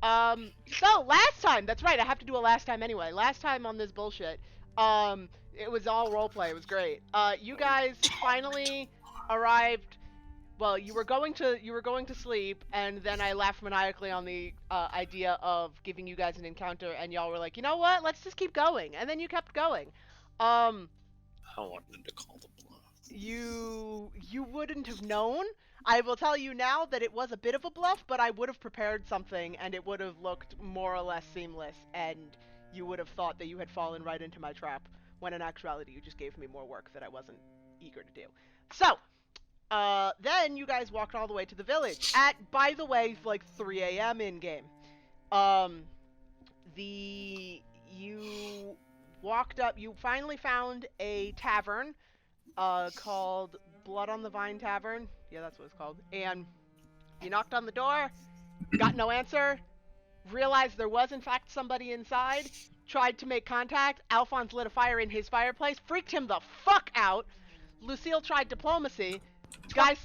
So last time, that's right, I have to do a last time anyway. Last time on this bullshit, it was all roleplay. It was great. You guys finally arrived. Well, you were going to sleep, and then I laughed maniacally on the idea of giving you guys an encounter, and y'all were like, you know what? Let's just keep going, and then you kept going. Um, I wanted to call the bluff. you wouldn't have known. I will tell you now that it was a bit of a bluff, but I would have prepared something and it would have looked more or less seamless, and you would have thought that you had fallen right into my trap, when in actuality you just gave me more work that I wasn't eager to do. So, then you guys walked all the way to the village at, by the way, like 3 a.m. in game. Um, you walked up, you finally found a tavern called Blood on the Vine Tavern. Yeah, that's what it's called. And you knocked on the door, got no answer, realized there was in fact somebody inside, tried to make contact. Alphonse lit a fire in his fireplace, freaked him the fuck out. Lucille tried diplomacy. Guy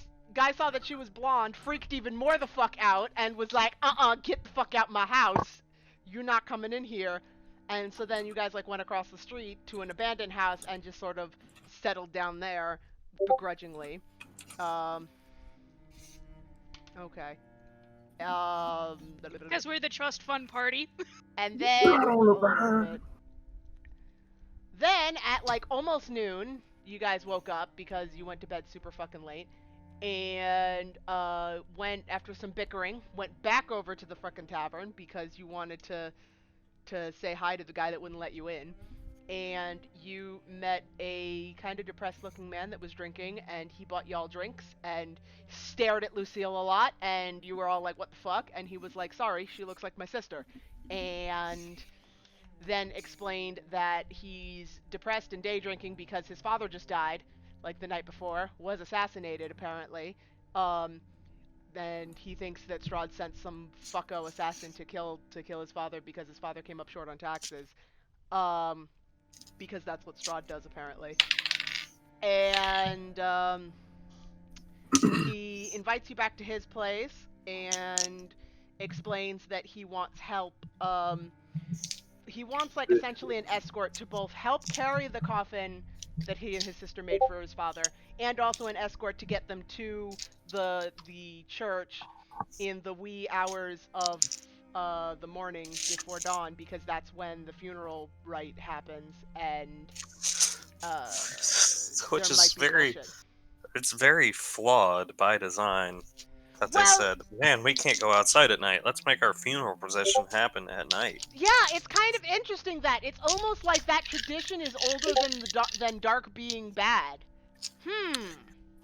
saw that she was blonde, freaked even more the fuck out, and was like, get the fuck out my house. You're not coming in here. And so then you guys like went across the street to an abandoned house and just sort of settled down there begrudgingly. Okay. Because we're the trust fund party. And then at like almost noon, you guys woke up because you went to bed super fucking late, and went after some bickering, went back over to the frickin' tavern because you wanted to say hi to the guy that wouldn't let you in. And you met a kind of depressed looking man that was drinking, and he bought y'all drinks and stared at Lucille a lot, and you were all like, what the fuck? And he was like, sorry, she looks like my sister. And then explained that he's depressed and day drinking because his father just died, like the night before, was assassinated apparently. And he thinks that Strahd sent some fucko assassin to kill his father because his father came up short on taxes. Because that's what Strahd does apparently. And he invites you back to his place and explains that he wants help. He wants like essentially an escort to both help carry the coffin that he and his sister made for his father, and also an escort to get them to the church in the wee hours of the morning before dawn, because that's when the funeral rite happens, and which is it's very flawed by design. That they said, man, we can't go outside at night. Let's make our funeral procession happen at night. Yeah, it's kind of interesting that it's almost like that tradition is older than dark being bad.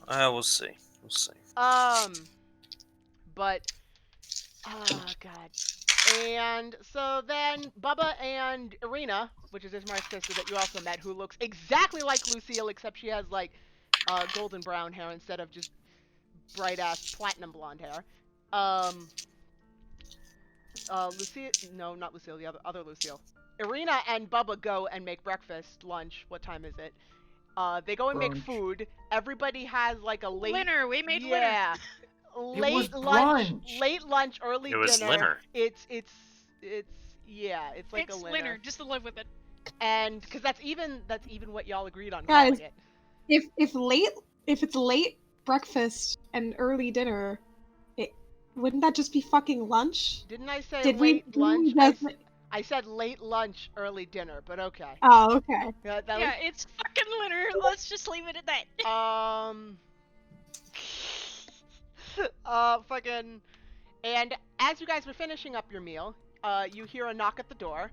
We'll see. We'll see. But oh god. And so then Bubba and Ireena, which is Ismark's sister that you also met, who looks exactly like Lucille except she has like golden brown hair instead of just bright ass platinum blonde hair. Lucille, no, not Lucille, the other Lucille. Ireena and Bubba go and make breakfast, lunch. What time is it? They go and make food. Everybody has like a late Linner. We made linner. Yeah. Late lunch, early dinner. It was Linner. It's yeah, it's like it's a Linner. Just to live with it. And because that's even what y'all agreed on Guys, calling it. If it's late breakfast and early dinner, wouldn't that just be fucking lunch? Didn't I say late lunch? I said late lunch, early dinner, but okay. Oh, okay. Yeah, it's fucking Linner. Let's just leave it at that. Fucking. And as you guys were finishing up your meal, you hear a knock at the door,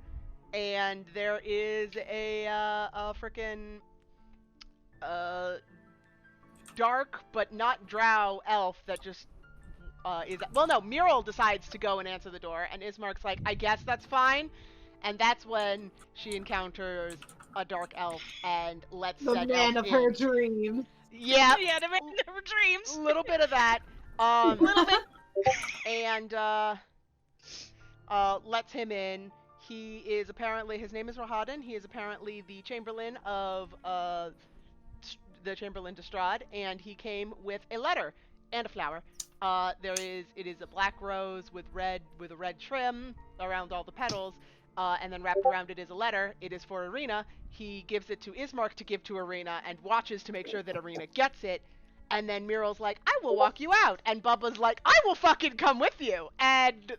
and there is a freaking dark but not drow elf that just is. Well, no, Muriel decides to go and answer the door, and Ismark's like, I guess that's fine. And that's when she encounters a dark elf and lets the man of her dreams. Yeah. Yeah, the man of her dreams. A little bit of that. Little bit. And lets him in. He is apparently, his name is Rohadan. He is apparently the Chamberlain of the Chamberlain to Strahd, and he came with a letter and a flower It is a black rose with a red trim around all the petals, and then wrapped around it is a letter. It is for Ireena. He gives it to Ismark to give to Ireena and watches to make sure that Ireena gets it. And then Muriel's like, I will walk you out. And Bubba's like, I will fucking come with you. And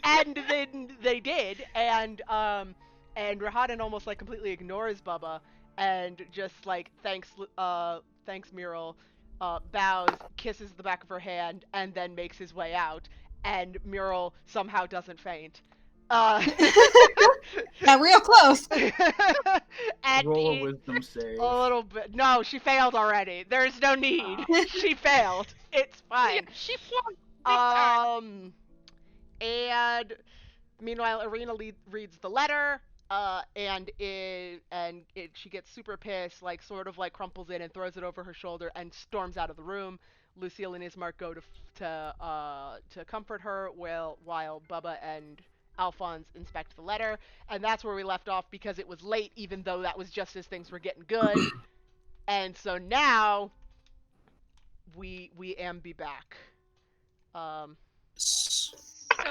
and then they did. And Rahadan almost like completely ignores Bubba and just like thanks Muriel, bows, kisses the back of her hand, and then makes his way out. And Muriel somehow doesn't faint. Got real close. And Roll a wisdom save. a little bit. No, she failed already. There's no need. She failed. It's fine. Yeah, she flunked big time. And meanwhile, Ireena reads the letter. She gets super pissed, like sort of like crumples it and throws it over her shoulder and storms out of the room. Lucille and Ismark go to comfort her while Bubba and Alphonse inspect the letter, and that's where we left off because it was late, even though that was just as things were getting good. And so now we be back. So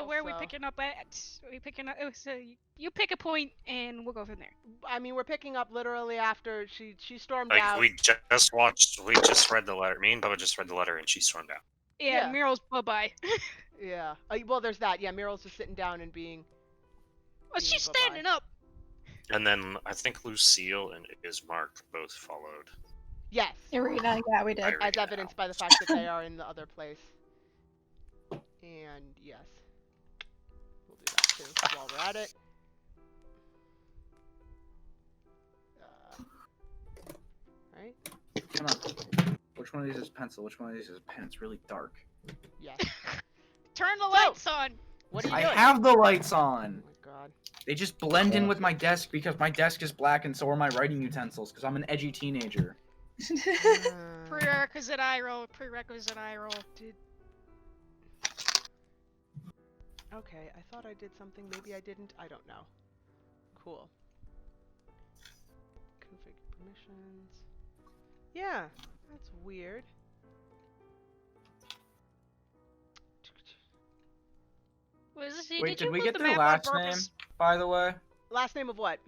where are we picking up at? So you pick a point and we'll go from there. I mean, we're picking up literally after she stormed Like, out. we just read the letter. Me and Bubba just read the letter, and she stormed out. Yeah, Yeah. Muriel's bye-bye. Yeah. Well, there's that. Yeah, Muriel's just sitting down and being. Well, she's bye-bye. standing up. And then I think Lucille and Ismark both followed. Yes. Ireena, yeah, we did. Ireena. As evidenced by the fact that they are in the other place. And yes. We'll do that too while we're at it. Right? Come on. Which one of these is pencil? Which one of these is pen? It's really dark. Yes. Turn the lights on. What are you I doing? have the lights on. Oh my god. They just blend in with my desk because my desk is black and so are my writing utensils because I'm an edgy teenager. Prerequisite eye roll. Prerequisite eye roll. Okay, I thought I did something. Maybe I didn't. I don't know. Cool. Config permissions. Yeah, that's weird. Wait, did we move get the their map on last name, purpose? by the way? Last name of what?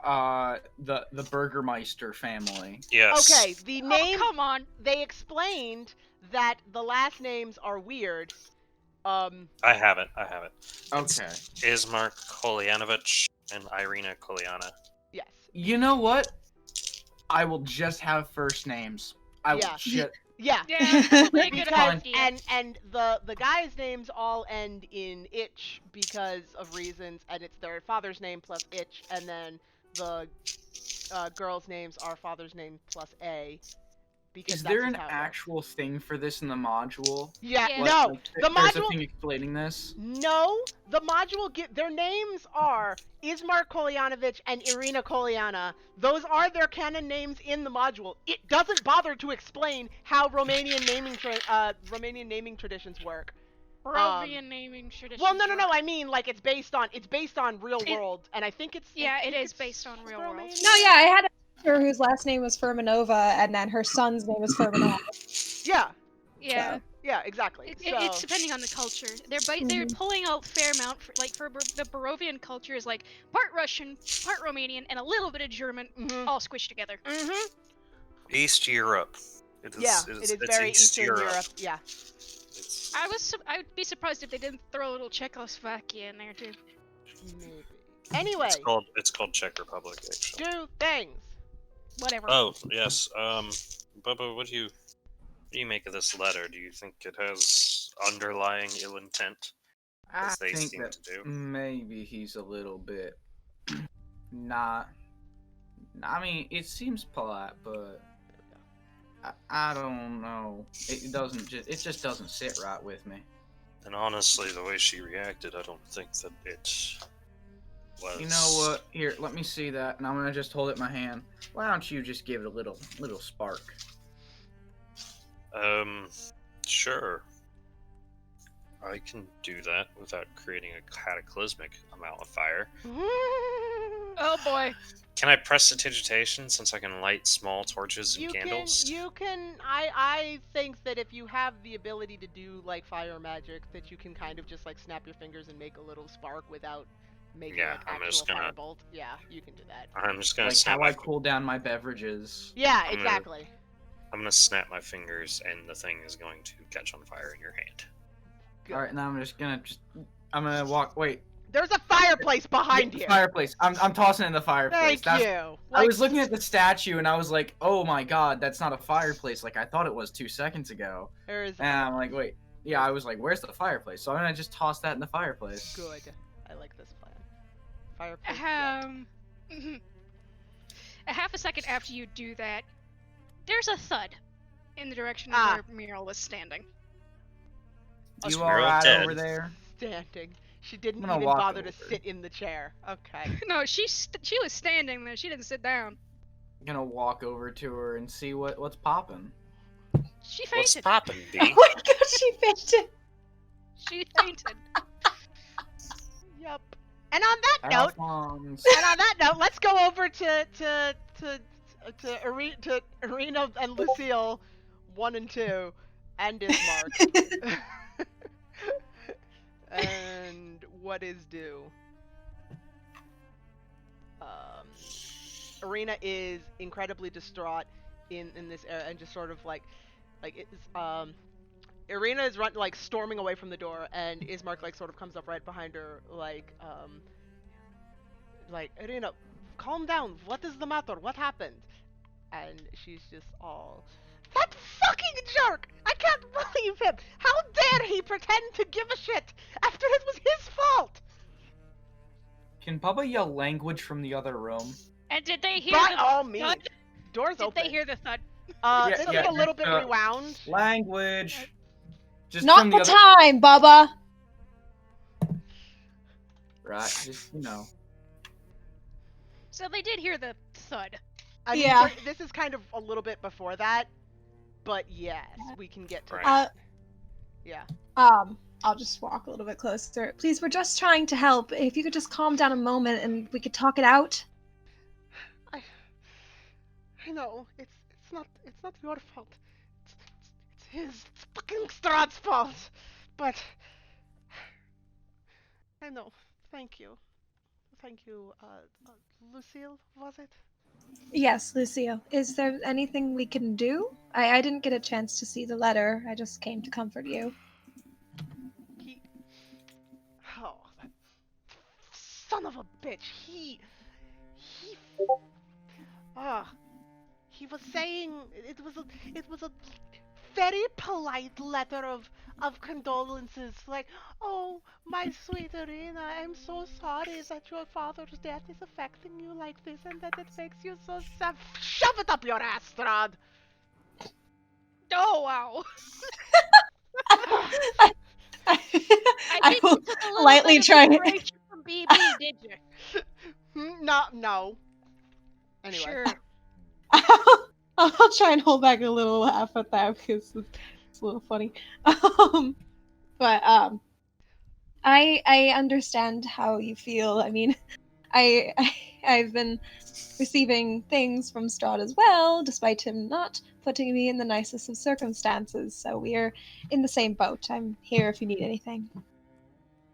The Burgomaster family. Yes. Okay, the name. Oh, come on. They explained that the last names are weird. I have it. Okay. Ismark Kolyanovich and Ireena Kolyana. Yes. You know what? I will just have first names. I will Yeah. just... Yeah. Yeah, probably a good Because idea. and the guys' names all end in itch because of reasons, and it's their father's name plus itch, and then the girls' names are father's name plus a. Because Is that's there an just how it works. actual thing for this in the module? Yeah. Yeah. No. Like, The there's a module. thing explaining this? No, the module their names are Ismark Kolyanovich and Ireena Kolyana. Those are their canon names in the module. It doesn't bother to explain how Romanian naming traditions work. Barovian naming tradition. Well, no. I mean, like it's based on real world, and I think it's. Yeah, I it think is it's based on real world. Romanian. No, yeah, I had a sister whose last name was Firmanova, and then her son's name was Firmanov. Yeah. Yeah. Yeah. Exactly. It's depending on the culture. They're pulling out fair amount for the Barovian culture is like part Russian, part Romanian, and a little bit of German, all squished together. Mm-hmm. East Europe. It is, Yeah. it's It is very East Eastern Europe. Yeah. It's, I would be surprised if they didn't throw a little Czechoslovakia in there too. Maybe. Anyway, it's called Czech Republic, actually. do things. Whatever. Oh, yes. Bubba, what do you make of this letter? Do you think it has underlying ill intent, as they think seem that to do? maybe he's a little bit... not... I mean, it seems polite, but... I don't know. It just doesn't sit right with me. And honestly, the way she reacted, I don't think that it was... You know what? Here, let me see that, and I'm gonna just hold it in my hand. Why don't you just give it a little spark? Sure. I can do that without creating a cataclysmic amount of fire. Oh boy. Can I prestidigitation since I can light small torches and candles? You can. I think that if you have the ability to do like fire magic, that you can kind of just like snap your fingers and make a little spark without making Yeah, like I'm actual just gonna- firebolt. Yeah, you can do that. I'm just gonna Like snap how my. I cool down my beverages. Yeah, I'm gonna- exactly. I'm gonna snap my fingers, and the thing is going to catch on fire in your hand. Good. All right, now I'm gonna walk. Wait, There's a fireplace behind the you. fireplace. I'm tossing it in the fireplace. Thank you. I was looking at the statue and I was like, oh my god, that's not a fireplace like I thought it was 2 seconds ago. There is. And I'm like, wait. Yeah, I was like, where's the fireplace? So I'm gonna just toss that in the fireplace. Good. I like this plan. Fireplace. yeah. A half a second after you do that, there's a thud in the direction Ah. where Muriel was standing. Is You Muriel alright dead? over there? Standing. She didn't I'm gonna even walk bother to over. sit in the chair. Okay. No, she was standing there. She didn't sit down. I'm gonna walk over to her and see what's popping. She What's fainted. poppin', B? Oh my god, she fainted. She fainted. Yep. And on that note, let's go over to Ireena and Lucille 1 and 2 and Ismark. And what is due? Ireena is incredibly distraught in this era and just sort of like it's Ireena is storming away from the door, and Ismark like sort of comes up right behind her like Ireena, calm down. What is the matter? What happened? And she's just all, that fucking jerk! I can't believe him! How dare he pretend to give a shit after it was his fault! Can Bubba yell language from the other room? And did they hear By the all means. thud? Doors Did open. they hear the thud? This is a little bit rewound. Language. Just Not from the the other. time, Bubba. Right. Just So they did hear the thud. I mean, Yeah. this is kind of a little bit before that, but yes, we can get to Right. that. Yeah. I'll just walk a little bit closer. Please, we're just trying to help. If you could just calm down a moment and we could talk it out. I know it's not your fault. It's his. It's fucking Strahd's fault. But I know. Thank you, Lucille. Was it? Yes, Lucio. Is there anything we can do? I didn't get a chance to see the letter. I just came to comfort you. Oh, that son of a bitch. He was saying it was a very polite letter of condolences, like, oh, my sweet Ireena, I'm so sorry that your father's death is affecting you like this and that it makes you so sad. Shove it up your ass, Strahd! Oh wow! I I think will you took a little lightly bit try of it. inspiration from BB, did you? No. Anyway. Sure. I'll try and hold back a little laugh at that because it's a little funny. I understand how you feel. I mean, I've been receiving things from Strahd as well, despite him not putting me in the nicest of circumstances. So we're in the same boat. I'm here if you need anything.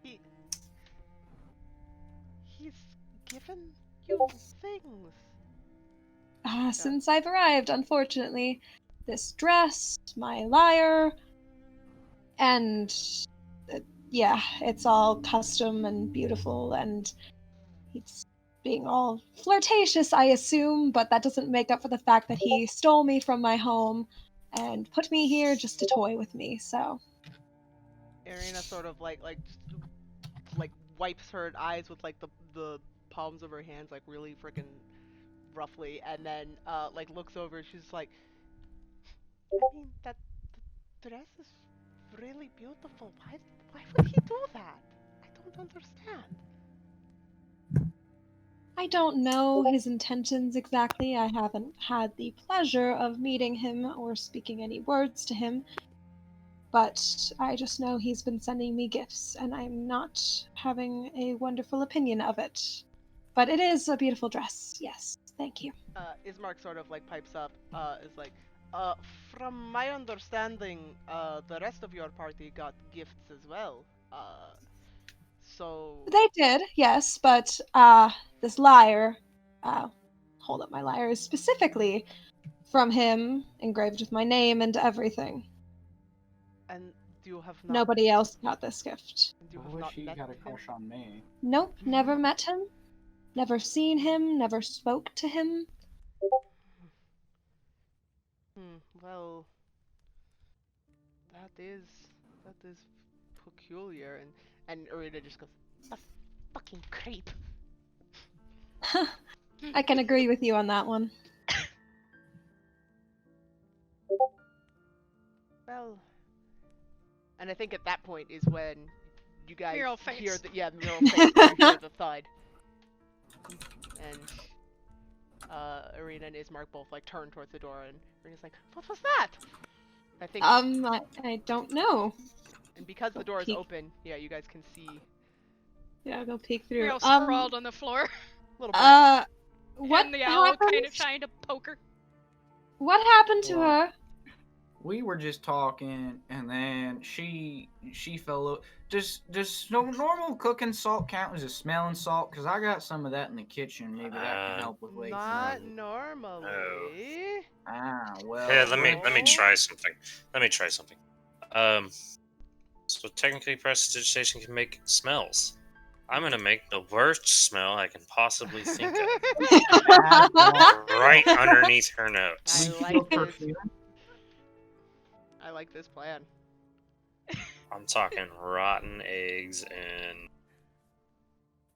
He's given you things. Since I've arrived, unfortunately, this dress, my lyre, and yeah, it's all custom and beautiful, and he's being all flirtatious, I assume, but that doesn't make up for the fact that he stole me from my home and put me here just to toy with me, so. Ireena sort of like wipes her eyes with like the palms of her hands like really freaking roughly, and then like looks over. She's like, I mean, that the dress is really beautiful. Why would he do that? I don't understand. I don't know his intentions exactly. I haven't had the pleasure of meeting him or speaking any words to him. But I just know he's been sending me gifts, and I'm not having a wonderful opinion of it. but it is a beautiful dress. Yes, thank you. Ismark sort of like pipes up, is like, from my understanding, the rest of your party got gifts as well. So They did, yes, but this lyre, hold up my lyre, is specifically from him, engraved with my name and everything. and you have not. Nobody else got this gift. And you I have wish not he met got a him? crush on me. Nope, never met him, never seen him, never spoke to him. Well, that is peculiar, and Ireena just goes, a fucking creep. I can agree with you on that one. Well, and I think at that point is when you guys Mural hear face. the mural face, you hear the thud, and Ireena and Ismark both like turn towards the door, and Ireena's like, "What was that?" I think, I don't know. and because the Go door is peek. open, yeah, you guys can see Yeah, I'll go peek through. Muriel sprawled on the floor, a little bit. What and the owl happened? kind of trying to poke her. What happened to Well, her? We were just talking, and then she fell. Does no normal cooking salt count as a smelling salt? Cause I got some of that in the kitchen. Maybe that can help with late Not smells. normally. Ah, well. Yeah, let me well. try something. Let me try something. So technically, prestidigitation can make smells. I'm gonna make the worst smell I can possibly think of, right underneath her nose. I We like feel this. perfume. I like this plan. I'm talking rotten eggs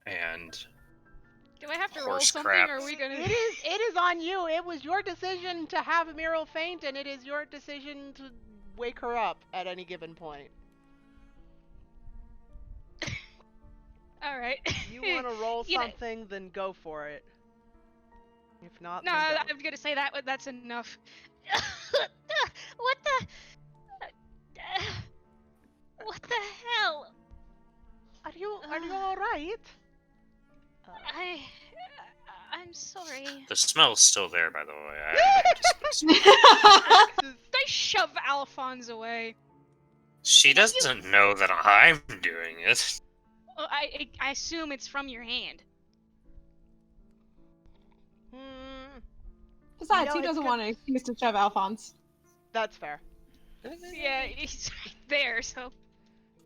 and Do I have to roll Horse something, crap. or are we gonna? It is on you. It was your decision to have Muriel faint, and it is your decision to wake her up at any given point. All right. You want to roll You know- something, then go for it. If not, No, then I'm don't. gonna say that. That's enough. What the? What the hell? Are you all right? I'm sorry. the smell's still there, by the way. I just- They shove Alphonse away. she doesn't know that I'm doing it. Oh, I assume it's from your hand. Besides, You know, he it's doesn't good- want an excuse to shove Alphonse. That's fair. Yeah, he's right there. So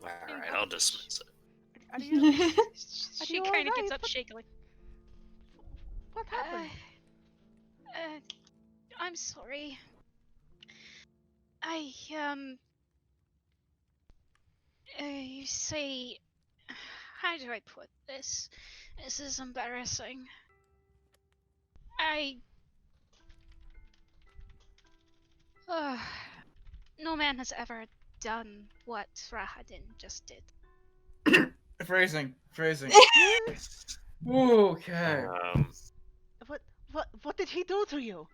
Alright, I'll dismiss it. Are you? she you kind of alright? gets up What- shakily. What happened? I'm sorry. You say, how do I put this? This is embarrassing. No man has ever done what Rahadin just did. Phrasing. Okay. What did he do to you?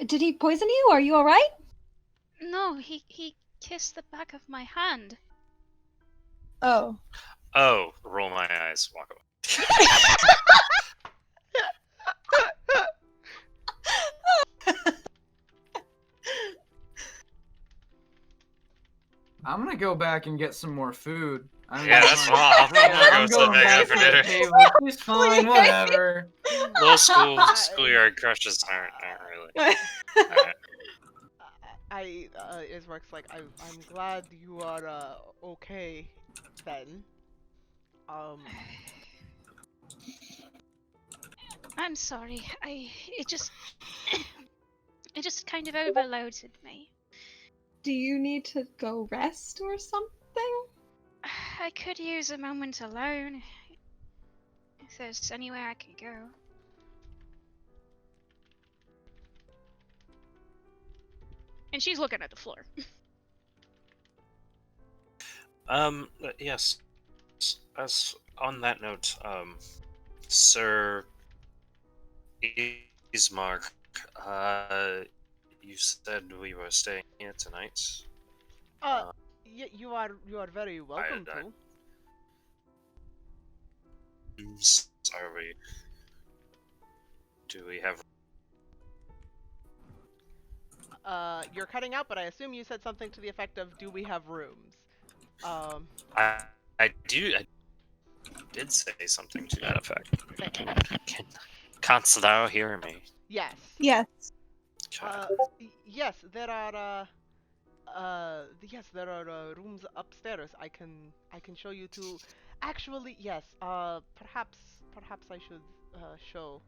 Did he poison you? Are you alright? No, he kissed the back of my hand. Oh. Oh, roll my eyes, walk away. I'm gonna go back and get some more food. Yeah, that's fine. I'm gonna go going sit back back up for to the dinner. table. It's fine, whatever. Little schoolyard crushes aren't really. Alright. Ismark's like, I'm glad you are okay then. I'm sorry. It just kind of overloaded me. Do you need to go rest or something? I could use a moment alone. If there's anywhere I could go. And she's looking at the floor. Yes. As on that note, Sir Ismark, you said we were staying here tonight. You are very welcome I- to. Sorry. Do we have? You're cutting out, but I assume you said something to the effect of, "Do we have rooms?" I did say something to that effect. Canst thou hear me? Yes. Yes. Yes, there are. Yes, there are rooms upstairs. I can show you to. Actually, yes. Perhaps I should show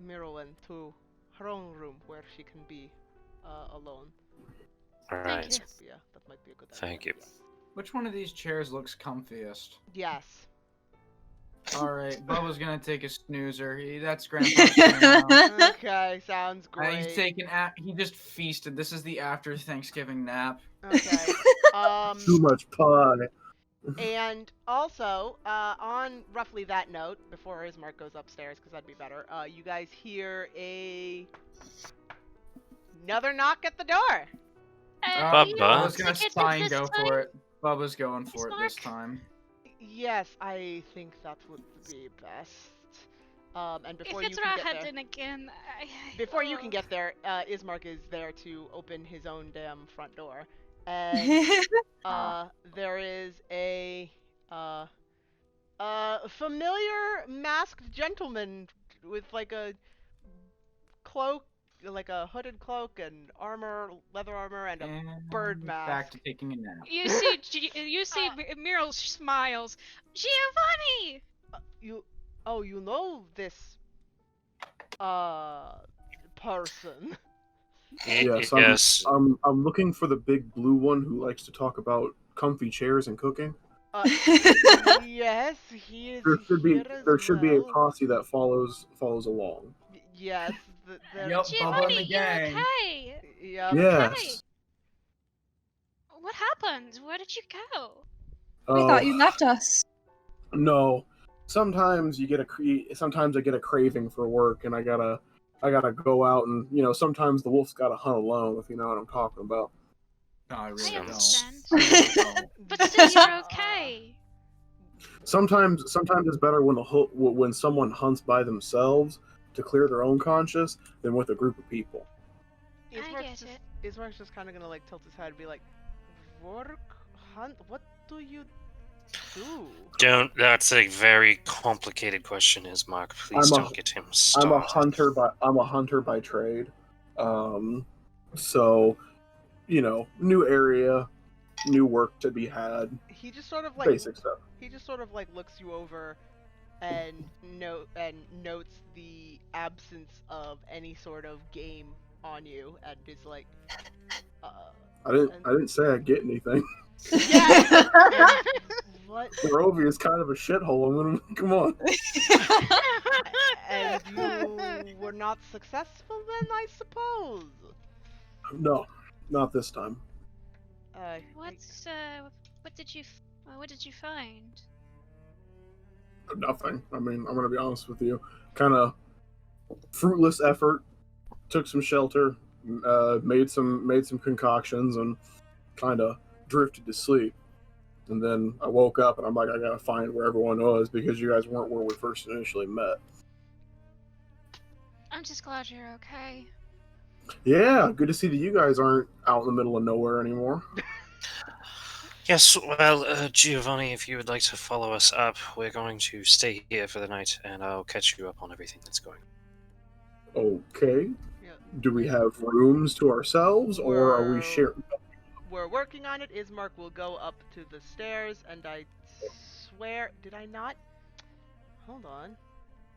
Mirowin to her own room where she can be alone. Alright. you. Yeah, that might be a good idea. Thank you. Which one of these chairs looks comfiest? Yes. Alright, Bubba's gonna take a snoozer. That's Grandpa's chair now. Okay, sounds great. He's taking he just feasted. This is the after Thanksgiving nap. Okay. Too much pie. And also, on roughly that note, before Ismark goes upstairs, because that'd be better, you guys hear another knock at the door. Bubba. Bubba's gonna Tickets sign this go time? for it. Bubba's going for it this Ismark? time. Yes, I think that would be best. And before If you it's can get Rahad, there, then again, before you can get there, Ismark is there to open his own damn front door, and there is a familiar masked gentleman with like a cloak, like a hooded cloak and armor, leather armor, and a And bird back mask. to taking a nap. you see Muriel smiles. Giovanni! You know this person. Yes, Yes. I'm looking for the big blue one who likes to talk about comfy chairs and cooking. Yes, he is. There should be a well. posse that follows along. Yes. Yep, Bubba and Giovanni, the you gang. okay? Yep. Yes. What happened? Where did you go? We thought you left us. No. Sometimes you get sometimes I get a craving for work, and I gotta go out and sometimes the wolf's gotta hunt alone, if you know what I'm talking about. No, I really I don't. understand. I really don't. But still, you're okay. Sometimes it's better when someone hunts by themselves to clear their own conscience than with a group of people. Ismark's just kind of gonna like tilt his head and be like, "Work, hunt. What do you do?" That's a very complicated question, Ismark. Please don't get him started. I'm a hunter by trade. So, new area, new work to be had. He just sort of like Basic stuff. He just sort of like looks you over and notes the absence of any sort of game on you and is like, I didn't say I'd get anything. Yeah. What? Barovia is kind of a shithole. Come on. And you were not successful then, I suppose. No, not this time. What did you find? Nothing. I mean, I'm gonna be honest with you. Kind of fruitless effort. Took some shelter, made some concoctions, and kind of drifted to sleep. And then I woke up and I'm like, I gotta find where everyone was because you guys weren't where we first initially met. I'm just glad you're okay. Yeah, good to see that you guys aren't out in the middle of nowhere anymore. Yes, well, Giovanni, if you would like to follow us up, we're going to stay here for the night, and I'll catch you up on everything that's going on. Okay. Yeah. Do we have rooms to ourselves, or are we sharing? We're working on it. Ismark will go up to the stairs, and I swear, did I not? Hold on.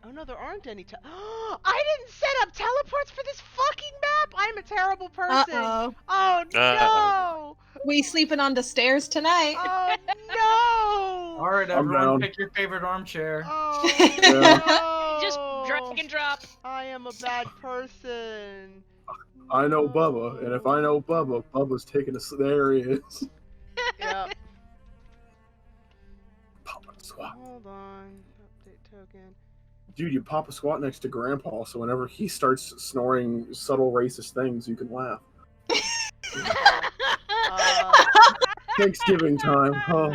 Oh no, there aren't any. I didn't set up teleports for this fucking map. I'm a terrible person. Uh-oh. Oh no! We sleeping on the stairs tonight. Oh no! All right, I'm everyone, down. pick your favorite armchair. Oh Yeah. no! Just drag and drop. I am a bad person. I know Bubba, and if I know Bubba, Bubba's taking us. There he is. Yep. Papa squat. Hold on. Update token. Dude, you pop a squat next to Grandpa, so whenever he starts snoring subtle racist things, you can laugh. Thanksgiving time. Oh.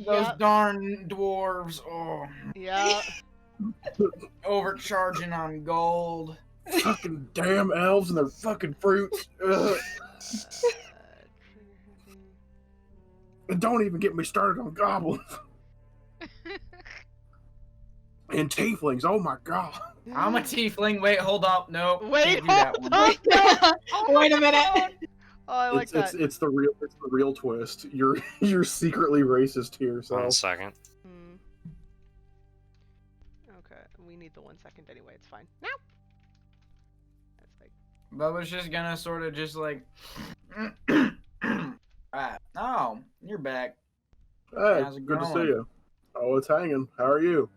Those Yep. darn dwarves. Oh. Yeah. Overcharging on gold. Fucking damn elves and their fucking fruits. Ugh. And don't even get me started on goblins and tieflings. Oh my god. I'm a tiefling. Wait, hold up. No. Wait, can't do that hold one. up. Oh Wait my a minute. God. Oh, I like that. It's the real twist. You're secretly racist to 1 yourself. second. Hmm. Okay, we need the 1 second anyway. It's fine. No. That's like. Bubba's just gonna sort of just like. Oh, you're back. Hey, How's it good to see going? you. Oh, it's hanging. How are you?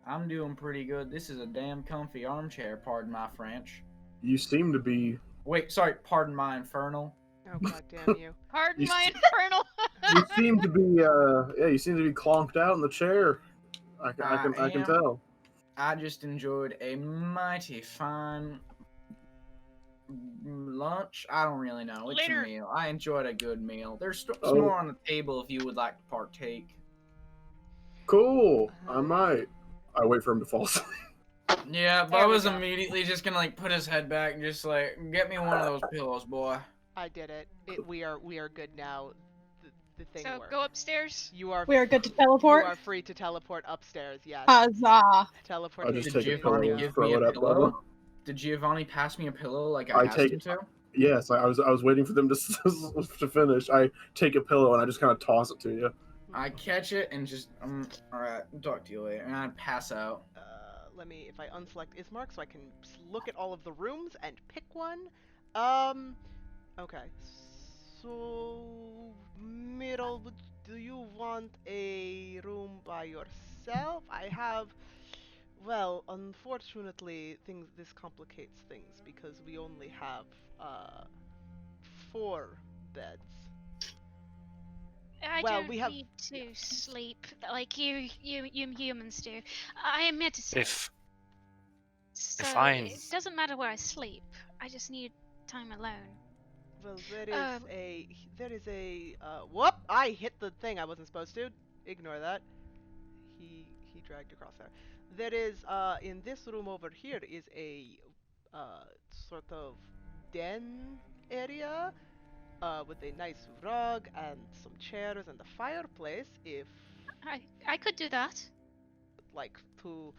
I'm doing pretty good. This is a damn comfy armchair, pardon my French. You seem to be. Wait, sorry, pardon my infernal. Oh god damn you. Pardon You my s- infernal. You seem to be. You seem to be clonked out in the chair. I can am. tell. I just enjoyed a mighty fine lunch. I don't really know. It's Later. a meal. I enjoyed a good meal. There's Oh. more on the table if you would like to partake. Cool. I might. I wait for him to fall asleep. Yeah, There we Bubba's go. immediately just gonna like put his head back and just like get me one of those pillows, boy. I did it. We are good now. The thing So worked. go upstairs. You are. We are good to You teleport. are free to teleport upstairs. Yes. Huzzah! I'll Teleportation. just Did take a Giovanni pillow and give throw me a it at pillow? Bubba. Did Giovanni pass me a pillow like I I asked take him it. to? Yes, I was waiting for them to to finish. I take a pillow and I just kind of toss it to you. I catch it and just alright, talk to you later, and I pass out. Let me, if I unselect Ismark so I can look at all of the rooms and pick one. Okay. So, Middle, do you want a room by yourself? I have, well, unfortunately, this complicates things because we only have, 4 beds. I Well, don't we have- need to sleep like you humans do. I meant to say. So I- it doesn't matter where I sleep. I just need time alone. Well, there is a, whoop! I hit the thing I wasn't supposed to. Ignore that. He dragged across there. There is, in this room over here is a, sort of den area, with a nice rug and some chairs and a fireplace if, I could do that. like, to,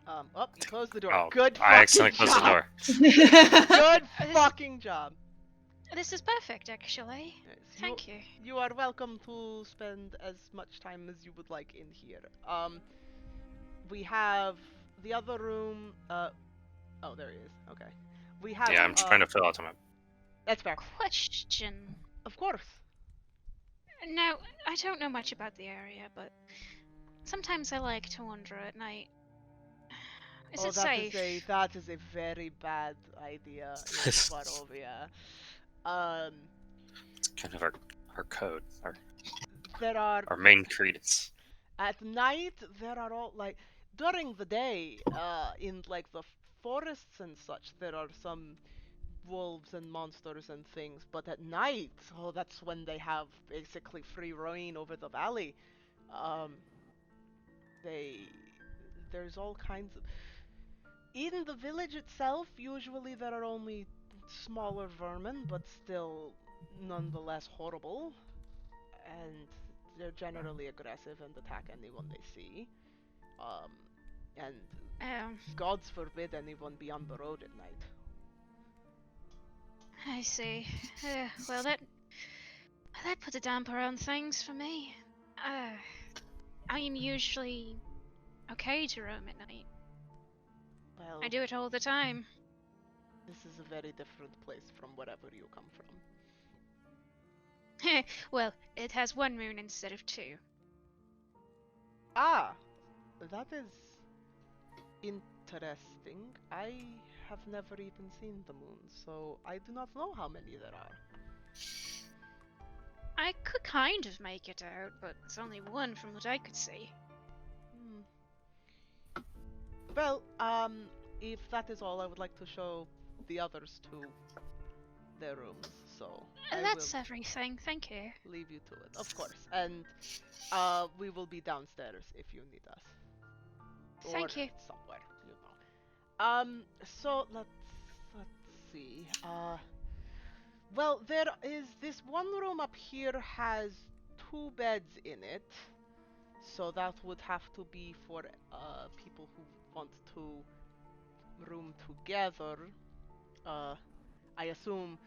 oh, you closed the door. Oh, Good I fucking accidentally closed the job. door. Good This- fucking job. This is perfect, actually. Yes, Thank you. You are welcome to spend as much time as you would like in here. We have the other room. Oh, there he is. Okay. We have. Yeah, I'm trying to fill out the map. That's fair. Question. Of course. Now, I don't know much about the area, but sometimes I like to wander at night. Is it safe? That is a very bad idea in Barovia. It's kind of our code, There are our main credence. at night there are all like during the day, in like the forests and such, there are some wolves and monsters and things, but at night, oh, that's when they have basically free reign over the valley. There's all kinds of. In the village itself, usually there are only smaller vermin, but still nonetheless horrible. And they're generally aggressive and attack anyone they see. And gods forbid anyone be on the road at night. I see. Well, that put a damper on things for me. I am usually okay to roam at night. Well, I do it all the time. this is a very different place from wherever you come from. Well, it has 1 moon instead of 2. Ah, that is interesting. I have never even seen the moon, so I do not know how many there are. I could kind of make it out, but it's only 1 from what I could see. Well, if that is all, I would like to show the others to their rooms, so I That's will everything, thank you. leave you to it, of course. And we will be downstairs if you need us. Thank you. somewhere, you know. So let's see. Well, there is this one room up here has 2 beds in it, so that would have to be for people who want to room together. I assume,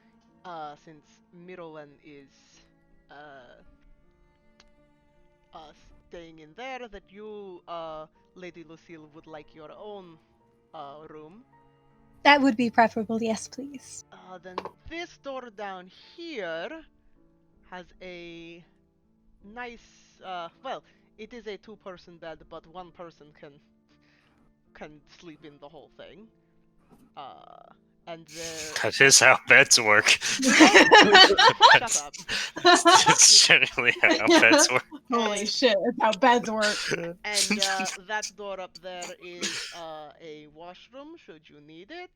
since Mirowen is uh, staying in there, that you, Lady Lucille, would like your own room. That would be preferable, yes, please. Then this door down here has a nice, well, it is a 2-person bed, but 1 person can sleep in the whole thing. And there... That is how beds work. Shut up. It's generally how beds work. Holy shit, that's how beds work. And that door up there is a washroom, should you need it.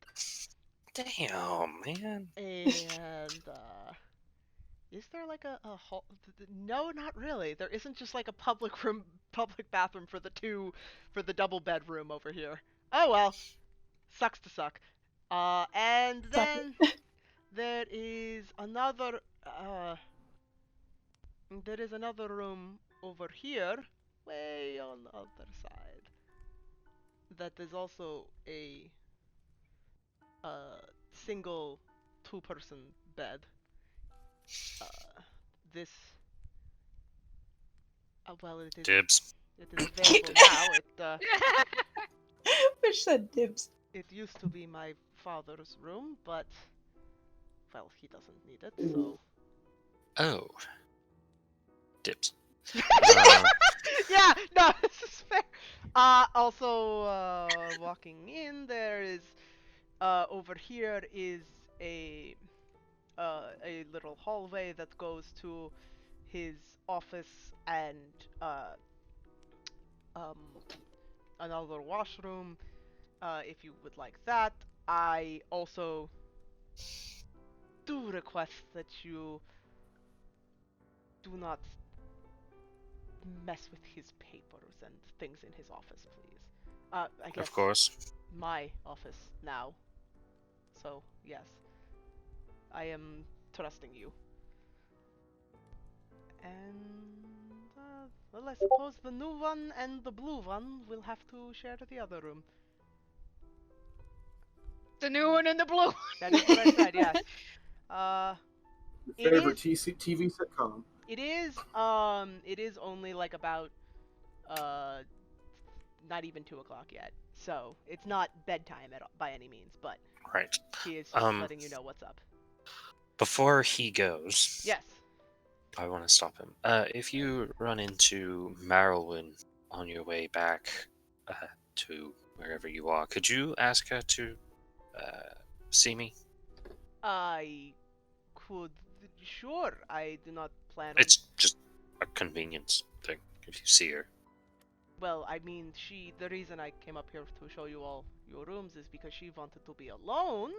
Damn, man. And is there like a hall? No, not really. There isn't just like a public bathroom for the double bedroom over here. Oh well, sucks to suck. And then there is another room over here, way on the other side. That is also a single 2-person bed. This well, it is Dibs. available now. Wish said dibs. It used to be my father's room, but well, he doesn't need it, so. Oh. Dibs. Yeah, no, this is fair. Also, walking in, there is over here is a little hallway that goes to his office and another washroom, if you would like that. I also do request that you do not mess with his papers and things in his office, please. I guess Of course. my office now. So, yes. I am trusting you. And, well, I suppose the new one and the blue one will have to share the other room. The new one and the blue one. That is what I said, yes. It Favorite is- TV sitcom. It is only like about, not even 2 o'clock yet. So, it's not bedtime by any means, but Right. he is just letting you know what's up. Before he goes, Yes. I want to stop him. If you run into Marilyn on your way back to wherever you are, could you ask her to see me? I could... Sure, I do not plan on... It's just a convenience thing if you see her. Well, I mean, the reason I came up here to show you all your rooms is because she wanted to be alone.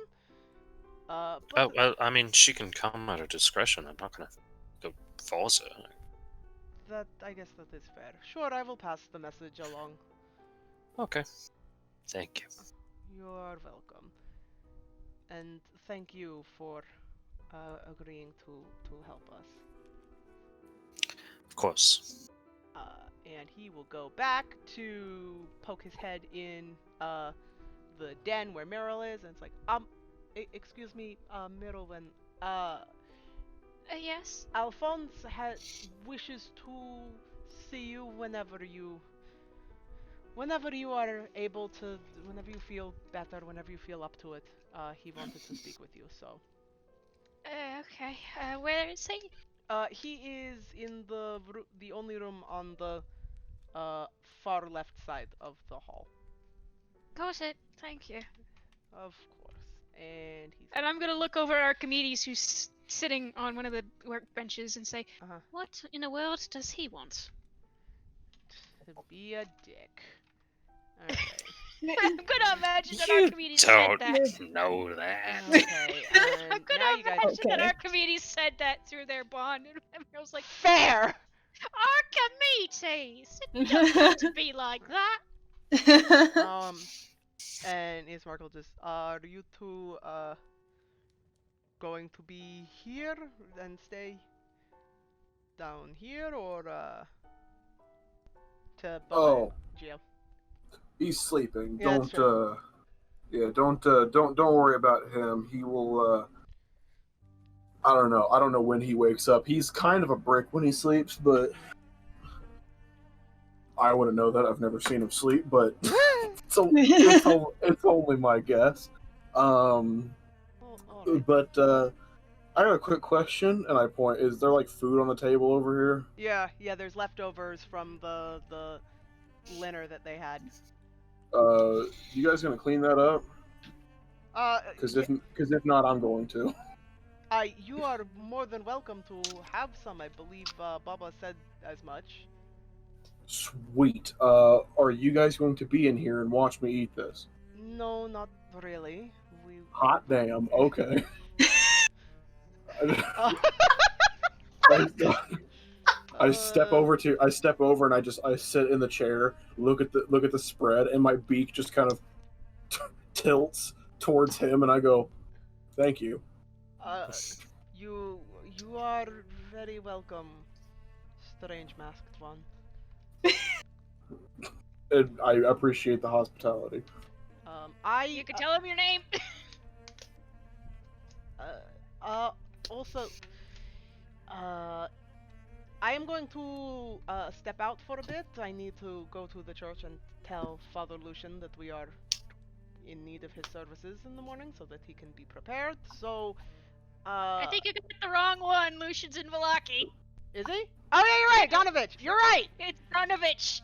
But Oh, well, I mean, she can come at her discretion. I'm not going to go force her. I guess that is fair. Sure, I will pass the message along. Okay. Thank you. You are welcome. And thank you for agreeing to help us. Of course. And he will go back to poke his head in the den where Meryl is, and it's like, excuse me, Merylwen, Yes? Alphonse wishes to see you whenever you are able to, whenever you feel better, whenever you feel up to it. He wanted to speak with you, so. Okay. Where is he? He is in the only room on the far left side of the hall. Got it. Thank you. Of course. And he's... And I'm gonna look over at Archimedes, who's sitting on one of the workbenches, and say, Uh-huh. "What in the world does he want?" To be a dick. Alright. I'm gonna imagine that You Archimedes don't said that. know that. Okay, I'm and gonna now you guys... imagine that Okay. Archimedes said that through their bond, and I was like, Fair! Archimedes, it doesn't have to be like that. And Ismark will just, are you two going to be here and stay down here, or to Bubba Oh, and Gio? he's sleeping. Yeah, that's Don't yeah, don't worry about him. He will I don't know. I don't know when he wakes up. He's kind of a brick when he sleeps, but I wouldn't know that. I've never seen him sleep, but it's only my guess. Oh, alright. But I got a quick question, and I point: is there like food on the table over Yeah, there's leftovers from the dinner that they had. here? You guys gonna clean that up? Because Yeah, if not, I'm going to. you are more than welcome to have some. I believe Bubba said as much. Sweet. Are you guys going to be in here and watch me eat this? No, not really. We. Hot damn. Okay. I step over and I sit in the chair, look at the spread, and my beak just kind of tilts towards him, and I go, "Thank you." You are very welcome, strange masked one. And I appreciate the hospitality. You can tell him your name. Also, I am going to step out for a bit. I need to go to the church and tell Father Lucian that we are in need of his services in the morning so that he can be prepared. So, I think you got the wrong one. Lucian's in Valaki. Is he? Oh yeah, you're right, Donovich. You're right. It's Donovich.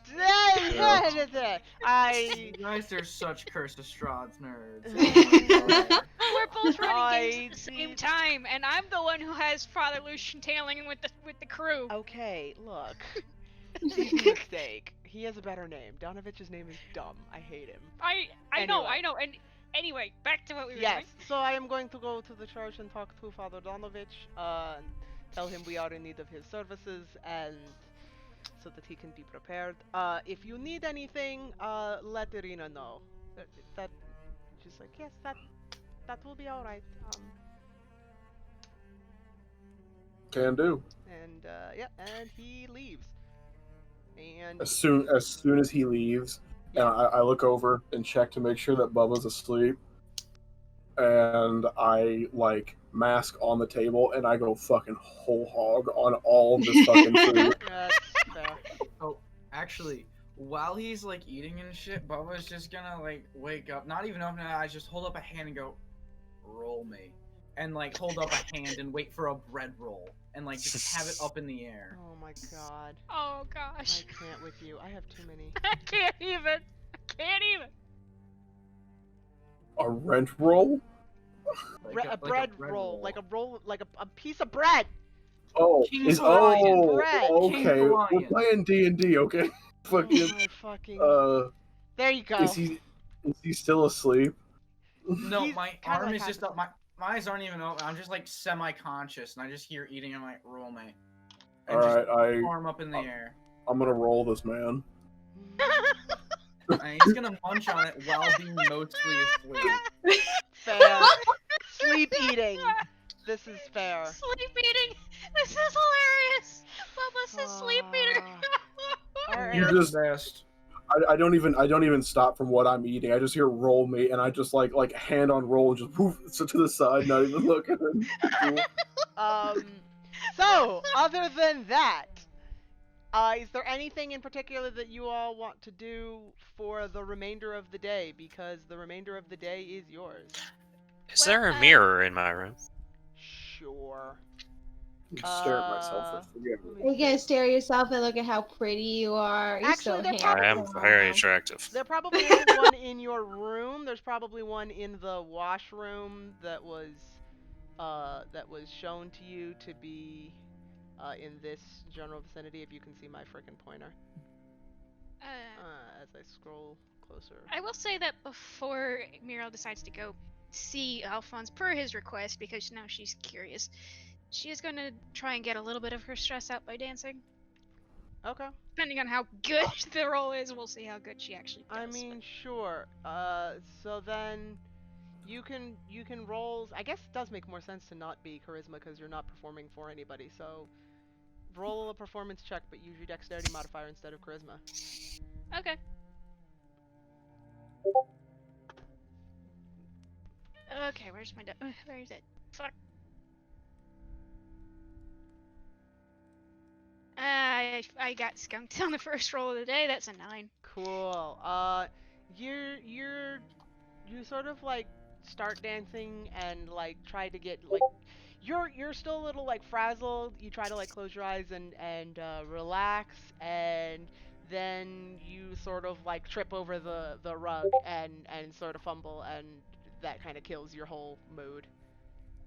I. You guys are such Curse of Strahd's nerds. We're both running games at the same time, and I'm the one who has Father Lucian tailing with the crew. Okay, look. Easy mistake. He has a better name. Donovich's name is dumb. I hate him. I know. And anyway, back to what we were Yes. doing. So I am going to go to the church and talk to Father Donovich, and tell him we are in need of his services, and so that he can be prepared. If you need anything, let Ireena know. That she's like, yes, that will be all right. Can do. And yeah, and he leaves. And As soon as he leaves, and I look over and check to make sure that Bubba's asleep, and I like mask on the table, and I go fucking whole hog on all of this fucking food. that's fair. Oh, actually, while he's like eating and shit, Bubba's just gonna like wake up, not even open his eyes, just hold up a hand and go, "Roll me," and like hold up a hand and wait for a bread roll, and like just have it up in the air. Oh my god. Oh gosh. I can't with you. I have too many. I can't even. A rent roll? A bread roll, like a piece of bread. Oh, King's Hawaiian bread. okay. King's We're Hawaiian. playing D&D, okay? Oh Fucking. my fucking. There you go. Is he still asleep? No, He's my kinda arm like is just half up. My eyes aren't even open. I'm just like semi-conscious, and I just hear eating. I'm like, "Roll me," and All right, just arm up in the air. I'm gonna roll this man. And he's gonna munch on it while being mostly asleep. Fair. Sleep eating. This is fair. Sleep eating. This is hilarious. Bubba says sleep eater. Alright. You just- best. I don't even stop from what I'm eating. I just hear roll me, and I just like hand on roll, and just poof so to the side, not even looking. So other than that, is there anything in particular that you all want to do for the remainder of the day? Because the remainder of the day is yours. Is there a mirror in my room? Sure. Stare at myself and forget it. You gonna stare at yourself and look at how pretty you are. You're Actually, so they're I am handsome. very attractive. There probably isn't one in your room. There's probably one in the washroom that was shown to you to be in this general vicinity. If you can see my frickin' pointer, as I scroll closer. I will say that before Muriel decides to go see Alphonse per his request, because now she's curious, she is going to try and get a little bit of her stress out by dancing. Okay. Depending on how good the roll is, we'll see how good she actually does. I mean, sure. So then you can roll. I guess it does make more sense to not be charisma because you're not performing for anybody. So roll a performance check, but use your dexterity modifier instead of charisma. Okay. Okay, where's my where is it? Fuck. I got skunked on the first roll of the day. That's a 9. Cool. You sort of like start dancing and like try to get like you're still a little like frazzled. You try to like close your eyes and relax, and then you sort of like trip over the rug and sort of fumble, and that kind of kills your whole mood.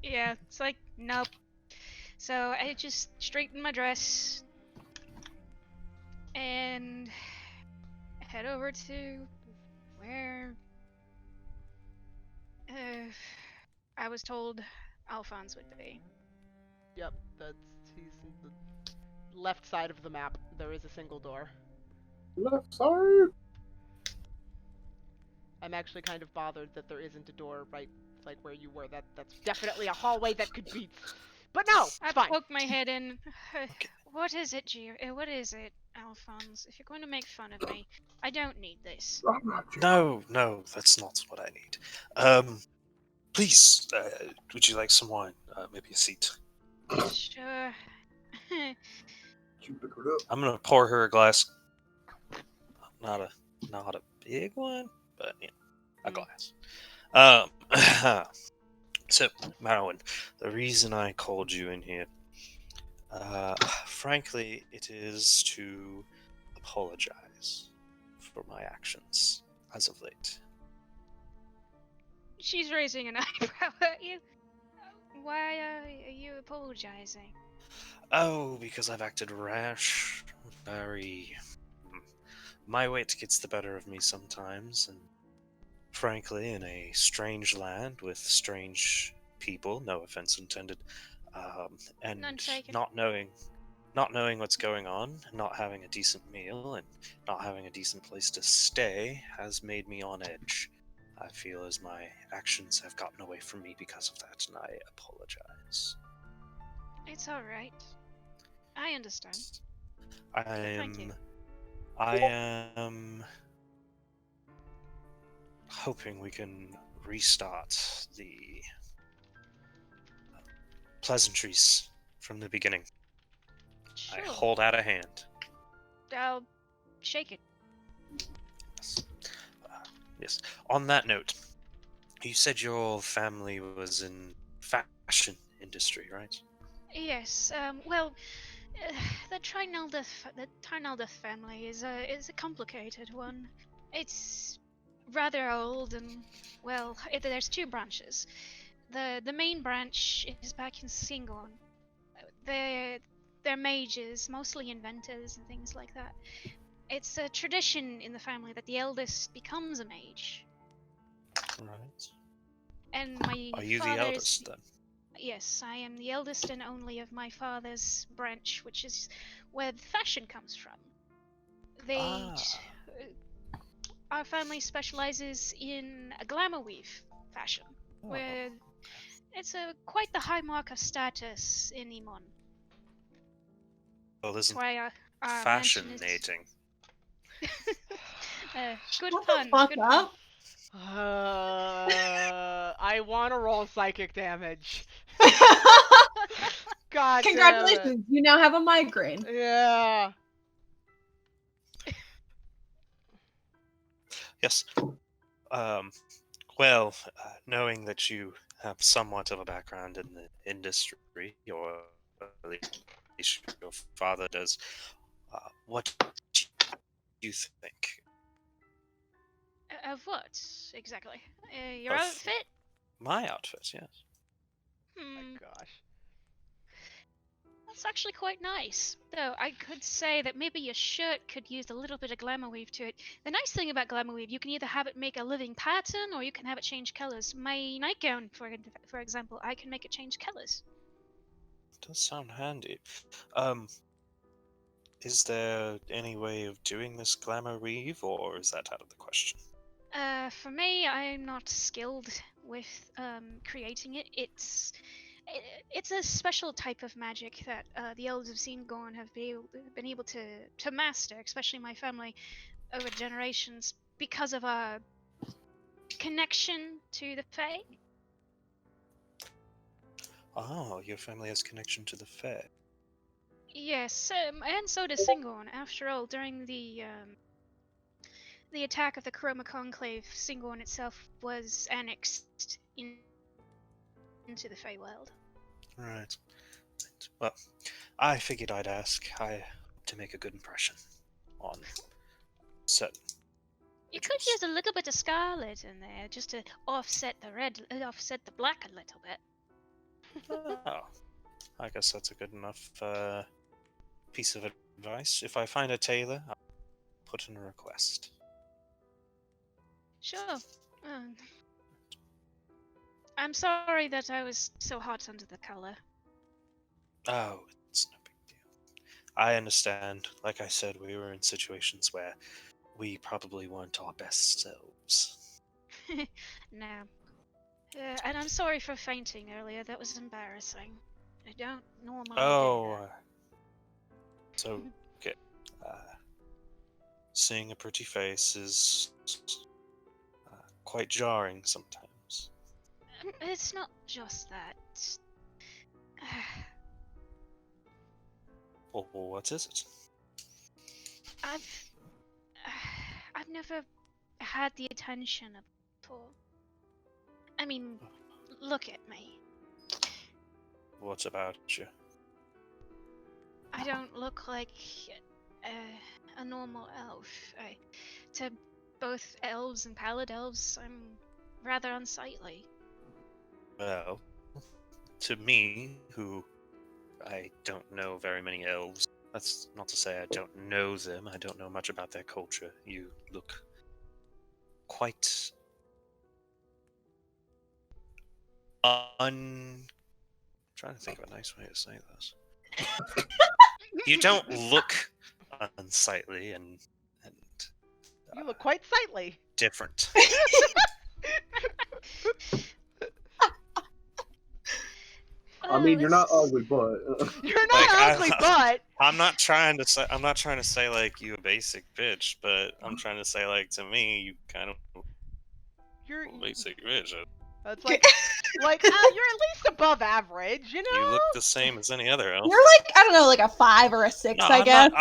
Yeah, it's like nope. So I just straighten my dress and head over to where I was told Alphonse would be. Yep, he's in the left side of the map. There is a single door. Left side. I'm actually kind of bothered that there isn't a door right like where you were. That's definitely a hallway that could be. But no, it's I fine. poke my head in. What is it, What is it, Alphonse? If you're going to make fun of me, I don't need this. I'm not Gio. No, that's not what I need. Please, would you like some wine? Maybe a seat. Sure. You pick it up. I'm gonna pour her a glass. Not a big one, but yeah, a glass. So, Marilyn, the reason I called you in here, frankly, it is to apologize for my actions as of late. She's raising an eyebrow at you. Why are you apologizing? Oh, because I've acted rash, very... My wit gets the better of me sometimes, and frankly, in a strange land with strange people, no offense intended, and None taken. not knowing what's going on, not having a decent meal, and not having a decent place to stay has made me on edge. I feel as my actions have gotten away from me because of that, and I apologize. It's alright. I understand. I Thank you. am hoping we can restart the pleasantries from the beginning. Sure. I hold out a hand. I'll shake it. Yes. Yes. On that note, you said your family was in fashion industry, right? Yes. Well, the Trinaldeth family is a complicated one. It's rather old and well. There's 2 branches. The main branch is back in Singon. They're mages, mostly inventors and things like that. It's a tradition in the family that the eldest becomes a mage. Right. And my Are you the father's... eldest then? Yes, I am the eldest and only of my father's branch, which is where the fashion comes from. Our family specializes in a glamour weave fashion, where it's quite the high mark of status in Imon. Well, That's isn't why our fascinating? Good Shut pun. the fuck Good pun. up. I want to roll psychic damage. God damn it. Congratulations, you now have a migraine. Yeah. Yes. Well, knowing that you have somewhat of a background in the industry, or at least your father does, what do you think? Of what exactly? Your Of outfit? my outfit, yes. Oh my gosh. That's actually quite nice. Though I could say that maybe your shirt could use a little bit of glamour weave to it. The nice thing about glamour weave, you can either have it make a living pattern or you can have it change colors. My nightgown, for example, I can make it change colors. Does sound handy. Is there any way of doing this glamour weave, or is that out of the question? For me, I'm not skilled with creating it. It's a special type of magic that the elves of Singorn have been able to master, especially my family, over generations because of our connection to the Fae. Oh, your family has connection to the Fae. Yes, and so does Singorn. After all, during the attack of the Chroma Conclave, Singorn itself was annexed into the Feywild. Right. Well, I figured I'd ask. I hope to make a good impression on certain. You could use a little bit of scarlet in there just to offset the black a little bit. Oh, I guess that's a good enough piece of advice. If I find a tailor, I'll put in a request. Sure. I'm sorry that I was so hot under the color. Oh, it's no big deal. I understand. Like I said, we were in situations where we probably weren't our best selves. No. And I'm sorry for fainting earlier. That was embarrassing. I don't normally do that. So, okay. Seeing a pretty face is quite jarring sometimes. It's not just that. Well, what is it? I've never had the attention of before. I mean, look at me. What about you? I don't look like a normal elf. To both elves and pallid elves, I'm rather unsightly. Well, to me, who I don't know very many elves, that's not to say I don't know them, I don't know much about their culture. You look quite trying to think of a nice way to say this. You don't look unsightly and You look quite sightly. different. I mean, you're not ugly, but You're not ugly, but I'm not trying to say like you a basic bitch, but I'm trying to say like to me you kind of you're basic bitch. that's like you're at least above average, you know? You look the same as any other elf. You're like, I don't know, like a 5 or a 6, No, I guess.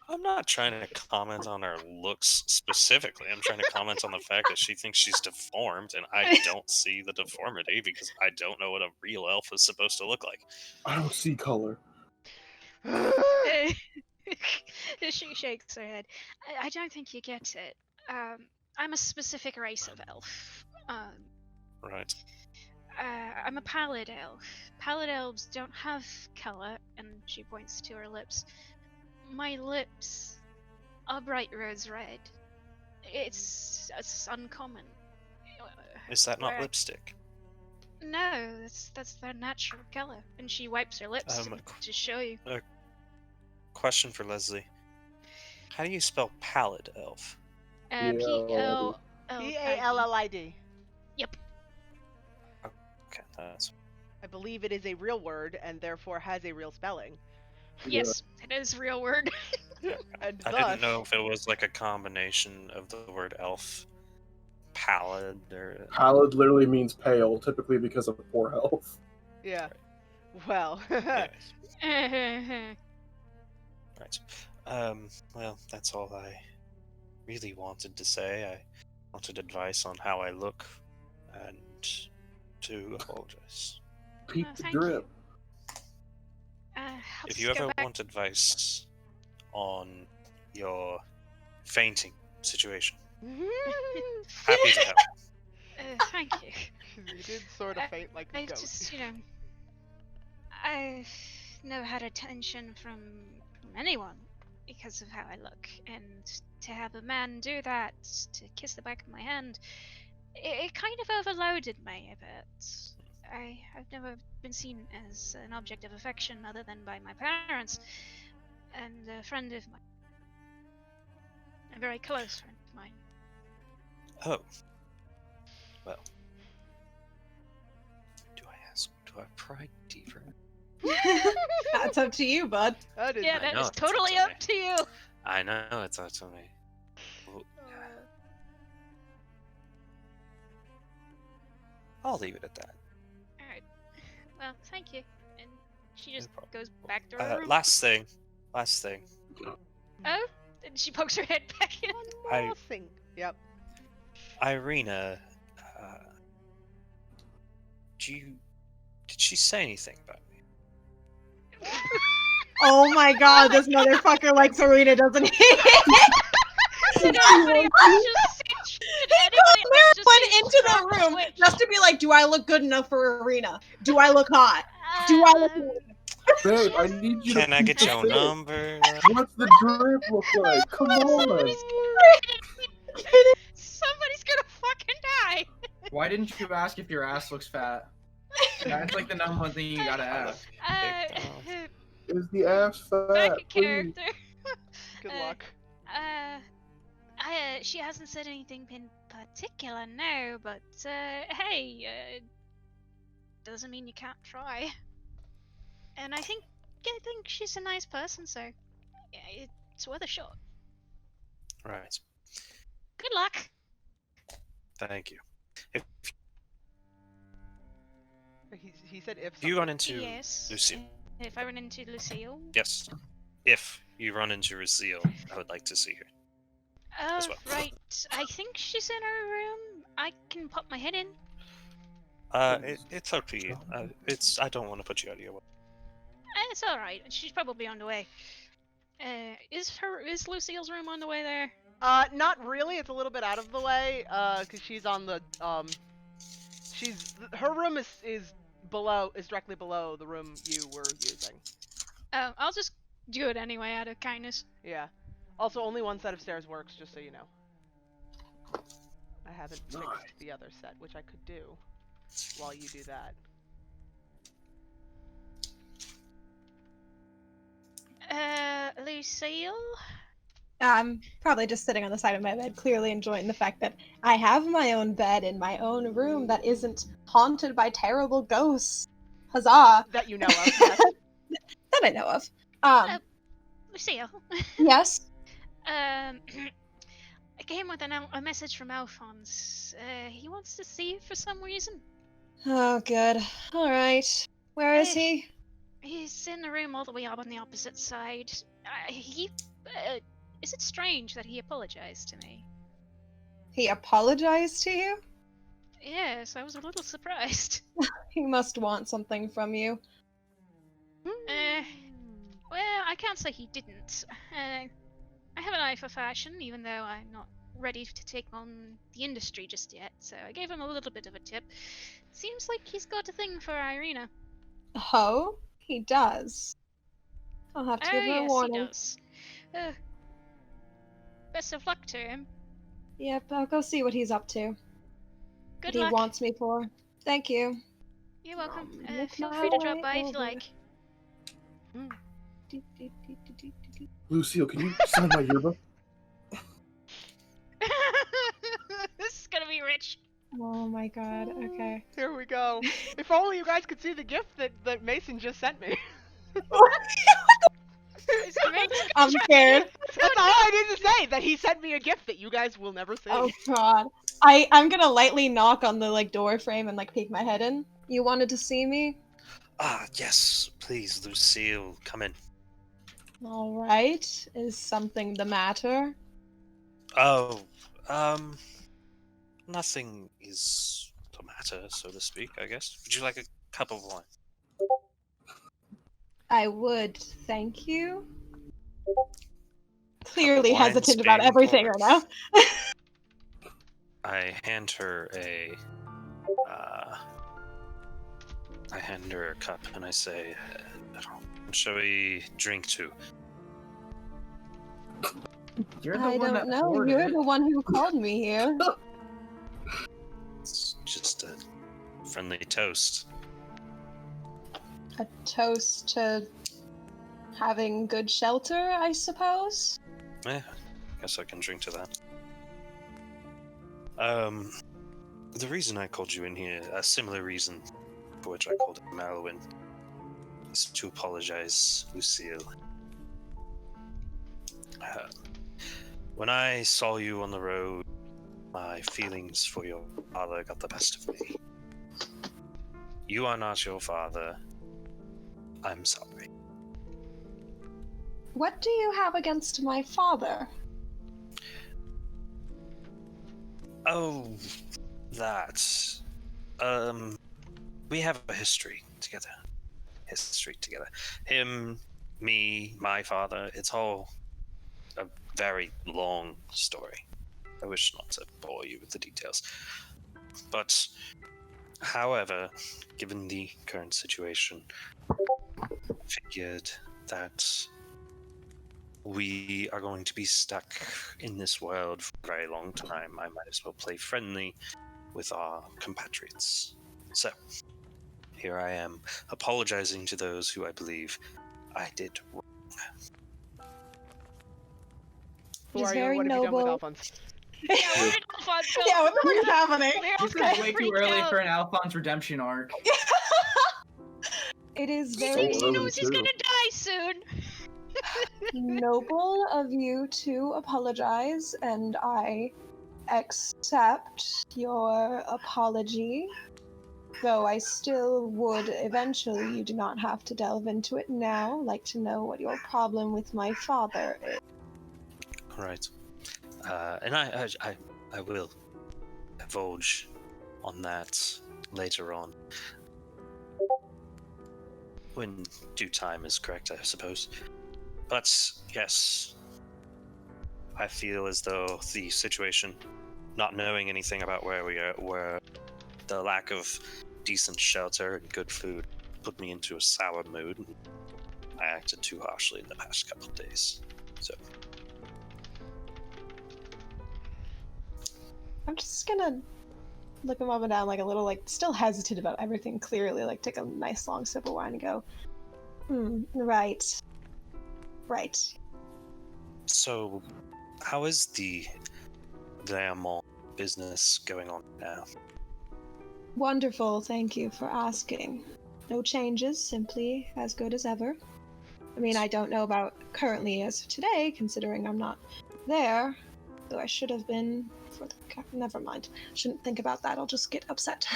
I'm not trying to comment on her looks specifically. I'm trying to comment on the fact that she thinks she's deformed, and I don't see the deformity because I don't know what a real elf is supposed to look like. I don't see color. She shakes her head. I don't think you get it. I'm a specific race of elf. Right. I'm a pallid elf. Pallid elves don't have color, and she points to her lips. My lips are bright rose red. It's uncommon. Is that not Where- lipstick? No, that's their natural color. And she wipes her lips to show you. Question for Leslie. How do you spell pallid elf? P-L... P-A-L-L-I-D. Yep. Okay, that's I believe it is a real word and therefore has a real spelling. Yes, it is a real word. And I thus, didn't know if it was like a combination of the word elf, pallid, or Pallid literally means pale, typically because of poor health. Yeah. Well. anyways. Right. Well, that's all I really wanted to say. I wanted advice on how I look and to apologize. Peep Oh, the thank drip. If you ever want advice on your fainting situation, happy to help. Thank you. You did sort of faint like a I goat. just, I've never had attention from anyone because of how I look, and to have a man do that, to kiss the back of my hand, it kind of overloaded me a bit. I've never been seen as an object of affection other than by my parents. and a friend of mine. A very close friend of mine. Oh. Well. Do I ask? Do I pry deeper? That's up to you, bud. That is Yeah, I that know, is it's totally up up to to you. I know it's up to me. Well, I'll leave it at that. Alright. Well, thank you. And she just problem. goes back to her room. Last thing. Oh? And she pokes her head back in. one more thing. Yep. Ireena, did she say anything about me? Oh my god, this motherfucker likes Ireena, doesn't he? Did anybody else just see? Did anybody else just Went see into the Strahd room switch? just to be like, do I look good enough for Ireena? Do I look hot? Do I look Babe, I need you to. Can I get keep your the fit. number? What's the drip look like? Come on. Somebody's gonna fucking die. Why didn't you ask if your ass looks fat? That's like the number one thing you gotta ask. Is the ass fat? Back in Please. character. Good Uh, luck. She hasn't said anything in particular, no, but, hey, doesn't mean you can't try. And I think she's a nice person, so yeah, it's worth a shot. Right. Good luck. Thank you. He said if If you run something. into Yes. Lucille. If I run into Lucille. Yes. If you run into Lucille, I would like to see her. as well. Right. I think she's in her room. I can pop my head in. It's up to you. I don't want to put you out of your way. It's alright. She's probably on the way. Is Lucille's room on the way there? Not really. It's a little bit out of the way. Cause she's on the her room is directly below the room you were using. Oh, I'll just do it anyway out of kindness. Yeah. Also, only one set of stairs works, just so you know. I haven't fixed the other set, which I could do while you do that. Lucille? I'm probably just sitting on the side of my bed, clearly enjoying the fact that I have my own bed in my own room that isn't haunted by terrible ghosts. Huzzah! That you know of, yes. That I know of. Lucille? Yes? I came with a message from Alphonse. He wants to see you for some reason. Oh, good. Alright. Where is he? He's in the room all the way up on the opposite side. Is it strange that he apologized to me? He apologized to you? Yes, I was a little surprised. He must want something from you. Well, I can't say he didn't. I have an eye for fashion, even though I'm not ready to take on the industry just yet, so I gave him a little bit of a tip. Seems like he's got a thing for Ireena. Oh? He does. I'll have to give him a Yes, warning. he does. Best of luck to him. Yep, I'll go see what he's up to. Good what luck. he wants me for. Thank you. You're welcome. Make Feel my free to drop way by if you over. like. Lucille, can you sign my yearbook? This is gonna be rich. Oh my god, okay. Here we go. If only you guys could see the gift that Mason just sent me. It's great. I'm scared. That's all I need to say, that he sent me a gift that you guys will never see. Oh god. I'm gonna lightly knock on the door frame and peek my head in. You wanted to see me? Ah, yes, please, Lucille, come in. Alright. Is something the matter? Oh, nothing is the matter, so to speak, I guess. Would you like a cup of wine? I would, thank you. Clearly Wine's hesitant about being everything poured. right now. I hand her a cup and I say, shall we drink to? You're the I one don't that know. poured You're it. the one who called me here. It's just a friendly toast. A toast to having good shelter, I suppose. Yeah, guess I can drink to that. The reason I called you in here, a similar reason for which I called in Marowin, is to apologize, Lucille. When I saw you on the road, my feelings for your father got the best of me. You are not your father. I'm sorry. What do you have against my father? Oh, that. We have a history together. Him, me, my father, it's all a very long story. I wish not to bore you with the details. But, however, given the current situation, figured that we are going to be stuck in this world for a very long time. I might as well play friendly with our compatriots. So, here I am, apologizing to those who I believe I did wrong. Who He's are you? very What have you done with noble. Alphonse? Yeah, where did Alphonse go? Yeah, what the fuck is happening? We're all This is kinda way too freaked early out. for an Alphonse redemption arc. It is He So very thinks he early, knows he's too. gonna die soon. noble of you to apologize, and I accept your apology. Though I still would eventually, you do not have to delve into it now, like to know what your problem with my father is. Right. And I will divulge on that later on. When due time is correct, I suppose. But, yes, I feel as though the situation, not knowing anything about where we were, the lack of decent shelter and good food put me into a sour mood. I acted too harshly in the past couple of days. So, I'm just gonna look him up and down, like a little, like, still hesitant about everything, clearly, like, take a nice long sip of wine and go, right. Right. so how is the Diamond business going on now? Wonderful, thank you for asking. No changes, simply as good as ever. I mean, I don't know about currently as of today, considering I'm not there, though I should have been for the... Never mind. Shouldn't think about that, I'll just get upset.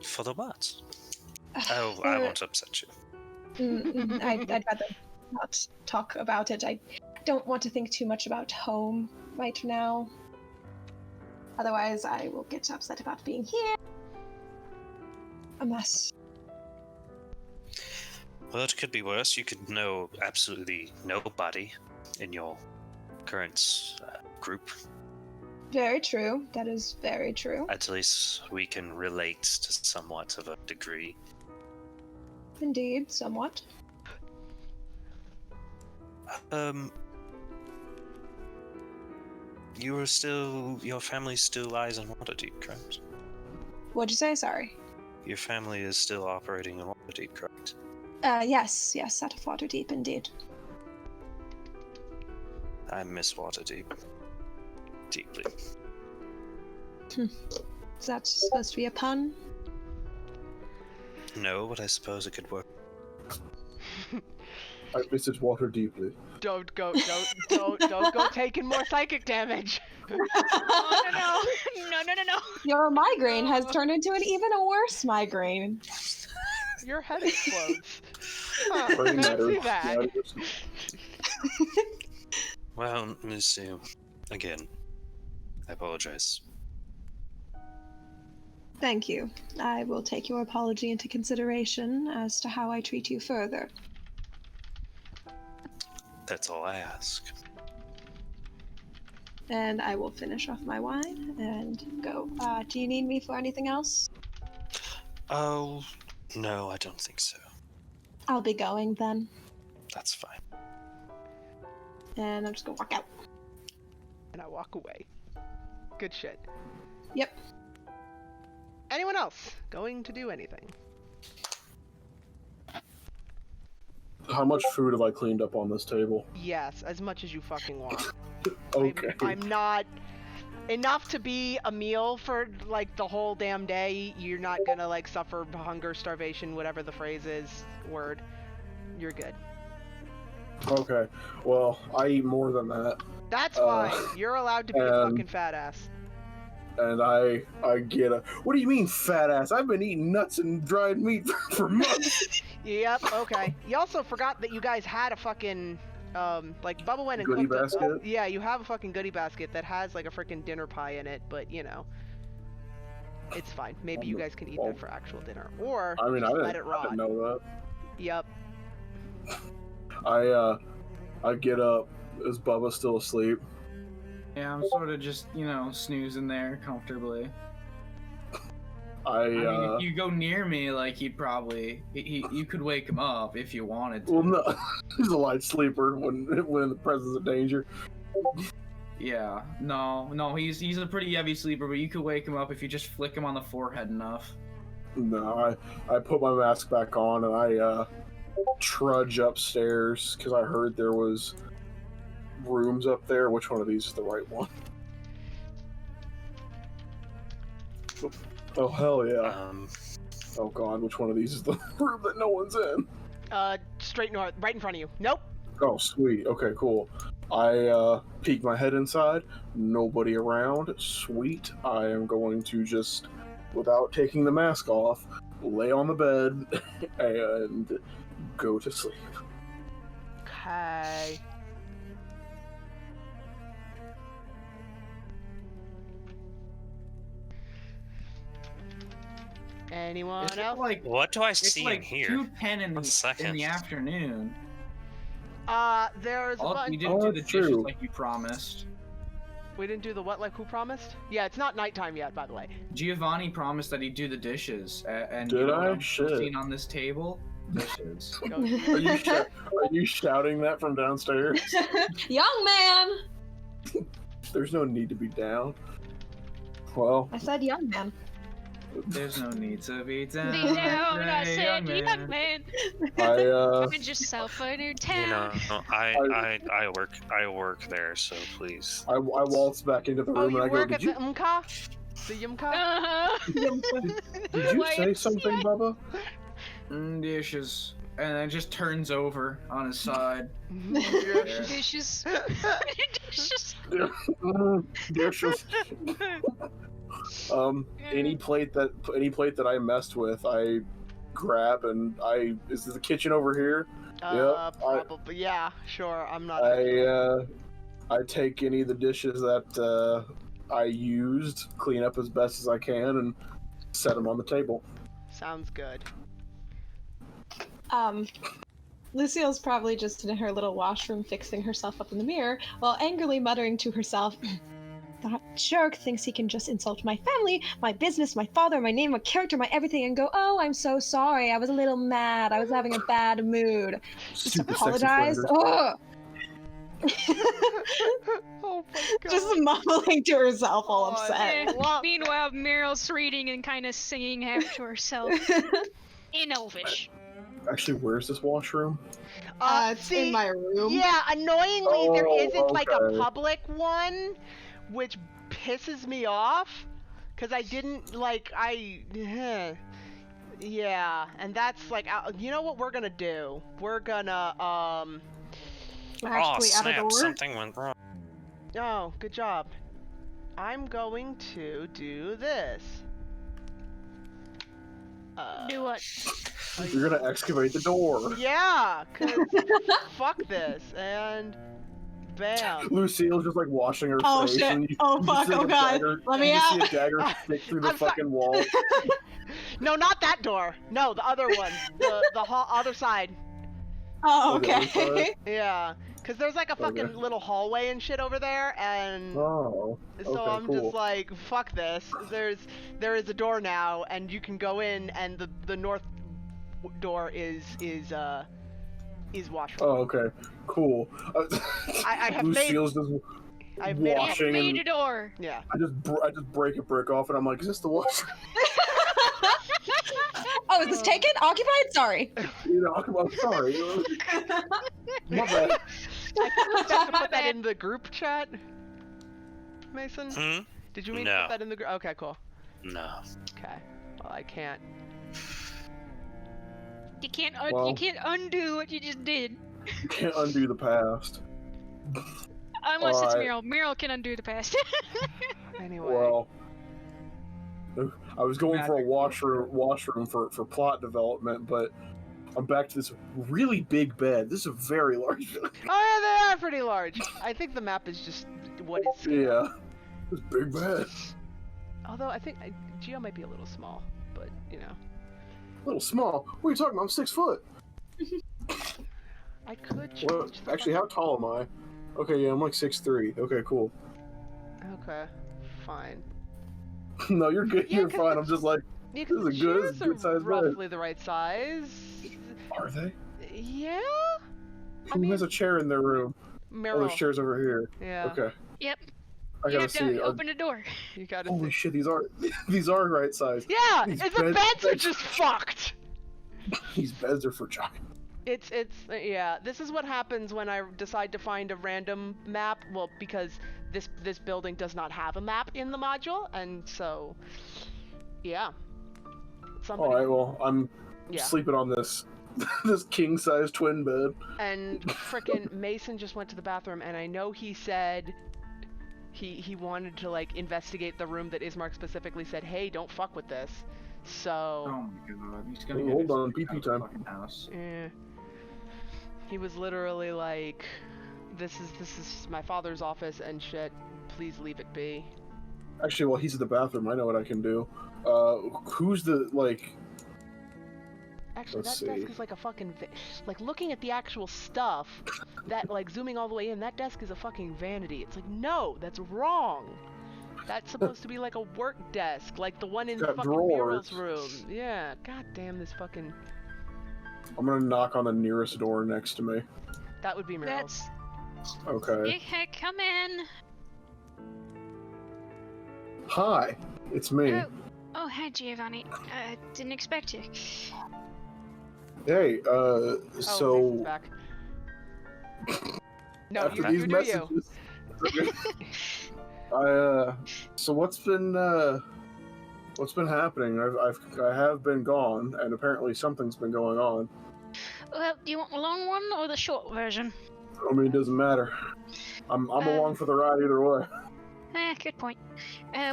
For the what? Oh, For- I won't upset you. I'd rather not talk about it. I don't want to think too much about home right now. Otherwise, I will get upset about being here. A mess. Well, it could be worse. You could know absolutely nobody in your current group. Very true. That is very true. At least we can relate to somewhat of a degree. Indeed, somewhat. Your family still lies in Waterdeep, correct? What'd you say? Sorry. Your family is still operating in Waterdeep, correct? Yes, out of Waterdeep, indeed. I miss Waterdeep. Deeply. Is that supposed to be a pun? No, but I suppose it could work. I visit water deeply. Don't go taking more psychic damage. Oh, no. Your migraine has turned into an even worse migraine. Your head explodes. Huh, Brain matter. fancy that. Well, Lucy, again, I apologize. Thank you. I will take your apology into consideration as to how I treat you further. That's all I ask. And I will finish off my wine and go. Do you need me for anything else? Oh, no, I don't think so. I'll be going then. That's fine. And I'm just gonna walk out. And I walk away. Good shit. Yep. Anyone else going to do anything? How much food have I cleaned up on this table? Yes, as much as you fucking want. Okay. I'm not enough to be a meal for like the whole damn day. You're not gonna like suffer hunger, starvation, whatever the phrase is. Word. You're good. Okay. Well, I eat more than that, That's fine. You're allowed to be a fucking fat ass. and I get a. What do you mean, fat ass? I've been eating nuts and dried meat for months. Yep. Okay. You also forgot that you guys had a fucking like Bubba went and Goodie cooked basket? yeah, you have a fucking goodie basket that has like a freaking dinner pie in it, but you know, it's fine. Maybe you guys can eat that for actual dinner, or I mean, I just didn't, let it I rot. didn't know that. Yep. I get up. Is Bubba still asleep? Yeah, I'm sort of just, snoozing there comfortably. I mean, if you go near me, like, he'd probably... you could wake him up if you wanted to. Well, no. He's a light sleeper when in the presence of danger. Yeah, no, he's a pretty heavy sleeper, but you could wake him up if you just flick him on the forehead enough. No, I put my mask back on and I trudge upstairs because I heard there was rooms up there. Which one of these is the right one? Oh hell yeah! Oh god, which one of these is the room that no one's in? Straight north, right in front of you. Nope. Oh sweet. Okay, cool. I peek my head inside. Nobody around. Sweet. I am going to just, without taking the mask off, lay on the bed and go to sleep. Okay. Anyone It's else? like What do I it's see like in here? 2:10 in One the second. afternoon. There's a You bunch. didn't do the dishes true. like you promised. We didn't do the what, like who promised? Yeah, it's not nighttime yet, by the way. Giovanni promised that he'd do the dishes, and Did you know I? what I'm Shit. seeing on this table? Dishes. Go- Are you shouting that from downstairs? Young man! There's no need to be down. Well, I said young man. There's no need to be down. Be down, I Say, said, young young man. Find yourself a new You town. know, I work there, so please. I waltz back into the Oh, room you and I go, work did at you, the Yumka? The Yumka? did you say something, Bubba? Dishes. And then just turns over on his side. Dishes. Dishes. Dishes. Any plate that I messed with, I grab and is the kitchen over here? Yep, Probably. Yeah, sure. I'm not. I take any of the dishes that I used, clean up as best as I can, and set them on the table. Sounds good. Lucille's probably just in her little washroom fixing herself up in the mirror, while angrily muttering to herself, "That jerk thinks he can just insult my family, my business, my father, my name, my character, my everything, and go, oh, I'm so sorry, I was a little mad, I was having a bad mood. Just Super sexy apologize? flavors. Ugh." Oh my god. Just mumbling to herself, all Oh, upset. yeah. Meanwhile, Meryl's reading and kind of singing half to herself in Elvish. Actually, where's this washroom? It's See, in my room. yeah, annoyingly, there Oh, isn't like a okay. public one, which pisses me off, because I didn't, yeah, and that's like, you know what we're gonna do? We're gonna, Oh Actually, out of the snap! door. Something went wrong. oh, good job. I'm going to do this. Do what? You're gonna excavate the door. Yeah, cause fuck this, and bam. Lucille's just like washing her Oh, face. shit. And you, Oh, you fuck. see, like, Oh, a God. dagger- Let me you out. see a dagger stick through the I'm sorry. fucking wall. No, not that door. No, the other one. The other side. Oh, Oh, the other okay. side? Yeah, cause there's like a fucking Okay. little hallway and shit over there, and Oh, so okay, I'm cool. just like, fuck this. There is a door now, and you can go in, and the north door is washroom. Oh, okay, cool. I have made- Lucille's just I've made washing Made and a door. yeah. I just break a brick off and I'm like, is this the washroom? Oh, is this taken? Occupied? Sorry. You know, I'm sorry. My bad. I forgot to My put that bad. in the group chat. Mason, Hmm? did you mean to No. put that in the group? Okay, cool. No. Okay. Well, I can't. You can't Well- you can't undo what you just did. Can't undo the past. Unless it's Alright. Meryl. Meryl can undo the past. Anyway. Well, I was going for a washroom for plot development, but I'm back to this really big bed. This is a very large bed. Oh yeah, they are pretty large. I think the map is just what is scale. Yeah, this big bed. Although I think Geo might be a little small, but you know. A little small. What are you talking about? I'm 6 foot. I could change Well, the actually, how tall am I? Okay, yeah, I'm like 6'3". Okay, cool. Okay, fine. No, you're good. Yeah, You're 'cause fine. the- I'm just like, Yeah, This is a the good- chairs good sized are bed. roughly the right size. are they? Yeah. Who has a chair in their room? Oh, Meryl. there's chairs over here. Yeah. Okay. Yep. I You gotta have see. to open the door. You gotta Holy see. shit, these are right size. Yeah, These and the beds- beds are just fucked. These beds are for giants. It's yeah. This is what happens when I decide to find a random map. Well, because this building does not have a map in the module, and so yeah. Somebody, All right, well, I'm yeah. sleeping on this this king size twin bed. And frickin' Mason just went to the bathroom, and I know he said he wanted to like investigate the room that Ismark specifically said, hey, don't fuck with this. So Oh my god, he's gonna Oh, get hold his on, dick pee-pee out of the time. fucking house. he was literally like, this is my father's office and shit. Please leave it be. Actually, while he's at the bathroom, I know what I can do. Who's the like? Actually, Let's that desk see. is like a fucking like looking at the actual stuff. That like zooming all the way in. That desk is a fucking vanity. It's like no, that's wrong. That's supposed to be like a work desk, like the one in Got fucking drawers. Mural's room. Yeah. God damn this fucking. I'm gonna knock on the nearest door next to me. That would be Mural's. That's Okay. yeah, come in. Hi, it's me. Oh, hi Giovanni. Didn't expect you. Hey, Oh, so Mason's back. No, after you these do you. messages, so what's been happening? I have been gone, and apparently something's been going on. Well, do you want the long one or the short version? I mean, it doesn't matter. I'm along for the ride either way. Good point.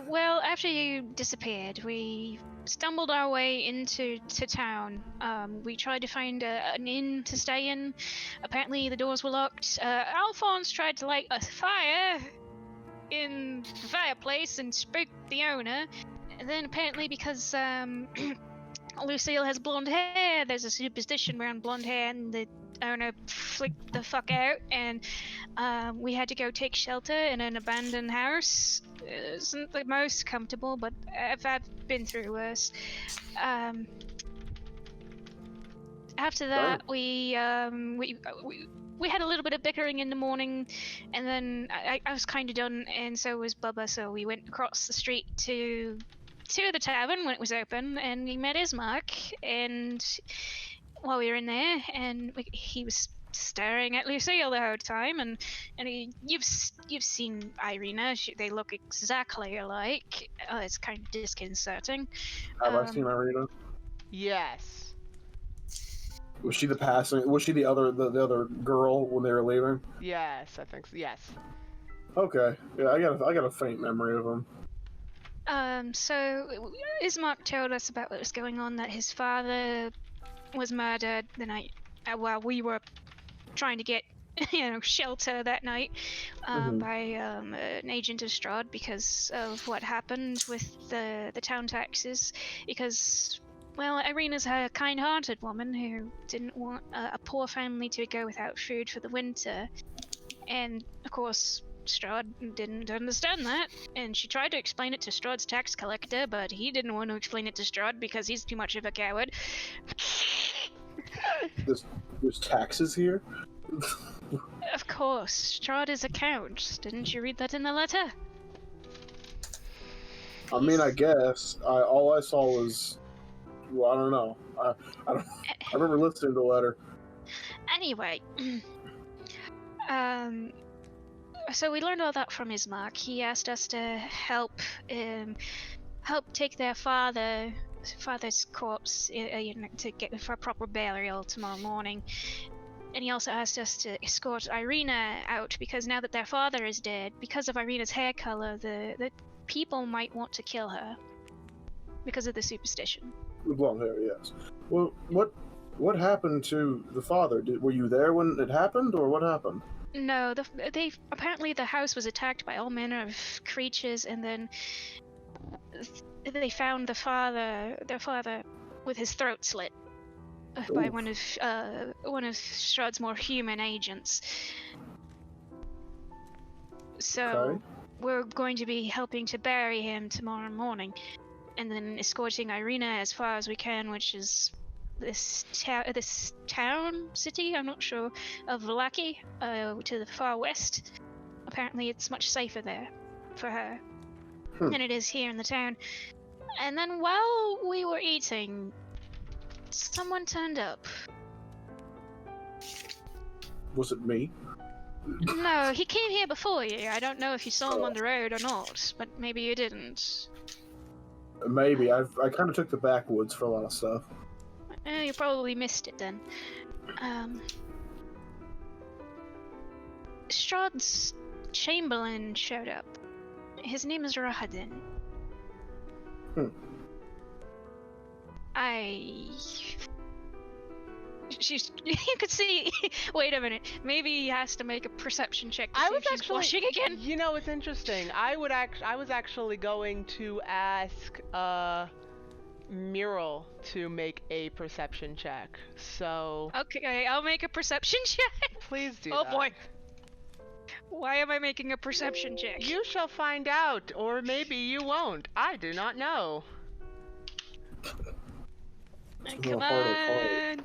Well, after you disappeared, we stumbled our way into town. We tried to find an inn to stay in. Apparently, the doors were locked. Alphonse tried to light a fire in the fireplace and spooked the owner. And then, apparently, because Lucille has blonde hair, there's a superstition around blonde hair, and the owner flicked the fuck out, and we had to go take shelter in an abandoned house. It isn't the most comfortable, but I've been through worse. After that, we had a little bit of bickering in the morning, and then I was kind of done, and so was Bubba. So we went across the street to the tavern when it was open, and we met Ismark. And while we were in there, and he was staring at Lucille the whole time, and you've seen Ireena. They look exactly alike. It's kind of disconcerting. Have I seen Ireena? Yes. Was she the passing? Was she the other girl when they were leaving? Yes, I think so. Yes. Okay, yeah, I got a faint memory of him. So Ismark told us about what was going on, that his father was murdered the night while we were trying to get shelter that night by an agent of Strahd because of what happened with the town taxes. Because, well, Ireena's a kind-hearted woman who didn't want a poor family to go without food for the winter, and of course Strahd didn't understand that, and she tried to explain it to Strahd's tax collector, but he didn't want to explain it to Strahd because he's too much of a coward. There's taxes here. Of course, Strahd is a count. Didn't you read that in the letter? I mean, I guess all I saw was Well, I don't know. I remember listening to the letter. Anyway, so we learned all that from Ismark. He asked us to help take their father's corpse to get for a proper burial tomorrow morning. And he also asked us to escort Ireena out because now that their father is dead, because of Ireena's hair color, the people might want to kill her because of the superstition. The blonde hair, yes. Well, what happened to the father? Were you there when it happened, or what happened? No, apparently the house was attacked by all manner of creatures, and then they found their father with his throat slit by one of Strahd's more human agents. So Okay. we're going to be helping to bury him tomorrow morning, and then escorting Ireena as far as we can, which is this city, I'm not sure, of Vlaki, to the far west. Apparently it's much safer there for her than it is here in the town. And then while we were eating, someone turned up. Was it me? No, he came here before you. I don't know if you saw him on the road or not, but maybe you didn't. Maybe. I kind of took the backwoods for a lot of stuff. You probably missed it then. Strahd's chamberlain showed up. His name is Rahadin. You could see. Wait a minute. Maybe he has to make a perception check to see if she's blushing again. You know, it's interesting. I was actually going to ask Mural to make a perception check. So Okay, I'll make a perception check. please do Oh that. boy. Why am I making a perception check? You shall find out, or maybe you won't. I do not know. Come on.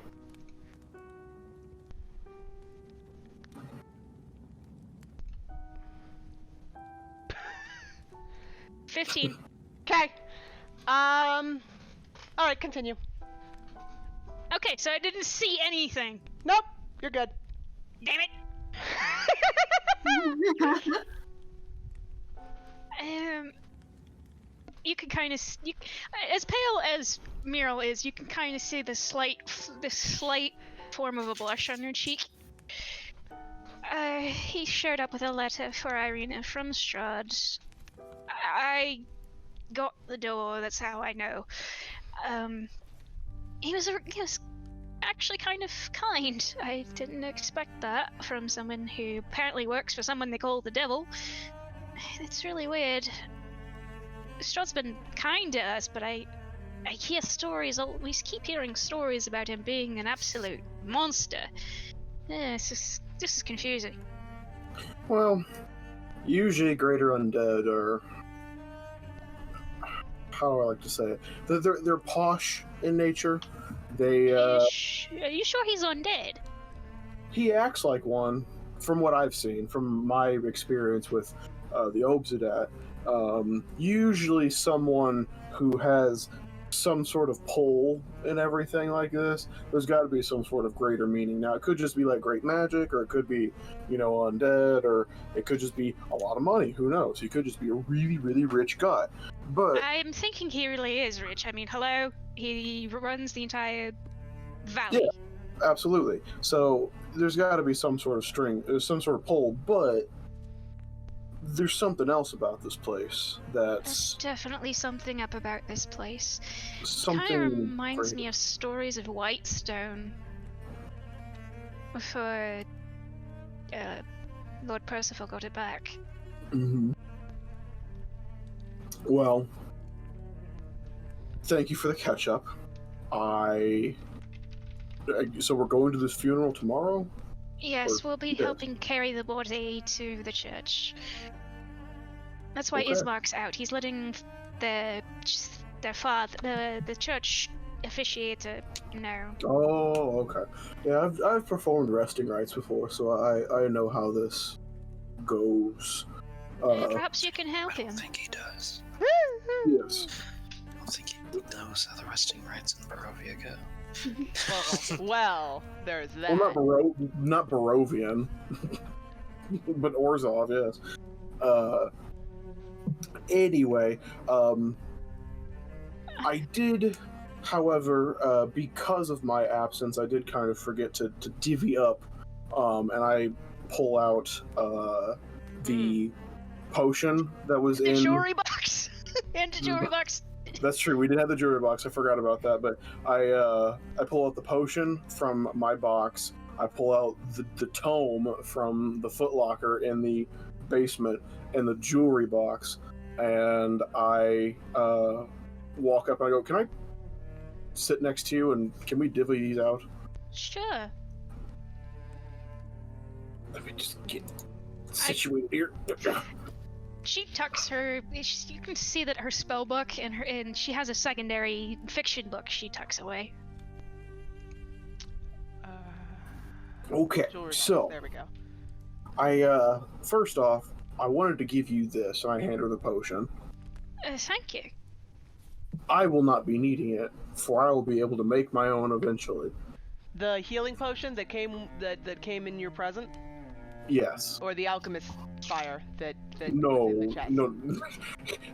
15. Okay. All right, continue. Okay, so I didn't see anything. Nope, you're good. Damn it. You can kind of, as pale as Mural is, you can kind of see the slight form of a blush on her cheek. He showed up with a letter for Ireena from Strahd. I got the door. That's how I know. He was actually kind of kind. I didn't expect that from someone who apparently works for someone they call the devil. It's really weird. Strahd's been kind to us, but I hear stories. We keep hearing stories about him being an absolute monster. Yeah, this is confusing. Well, usually greater undead are, how do I like to say it? They're posh in nature. They Are you sure he's undead? he acts like one, from what I've seen, from my experience with the Obsidat. Usually someone who has some sort of pull and everything like this, there's got to be some sort of greater meaning. Now, it could just be like great magic, or it could be, undead, or it could just be a lot of money. Who knows? He could just be a really, really rich guy. But I'm thinking he really is rich. I mean, hello? He runs the entire valley. Yeah, absolutely. So there's got to be some sort of some sort of pull, but there's something else about this place There's that's definitely something up about this place. something Kind of reminds greater. me of stories of Whitestone before Lord Percival got it back. Mhm. Well, thank you for the catch up. So we're going to this funeral tomorrow? Yes, we'll be yes. helping carry the body to the church. That's why Okay. Ismark's out. He's letting their father, the church officiator, know. Oh, okay. Yeah, I've performed resting rites before, so I know how this goes. Perhaps you can help I him. don't think he does. Yes. I don't think he Those are the resting rights in Barovia go. Well, there's that. Well, not Barovian, but Orzhov, yes. Anyway, I did, however, because of my absence, I did kind of forget to divvy up, and I pull out the potion that was The in jewelry box! And the jewelry box! That's true. We did have the jewelry box. I forgot about that. But I pull out the potion from my box. I pull out the tome from the footlocker in the basement in the jewelry box, and I walk up and I go, "Can I sit next to you and can we divvy these out?" Sure. Let me just get situated here. She tucks her. You can see that her spell book and she has a secondary fiction book she tucks away. Okay, Jewelry box. so There we go. I first off, I wanted to give you this, and I hand her the potion. Thank you. I will not be needing it, for I will be able to make my own eventually. The healing potion that came in your present, Yes. or the alchemist fire that No, was in the chest? no.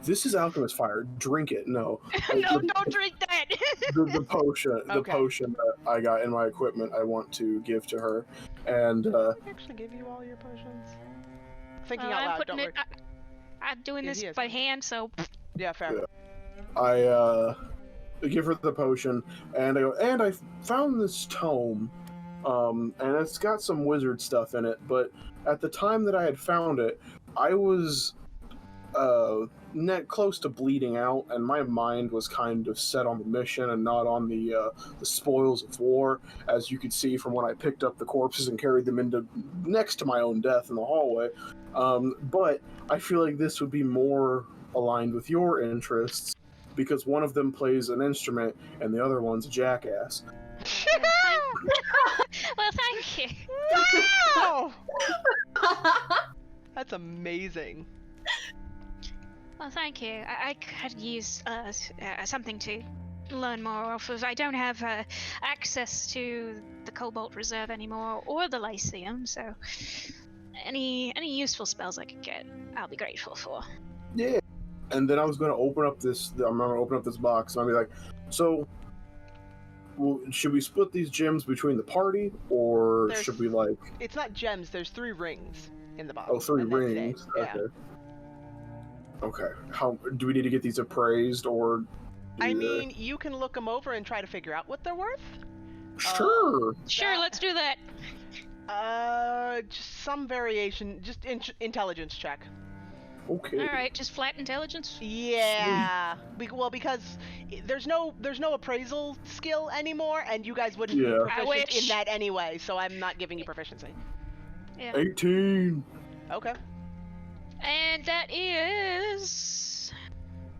This is alchemist fire. Drink it. No. No, the, don't drink that! the potion, the Okay. potion that I got in my equipment, I want to give to her, and Did I actually give you all your potions? Thinking out I'm loud. putting Don't it. worry. I'm doing Yeah, this he is. by hand, so. Yeah, fair. Yeah. I give her the potion, and I go, and I found this tome, and it's got some wizard stuff in it, but at the time that I had found it, I was close to bleeding out, and my mind was kind of set on the mission and not on the spoils of war, as you could see from when I picked up the corpses and carried them into next to my own death in the hallway. But I feel like this would be more aligned with your interests, because one of them plays an instrument and the other one's a jackass. Well, thank you. Wow! That's amazing. Well, thank you. I could use something to learn more off of. I don't have access to the Cobalt Reserve anymore, or the Lyceum, so any useful spells I could get, I'll be grateful for. Yeah. And then I was going to open up this. I'm going to open up this box, and I'll be like, "So, well, should we split these gems between the party, or There's- should we like?" It's not gems. There's 3 rings in the box. Oh, 3 and that's it. rings. Yeah. Okay. Okay. How do we need to get these appraised, or? I mean, you can look them over and try to figure out what they're worth. Sure. Sure, That- let's do that. Just some variation. Just intelligence check. Okay. All right, just flat intelligence. Yeah. Because there's no appraisal skill anymore, and you guys wouldn't be Yeah. I proficient in wish. that anyway. So I'm not giving you proficiency. Yeah. 18. Okay. And that is.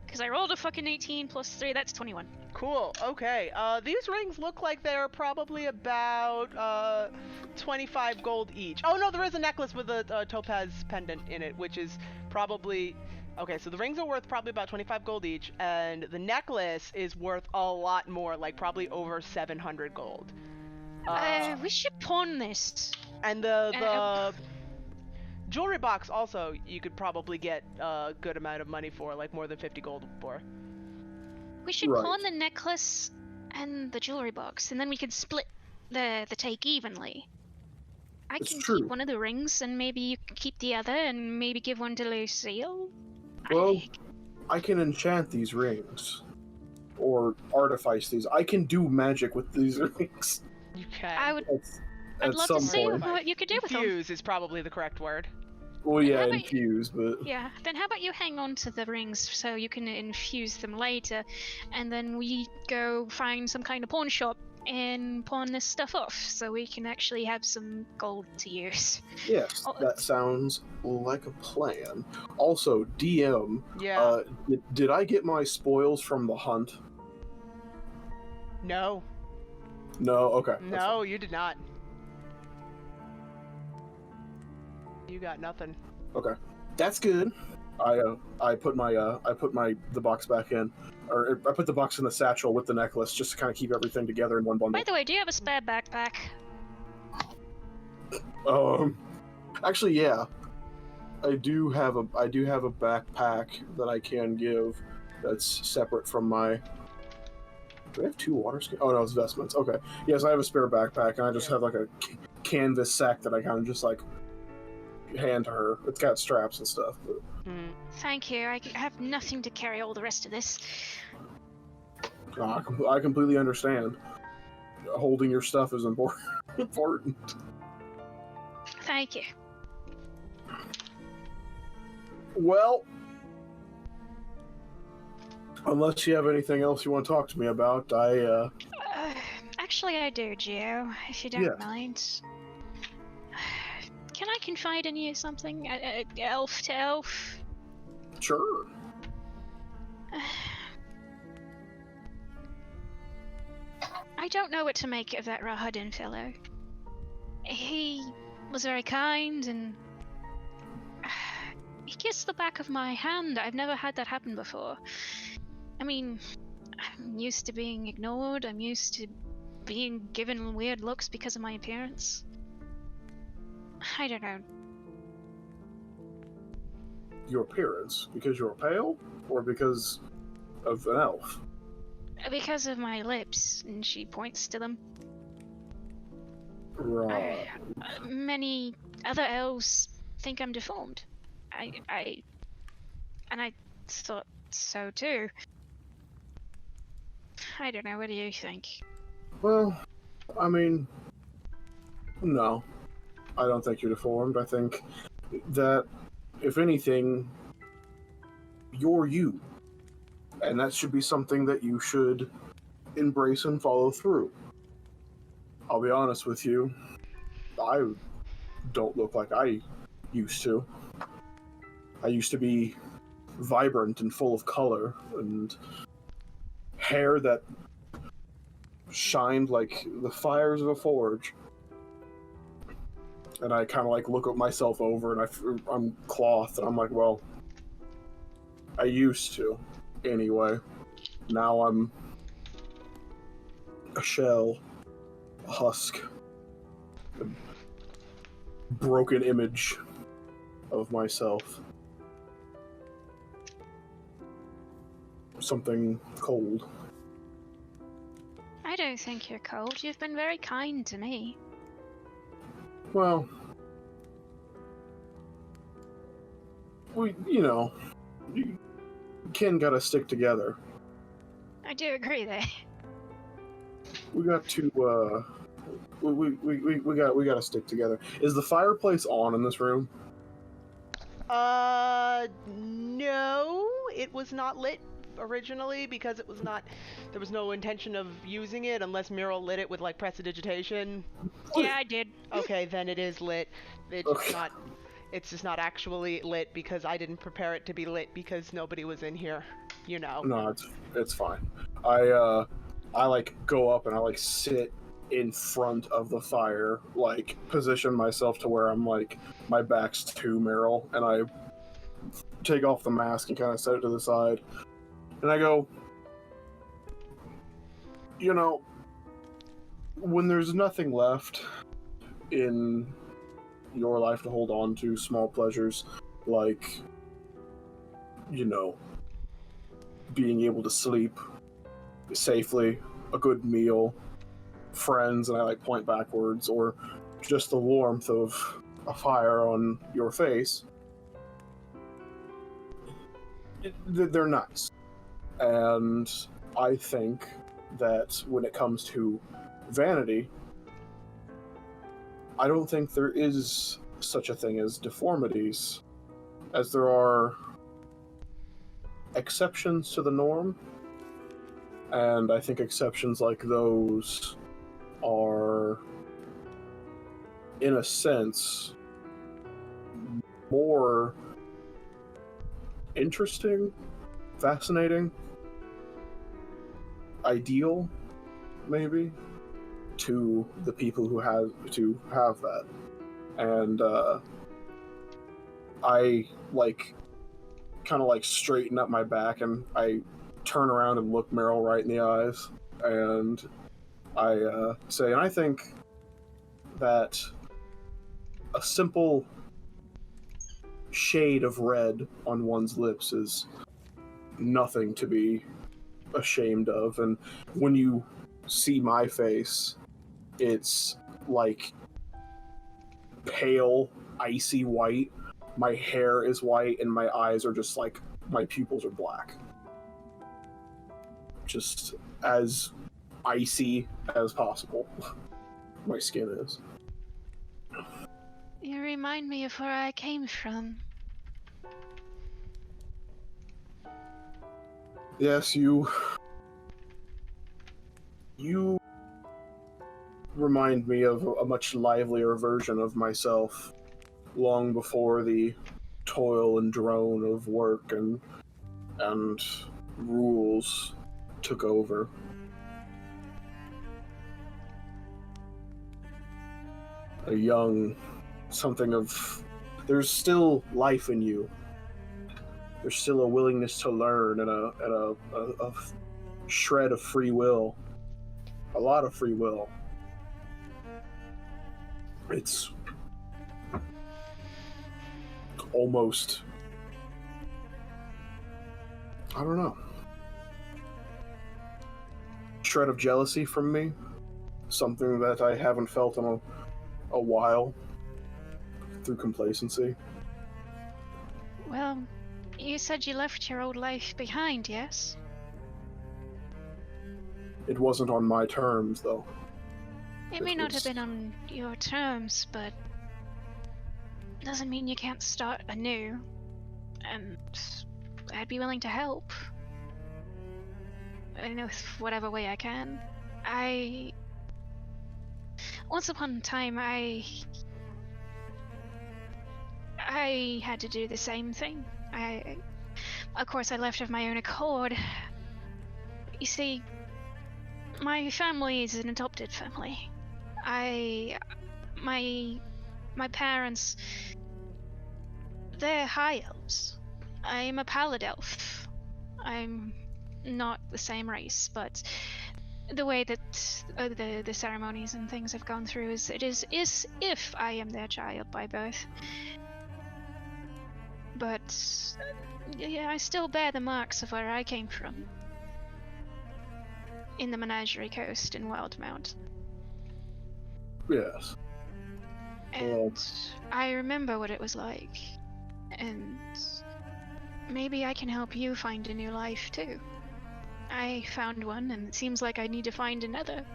Because I rolled a fucking 18 plus 3, that's 21. Cool. Okay. These rings look like they're probably about 25 gold each. Oh no, there is a necklace with a topaz pendant in it, which is probably okay. So the rings are worth probably about 25 gold each, and the necklace is worth a lot more, like probably over 700 gold. We should pawn this. And the jewelry box also you could probably get a good amount of money for, like more than 50 gold for. We should Right. pawn the necklace and the jewelry box, and then we could split the take evenly. I It's can true. keep one of the rings, and maybe you can keep the other, and maybe give one to Lucille. Well, I can enchant these rings, or artifice these. I can do magic with these rings. You can. I'd At love some to see point. what you could do with them. Infuse is probably the correct word. Well, yeah, How about- infuse, but Yeah, then how about you hang on to the rings so you can infuse them later, and then we go find some kind of pawn shop and pawn this stuff off so we can actually have some gold to use. yes, Oh, that sounds like a plan. Also, DM, Yeah. did I get my spoils from the hunt? No. No. Okay. that's No, you did not. You got nothing. fine. Okay. That's good. I put the box back in, or I put the box in the satchel with the necklace just to kind of keep everything together in one bundle. By the way, do you have a spare backpack? Actually, yeah, I do have a backpack that I can give. That's separate from my. Do I have 2 water skins? Oh no, it's vestments. Okay, yes, I have a spare backpack, and I just have like a canvas sack that I kind of just like hand to her. It's got straps and stuff. But... Thank you. I have nothing to carry all the rest of this. I completely understand. Holding your stuff is important. Thank you. Well, unless you have anything else you want to talk to me about, Actually, I do, Gio, if you don't mind. Can I confide in you something? Elf to elf? Sure. I don't know what to make of that Rahadin fellow. He was very kind and he kissed the back of my hand. I've never had that happen before. I mean, I'm used to being ignored. I'm used to being given weird looks because of my appearance. I don't know. Your appearance? Because you're pale? Or because of an elf? Because of my lips, and she points to them. Right. Many other elves think I'm deformed. And I thought so too. I don't know, what do you think? Well, I mean, no. I don't think you're deformed. I think that, if anything, you're you. And that should be something that you should embrace and follow through. I'll be honest with you, I don't look like I used to. I used to be vibrant and full of color, and hair that shined like the fires of a forge. And I kind of like look at myself over, and I'm clothed, and I'm like, well, I used to, anyway. Now I'm a shell, a husk, a broken image of myself. Something cold. I don't think you're cold. You've been very kind to me. Well, you Kin gotta stick together. I do agree there. We got to, we gotta stick together. Is the fireplace on in this room? No, it was not lit originally because it was not. There was no intention of using it unless Muriel lit it with like prestidigitation. Yeah, I did. Okay, then it is lit. It's Okay. not. It's just not actually lit because I didn't prepare it to be lit because nobody was in here. You know. No, it's fine. I like go up and I like sit in front of the fire, like position myself to where I'm like my back's to Meryl, and I take off the mask and kind of set it to the side, and I go, when there's nothing left in your life to hold on to, small pleasures like being able to sleep safely, a good meal, friends, and I like point backwards, or just the warmth of a fire on your face, they're nice. And I think that when it comes to vanity, I don't think there is such a thing as deformities, as there are exceptions to the norm. And I think exceptions like those are, in a sense, more interesting, fascinating, ideal, maybe, to the people who have that. And I like kind of like straighten up my back, and I turn around and look Meryl right in the eyes, and I say, and I think that a simple shade of red on one's lips is nothing to be ashamed of, and when you see my face, it's like pale, icy white. My hair is white, and my eyes are just like, my pupils are black. Just as icy as possible. My skin is. You remind me of where I came from. Yes, you remind me of a much livelier version of myself, long before the toil and drone of work and rules took over. A young, something of, there's still life in you. There's still a willingness to learn and a shred of free will. A lot of free will. It's almost, I don't know, shred of jealousy from me. Something that I haven't felt in a while through complacency. Well, you said you left your old life behind, yes? It wasn't on my terms, though. It may not have been on your terms, but doesn't mean you can't start anew. And I'd be willing to help. In whatever way I can. Once upon a time, I had to do the same thing. Of course, I left of my own accord. You see, my family is an adopted family. My parents, they're high elves. I'm a pallid elf. I'm not the same race, but the way that the ceremonies and things have gone through is if I am their child by birth. But yeah, I still bear the marks of where I came from. In the Menagerie Coast in Wildmount. Yes. And I remember what it was like. And maybe I can help you find a new life too. I found one, and it seems like I need to find another.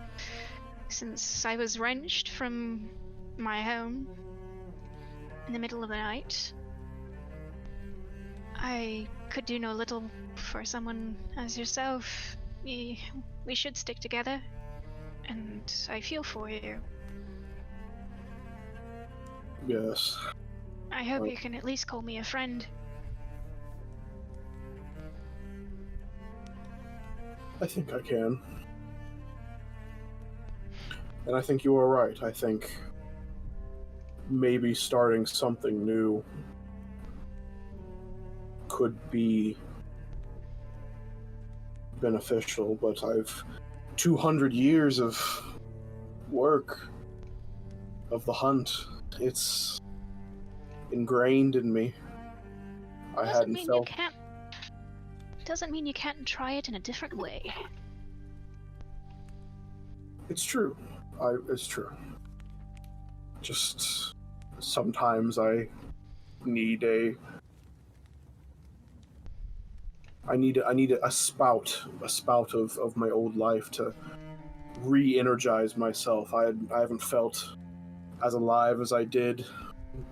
Since I was wrenched from my home in the middle of the night, I could do no little for someone as yourself. We should stick together, and I feel for you. Yes. I hope you can at least call me a friend. I think I can. And I think you are right. I think maybe starting something new could be beneficial, but I've 200 years of work of the hunt. It's ingrained in me. I hadn't felt. Doesn't mean you can't try it in a different way. It's true. It's true. Just sometimes I need a spout of my old life to re-energize myself. I haven't felt as alive as I did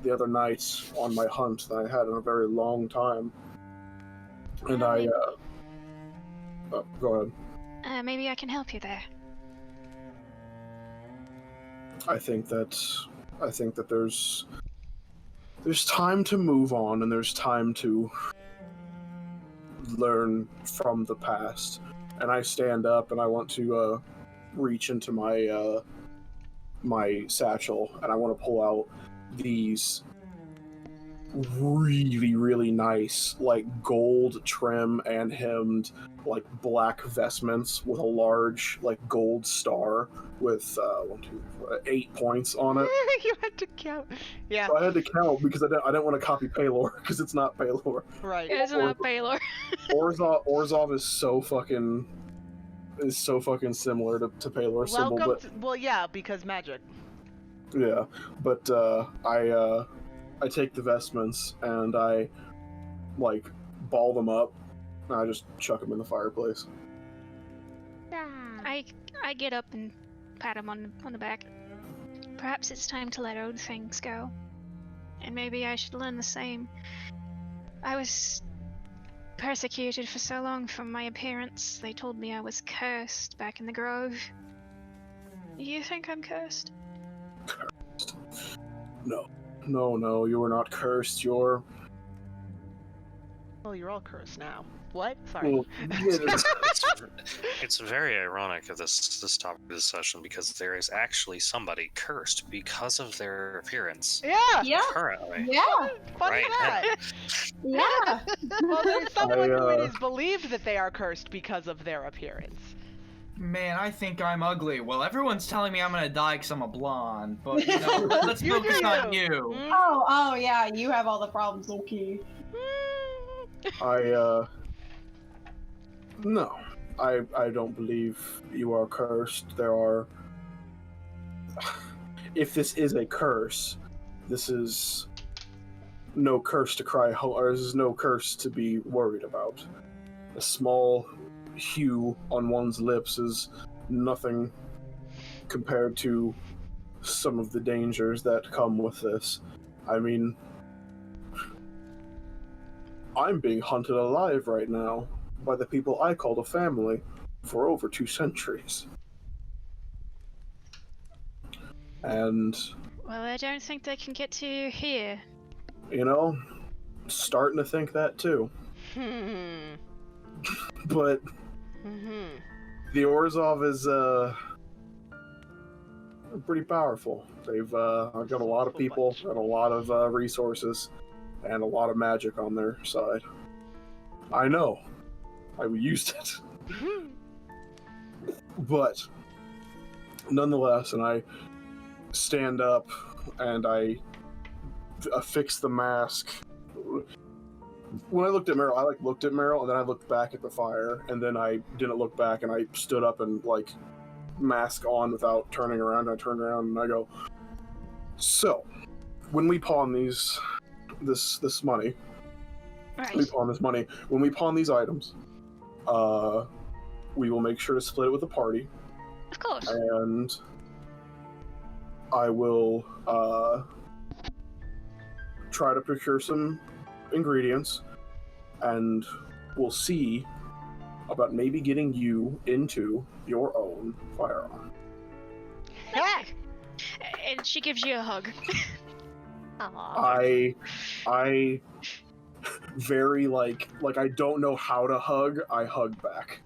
the other night on my hunt that I had in a very long time. And go ahead. Maybe I can help you there. I think that there's time to move on, and there's time to learn from the past. And I stand up, and I want to reach into my my satchel, and I want to pull out these really, really nice, like gold trim and hemmed, like black vestments with a large, like gold star with 8 points on it. You had to count. Yeah. So I had to count because I didn't want to copy Paylor because it's not Paylor. Right. It's not Baylor. Orzhov is so fucking similar to Paylor's symbol, Welcome. but Well, yeah, because magic. yeah, but I take the vestments and I like ball them up and I just chuck them in the fireplace. I get up and pat him on the back. Perhaps it's time to let old things go. And maybe I should learn the same. I was persecuted for so long from my appearance. They told me I was cursed back in the grove. You think I'm cursed? Cursed? No, you are not cursed. You're... Well, you're all cursed now. What? Sorry. Well, It's very ironic of this topic of this session because there is actually somebody cursed because of their appearance Yeah. Yeah. currently. Yeah. Funny Right that. Yeah. Well, there's someone who it I, is believed that they are cursed because of their appearance. Man, I think I'm ugly. Well, everyone's telling me I'm gonna die because I'm a blonde, but you know, let's You focus do on you. you. Mm. Oh, yeah, you have all the problems, okay. No, I don't believe you are cursed. There are... If this is a curse, this is no curse to cry or this is no curse to be worried about. A small hue on one's lips is nothing compared to some of the dangers that come with this. I mean, I'm being hunted alive right now by the people I called a family for over 2 centuries. And, Well, I don't think they can get to you here. you know, starting to think that too. But the Orzhov is pretty powerful. They've got a lot of people and a lot of resources and a lot of magic on their side. I know. I used it. But nonetheless, and I stand up and I affix the mask. When I looked at Meryl, I looked at Meryl and then I looked back at the fire and then I didn't look back and I stood up and mask on without turning around. I turned around and I go, so when we pawn this money, Right. when we pawn these items, we will make sure to split it with the party, Of course. and I will try to procure some ingredients, and we'll see about maybe getting you into your own firearm. Heck! And she gives you a hug. Aw. I very I don't know how to hug. I hug back.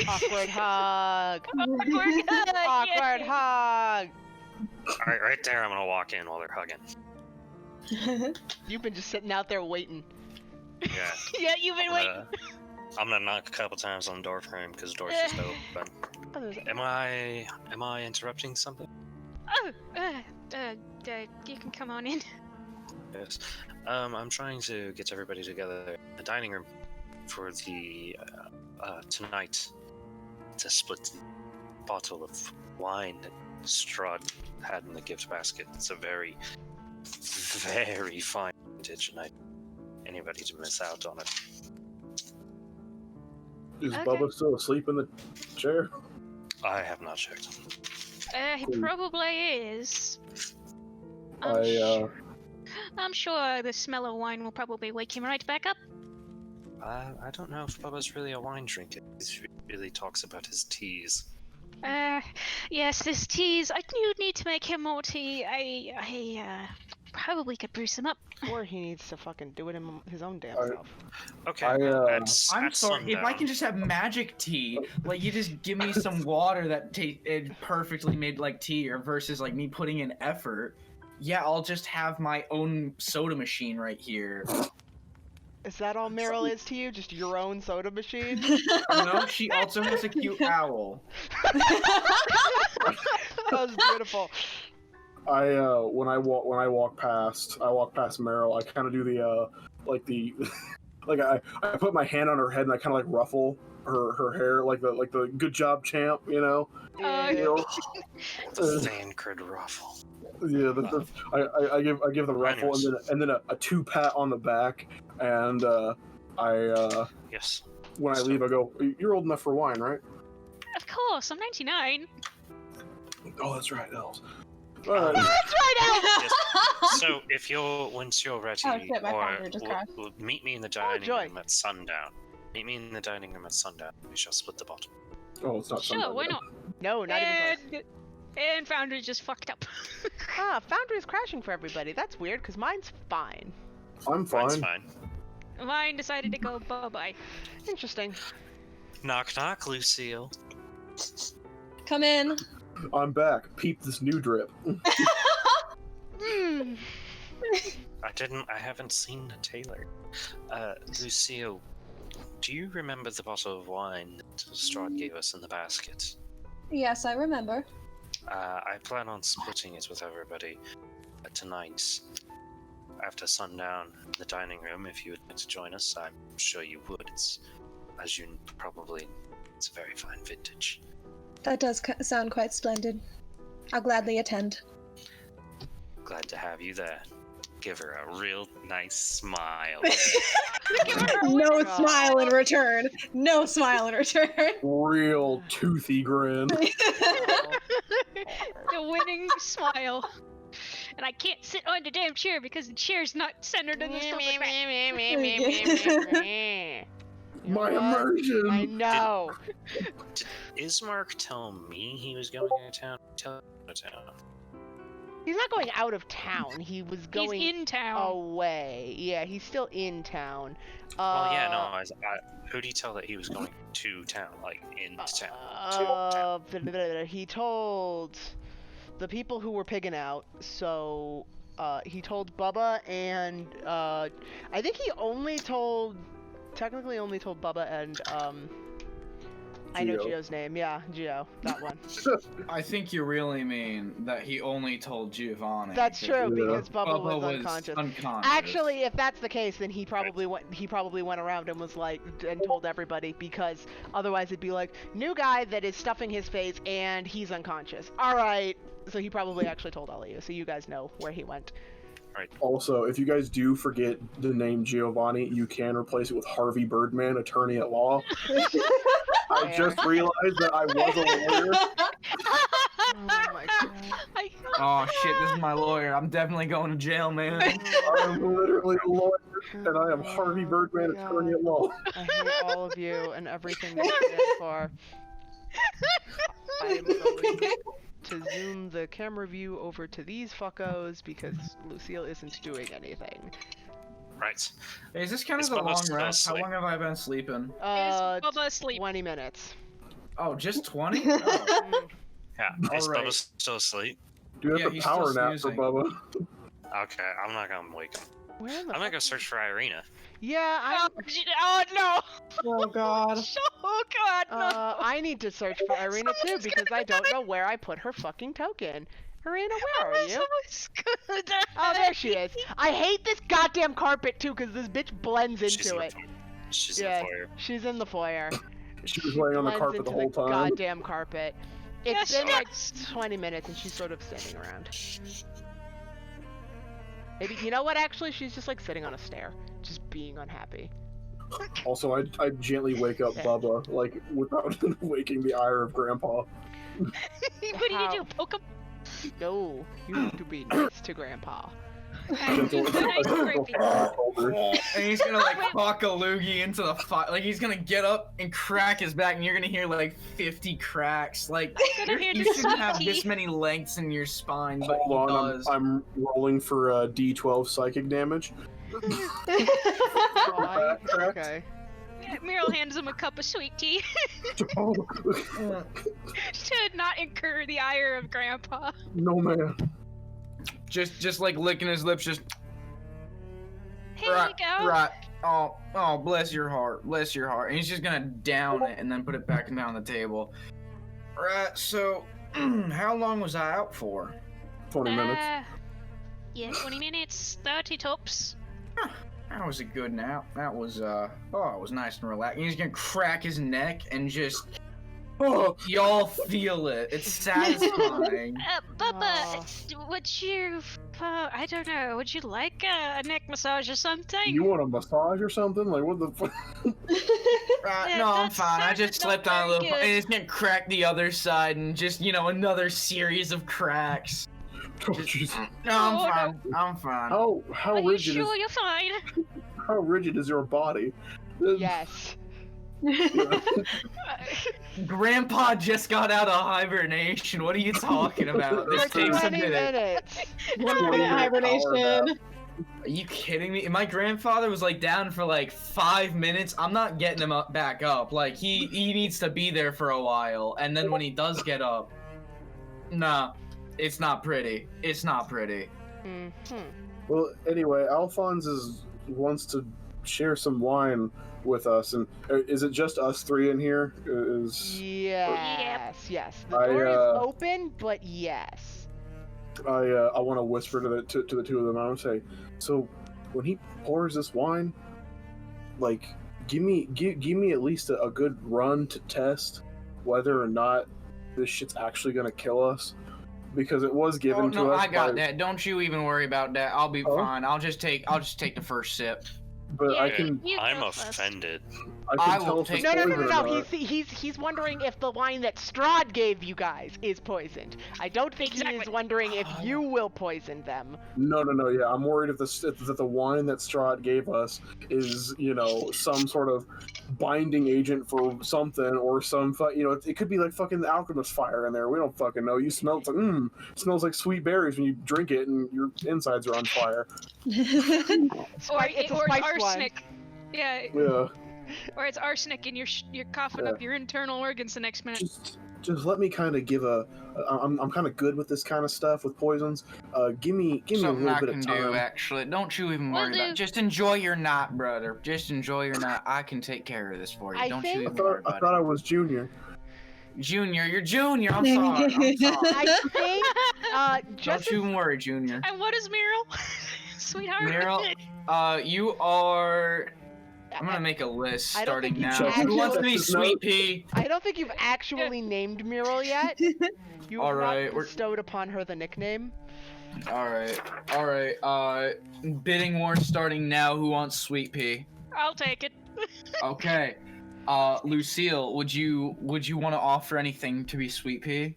Awkward hug. Awkward hug. Awkward yay. hug. Alright, right there, I'm gonna walk in while they're hugging. You've been just sitting out there waiting. Yeah. Yeah, you've been waiting. I'm gonna knock a couple times on the door frame because the door's just open. Oh, there's Am I interrupting something? Oh, you can come on in. Yes. I'm trying to get everybody together in the dining room for the tonight to split a bottle of wine that Strahd had in the gift basket. It's a very, very fine vintage, and I anybody to miss out on it. Is Okay. Bubba still asleep in the chair? I have not checked. He Cool. probably is. I'm sure the smell of wine will probably wake him right back up. I don't know if Bubba's really a wine drinker. He really talks about his teas. Yes, this teas. I do need to make him more tea. I probably could brew some up. Or he needs to fucking do it his own damn I- self. Okay, I'm at I'm sorry, if I sundown. can just have magic tea, like you just give me some water that it perfectly made like tea, or versus like me putting in effort. Yeah, I'll just have my own soda machine right here. Is that all Meryl is to you? Just your own soda machine? No, she also has a cute owl. That was beautiful. When I walk past Meryl, I kind of do the like I put my hand on her head and I kind of like ruffle her hair like the good job champ, you know. The Thancred ruffle. Yeah, I give the ruffle and then a 2-pat on the back, and Yes. when I leave I go, "You're old enough for wine, right?" Of course, I'm 99. Oh, that's right, elves. That's right, Al! Yes. So once you're ready, Oh, shit, my foundry just or crashed. meet me in the dining joy. room at sundown. Meet me in the dining room at sundown. We shall split the bottom. Oh, it's not. Sure, sundown why yet. not? No, not even close. And Foundry just fucked up. Foundry's crashing for everybody. That's weird, because mine's fine. I'm fine. Mine's fine. Mine decided to go bye-bye. Interesting. Knock knock, Lucille. Come in. I'm back. Peep this new drip. Hmm. I haven't seen the tailor. Lucille, do you remember the bottle of wine that Strahd gave us in the basket? Yes, I remember. I plan on splitting it with everybody tonight after sundown in the dining room. If you would like to join us, I'm sure you would. It's a very fine vintage. That does sound quite splendid. I'll gladly attend. Glad to have you there. Give her a real nice smile. No God. smile in return. No smile in return. Real toothy grin. The winning smile. And I can't sit on the damn chair because the chair's not centered in the stomach back. My immersion. I know. Did Ismark tell me he was going to town? Tell him to town. He's not going out of town. He was going He's in town. away. Yeah, he's still in town. Well, yeah, no. Who did he tell that he was going to town? Like, into town? To town. He told the people who were pigging out. So he told Bubba and I think he technically only told Bubba and I know Geo. Geo's name. Yeah, Geo, that one. I think you really mean that he only told Giovanni. That's true Yeah. because Bubba was unconscious. Actually, if that's the case, then he probably went around and was like and told everybody, because otherwise it'd be like, new guy that is stuffing his face and he's unconscious. All right, so he probably actually told all of you, so you guys know where he went. Also, if you guys do forget the name Giovanni, you can replace it with Harvey Birdman, attorney at law. I just realized that I was a lawyer. Oh my god. Oh shit, this is my lawyer. I'm definitely going to jail, man. I'm literally a lawyer, and I am Harvey Birdman, God. attorney at law. I hate all of you and everything that you stand for. I am going to zoom the camera view over to these fuckos because Lucille isn't doing anything. Right. Hey, is this kind Is of a Bubba long still rest? How asleep? long have I been sleeping? Is Bubba asleep? 20 minutes. Oh, just 20? Oh. Mm. Yeah. Is Alright. Bubba still asleep? Do you Yeah, have a he's power still nap for snoozing. Bubba? Okay, I'm not gonna wake him. Where the I'm gonna fuck- go search for Ireena. Yeah, Oh no! Oh god. Oh god, no! I need to search for Ireena too Someone's because gonna I don't do it. know where I put her fucking token. Ireena, where are you? Someone's good. Oh, there she is. I hate this goddamn carpet too because this bitch blends She's into in the it. foyer. She's in Yeah, the foyer. she's in the foyer. She was laying on the blends carpet the into whole time. Goddamn carpet. Yeah, It's been she like is. 20 minutes and she's sort of standing around. Maybe, you know what, actually? She's just like sitting on a stair, just being unhappy. Also, I gently wake up Yeah. Bubba, like, without waking the ire of Grandpa. What do you do? Poke him? No, you have to be nice to Grandpa. Gentle, Nice gentle creepy. shoulder. And he's gonna like fuck a loogie into the fire. Like he's gonna get up and crack his back, and you're gonna hear like 50 cracks. Like Gonna hear you the shouldn't have teeth. this many lengths in your spine, but he Hold on, does. I'm rolling for D12 psychic damage. Why? Correct. Okay. Meryl hands him a cup of sweet tea to not incur the ire of Grandpa. No man. just like licking his lips, just Here right, you go. right. Oh, bless your heart, bless your heart. And he's just gonna down it and then put it back down on the table. Right. So, how long was I out for? 20 minutes. Yeah, 20 minutes, 30 tops. That was a good nap. That was it was nice and relaxing. He's gonna crack his neck and just. Oh, y'all feel it. It's satisfying. Bubba, would you, I don't know, would you like a neck massage or something? You want a massage or something? Like, what the fuck? Right, Yeah, no, I'm that fine. I sounded just not slept on a very little. good. And it's gonna crack the other side and just, another series of cracks. Oh, Jesus. No, I'm Oh, fine. I'm fine. How Are you rigid sure is you're fine? how rigid is your body? Yes. Grandpa just got out of hibernation. What are you talking about? This For takes a 20 minute. minutes. 1 minute hibernation. Are you kidding me? My grandfather was like down for like 5 minutes. I'm not getting him back up. Like he needs to be there for a while, and then when he does get up, nah, it's not pretty. It's not pretty. Mm-hmm. Well, anyway, Alphonse wants to share some wine with us, and is it just us three in here? Yes. Yes. The I, door is open, but yes. I want to whisper to the two of them. I want to say, so when he pours this wine, like, give me at least a good run to test whether or not this shit's actually gonna kill us, because it was given to us. I got that. Don't you even worry about that. I'll be fine. I'll just take the first sip. But I Yeah, can I'm go first. offended. I I can will tell if take- it's No. poison or not. He's wondering if the wine that Strahd gave you guys is poisoned. I don't think he is Exactly. wondering if you will poison them. No, yeah. I'm worried if the wine that Strahd gave us is, some sort of binding agent for something, or it could be like fucking the alchemist fire in there. We don't fucking know. You smell it smells like sweet berries when you drink it, and your insides are on fire. Or It's a or spiced arsenic. Yeah, Yeah, or it's arsenic and you're coughing up your internal organs the next minute. just let me kind of give I'm kind of good with this kind of stuff with poisons. Give me a Something little I bit can of time. do, actually. Don't you even Will worry about do. it. Just enjoy your night, brother. Just enjoy your night. I can take care of this for you. I Don't think- you I even worry thought, I about thought it. I was junior. Junior, you're Junior. I'm sorry. I'm sorry. I think just Don't you even worry, Junior. And what is Meryl? Sweetheart? Meryl, you are... I'm gonna make a list I don't starting think you now. should Who wants to actually- be Sweet Pea? I don't think you've actually named Muriel yet. You have Alright, not we're- bestowed upon her the nickname. Alright. Bidding war starting now. Who wants Sweet Pea? I'll take it. Okay. Lucille, would you want to offer anything to be Sweet Pea?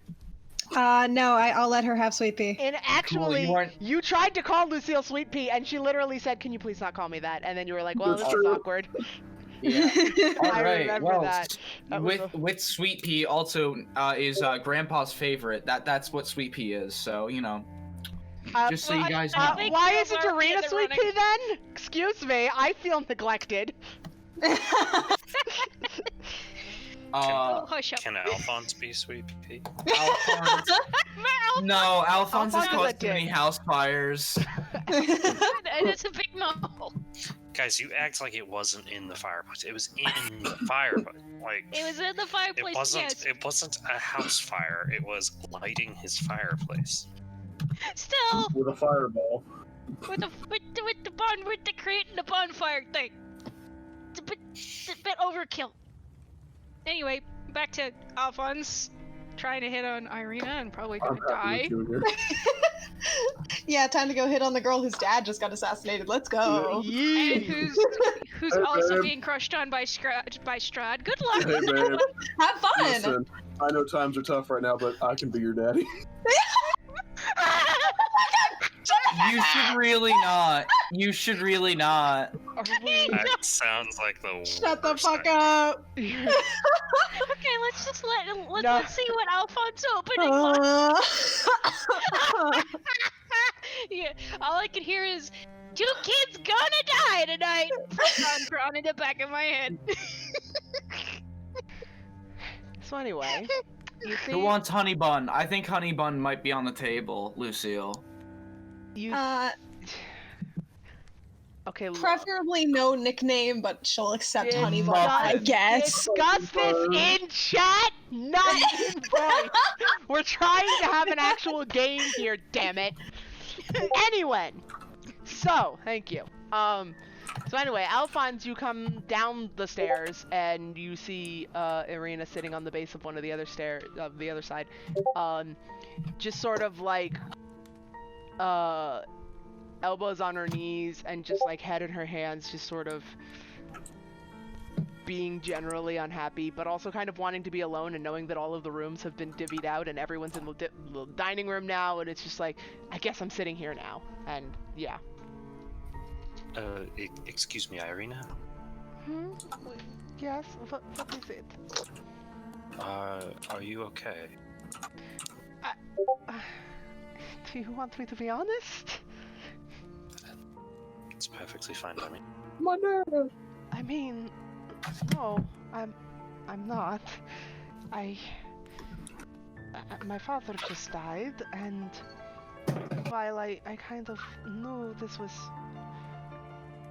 No, I'll let her have Sweet Pea. And actually, you aren't- you tried to call Lucille Sweet Pea, and she literally said, "Can you please not call me that?" And then you were like, "Well, That's this is true. awkward." Yeah. All I right. remember Well, that. That was with Sweet Pea also is Grandpa's favorite. That's what Sweet Pea is. So just so you guys know. think why those isn't are Ireena the Sweet running- Pea then? Excuse me, I feel neglected. Hush up. Can Alphonse be Sweet Pea? Alphonse. Meryl! No, Alphonse has Alphonse is a caused too many dick. house fires. It's a big no. Guys, you act like it wasn't in the fireplace. It was in the fireplace. Like It was in the it fireplace. wasn't. Yes. It wasn't a house fire. It was lighting his fireplace. Still, With a fireball. with the creating the bonfire thing. It's a bit overkill. Anyway, back to Alphonse trying to hit on Ireena and probably I'm gonna happy die. with Junior. Yeah, time to go hit on the girl whose dad just got assassinated. Let's go. And Yee. who's Hey, also babe. being crushed on by Strahd. Good luck. Hey, babe. Have fun. Listen, I know times are tough right now, but I can be your daddy. You should really not. You should really not. Are we- That sounds like the Shut the worst fuck thing. up. Okay, let's just No. let's see what Alphonse opening was. Yeah, all I can hear is 2 kids gonna die tonight. Drawn in the back of my head. So anyway, you see, Who wants honey bun? I think honey bun might be on the table, Lucille. You. Okay, look. Preferably no nickname, but she'll accept Honeybutt, I Muffin. guess. Discuss this in chat, not in voice. We're trying to have an actual game here, damn it. Anyway, so thank you. So anyway, Alphonse, you come down the stairs and you see Ireena sitting on the base of one of the other stairs, the other side, just sort of like elbows on her knees and just like head in her hands, just sort of being generally unhappy, but also kind of wanting to be alone and knowing that all of the rooms have been divvied out and everyone's in the dining room now, and it's just like, I guess I'm sitting here now, and yeah. Excuse me, Ireena? Yes? What is it? Are you okay? Do you want me to be honest? It's perfectly fine by me. My dad. I mean, no, I'm not. My father just died, and while I kind of knew this was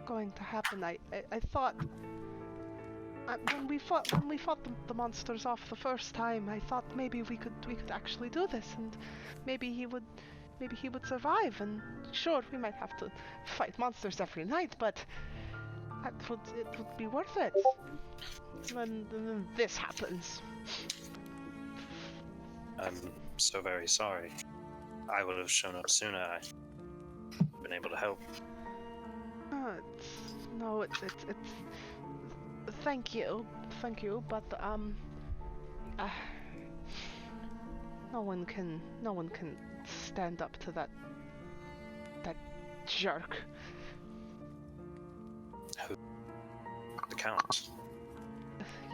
going to happen, I thought when we fought the monsters off the first time, I thought maybe we could actually do this, and maybe he would survive. And sure, we might have to fight monsters every night, but it would be worth it. And then this happens. I'm so very sorry. I would have shown up sooner. I've been able to help. It's thank you, but no one can stand up to that jerk. Who? The Count?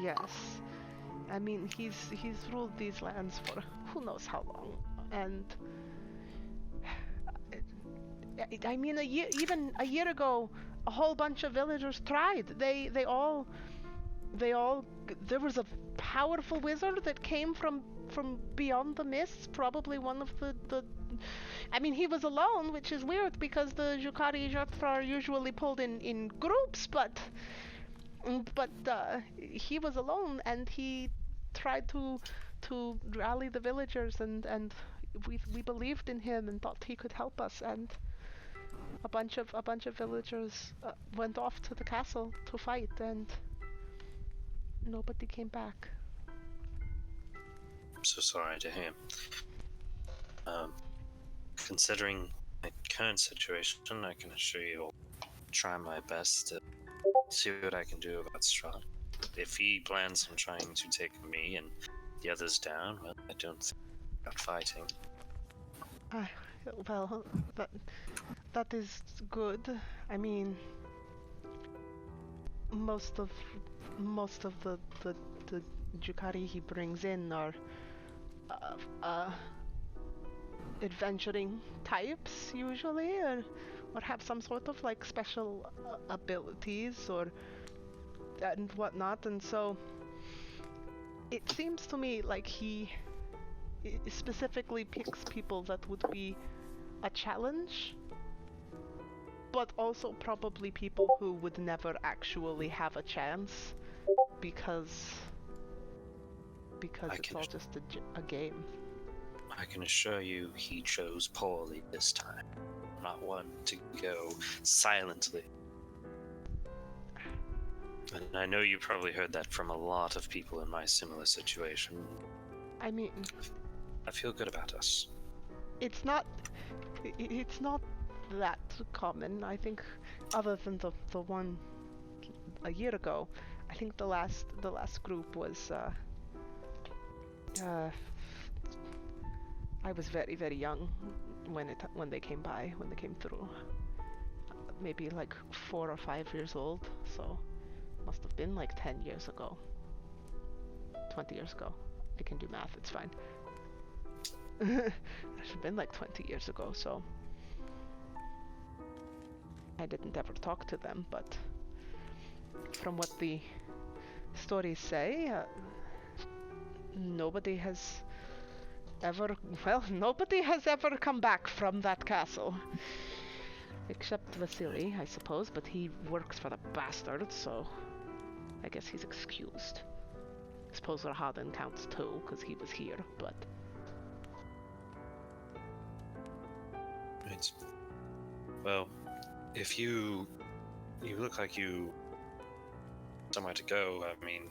Yes, I mean he's ruled these lands for who knows how long, and I mean even a year ago, a whole bunch of villagers tried. They all there was a powerful wizard that came from beyond the mists, probably one of the I mean, he was alone, which is weird because the Jukari Jatra are usually pulled in groups, but he was alone, and he tried to rally the villagers, and we believed in him and thought he could help us, and a bunch of villagers went off to the castle to fight, and nobody came back. I'm so sorry to hear. Considering my current situation, I can assure you I'll try my best to see what I can do about Strahd. If he plans on trying to take me and the others down, well, I don't think about fighting. Well, that is good. I mean, most of the Jukari he brings in are adventuring types usually, or have some sort of like special abilities and whatnot, and so it seems to me like he specifically picks people that would be a challenge, but also probably people who would never actually have a chance because it's all just a game. I can assure you he chose poorly this time. Not one to go silently. And I know you probably heard that from a lot of people in my similar situation. I mean, I feel good about us. it's not that common. I think, other than the one a year ago, I think the last group was I was very, very young when they came through. Maybe like 4 or 5 years old, so must have been like 10 years ago. 20 years ago. I can do math, it's fine. It should have been like 20 years ago, so I didn't ever talk to them, but from what the stories say, nobody has Well, nobody has ever come back from that castle. Except Vasily, I suppose, but he works for the bastard, so I guess he's excused. I suppose Rahadan counts too, because he was here, but... Right. Well, if you look like you somewhere to go, I mean,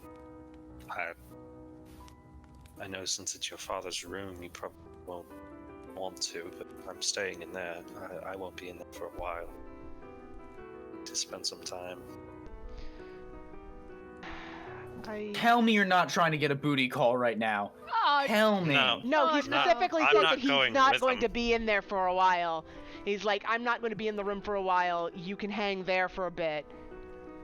I know since it's your father's room, you probably won't want to, but I'm staying in there. I won't be in there for a while. To spend some time. Tell me you're not trying to get a booty call right now. Tell me. No, he specifically said that he's not going him. to be in there for a while. He's like, I'm not going to be in the room for a while. You can hang there for a bit.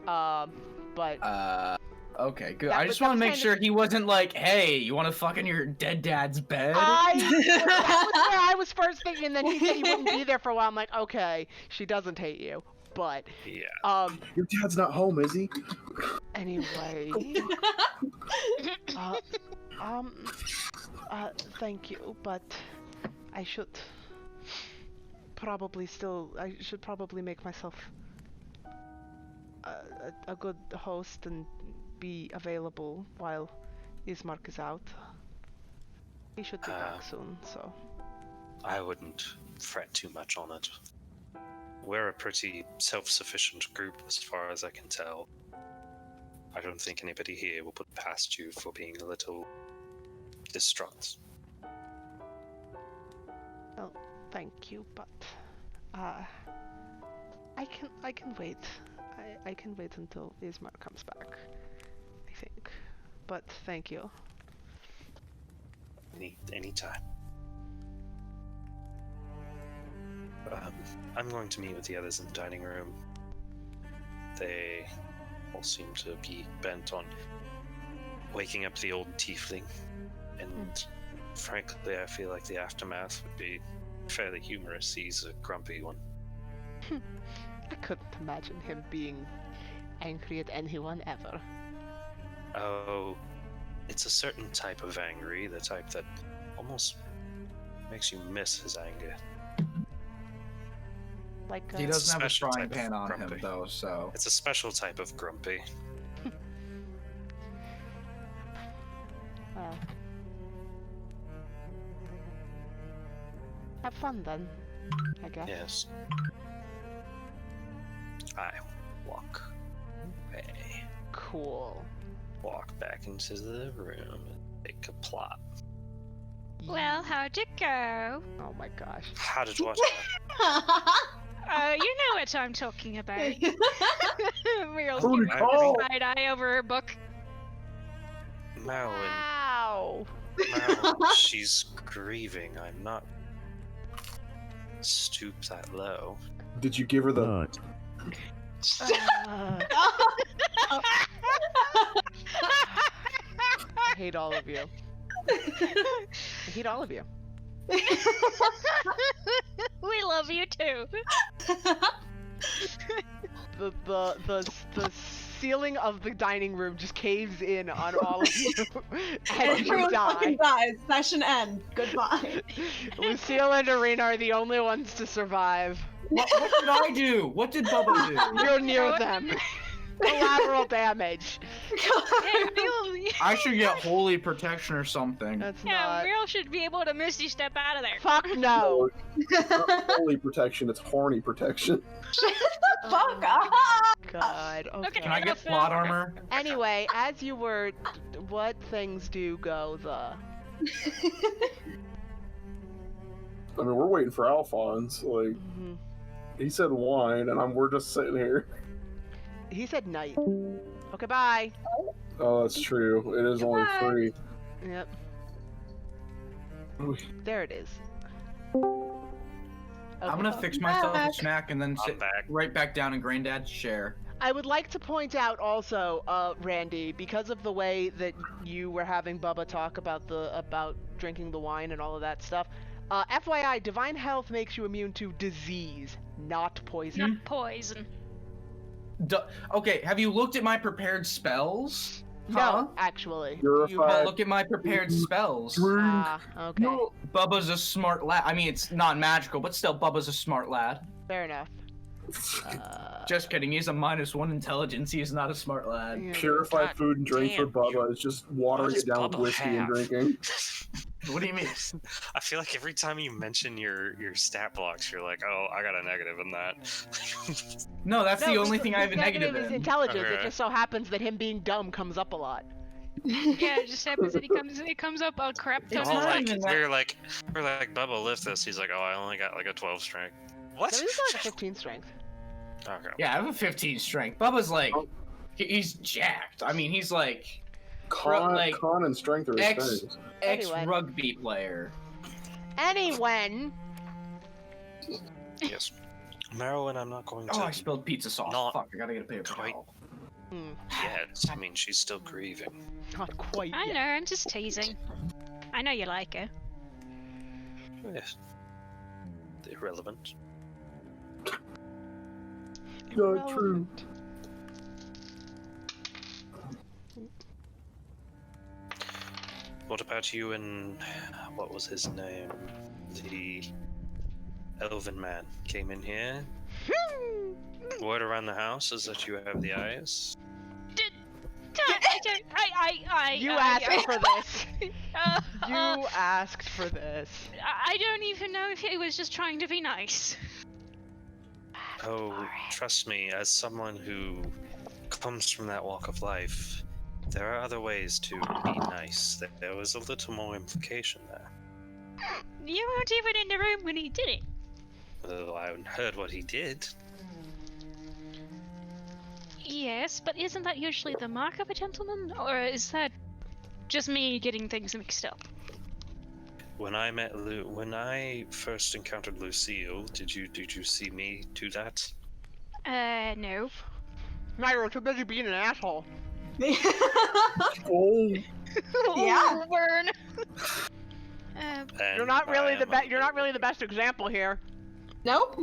But... Okay, good. I just want to make sure he wasn't like, hey, you want to fuck in your dead dad's bed? That was where I was first thinking, and then he said he wouldn't be there for a while. I'm like, okay, she doesn't hate you. But, yeah. Your dad's not home, is he? Anyway. Thank you, but I should probably make myself a good host and be available while Ismark is out. He should be back soon, so... I wouldn't fret too much on it. We're a pretty self-sufficient group as far as I can tell. I don't think anybody here will put past you for being a little distraught. Well, thank you, but I can wait. I can wait until Ismark comes back, I think. But thank you. Anytime. I'm going to meet with the others in the dining room. They all seem to be bent on waking up the old tiefling, and frankly, I feel like the aftermath would be fairly humorous. He's a grumpy one. I couldn't imagine him being angry at anyone ever. Oh, it's a certain type of angry, the type that almost makes you miss his anger. Like He doesn't have a special frying type of pan on him, grumpy. though, so... It's a special type of grumpy. Well, have fun then, I guess. Yes. I walk away. Cool. Walk back into the room and take a plot. Well, how'd it go? Oh my gosh. How did what? You know what I'm talking about. Muriel's Booty giving call. a side eye over her book. Marilyn, Wow. she's grieving. I'm not stoop that low. Did you give her the... I hate all of you. I hate all of you. We love you too. The ceiling of the dining room just caves in on all of you, and you Everyone die. fucking dies. Session end. Goodbye. Lucille and Ireena are the only ones to survive. What did I do? What did Bubba do? You're near them. Collateral damage. I should get holy protection or something. That's Yeah, not. Muriel should be able to misty step out of there. Fuck no. It's not holy protection, it's horny protection. Fuck off. God. Okay. Can I get plot armor? Anyway, as you were, what things do go the? I mean, we're waiting for Alphonse. Like, he said wine, and we're just sitting here. He said night. Okay, bye. Oh, that's true. It is only Goodbye. 3. Yep. There it is. I'm gonna Okay. fix myself a snack and then I'm sit back. right back down in Granddad's chair. I would like to point out also, Randy, because of the way that you were having Bubba talk about drinking the wine and all of that stuff. FYI, divine health makes you immune to disease, not poison. Not poison. Okay, have you looked at my prepared spells? No, actually. Purified. Well, look at my prepared spells. Drink. Okay. No. Bubba's a smart lad. I mean, it's not magical, but still, Bubba's a smart lad. Fair enough. Just kidding. He's a -1 intelligence. He is not a smart lad. Yeah. Purified God food and drink for damn, Bubba is just watering does it down with Bubba whiskey and have? drinking. What do you mean? I feel like every time you mention your stat blocks, you're like, oh, I got a negative in that. No, that's the only thing I have a his negative is in. intelligence. It Okay. just so happens that him being dumb comes up a lot. Yeah, it just happens that it comes up all crap ton It's Oh, of not like, even that- we're like, Bubba, lift this. He's like, oh, I only got like a 12 strength. What? So he's like a 15 strength. Okay. Yeah, I have a 15 strength. Bubba's like, he's jacked. I mean, he's like Con and strength are his X- things. Anyway. ex-rugby player. Anyway. Yes. Marilyn, I'm not going to. Oh, I spilled pizza sauce. Not Fuck, I gotta get a paper quite. towel. Yet. I mean, she's still grieving. Not quite I yet. know, I'm just teasing. I know you like her. Yes. Irrelevant. Not true. What about you and what was his name? The elven man came in here. Word around the house is that you have the eyes. You asked for this. Uh, You asked for this. I don't even know if he was just trying to be nice. Oh, trust me, as someone who comes from that walk of life, there are other ways to be nice. There was a little more implication there. You weren't even in the room when he did it. Well, I heard what he did. Yes, but isn't that usually the mark of a gentleman? Or is that just me getting things mixed up? When I met when I first encountered Lucille, did you see me do that? No. Myro, too busy being an asshole. Oh, Yeah. Burn. And You're not really I the am best. You're not really the best example here. Nope.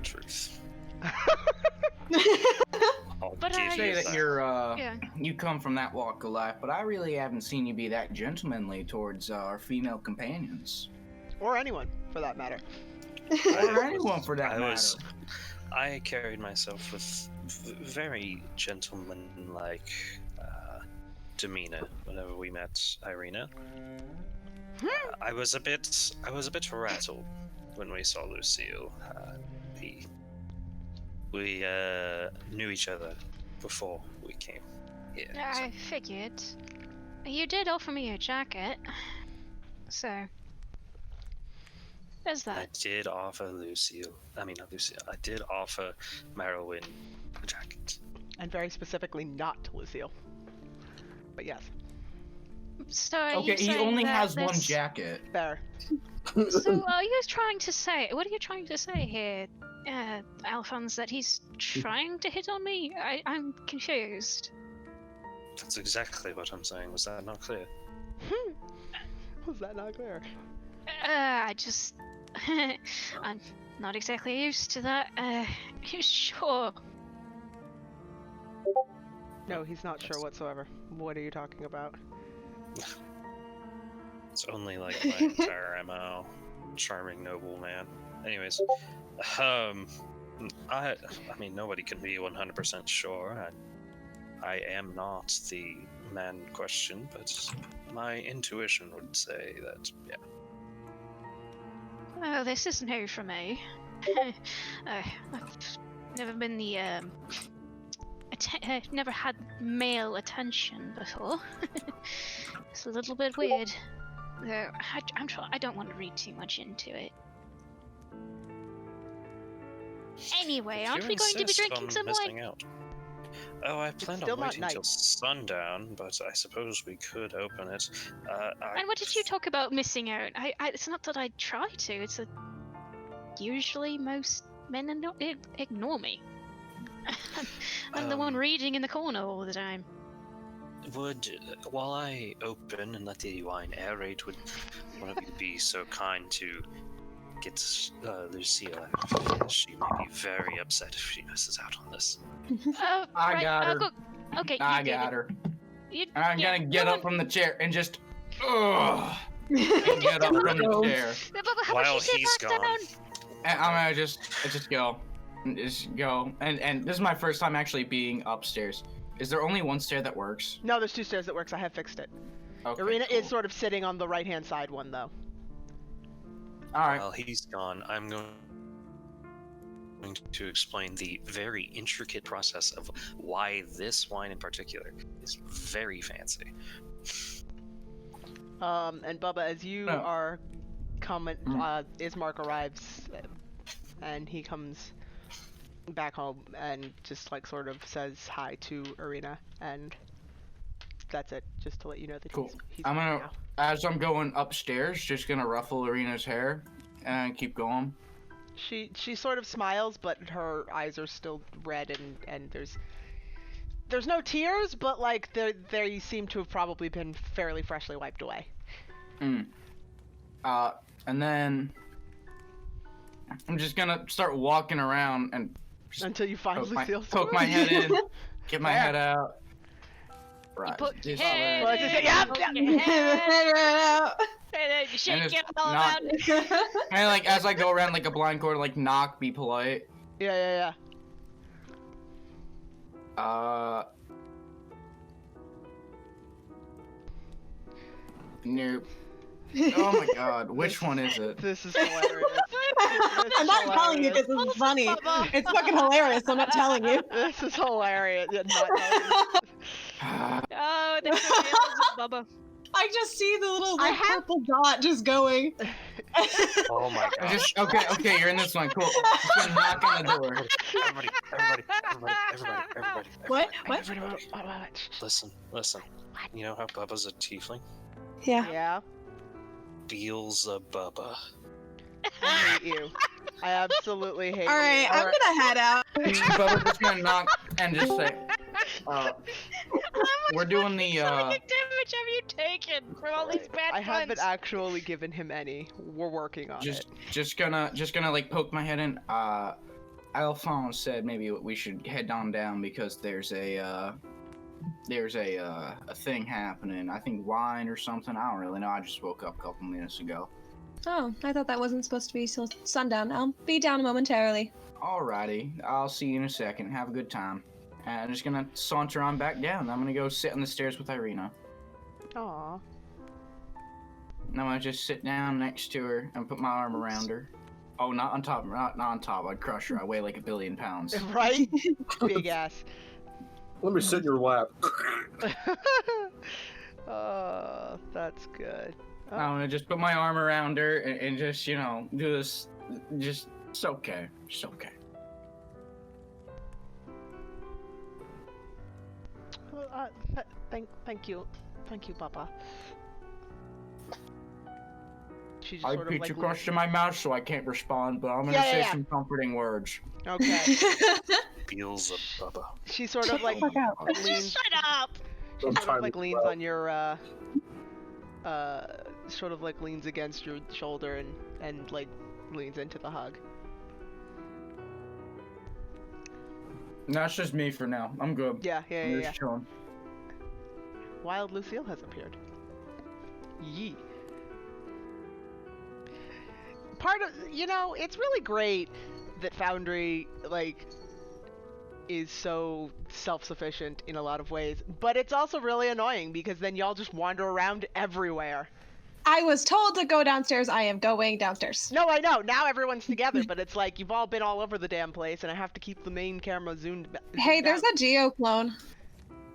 Truth. I'll But give I- Say you that that. you're Yeah. you come from that walk of life, but I really haven't seen you be that gentlemanly towards our female companions, Or anyone, for that matter. or anyone for that matter. I carried myself with very gentlemanlike demeanor whenever we met Ireena. I was a bit rattled when we saw Lucille. We knew each other before we came here. so- I figured. You did offer me a jacket. So. There's I that. did offer Lucille. I mean, not Lucille. I did offer Marilyn a jacket. And very specifically not to Lucille. But yes, So are Okay, you he saying only that has one this- jacket. fair. So are you trying to say? What are you trying to say here, Alphonse? That he's trying to hit on me? I'm confused. That's exactly what I'm saying. Was that not clear? Was that not clear? I just. I'm not exactly used to that. Sure. No, he's not sure whatsoever. What are you talking about? It's only like my entire MO. Charming noble man. Anyways, I mean, nobody can be 100% sure. I am not the man in question, but my intuition would say that, yeah. Oh, this is new for me. I've never been the never had male attention before. It's a little bit weird. Though I don't want to read too much into it. Anyway, If aren't you we going to be insist drinking on some missing wine? out. Oh, I planned still on not waiting night. till sundown, but I suppose we could open it. And what did you talk about missing out? It's not that I try to. It's that usually most men ignore me. I'm the one reading in the corner all the time. While I open and let the wine aerate, would one of you be so kind to get Lucille out? She may be very upset if she misses out on this. I Right, got I'll her. go. Okay, I you did got it. her. You, I'm yeah, gonna get no up from the chair and just. Ugh. Get up from the chair. Bubba, how While much you say he's back gone. And I'm gonna just go. Just go. And this is my first time actually being upstairs. Is there only one stair that works? No, there's 2 stairs that works. I have fixed it. Okay, Ireena cool. is sort of sitting on the right-hand side one, though. Alright. While he's gone, I'm going to explain the very intricate process of why this wine in particular is very fancy. And Bubba, as you Oh. are coming, Ismark arrives, and he comes back home and just like sort of says hi to Ireena, and that's it. Just to let you know that Cool. he's I'm gone gonna, now. as I'm going upstairs, just gonna ruffle Ireena's hair and keep going. She sort of smiles, but her eyes are still red, and there's no tears, but like they seem to have probably been fairly freshly wiped away. And then I'm just gonna start walking around and just Until you find Lucille's poke my head in, get my head out. Right. put your just head Well, I just say, yeah, poke yeah. your head, Right and then you shake just it all knock- around. And like as I go around like a blind cord, like knock, be polite. Yeah. Nope. Oh my god, which one is it? This is hilarious. I'm not telling you this is funny. Bubba. It's fucking hilarious. I'm not telling you. This is hilarious. Yeah, not Oh, the reveals of Bubba. I just see the little I like, have- purple dot just going. Oh my I god. just okay, you're in this one, cool. Just gonna knock on the door. Everybody. What? Listen. You know how Bubba's a tiefling? Yeah. Yeah, Beelzebubba. I hate you. I absolutely hate All right, you. I'm gonna head out. Bubba's just gonna knock and just say, How much we're doing the psychic damage have you taken from all these bad I haven't puns? actually given him any. We're working on it. just gonna like poke my head in. Alphonse said maybe we should head on down because there's a thing happening. I think wine or something. I don't really know. I just woke up a couple minutes ago. Oh, I thought that wasn't supposed to be till sundown. I'll be down momentarily. Alrighty, I'll see you in a second. Have a good time. And I'm just gonna saunter on back down. I'm gonna go sit on the stairs with Ireena. Aw. And I'm gonna just sit down next to her and put my arm around her. Oh, not on top. Not on top. I'd crush her. I weigh like 1 billion pounds. Right? Big ass. Let me sit in your lap. Oh, that's good. Oh. I'm gonna just put my arm around her and just, you know, do this. Just, it's okay. It's okay. Thank you, Papa. She just I sort of beat like you close to my mouth, so I can't respond, but I'm gonna Yeah, say yeah. some comforting words. Okay. Beelzebubba. She sort of like Fuck out. leans. Shut up! She sort of like leans on your sort of like leans against your shoulder and like leans into the hug. That's just me for now. I'm good. Yeah. I'm just chilling. Wild Lucille has appeared. Yee. Part of, it's really great that Foundry, like, is so self-sufficient in a lot of ways, but it's also really annoying because then y'all just wander around everywhere. I was told to go downstairs. I am going downstairs. No, I know. Now everyone's together, but it's like you've all been all over the damn place, and I have to keep the main camera zoomed. Hey, there's a geo clone.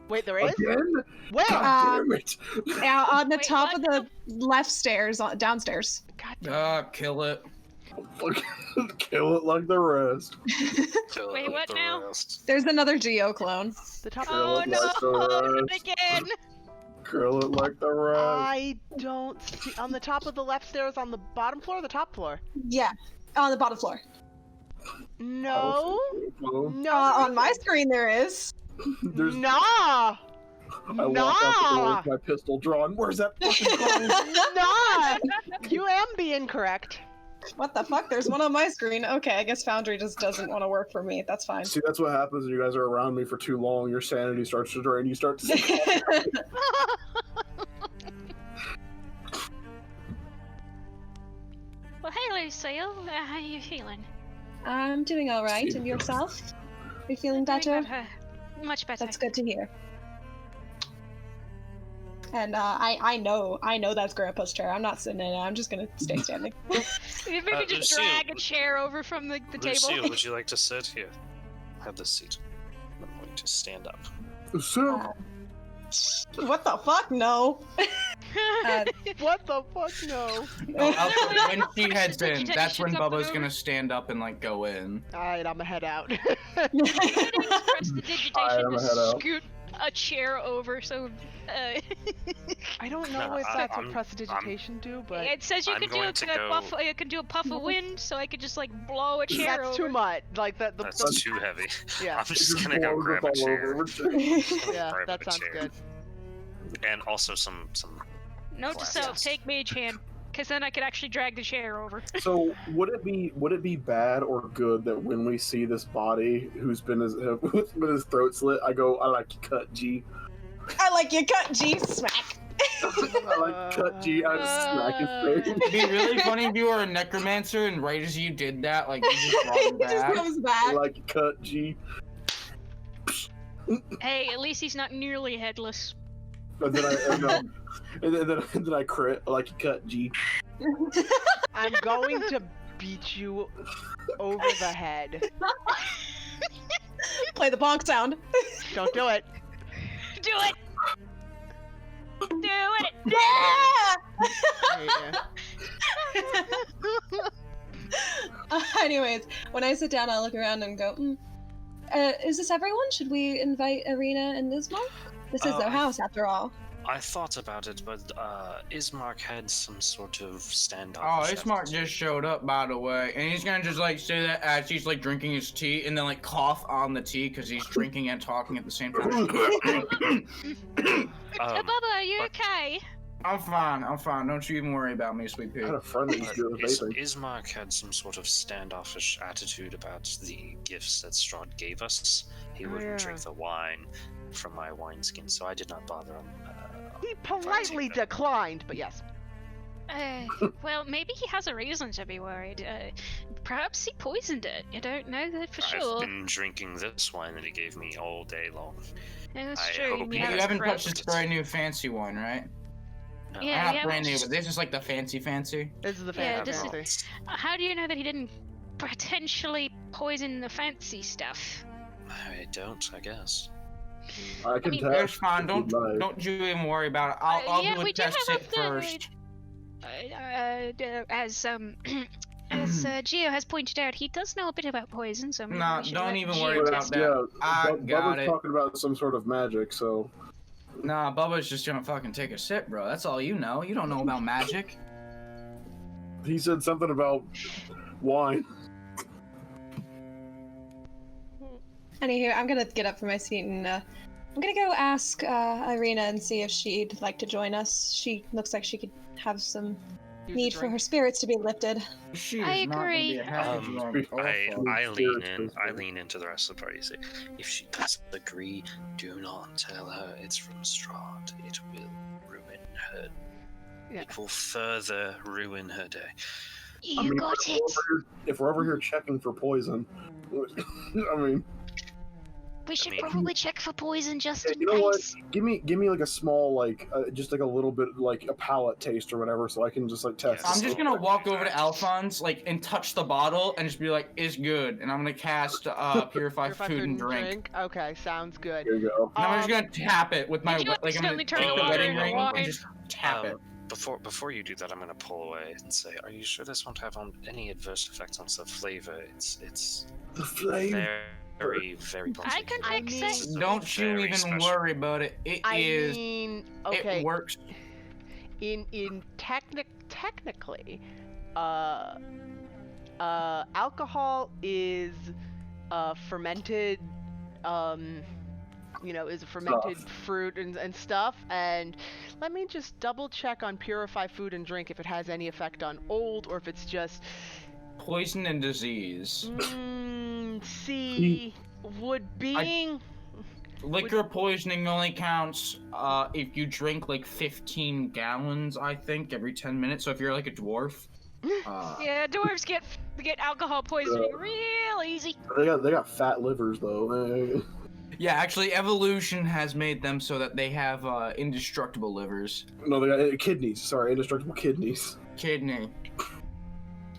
Wait, there is? Again? Where? God damn it. Yeah, on the Wait, top what? of the left stairs, downstairs. God damn. Kill it. Fucking kill it like the rest. Kill Wait, it what the now? rest. There's another geo clone. The top Oh of Kill it like the no! rest. Again! Kill it like the rest. I don't see on the top of the left stairs on the bottom floor or the top floor? Yeah, on the bottom floor. No. Well, No. On my screen there is. there's, Nah. I walk out the door Nah. with my pistol drawn. Where's that fucking clone? Nah. You am being correct. What the fuck? There's one on my screen. Okay, I guess Foundry just doesn't want to work for me. That's fine. See, that's what happens when you guys are around me for too long. Your sanity starts to drain. You start to Well, hey, Lucille. How you feeling? I'm doing all right. And yourself? Are you feeling better? Much better. That's good to hear. And I know that's Grandpa's chair. I'm not sitting in it. I'm just gonna stay standing. Maybe we just Lucille. drag a chair over from the Lucille, table. would you like to sit here? Have this seat. I'm going to stand up. So, What the fuck? No. What the fuck? No. Oh, when she heads in, She that's when shits up Bubba's and gonna over. stand up and like go in. Alright, I'ma head out. Press the digitation I'ma to head out. scoot a chair over, so I don't know Nah, if that's what I'm- prestidigitation do, but it says you I'm can do going a to puff. go- You can do a puff of wind, so I could just like blow a chair that's over. too much. Like the That's too heavy. yeah. I'm just gonna go grab a chair. Yeah, grab that a sounds chair. good. And also some Note to glasses. self: take mage hand, because then I could actually drag the chair over. So would it be bad or good that when we see this body who's been with his throat slit, I like you cut G. I like you cut G smack. I like cut G. I just smack his face. It'd be really funny if you were a necromancer and right as you did that, like you just brought him He just back. comes I back. like you cut G. Hey, at least he's not nearly headless. And then I crit. I like you cut G. I'm going to beat you over the head. Play the bonk sound. Don't do it. Do it! Do it! Yeah! I hate Anyways, when I sit down, I'll look around and go, is this everyone? Should we invite Ireena and Ismark? This is their house, after all. I thought about it, but Ismark had some sort of Oh, standoff. Ismark just showed up, by the way, and he's gonna just like say that as he's like drinking his tea, and then like cough on the tea because he's drinking and talking at the same time. Bubba, are you okay? I'm fine. Don't you even worry about me, sweet I pea. had a friend that used to do the vaping. Ismark had some sort of standoffish attitude about the gifts that Strahd gave us. He wouldn't yeah. drink the wine from my wineskin, so I did not bother him. He politely declined, but yes. Well, maybe he has a reason to be worried. Perhaps he poisoned it. You don't know that for I've sure. been drinking this wine that he gave me all day long. Yeah, that's I true. hope we he have You a haven't spread. touched this brand new fancy one, right? No, Yeah, Not we brand new, haven't- but this is like the fancy. This is the Yeah, fancy. this How do you know that he didn't potentially poison the fancy stuff? I don't, I guess. I can mean, tell. It's fine. Don't Like, you even worry about it. I'll yeah, do a we do test have a hit theory. first. As Gio has pointed out, he does know a bit about poison, so maybe Nah, we should don't let even Gio worry about test that. it. I got Bubba's it. talking about some sort of magic, so Nah, Bubba's just gonna fucking take a sip, bro. That's all you know. You don't know about magic. he said something about wine. Anywho, I'm gonna get up from my seat and I'm gonna go ask Ireena and see if she'd like to join us. She looks like she could have some Use need a for drink. her spirits to be lifted. She I is not gonna be agree. a happy drunk. I Awful. lean into the rest of the party. Say, if she doesn't agree, do not tell her it's from Strahd. It will ruin her. Yeah. It will further ruin her day. You I mean, got it. If we're over here checking for poison, I mean, We should mean- probably check for poison just yeah, in you know what? case. Give me like a small just like a little bit like a palate taste or whatever, so I can just like test. Yeah, I'm this just out. gonna walk over to Alphonse, like, and touch the bottle, and just be like, "It's good." And I'm gonna cast Purify Purify Food and Drink. Okay, sounds good. There you go. And I'm just gonna tap it with my Did you like I'm gonna accidentally take turn the water wedding into ring wine? and just tap it. Before you do that, I'm gonna pull away and say, "Are you sure this won't have any adverse effects on the flavor? It's The flame. very very I can I fix mean- it. Don't you very even special. worry about it. It is. Okay. It works. In technically, alcohol is fermented is a fermented fruit and stuff. And let me just double check on purify food and drink if it has any effect on old or if it's just Poison and disease. See, would being Liquor poisoning only counts if you drink like 15 gallons, I think, every 10 minutes. So if you're like a dwarf. Yeah, dwarves get alcohol poisoning real easy. They got fat livers though. Yeah, actually, evolution has made them so that they have indestructible livers. No, they got kidneys. Sorry, indestructible kidneys. Kidney.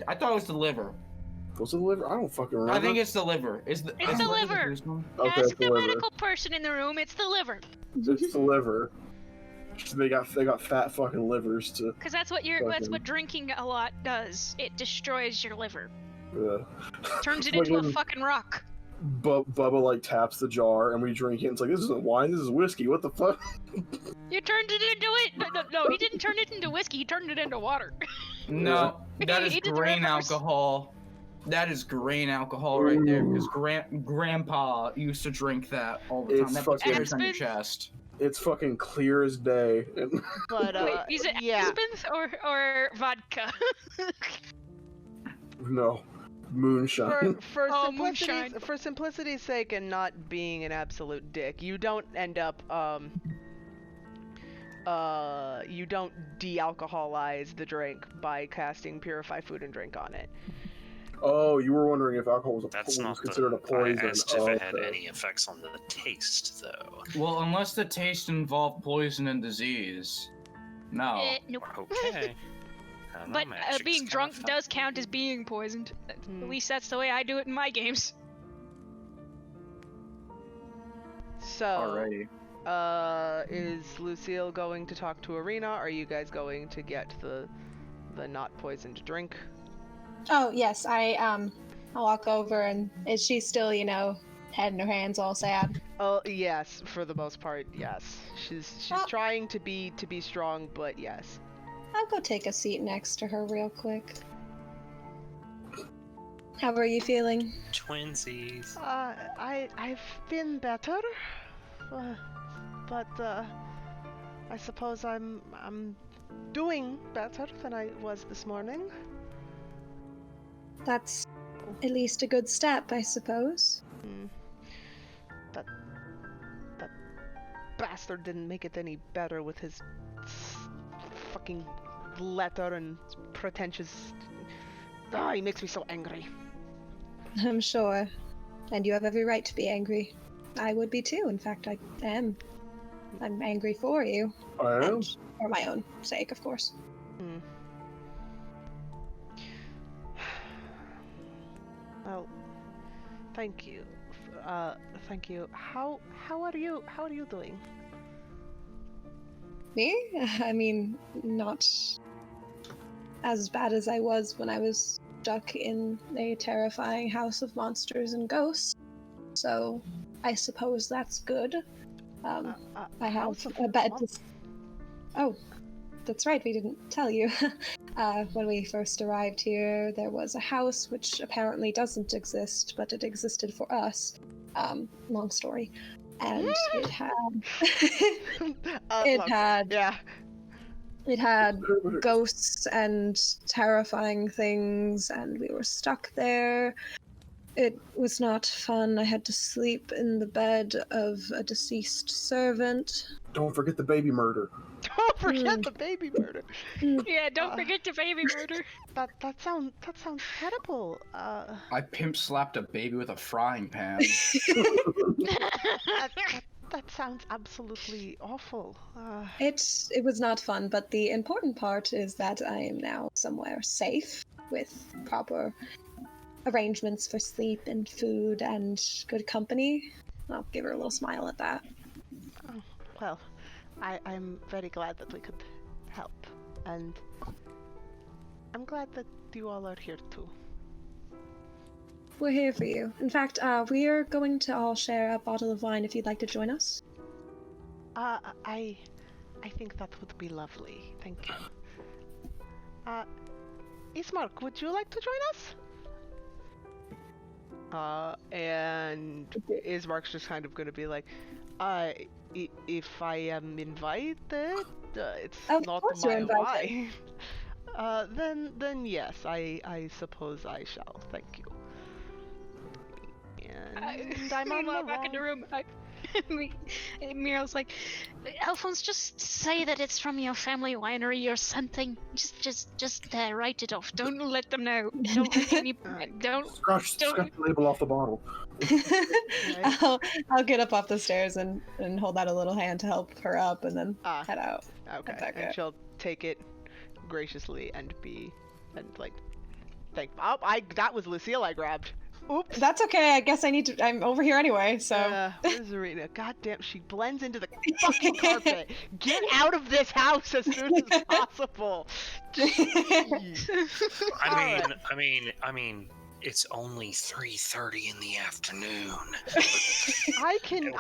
I thought it was the liver. Was it the liver? I don't fucking remember. I think it's the liver. It's the liver. Okay, Ask it's the the liver. medical person in the room. It's the liver. It's the liver. So they got fat fucking livers to. Because that's what drinking a lot does. It destroys your liver. Turns it into a fucking rock. Bubba like taps the jar and we drink it. It's like, this isn't wine, this is whiskey. What the fuck? You turned it into it. No, he didn't turn it into whiskey. He turned it into water. No, that is He did the grain reverse. alcohol. That is grain alcohol right there. Because Grandpa used to drink that all the time. It's That puts fucking- ice on your chest. It's fucking clear as day. but Wait, is it yeah. Aspenth or vodka? No. Moonshine. Moonshine. For simplicity's sake and not being an absolute dick, you don't end up you don't de-alcoholize the drink by casting purify food and drink on it. Oh, you were wondering if alcohol was That's not considered a poison. I asked if it had okay. any effects on the taste, though. Well, unless the taste involved poison and disease. No. Nope. Okay. I don't know, But magic's being kinda drunk fun. does count as being poisoned. At Hmm. least that's the way I do it in my games. So, Alrighty. is Lucille going to talk to Ireena? Are you guys going to get the not poisoned drink? Oh yes, I'll walk over and is she still, head in her hands, all sad? Oh yes, for the most part, yes. She's Oh. trying to be strong, but yes. I'll go take a seat next to her real quick. How are you feeling? Twinsies. I've been better, but I suppose I'm doing better than I was this morning. That's at least a good step, I suppose. That bastard didn't make it any better with his fucking letter and pretentious. He makes me so angry. I'm sure. And you have every right to be angry. I would be too. In fact, I am. I'm angry for you. I am. And for my own sake, of course. Well, thank you. Thank you. How are you? How are you doing? Me? I mean, not as bad as I was when I was stuck in a terrifying house of monsters and ghosts. So, I suppose that's good. I have House of a bed to... Monsters? Oh, that's right, we didn't tell you. When we first arrived here, there was a house which apparently doesn't exist, but it existed for us. Long story. And it had... Yeah. It had ghosts and terrifying things, and we were stuck there. It was not fun. I had to sleep in the bed of a deceased servant. Don't forget the baby murder. Don't forget the baby murder. Yeah, don't forget the baby murder. That sounds terrible. I pimp slapped a baby with a frying pan. That sounds absolutely awful. It was not fun, but the important part is that I am now somewhere safe with proper arrangements for sleep and food and good company. I'll give her a little smile at that. Well, I'm very glad that we could help, and I'm glad that you all are here too. We're here for you. In fact, we are going to all share a bottle of wine if you'd like to join us. I think that would be lovely. Thank you. Ismark, would you like to join us? And Ismark's just kind of gonna be like, If I am invited, it's Of not course you're my invited. why. Then yes, I suppose I shall. Thank you. And I'm on Meanwhile, the back in the wrong. room, Muriel's like, Alphonse, just say that it's from your family winery or something. Just write it off. Don't let them know. Don't let any. Don't. Scratch the label off the bottle. I'll get up off the stairs and hold out a little hand to help her up, and then Ah, head out. okay. back And up. she'll take it graciously and like thank. That was Lucille I grabbed. Oops. That's okay. I guess I'm over here anyway, so. Where's Ireena? God damn, she blends into the fucking carpet. Get out of this house as soon as possible. Jeez. I mean, it's only 3:30 in the afternoon. I can.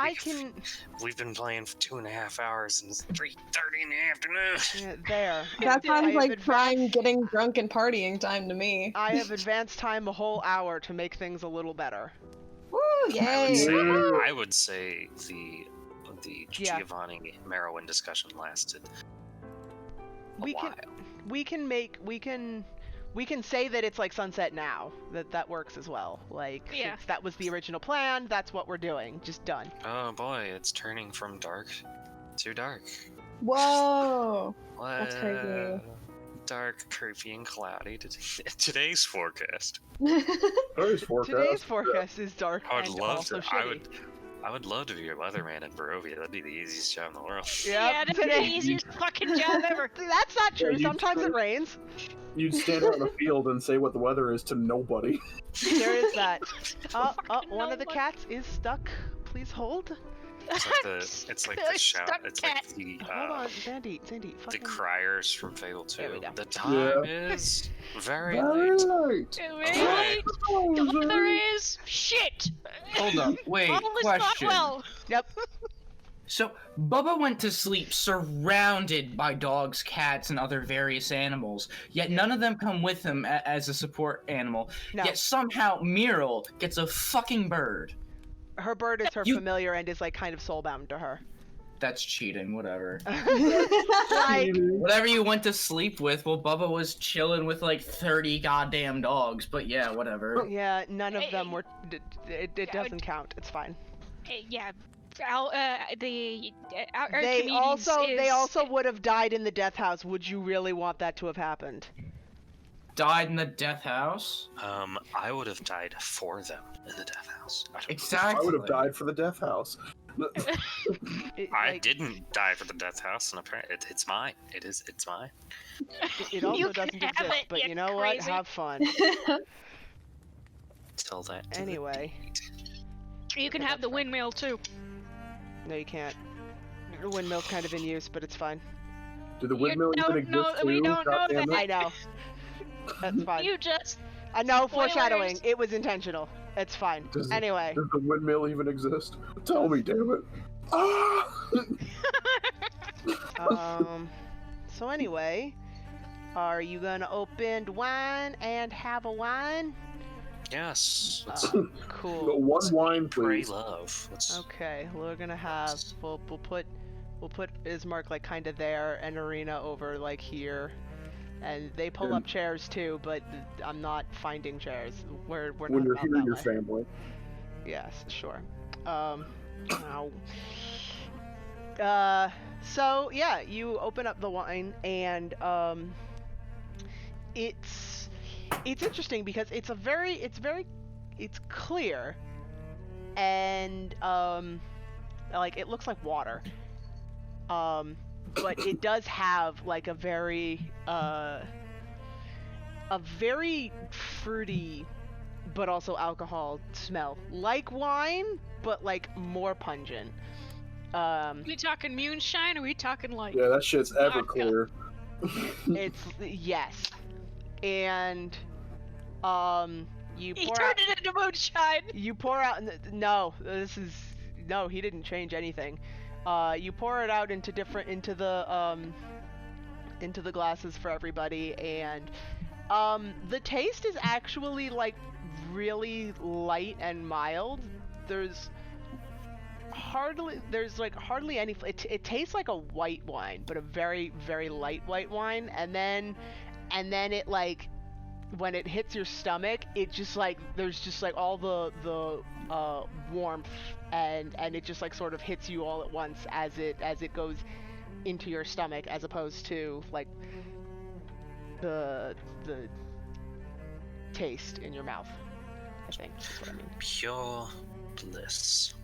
We've been playing for 2.5 hours, and it's 3:30 in the afternoon. Yeah, there. That I sounds have like advanced- prime getting drunk and partying time to me. I have advanced time a whole hour to make things a little better. Woo! I Yay! would say the Yeah. Giovanni Merowyn discussion lasted a We while. We can say that it's like sunset now. That works as well. Like, Yeah. since that was the original plan, that's what we're doing. Just done. Oh boy, it's turning from dark to dark. Whoa! What? That's crazy. Dark, creepy, and cloudy. Today's forecast. Today's forecast. Today's forecast is dark I would and love also to. shitty. I would love to be your weatherman in Barovia. That'd be the easiest job in the world. Yeah, that's the today. easiest fucking job ever. That's not true. Yeah, you Sometimes said- it rains. You'd stand out in the field and say what the weather is to nobody. There is that. Fucking One of the no one. cats is stuck. Please hold. It's like the shout. Stuck It's cat. like the Hold on, Sandy. the Fucking. criers from Fable 2. There we go. The time is very Very late. late. Right? The weather is shit. Hold up, wait, All is not question. well. Yep. So, Bubba went to sleep surrounded by dogs, cats, and other various animals, yet none of them come with him as a support animal. No. Yet somehow Muriel gets a fucking bird. Her bird is her You- familiar and is like kind of soulbound to her. That's cheating, whatever. Like, Whatever you went to sleep with, well, Bubba was chilling with like 30 goddamn dogs, but yeah, whatever. yeah, none of them were. It doesn't count. It's fine. Yeah. Our They Archimedes also would have died in the death house. Would you really want that to have happened? Died in the death house? I would have died for them in the death house. I Exactly. would have died for the death house. I Like, didn't die for the death house, and apparently it's mine. It's mine. It also You can doesn't have exist. it, But you you know what? crazy. Have fun. Tell that. to the Anyway. You can have the windmill too. No, you can't. The windmill's kind of in use, but it's fine. Do the windmill don't even exist know- too? we don't know God damn that. it. I know. That's fine. You just I know Spoilers. foreshadowing. It was intentional. It's fine. Does- Anyway. Does the windmill even exist? Tell me, damn it. Ah! So anyway, are you gonna open wine and have a wine? Yes. Let's Oh, But cool. one wine, pray please. love. Let's. Okay, we're gonna have we'll put Ismark like kind of there and Ireena over like here, and they pull up chairs too. But I'm not finding chairs. We're not When you're about here, that your way. family. Yes, sure. Ow. So yeah, you open up the wine and it's interesting because it's clear and like it looks like water. But it does have like a very fruity but also alcohol smell. Like wine, but like more pungent. we talking moonshine or we talking like Yeah, that shit's Vodka. Everclear. It's yes. And you he pour turned out it into moonshine. you pour out no, he didn't change anything. You pour it out into the glasses for everybody, and the taste is actually like really light and mild. There's there's like hardly any. It tastes like a white wine, but a very very light white wine, and then it like when it hits your stomach, it just like there's just like all the warmth and it just like sort of hits you all at once as it goes into your stomach, as opposed to like the taste in your mouth. I think that's what I mean. Pure bliss.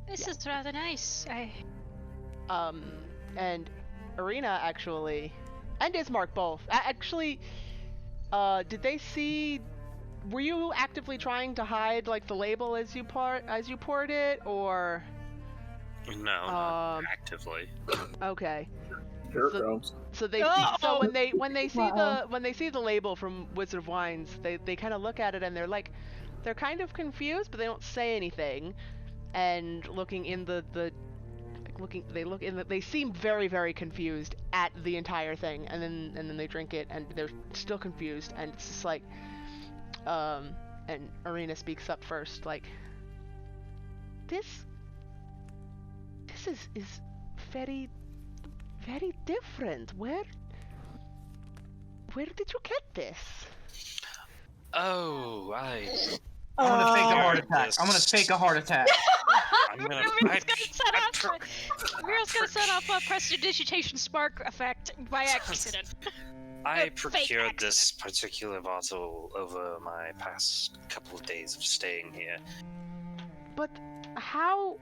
This is rather nice. And Ireena actually, and Ismark both actually. Did they see? Were you actively trying to hide like the label as you poured it, or? No, not actively. Okay. Here it comes. So they so when they see the label from Wizard of Wines, they kind of look at it and they're kind of confused, but they don't say anything. And looking in they seem very very confused at the entire thing, and then they drink it and they're still confused, and it's just like and Ireena speaks up first, like, this is very very different. Where did you get this? Oh, I'm gonna fake a heart attack. I'm gonna fake a heart attack. Mira's gonna set off a prestidigitation spark effect by accident. I procured this particular bottle over my past couple of days of staying here. But how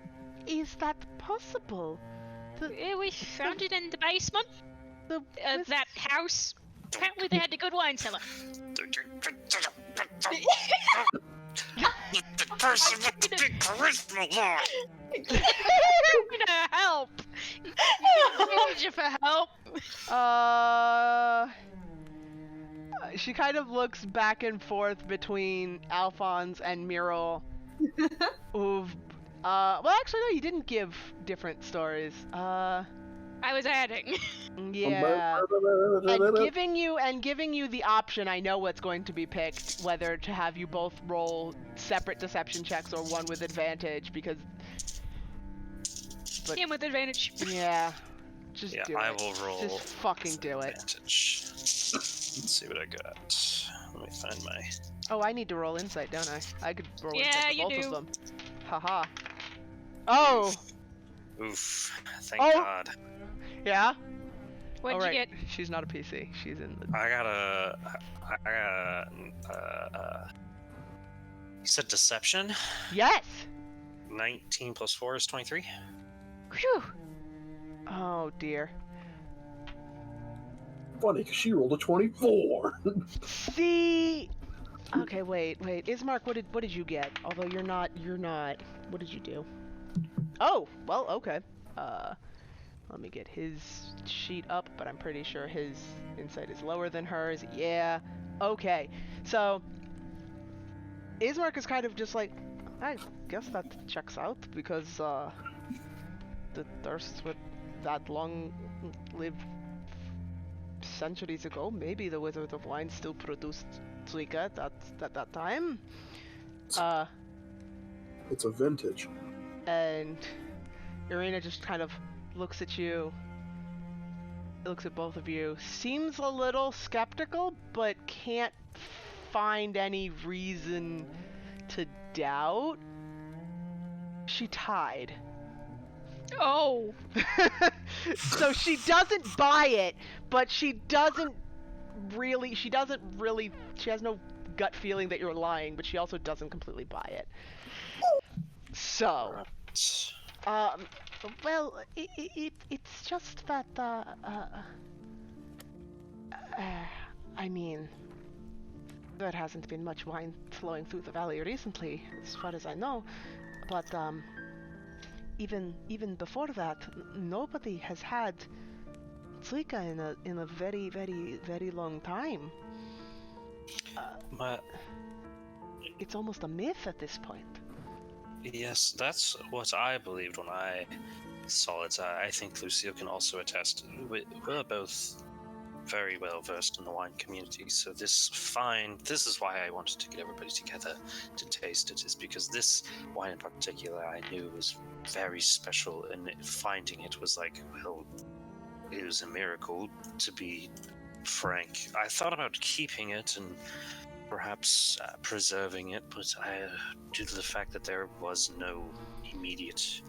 is that possible? We found it in the basement. That house. Apparently they had a good wine cellar. The person with the big charisma line. I'm gonna help. I need you for help. She kind of looks back and forth between Alphonse and Muriel. Well, actually, no, you didn't give different stories. I was adding. Yeah. And giving you the option, I know what's going to be picked, whether to have you both roll separate deception checks or one with advantage, because... Him with advantage. Yeah. Just do it. I will roll. Just fucking do it. Advantage. Let's see what I got. Let me find my... Oh, I need to roll insight, don't I? I could roll Yeah, insight for you both do. of them. Haha. Oh! Oof. Thank Oh. God. Yeah? What'd All you right. get? She's not a PC. She's in the... I got you said deception? Yes! 19 plus 4 is 23. Whew. Oh, dear. Funny, because she rolled a 24. See... Okay, wait. Ismark, what did you get? Although you're not... What did you do? Oh, well, okay. Let me get his sheet up, but I'm pretty sure his insight is lower than hers. Yeah. Okay. So, Ismark is kind of just like, I guess that checks out, because, the thirsts were that long-lived centuries ago. Maybe the Wizard of Wine still produced Suika at that time. It's a vintage. And Ireena just kind of looks at you, looks at both of you, seems a little skeptical, but can't find any reason to doubt. She tied. Oh. So she doesn't buy it, but she has no gut feeling that you're lying, but she also doesn't completely buy it. So, well, it's just that, I mean, there hasn't been much wine flowing through the valley recently, as far as I know, but, even before that, nobody has had Suika in a very, very, very long time. It's almost a myth at this point. Yes, that's what I believed when I saw it. I think Lucille can also attest. We're both very well versed in the wine community, so this is why I wanted to get everybody together to taste it, is because this wine in particular I knew was very special, and finding it was like, well, it was a miracle, to be frank. I thought about keeping it and perhaps preserving it, but due to the fact that there was no immediate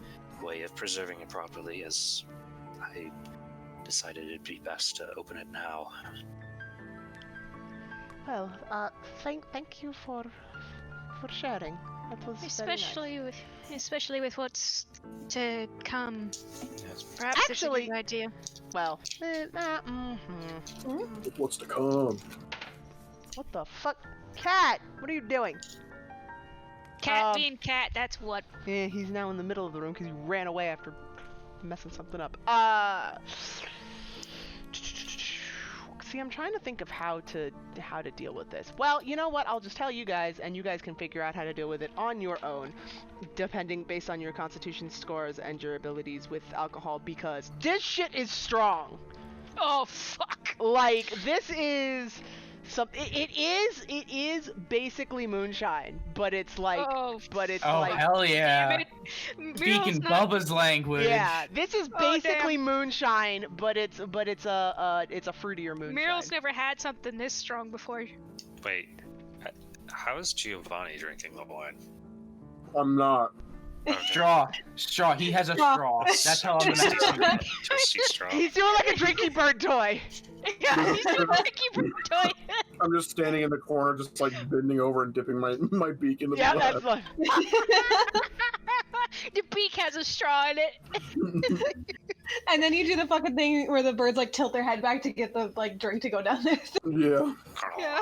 way of preserving it properly, as I decided it'd be best to open it now. Well, thank you for sharing. That was Especially with what's to come. Yes. Perhaps Actually- it's a good idea. well. What's to come? What the fuck, cat? What are you doing? Cat being cat, that's what. Yeah, he's now in the middle of the room because he ran away after messing something up. See, I'm trying to think of how to deal with this. Well, you know what? I'll just tell you guys, and you guys can figure out how to deal with it on your own, based on your constitution scores and your abilities with alcohol, because this shit is strong. Oh fuck! Like, this is it is basically moonshine, but it's like, Oh like, hell yeah! Speaking Bubba's language. yeah, this is basically damn. moonshine, but it's a fruitier moonshine. Muriel's never had something this strong before. Wait, how is Giovanni drinking the wine? I'm not. Okay. Straw. He has a straw. That's how I'm gonna. Toasty straw. He's doing like a drinky bird toy. Yeah, he's a tricky toy. I'm just standing in the corner, just like bending over and dipping my beak in the Yeah, blood. that's fun. The beak has a straw in it. And then you do the fucking thing where the birds like tilt their head back to get the like drink to go down there. Yeah. Yeah.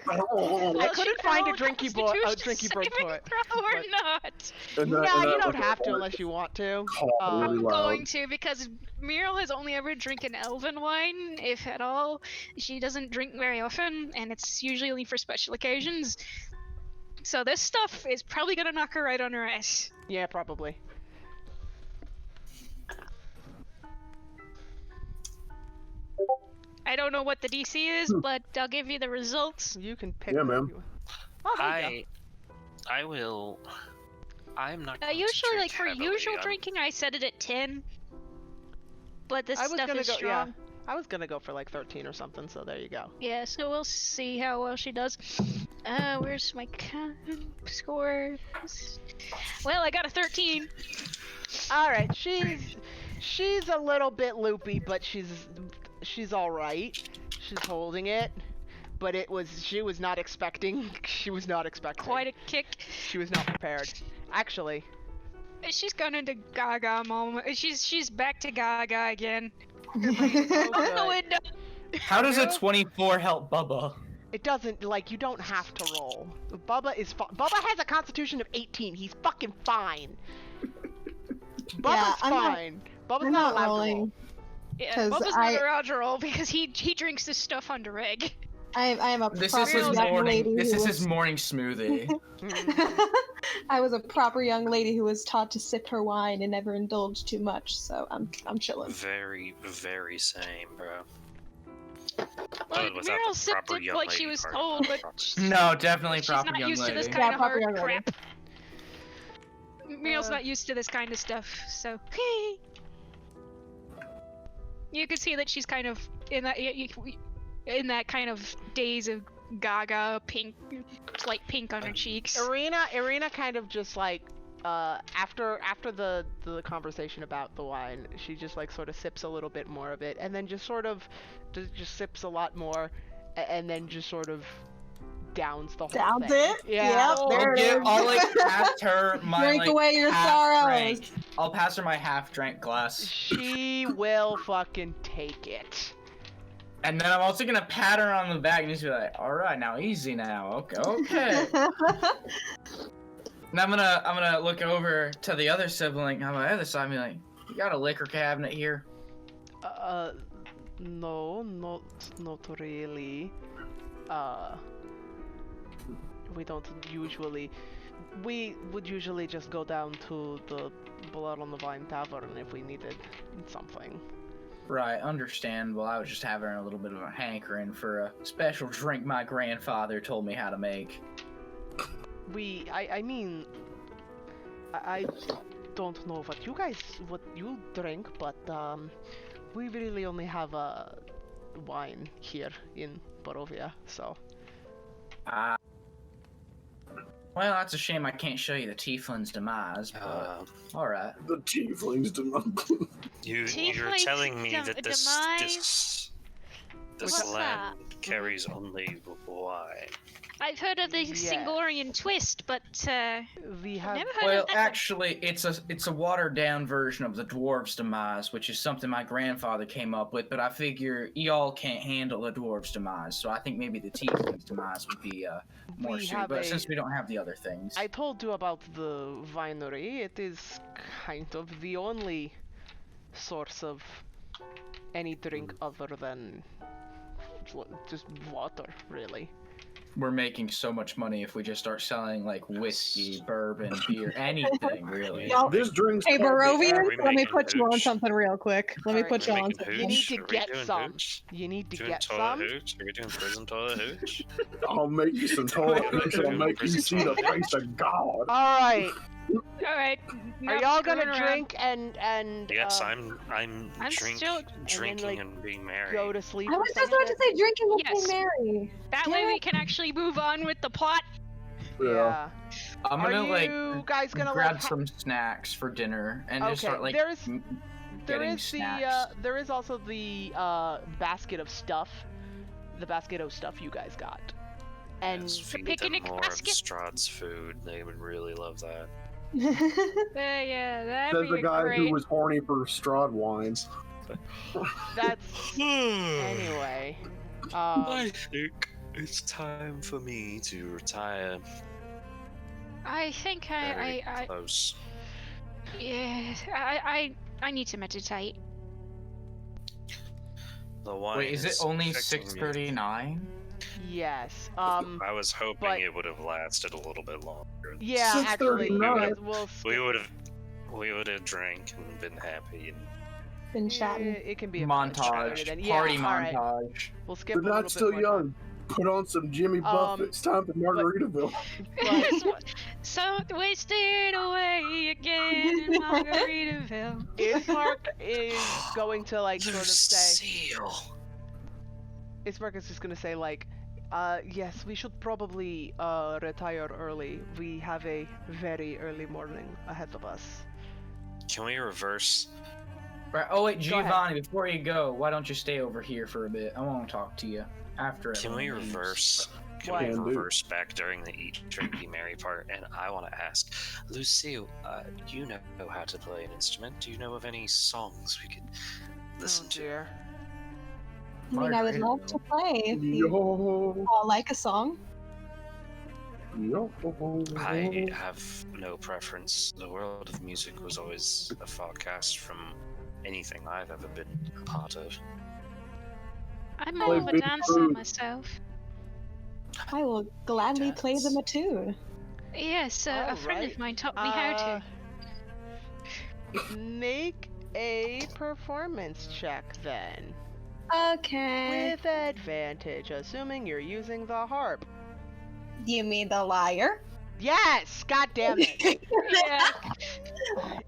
I couldn't find a drinky bird Saving toy. throw or not. And Nah, that- you and don't that- have to unless you want to. Call really I'm loud. going to, because Muriel has only ever drinking elven wine, if at all. She doesn't drink very often, and it's usually only for special occasions. So this stuff is probably gonna knock her right on her ass. Yeah, probably. I don't know what the DC is, but I'll give you the results. You can pick. Yeah, whatever ma'am. you want. Oh, there you I will. I'm not. going to Usually, drink like for heavily. usual I'm- drinking, I set it at 10. But this I was stuff gonna is go. strong. Yeah, I was gonna go for like 13 or something. So there you go. Yeah, so we'll see how well she does. Where's my score? Well, I got a 13. All right, she's a little bit loopy, but she's all right. She's holding it, but she was not expecting. She was not expecting. Quite a kick. She was not prepared. Actually, She's gone into Gaga moment. She's back to Gaga again. oh, Out the good. window. How does a 24 help Bubba? It doesn't, like, you don't have to roll. Bubba has a constitution of 18. He's fucking fine. Bubba's I'm not- fine. Bubba's I'm not not allowed rolling. to roll. Yeah, 'Cause Bubba's I- not allowed to roll because he drinks this stuff under reg. I am a This proper is his young lady morning. This who is was- his morning smoothie. I was a proper young lady who was taught to sip her wine and never indulge too much, so I'm chilling. Very, very same, bro. Well, But without Meryl the sipped proper it young like she lady was part, told, but proper. No, definitely she's proper not young used to this lady. kind Yeah, of proper hard young lady. crap. Muriel's not used to this kind of stuff, so you can see that she's kind of in that kind of daze of Gaga pink, light pink on her cheeks. Ireena kind of just like, after the conversation about the wine, she just like sort of sips a little bit more of it, and then just sort of just sips a lot more, and then just sort of downs the whole Downs thing. it? Yeah. Yep, there it is. I'll like pass her my Drink like, away your half sorrows. drank. I'll pass her my half drank glass, She will fucking take it. and then I'm also gonna pat her on the back and just be like, "All right, now easy now, okay." And I'm gonna look over to the other sibling on my other side and be like, "You got a liquor cabinet here?" No, not really. We don't usually. We would usually just go down to the Blood on the Vine Tavern if we needed something. Right, understandable. I was just having a little bit of a hankering for a special drink my grandfather told me how to make. I mean, I don't know what you drink, but we really only have wine here in Barovia, so. Well, that's a shame I can't show you the tiefling's demise, but alright. The tieflings do not. You're Tieflings telling me that demise? this What's land that? carries only wine. I've heard of the Yes. Singorian twist, but We have. never heard Well, of that. actually, it's a watered down version of the dwarf's demise, which is something my grandfather came up with. But I figure y'all can't handle a dwarf's demise, so I think maybe the tiefling's demise would be more We suited. have But a- since we don't have the other things, I told you about the winery. It is kind of the only source of any drink other than just water, really. we're making so much money if we just start selling like whiskey, bourbon, beer, anything really. Y'all- This drink's Hey, called the Barovian, Are we let me making put you on hooch? something real quick. Let me Alright, put you Are we on making something. You need to Are we get doing some. hooch? You need to Doing get toilet some. hooch? Are we doing prison toilet hooch? I'll make you some toilet hooch. I'll make you see the face of God. Alright, Alright. are y'all gonna drink and Yes, I'm I'm drinking like, and being merry. go to sleep I or was some just about to shit? say drinking with Yes. Mary. That way we can actually move on with the plot. Yeah. I'm Are gonna you guys gonna grab like some snacks for dinner and just Okay, start like there getting is snacks. there is also the basket of stuff. The basket of stuff you guys got. And Yes, feed picnic them more basket? of Strahd's food. They would really love that. Yeah, that'd Says the be guy great. who was horny for Strahd wines. that's anyway. I think it's time for me to retire. I think Very I close. yeah, I need to meditate. The wine Wait, is it only affecting me. 6:39? Yes. I was hoping but- it would have lasted a little bit longer. Yeah, actually, 6:39. we'll We would have drank and been happy. And Been chatting. it can be a bit later Montage, then. Yeah, party alright. montage. We'll skip They're a little not still bit more young. Put on some Jimmy Buffett. It's time for Margaritaville. So wasted away again in Margaritaville. Ismark is going to like sort of say. Lucille. Ismark is just gonna say like, yes, we should probably retire early. We have a very early morning ahead of us. Can we reverse? Right. Oh wait, Go ahead. Giovanni, before you go, why don't you stay over here for a bit? I want to talk to you after. Can we everyone leaves. reverse? Can What? we Can do. reverse back during the Eat, Drink, Be Merry part? And I want to ask, Lucille, you know how to play an instrument. Do you know of any songs we could listen Oh to? dear. I mean, I would love to play if you Yo, all like a song. yo. I have no preference. The world of music was always a far cast from anything I've ever been a part of. I'm Play more of a Big dancer Bird. myself. I will gladly play Dance. them a tune. Yes, a friend Alright. of mine taught me how to. Make a performance check then. Okay. With advantage, assuming you're using the harp. You mean the liar? Yes! God damn it! Yeah,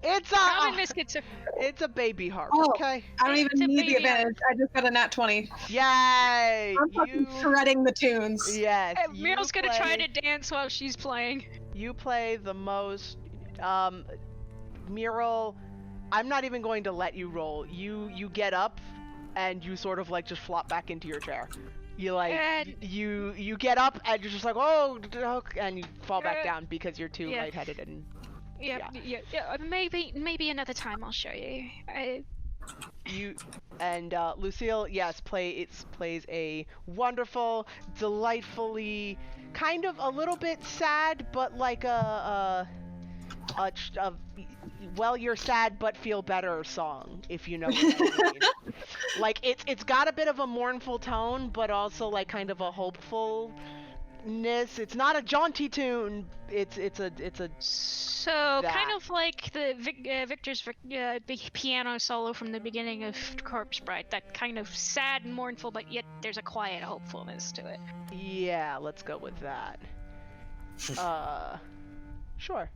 It's common a misgets are it's a baby harp, Oh. okay? I don't It's even a need the baby advantage. I just got a nat 20. Yay! I'm fucking shredding the tunes. Yes. Muriel's you gonna try play- to dance while she's playing. You play the most Mural, I'm not even going to let you roll. You get up and you sort of like just flop back into your chair. You like And- you get up and you're just like, oh, and you fall back Uh, down because you're too yeah. lightheaded and Yeah, maybe another time I'll show you. you and Lucille, yes, plays a wonderful, delightfully kind of a little bit sad, but like a well, you're sad but feel better song, if you know what I mean. Like it's got a bit of a mournful tone, but also like kind of a hopeful lightness. It's not a jaunty tune. It's a So That. kind of like the Victor's big piano solo from the beginning of Corpse Bride. That kind of sad and mournful, but yet there's a quiet hopefulness to it. yeah. Let's go with that. Sure.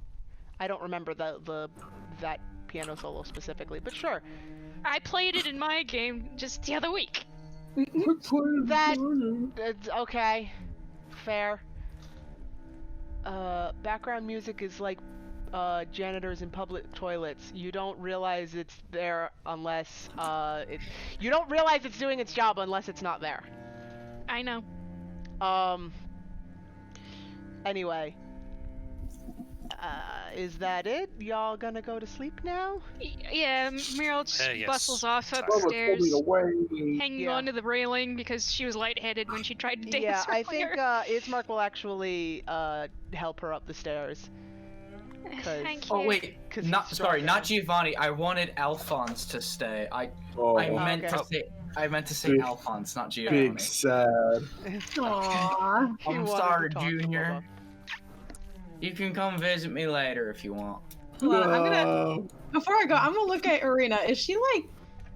I don't remember that piano solo specifically, but sure. I played it in my game just the other week. It's okay. Fair. Background music is like janitors in public toilets. You don't realize it's there unless you don't realize it's doing its job unless it's not there. I know. Anyway. Is that it? Y'all gonna go to sleep now? Yeah, Meryl just Yes. bustles off Mama told upstairs, me to wait. hanging Yeah. onto the railing because she was lightheaded when she tried to dance Yeah, I think earlier. Ismark will actually help her up the stairs. Thank you. Oh wait, 'Cause he's not sorry, stronger. not Giovanni. I wanted Alphonse to stay. Oh, I meant okay. I meant to say Big- Alphonse, not Giovanni. big sad. Aww. He I'm wanted sorry, to talk to Junior. Bubba. You can come visit me later if you want. Hold on, I'm gonna. No. Before I go, I'm gonna look at Ireena. Is she like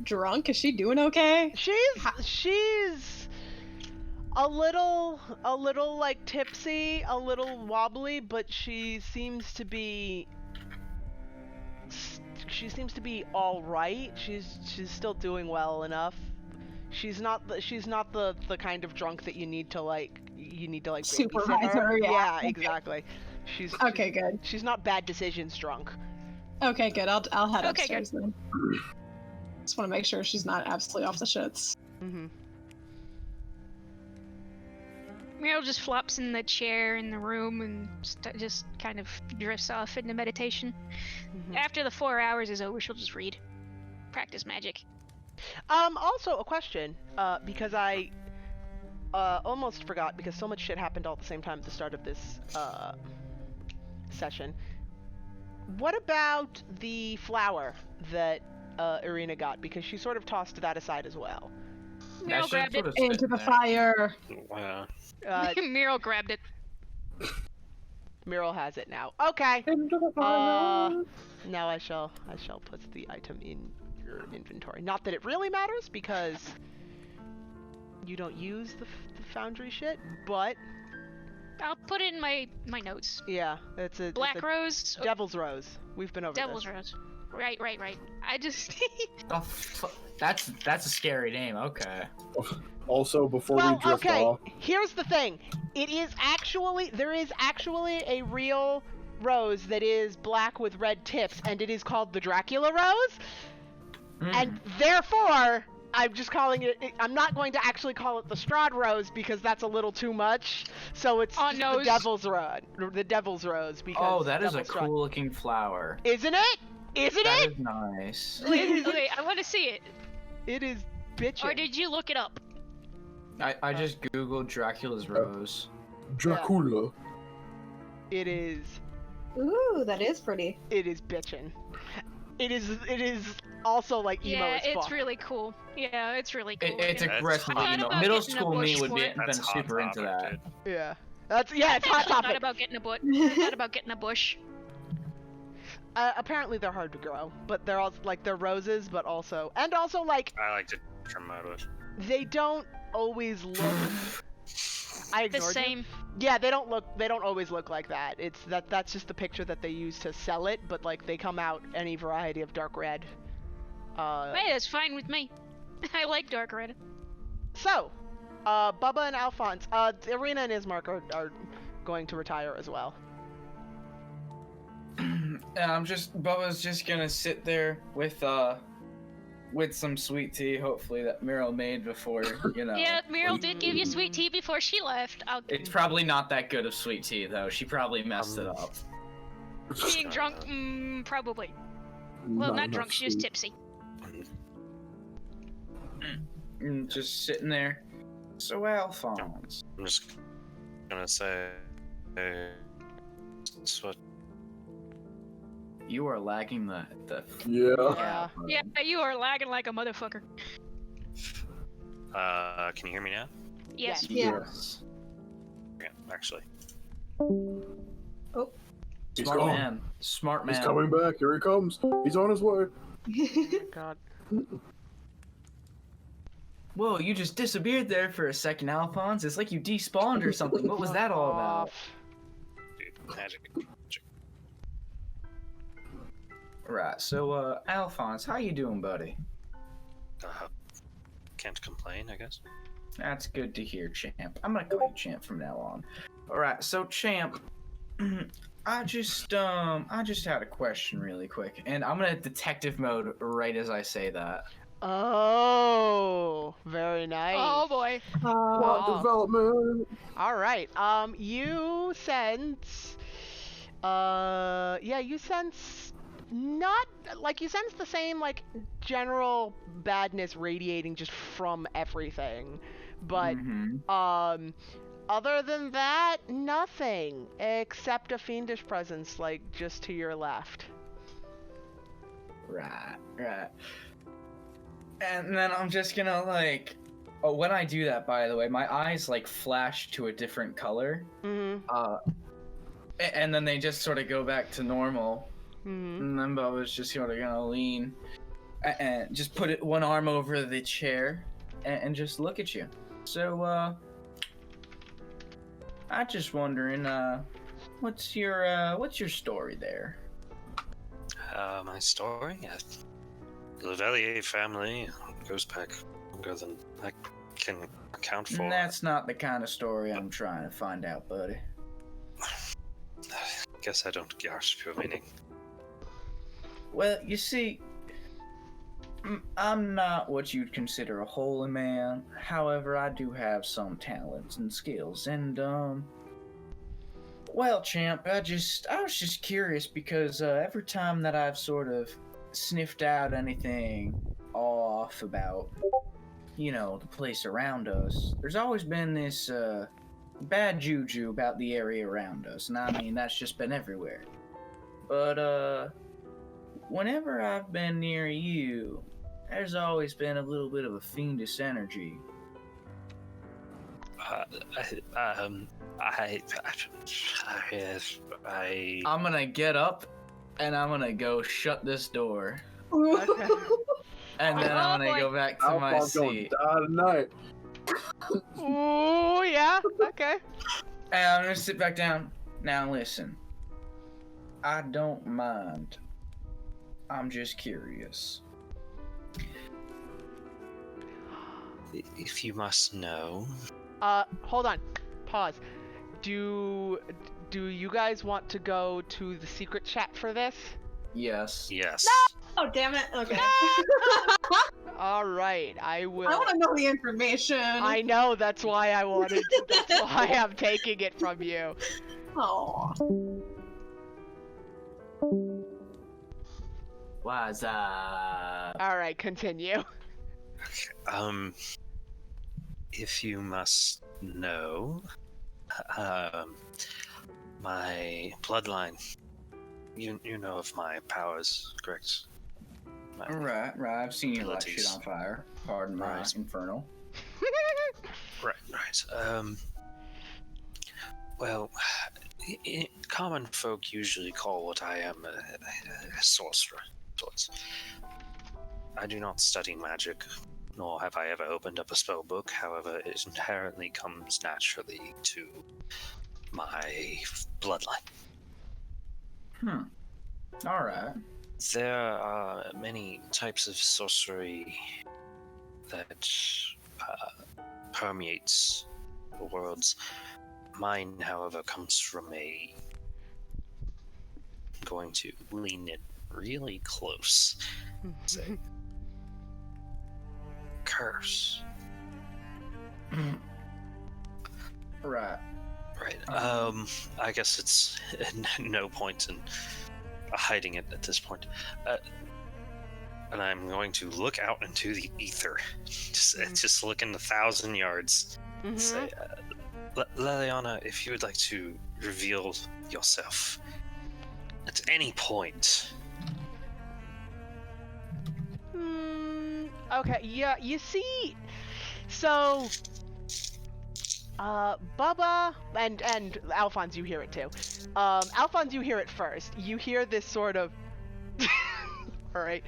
drunk? Is she doing okay? She's a little like tipsy, a little wobbly, but she seems to be all right. She's still doing well enough. She's not the kind of drunk that you need to babysit Supervise her, yeah. Okay. exactly. She's Okay, good. She's not bad decisions drunk. Okay, good. I'll head Okay, upstairs then. Just want to make sure she's not absolutely off the shits. Mm-hmm. Meryl just flops in the chair in the room and just kind of drifts off into meditation. Mm-hmm. After the 4 hours is over, she'll just read. Practice magic. Also a question, because I almost forgot because so much shit happened all at the same time at the start of this session. What about the flower that Ireena got? Because she sort of tossed that aside as well. Meryl grabbed it. Into the fire. Wow. Meryl grabbed it. Meryl has it now. Okay. Into the fire. Now I shall put the item in your inventory. Not that it really matters because you don't use the Foundry shit, but I'll put it in my notes. yeah, it's a Black Rose. Devil's Rose. We've been over Devil's this. Rose. Right. I just. Oh, that's a scary name. Okay. Also, before Well, we drift okay. off, Here's the thing. There is actually a real rose that is black with red tips, and it is called the Dracula Rose. And therefore, I'm just calling it. I'm not going to actually call it the Strahd Rose because that's a little too much. So it's On just nose. the Devil's Rose. The Devil's Rose because. Oh, that is a Devil's Strahd. cool looking flower. Isn't it? Isn't That it? is nice. Wait, I want to see it. It is bitchin'. Or did you look it up? I just googled Dracula's rose. Dracula. It is. Ooh, that is pretty. It is bitchin'. It is also like emo Yeah, as it's fuck. really cool. Yeah, it's really cool. It's looking. aggressive. I thought You know, about middle getting a school me bush would for be it. been That's hot super into topic, that. dude. Yeah. That's it's hot I thought topic. about getting a bush. I thought about getting a bush. Apparently they're hard to grow, but they're also like they're roses, but also like I like to trim my bush. they don't always look. I The ignored you. same. Yeah, they don't always look like that. That's just the picture that they use to sell it, but like they come out any variety of dark red. Hey, that's fine with me. I like dark red. So, Bubba and Alphonse, Ireena and Ismark are going to retire as well. Bubba's just gonna sit there with some sweet tea, hopefully that Meryl made before, you know. Yeah, Meryl did give you sweet tea before she left. It's probably not that good of sweet tea though. She probably messed it up. Being drunk, probably. Well, not drunk, she's just tipsy. Just sitting there. So Alphonse. I'm just gonna say, what? You are lagging the Yeah. Yeah. Yeah, you are lagging like a motherfucker. Can you hear me now? Yes. Yeah. Yes. Okay. actually. He's Smart gone. man. Smart man. He's coming back. Here he comes. He's on his way. God. Whoa, you just disappeared there for a second, Alphonse. It's like you despawned or something. What was that all about? Dude, magic. Right, so, Alphonse, how you doing, buddy? Can't complain, I guess. That's good to hear, Champ. I'm gonna call you Champ from now on. Alright, so, Champ, I just had a question really quick, and I'm gonna detective mode right as I say that. Oh, very nice. Oh boy. Plot Oh. development. All right. You sense. You sense not like you sense the same like general badness radiating just from everything, but other than that, nothing except a fiendish presence like just to your left. Right. And then I'm just gonna like, oh, when I do that, by the way, my eyes like flash to a different color. And then they just sort of go back to normal. And then Bubba's just sort of gonna lean and just put one arm over the chair and just look at you. So, I'm just wondering, what's your story there? My story? The Levelier family goes back longer than I can account for. That's not the kind of story I'm trying to find out, buddy. Guess I don't grasp your meaning. Well, you see, I'm not what you'd consider a holy man. However, I do have some talents and skills, and well, champ, I was just curious because every time that I've sort of sniffed out anything off about, the place around us, there's always been this bad juju about the area around us, and I mean that's just been everywhere. But whenever I've been near you, there's always been a little bit of a fiendish energy. I'm gonna get up and I'm gonna go shut this door. Okay. And then I'm gonna go back to my Alpha's gonna seat. die tonight. Ooh, yeah. Okay. And I'm gonna sit back down. Now listen. I don't mind. I'm just curious. If you must know. Hold on. Pause. Do you guys want to go to the secret chat for this? Yes. Yes. Oh, damn it. Okay. All right, I will. I want to know the information. I know, that's why I wanted. That's why I'm taking it from you. Oh. What's up? All right, continue. If you must know, my bloodline. You know of my powers, correct? Right. I've seen you light shit abilities. on fire. Pardon my Right. infernal. Right. Well, common folk usually call what I am a sorcerer. Sorts. I do not study magic, nor have I ever opened up a spell book. However, it inherently comes naturally to my bloodline. Alright. There are many types of sorcery that permeates the worlds. Mine, however, comes from a... I'm going to lean in really close. Say, curse. Right. Right. I guess it's no point in hiding it at this point. And I'm going to look out into the ether. Just look in 1,000 yards. Say, Leliana, if you would like to reveal yourself at any point. Okay, yeah, you see, so, Bubba, and Alphonse, you hear it too. Alphonse, you hear it first. You hear this sort of... Alright.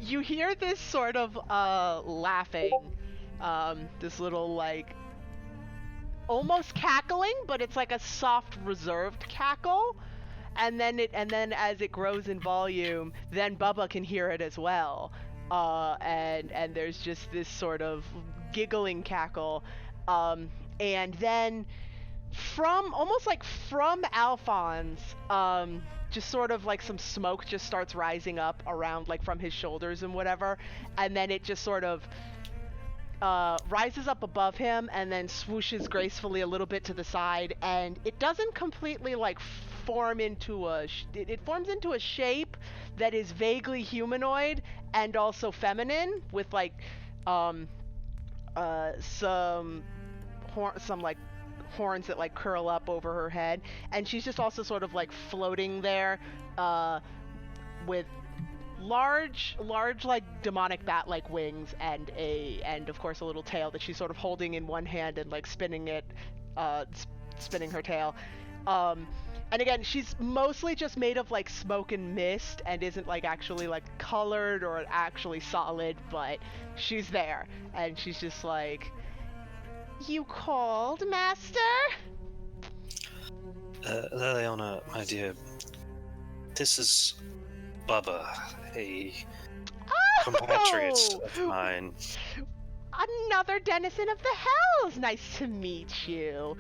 You hear this sort of, laughing. This little, like... almost cackling, but it's like a soft, reserved cackle. And then as it grows in volume, then Bubba can hear it as well. And there's just this sort of giggling cackle. And then from Alphonse, just sort of like some smoke just starts rising up around, like, from his shoulders and whatever. And then it just sort of rises up above him and then swooshes gracefully a little bit to the side, and it doesn't completely, like, form into it forms into a shape that is vaguely humanoid and also feminine, with, like, some like horns that, like, curl up over her head, and she's just also sort of, like, floating there with large like demonic bat-like wings and of course a little tail that she's sort of holding in one hand and, like, spinning her tail. And again, she's mostly just made of, like, smoke and mist and isn't, like, actually, like, colored or actually solid, but she's there and she's just like, "You called, Master?" Liliana, my dear, this is Bubba, a compatriot of mine. Another denizen of the hells! Nice to meet you.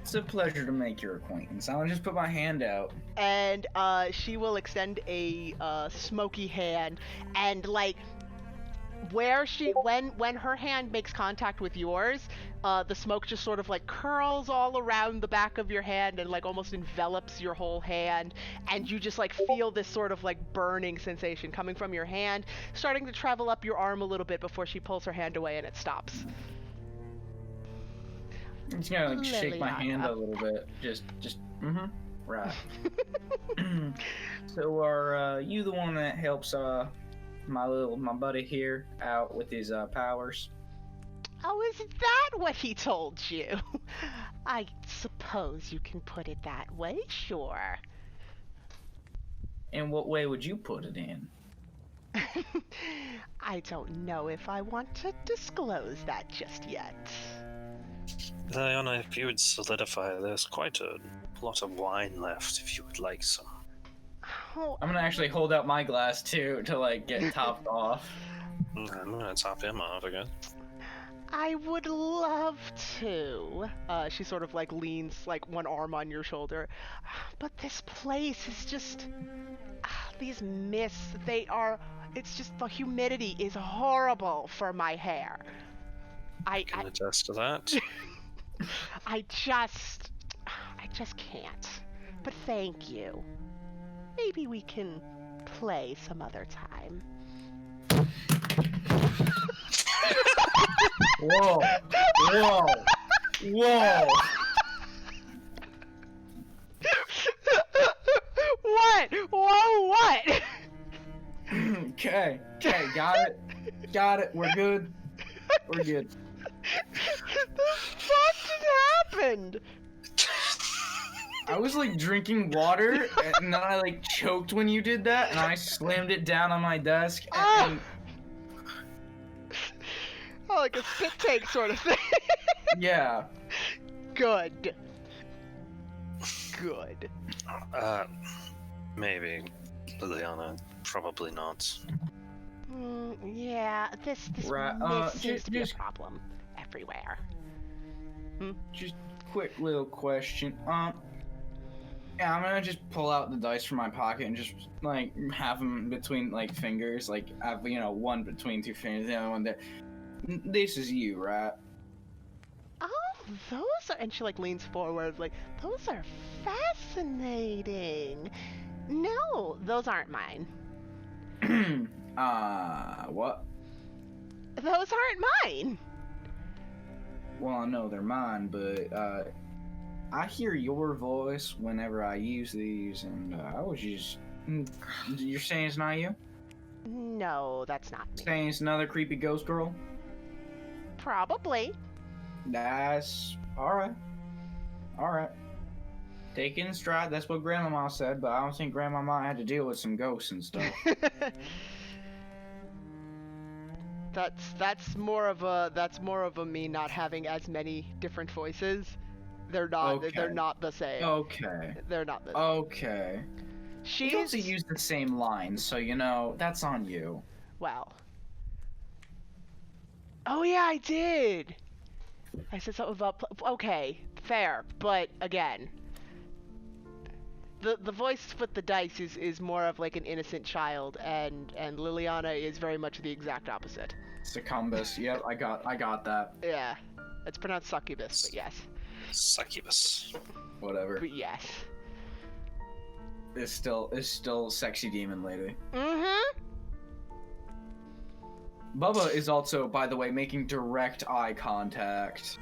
It's a pleasure to make your acquaintance. I'll just put my hand out. And she will extend a smoky hand, and, like, when her hand makes contact with yours, the smoke just sort of, like, curls all around the back of your hand and, like, almost envelops your whole hand, and you just, like, feel this sort of, like, burning sensation coming from your hand, starting to travel up your arm a little bit before she pulls her hand away and it stops. I'm just gonna, like, shake my hand a little bit. Right. So are you the one that helps my buddy here out with his powers? Oh, is that what he told you? I suppose you can put it that way, sure. In what way would you put it in? I don't know if I want to disclose that just yet. Liliana, if you would solidify, there's quite a lot of wine left if you would like some. Oh, I'm gonna actually hold out my glass too to, like, get topped off. I'm gonna top him off again. I would love to. She sort of, like, leans, like, one arm on your shoulder. But this place is just... these mists, it's just, the humidity is horrible for my hair. I can attest to that. I just can't. But thank you. Maybe we can play some other time. Whoa! Whoa! Whoa! What? Whoa, what? Okay, got it, we're good. We're good. The fuck just happened? I was, like, drinking water, and then I, like, choked when you did that, and I slammed it down on my desk, and... Oh, like a spit take sort of thing. Yeah. Good. Maybe. Liliana, probably not. Yeah, this Right, mist seems to be a problem everywhere. Just quick little question. Yeah, I'm gonna just pull out the dice from my pocket and just, like, have them between, like, fingers. Like, have, you know, one between two fingers, the other one there. This is you, right? Oh, those are... And she, like, leans forward, like, those are fascinating. No, those aren't mine. What? Those aren't mine. Well, I know they're mine, but, I hear your voice whenever I use these, and, I was just... You're saying it's not you? No, that's not me. Saying it's another creepy ghost girl? Probably. That's alright. Alright. Take it in stride, that's what Grandmama said, but I don't think Grandmama had to deal with some ghosts and stuff. That's more of a me not having as many different voices. They're not Okay. they're not the same. Okay. They're not the same. Okay. She's You also use the same lines, so you know, that's on you. well. Oh yeah, I did. I said something about okay, fair, but again, the voice with the dice is more of like an innocent child, and Liliana is very much the exact opposite. Succumbus. Yep, I got that. Yeah, it's pronounced succubus, but yes. Succubus. Whatever. But yes. It's still sexy demon lady. Mm-hmm. Bubba is also, by the way, making direct eye contact,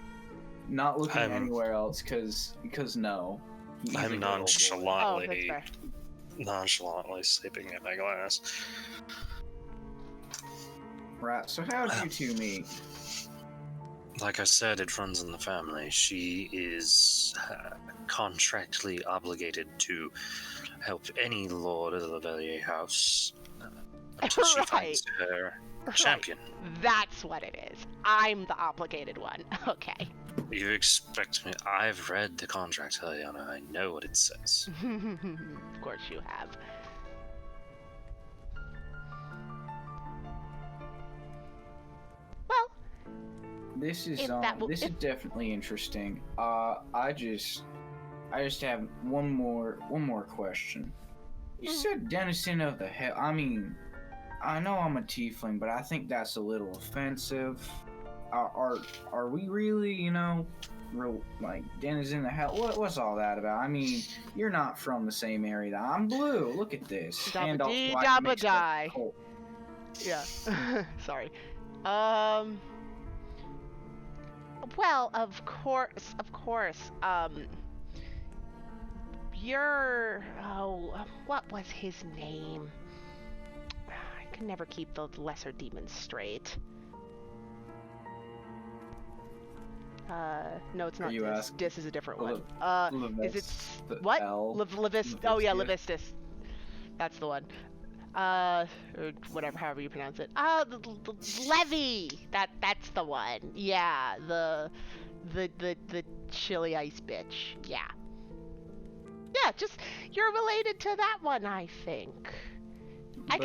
not looking anywhere else, cause no. He's a I'm good old boy. Oh, that's fair. nonchalantly sleeping in my glass. Right. So how did you two meet? Like I said, it runs in the family. She is contractually obligated to help any lord of the Lavalier house until she finds her champion. That's what it is. I'm the obligated one. Okay. You expect me? I've read the contract, Eliana. I know what it says. Of course you have. Well, This is If that will- this is definitely interesting. I just have one more question. You said denizen of the hell. I mean, I know I'm a tiefling, but I think that's a little offensive. Are we really, you know, real like denizen of hell? What's all that about? I mean, you're not from the same area that I'm blue. Look at this. Dabba also dee, I can dabba make stuff die. cold. yeah. Sorry. Well, of course. What was his name? I can never keep the lesser demons straight. No, it's not you Dis. asking? Dis is a different one. Is it The what? L? Oh yeah, Levistus? Levistus. That's the one. Or whatever, however you pronounce it. The Levy. That's the one. Yeah, the chili ice bitch. Yeah. Yeah, just you're related to that one, I think. I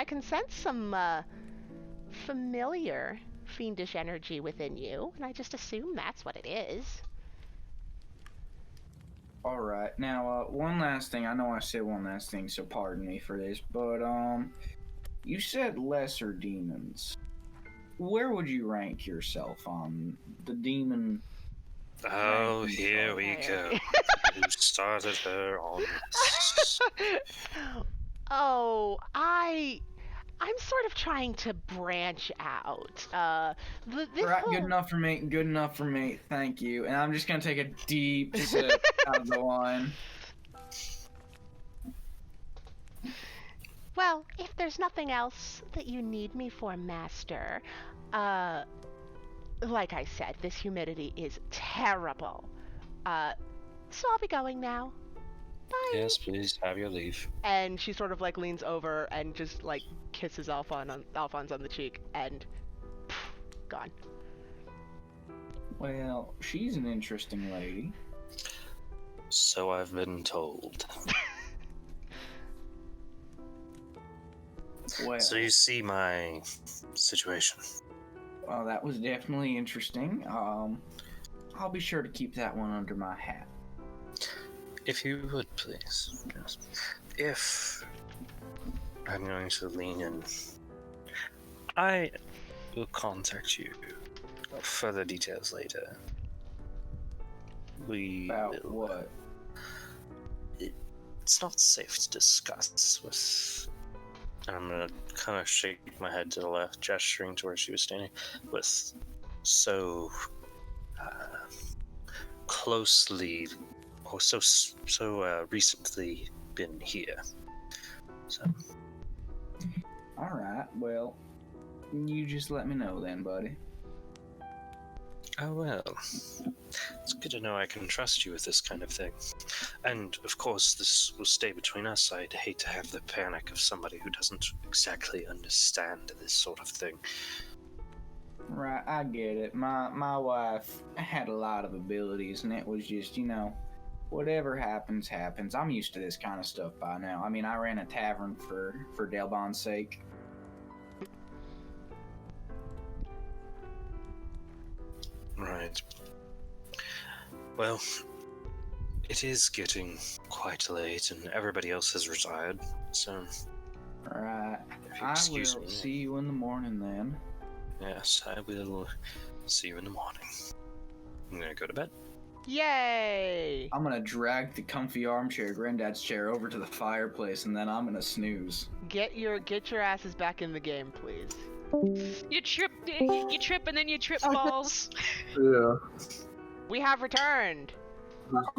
can sense some familiar fiendish energy within you, and I just assume that's what it is. All right. Now, one last thing. I know I said one last thing, so pardon me for this, but you said lesser demons. Where would you rank yourself on the demon? Oh, here we go. Who started her on this? Oh, I'm sort of trying to branch out. This Right, whole... good enough for me. Good enough for me. Thank you. And I'm just gonna take a deep sip out of the wine. Well, if there's nothing else that you need me for, Master, like I said, this humidity is terrible. So I'll be going now. Bye. Yes, please have your leave. And she sort of like leans over and just like kisses Alphonse on the cheek, and gone. Well, she's an interesting lady. So I've been told. Well, So you see my situation. well, that was definitely interesting. I'll be sure to keep that one under my hat. If you would, please. Yes. If I'm going to lean in, I will contact you. Further details later. About what? It's not safe to discuss with. And I'm gonna kind of shake my head to the left, gesturing to where she was standing, with so closely or so recently been here. So All right. Well, you just let me know then, buddy. Oh, well. It's good to know I can trust you with this kind of thing. And, of course, this will stay between us. I'd hate to have the panic of somebody who doesn't exactly understand this sort of thing. Right, I get it. My wife had a lot of abilities, and it was just, whatever happens, happens. I'm used to this kind of stuff by now. I mean, I ran a tavern for Delbon's sake. Right. Well, it is getting quite late, and everybody else has retired, so... Right. if you I excuse will me. see you in the morning then. Yes, I will see you in the morning. I'm gonna go to bed. Yay! I'm gonna drag the comfy armchair, Granddad's chair, over to the fireplace, and then I'm gonna snooze. Get your asses back in the game, please. You trip, and then you trip balls. Yeah. We have returned.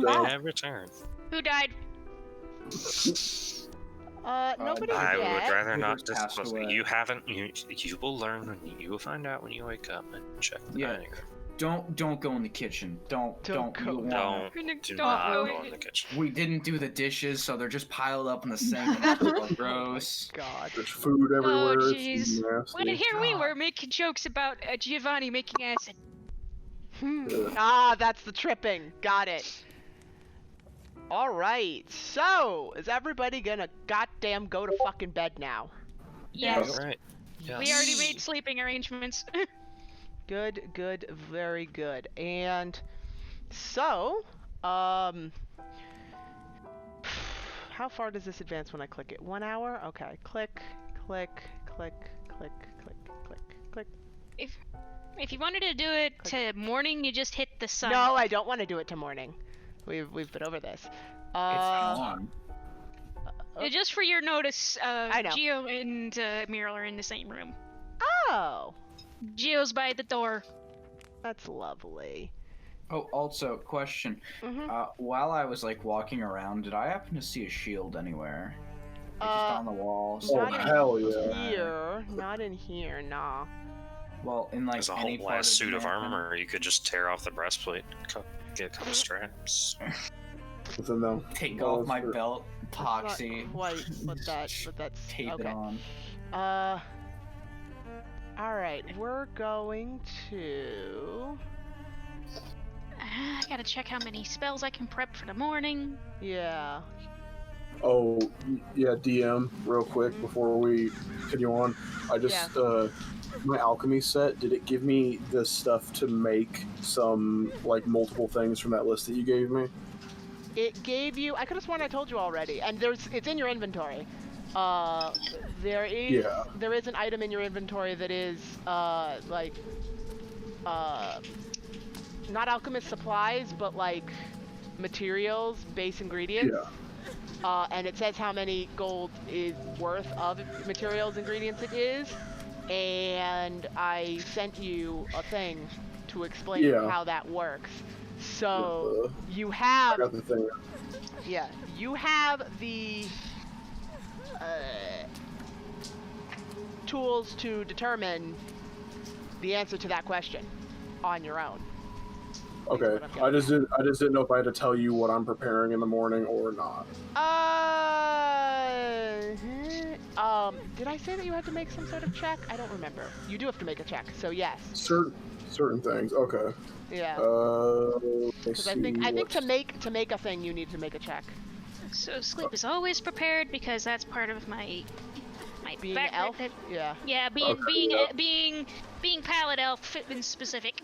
I have returned. Who died? Nobody I yet. would rather Who not just passed disclose. away. You haven't. You will learn. You will find out when you wake up and check the Yeah. dining room. Don't go in the kitchen. Don't Go. you wanna. Do Don't not go go in in the it. kitchen. We didn't do the dishes, so they're just piled up in the sink. And it's all gross. God. There's food everywhere. Oh, It's jeez. nasty. When here we God. were making jokes about Giovanni making acid. Ah, that's the tripping. Got it. Alright, so, is everybody gonna goddamn go to fucking bed now? Yes. All right. Yes. We already made sleeping arrangements. Good, very good. And so, how far does this advance when I click it? 1 hour? Okay, click, click, click, click, click, click, click. If you wanted to do it to morning, you just hit the sun. No, I don't want to do it to morning. We've been over this. It's on. Just for your notice, I know. Geo and Muriel are in the same room. Oh, Geo's by the door. that's lovely. Oh, also, question. While I was walking around, did I happen to see a shield anywhere? Just on the wall. Oh, Not in hell yeah. here. Not in here, nah. Well, in There's a any whole part last of suit of the armor, or you could just tear off the breastplate, get a couple straps. So no. Take No, off my it's- belt, epoxy. Not quite what that, but that's Tape okay. it on. Alright, we're going to... I gotta check how many spells I can prep for the morning. Yeah. Oh, yeah, DM, real quick before we continue on. I just, my alchemy set, did it give me the stuff to make some, multiple things from that list that you gave me? It gave you... I could have sworn I told you already, and it's in your inventory. There is an item in your inventory that is, not alchemist supplies, but materials, base ingredients. Yeah. And it says how many gold is worth of materials, ingredients it is. And I sent you a thing to explain how that works. So you have... I got the thing. Yeah, you have the tools to determine the answer to that question on your own. Okay, I just didn't know if I had to tell you what I'm preparing in the morning or not. Did I say that you had to make some sort of check? I don't remember. You do have to make a check, so yes. Certain things. Okay. Yeah. Because I think to make a thing you need to make a check. So sleep is always prepared because that's part of my Being an elf? Yeah. Yeah, being pallet elf in specific.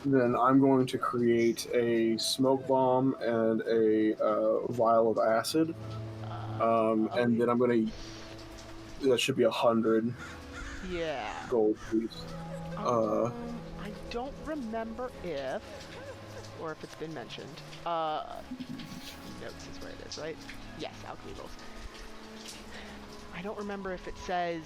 Then I'm going to create a smoke bomb and a vial of acid, and then I'm going to. That should be 100 gold piece. I don't remember if it's been mentioned. Notes is where it is, right? Yes, alchemy rolls. I don't remember if it says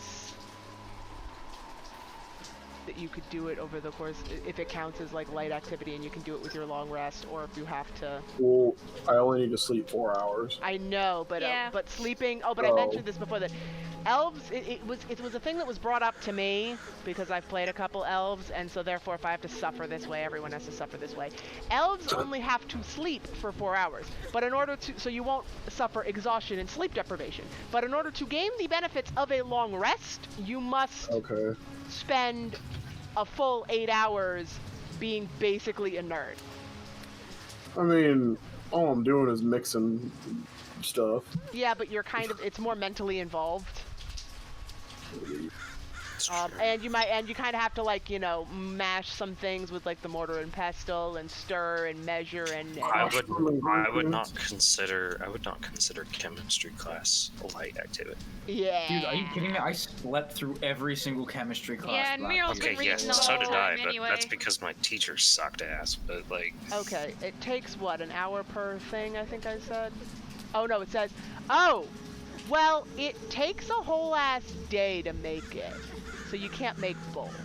that you could do it over the course, if it counts as light activity and you can do it with your long rest, or if you have to. Well, I only need to sleep 4 hours. I know, but Yeah. but sleeping. Oh, but I mentioned this before that elves, it was a thing that was brought up to me because I've played a couple elves, and so therefore if I have to suffer this way, everyone has to suffer this way. Elves only have to sleep for 4 hours, but in order to, so you won't suffer exhaustion and sleep deprivation, but in order to gain the benefits of a long rest, you must spend a full 8 hours being basically inert. I mean, all I'm doing is mixing stuff. Yeah, but you're kind of, it's more mentally involved. And you kind of have to, like, you know, mash some things with, like, the mortar and pestle and stir and measure and I would not consider chemistry class a light activity. Yeah. Dude, are you kidding me? I slept through every single chemistry class. Yeah, and Muriel's been Okay, reading yes, the so whole did I, time but anyway. that's because my teacher sucked ass, but, like... Okay, it takes, what, an hour per thing, I think I said? Oh, no, it says... Oh! Well, it takes a whole ass day to make it, so you can't make both.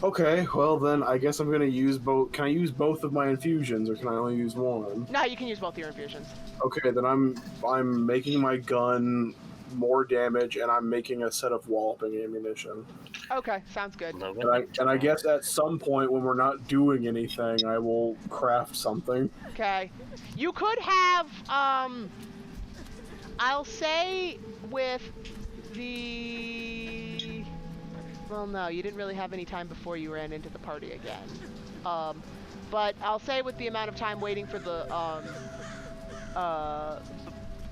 Okay, well then I guess I'm gonna use both. Can I use both of my infusions, or can I only use one? No, you can use both your infusions. Okay, then I'm making my gun more damage, and I'm making a set of walloping ammunition. Okay, sounds good. And I guess at some point when we're not doing anything, I will craft something. Okay. You could have, I'll say with the... Well, no, you didn't really have any time before you ran into the party again. But I'll say with the amount of time waiting for the,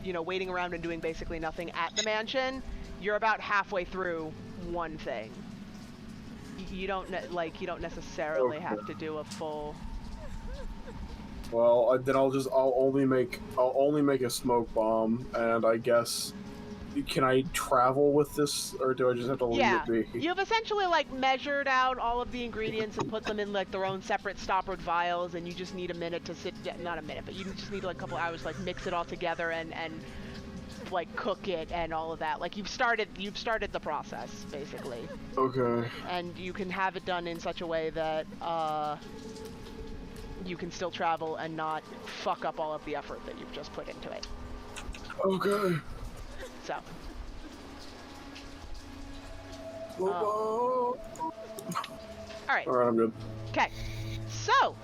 you know, waiting around and doing basically nothing at the mansion, you're about halfway through one thing. You don't necessarily have to do a full... Well, then I'll only make a smoke bomb, and I guess, can I travel with this, or do I just have to leave it be? You've essentially, like, measured out all of the ingredients and put them in, like, their own separate stoppered vials, and you just need a minute to not a minute, but you just need, like, a couple hours to, like, mix it all together and like, cook it and all of that. Like, you've started the process, basically. Okay. And you can have it done in such a way that, you can still travel and not fuck up all of the effort that you've just put into it. Okay. So. Alright. Alright, I'm good. Okay. So,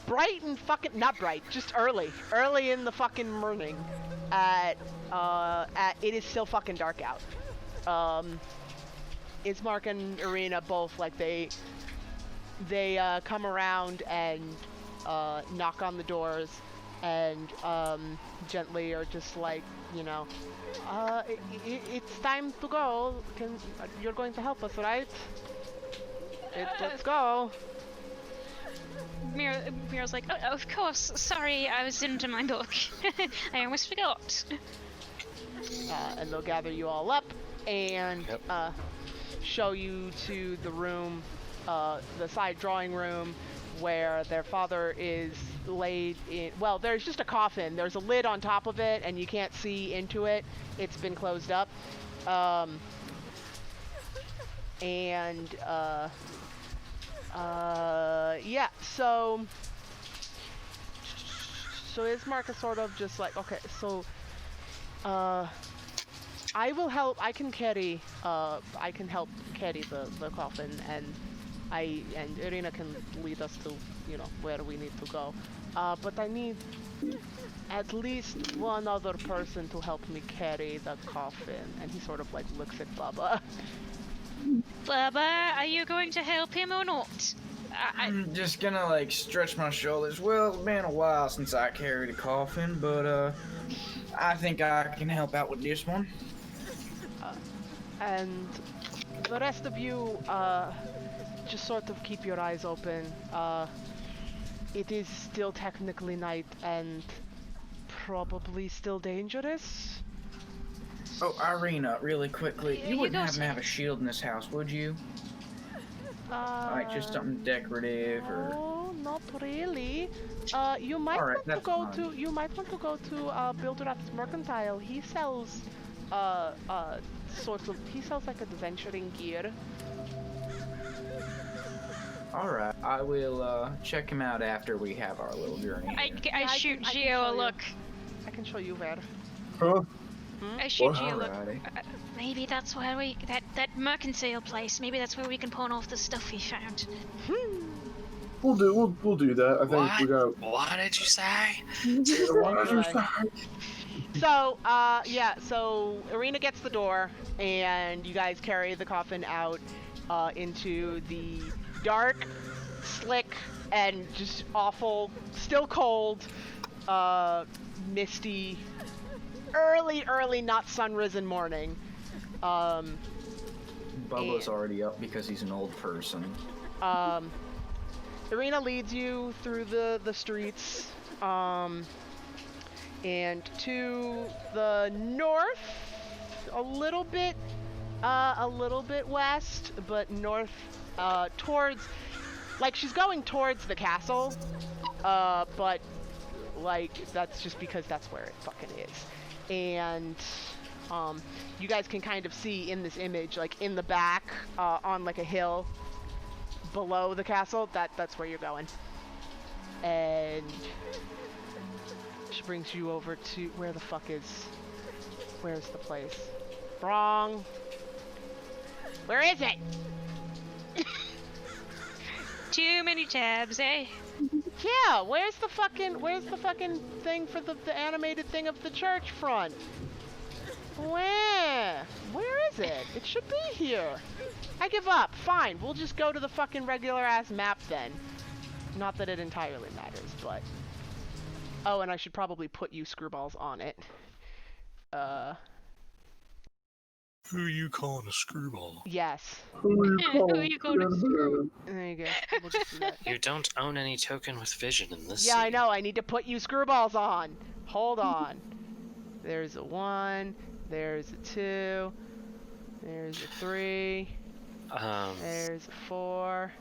bright and fucking, not bright, just early in the fucking morning, it is still fucking dark out. Ismark and Ireena both, like, they come around and knock on the doors and gently are just like, you know, it's time to go. You're going to help us, right? Let's go. Muriel's like, oh, of course. Sorry, I was into my book. I almost forgot. And they'll gather you all up and show you to the room, the side drawing room, where their father is laid in. Well, there's just a coffin. There's a lid on top of it, and you can't see into it. It's been closed up. Yeah, so Ismark is sort of just like, okay, so I will help. I can help carry the coffin, and Ireena can lead us to, you know, where we need to go. But I need at least one other person to help me carry the coffin. And he sort of like looks at Bubba. Bubba, are you going to help him or not? I'm just gonna, like, stretch my shoulders. Well, it's been a while since I carried a coffin, but I think I can help out with this one. And the rest of you, just sort of keep your eyes open. It is still technically night and probably still dangerous. Oh, Ireena, really quickly, Yeah, you you wouldn't go happen to have a shield in this house, would you? Like, just something decorative, or... Oh, not really. You might Alright, want to go that's fine. to. You might want to go to Builder's Mercantile. He sells, sorts of. He sells like adventuring gear. Alright, I will check him out after we have our little journey. I shoot I can Geo show a you. look. I can show you where. Huh? I shoot What? you a look. Alrighty. Maybe that's where that mercantile place. Maybe that's where we can pawn off the stuff we found. We'll do that. I think we got. What did you say? What did you Anyway. say? So, so Ireena gets the door, and you guys carry the coffin out into the dark, slick, and just awful, still cold, misty, early, not sun-risen morning. Bubba's already up because he's an old person. Ireena leads you through the streets, and to the north, a little bit west, but north, towards, like, she's going towards the castle, but, like, that's just because that's where it fucking is. And, you guys can kind of see in this image, like, in the back, on, like, a hill below the castle, that's where you're going. And she brings you over to, where's the place? Wrong. Where is it? Too many tabs, eh? Yeah, where's the fucking thing for the animated thing of the church front? Where is it? It should be here. I give up. Fine, we'll just go to the fucking regular ass map then. Not that it entirely matters, but... Oh, and I should probably put you screwballs on it. Who you calling a screwball? Yes. Who you going to screw? There you go. We'll just do that. You don't own any token with vision in this Yeah, I city. know. I need to put you screwballs on. Hold on. There's a 1. There's a 2. There's a 3. There's a 4.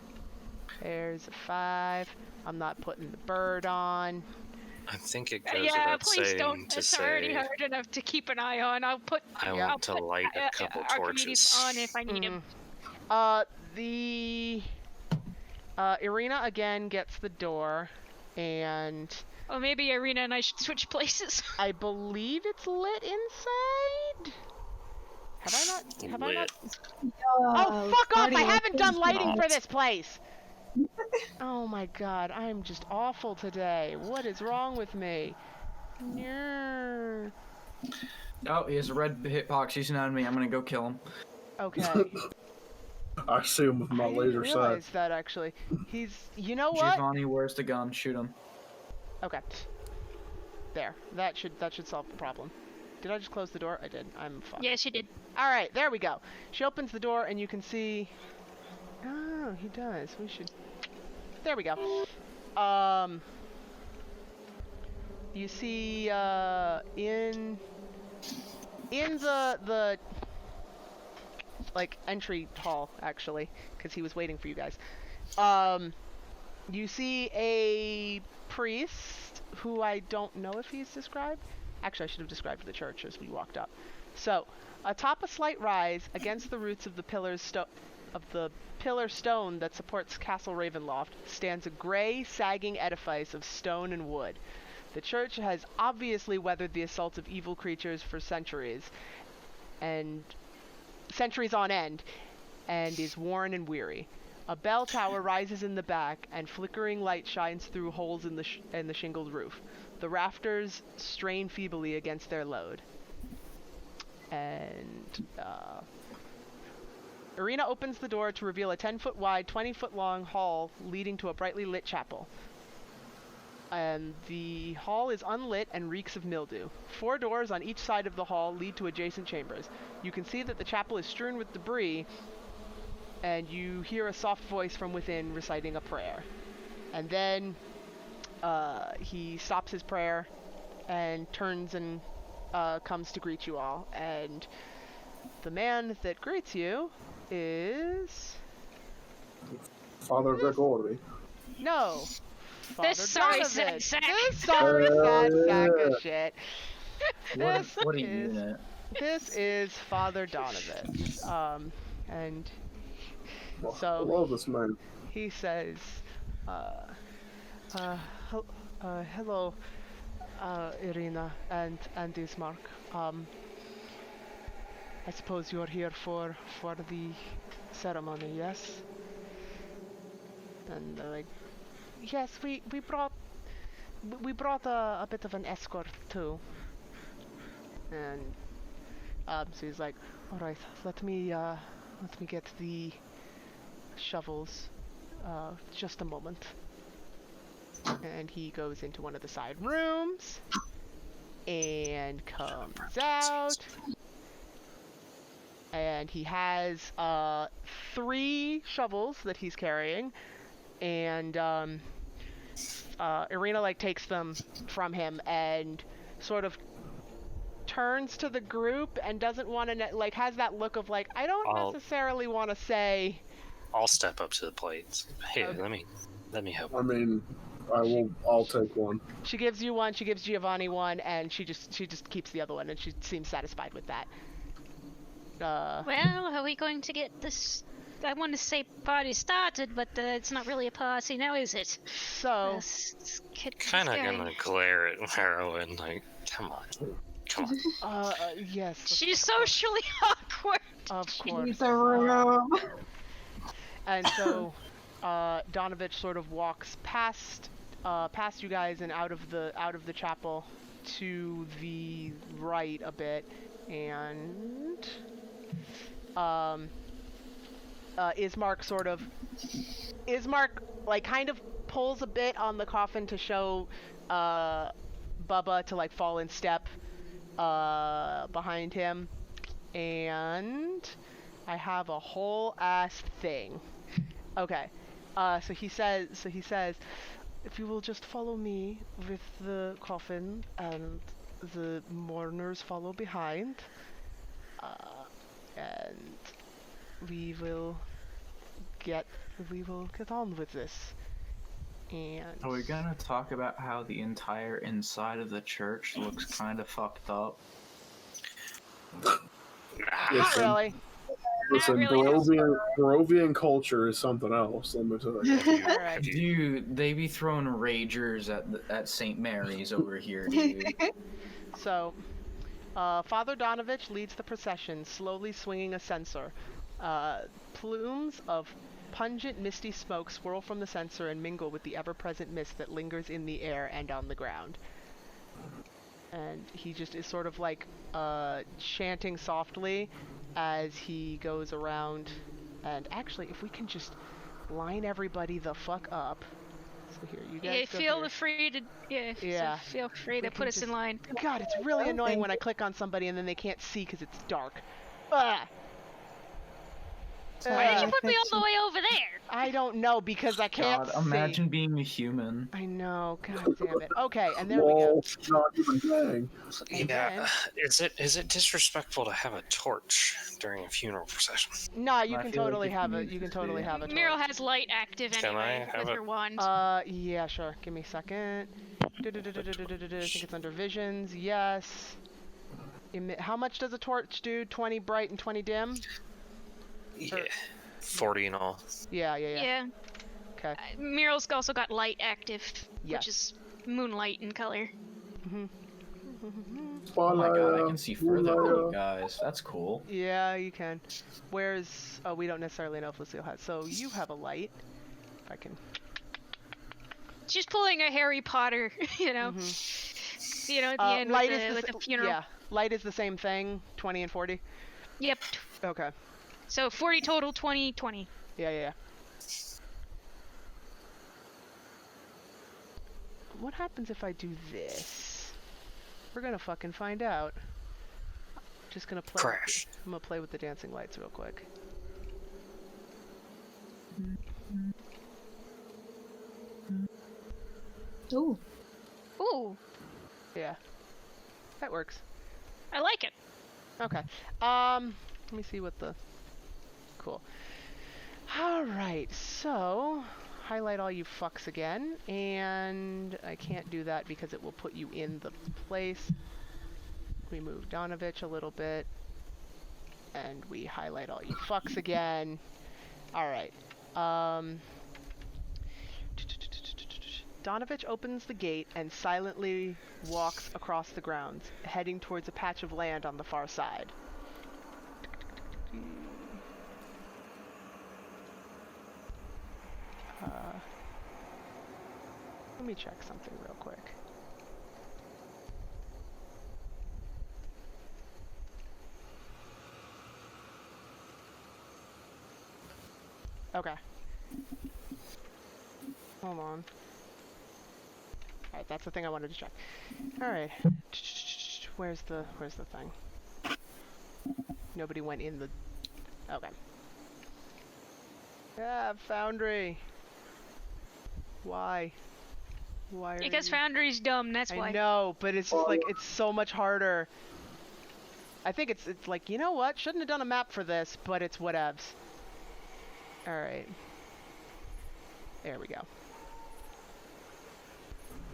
There's a 5. I'm not putting the bird on. I think it goes Yeah, without please saying don't. to It's already say, hard enough to keep an eye on. I'll put. I Yeah. want to light a couple Archimedes torches. on if I need him. Ireena again gets the door, and Oh, maybe Ireena and I should switch places. I believe it's lit inside. Have I not? Oh, fuck off! I haven't done lighting for this place! Oh my god, I'm just awful today. What is wrong with me? Yeah. Oh, he has a red hitbox. He's an enemy. I'm gonna go kill him. Okay. I see him with my I didn't laser sight. realize that actually. You know what? Giovanni, where's the gun? Shoot him. Okay. There. That should solve the problem. Did I just close the door? I did. I'm fucked. Yes, you did. Alright, there we go. She opens the door and you can see... Oh, he does. We should... There we go. You see, in the like, entry hall, actually, because he was waiting for you guys. You see a priest, who I don't know if he's described. Actually, I should have described the church as we walked up. So, atop a slight rise, against the roots of the pillar stone that supports Castle Ravenloft, stands a gray, sagging edifice of stone and wood. The church has obviously weathered the assaults of evil creatures for centuries on end, and is worn and weary. A bell tower rises in the back, and flickering light shines through holes in the shingled roof. The rafters strain feebly against their load. And, Ireena opens the door to reveal a 10-foot wide, 20-foot long hall leading to a brightly lit chapel. And the hall is unlit and reeks of mildew. 4 doors on each side of the hall lead to adjacent chambers. You can see that the chapel is strewn with debris, and you hear a soft voice from within reciting a prayer. And then he stops his prayer and turns and comes to greet you all. And the man that greets you is... Father Gregory. No. Father This sorry Donovan. sad sack. This sorry sad sack yeah. of shit. What a is- unit. This is Father Donovan. And Well, So- I love this man. he says, hello, Ireena and Ismark. I suppose you're here for the ceremony, yes? And they're like, yes, we brought a bit of an escort too. And so he's like, all right, let me get the shovels. Just a moment. And he goes into one of the side rooms and comes out. And he has 3 shovels that he's carrying, and Ireena like takes them from him and sort of turns to the group and doesn't want to like has that look of like I don't necessarily want to say. I'll step up to the plate. Here, Okay. let me help. I mean, I'll take one. She gives you one. She gives Giovanni one, and she just keeps the other one, and she seems satisfied with that. Well, are we going to get this? I want to say party started, but it's not really a party now, is it? So, Kind of gonna glare at Heroin, like, come on. yes. She's socially awkward. Of course. She's a room. And so, Donovich sort of walks past you guys and out of the chapel to the right a bit, and Ismark like kind of pulls a bit on the coffin to show Bubba to like fall in step behind him, and I have a whole ass thing. Okay, so he says, if you will just follow me with the coffin and the mourners follow behind, and we will get on with this. And Are we gonna talk about how the entire inside of the church looks kind of fucked up? not really. Listen, really. Barovian culture is something else. Let me tell you. All right. Dude, they be throwing ragers at St. Mary's over here, dude. So, Father Donovich leads the procession, slowly swinging a censer. Plumes of pungent, misty smoke swirl from the censer and mingle with the ever-present mist that lingers in the air and on the ground. And he just is sort of like chanting softly as he goes around. And actually, if we can just line everybody the fuck up. So here, you guys go Feel here. free to feel free to put us in line. God, it's really annoying when I click on somebody and then they can't see because it's dark. Ah! Why did you put me all the way over there? I don't know because I can't God, imagine being a human. I know. God damn it. Okay, and there we go. Not even dang. Yeah, is it disrespectful to have a torch during a funeral procession? No, you I can feel like totally it have a. needs You can to totally be. have a. Miro torch. has light active Can anyway I have with it? her wand. Yeah, sure. Give me a second. I think it's under visions. Yes. How much does a torch do? 20 bright and 20 dim? Yeah, 40 and all. Yeah. Yeah. Okay. Miro's also got light active, Yes. which is moonlight in color. Oh my god, I can see further than you guys. That's cool. Yeah, you can. Where's... Oh, we don't necessarily know if Lucille has. So you have a light. If I can... She's pulling a Harry Potter, you know. You know, at the end light with the funeral. Yeah, light is the same thing, 20 and 40. Yep. Okay. So 40 total, 20, 20. Yeah. What happens if I do this? We're gonna fucking find out. Just gonna play. Crash. I'm gonna play with the dancing lights real quick. Ooh. Ooh, Yeah. That works. I like it. Okay. Let me see what the... Cool. Alright, so... Highlight all you fucks again, and I can't do that because it will put you in the place. We move Donovich a little bit, and we highlight all you fucks again. Alright. Donovich opens the gate and silently walks across the grounds, heading towards a patch of land on the far side. Let me check something real quick. Okay. Hold on. Alright, that's the thing I wanted to check. Alright. Where's the thing? Nobody went in the... Okay. Yeah, Foundry. Why? Why are Because you... Foundry's dumb, that's why. I know, but it's just like, it's so much harder. I think it's like, you know what? Shouldn't have done a map for this, but it's whatevs. Alright. There we go.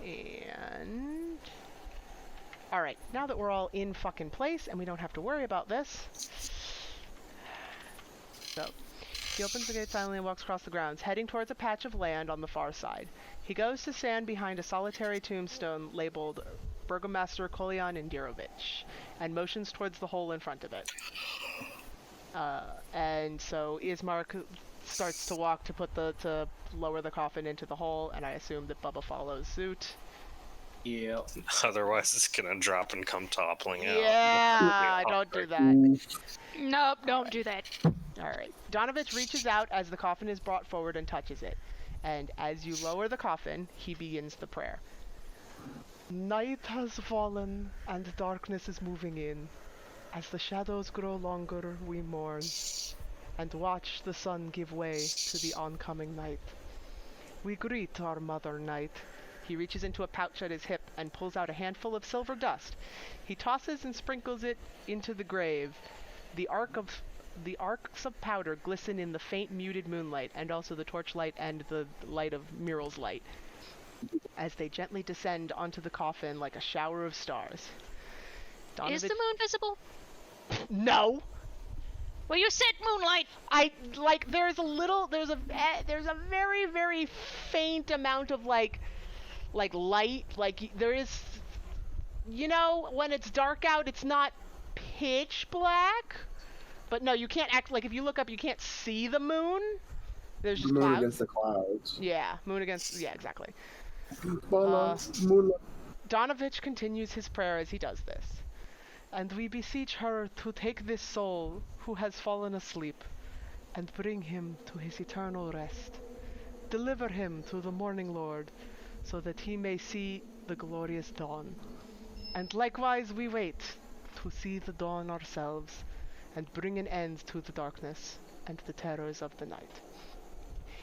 And... Alright, now that we're all in fucking place and we don't have to worry about this. So, he opens the gate silently and walks across the grounds, heading towards a patch of land on the far side. He goes to stand behind a solitary tombstone labeled Burgomaster Kolyan Indirovich, and motions towards the hole in front of it. And so Ismark starts to walk to lower the coffin into the hole, and I assume that Bubba follows suit. Yeah. Otherwise, it's gonna drop and come toppling out. Yeah, don't do that. Nope, don't do that. Alright. Donovich reaches out as the coffin is brought forward and touches it. And as you lower the coffin, he begins the prayer. Night has fallen, and darkness is moving in. As the shadows grow longer, we mourn, and watch the sun give way to the oncoming night. We greet our mother night. He reaches into a pouch at his hip and pulls out a handful of silver dust. He tosses and sprinkles it into the grave. The arcs of powder glisten in the faint muted moonlight, and also the torchlight and the light of Muriel's light, as they gently descend onto the coffin like a shower of stars. Is the moon visible? No! Well, you said moonlight! There's a very, very faint amount of, like light, there is, you know, when it's dark out, it's not pitch black, but no, you can't act, like, if you look up, you can't see the moon. There's just moon clouds. against the clouds. Yeah, moon against, yeah, exactly. Moonlight. Donovich continues his prayer as he does this. And we beseech her to take this soul who has fallen asleep and bring him to his eternal rest. Deliver him to the morning Lord, so that he may see the glorious dawn. And likewise we wait to see the dawn ourselves, and bring an end to the darkness and the terrors of the night.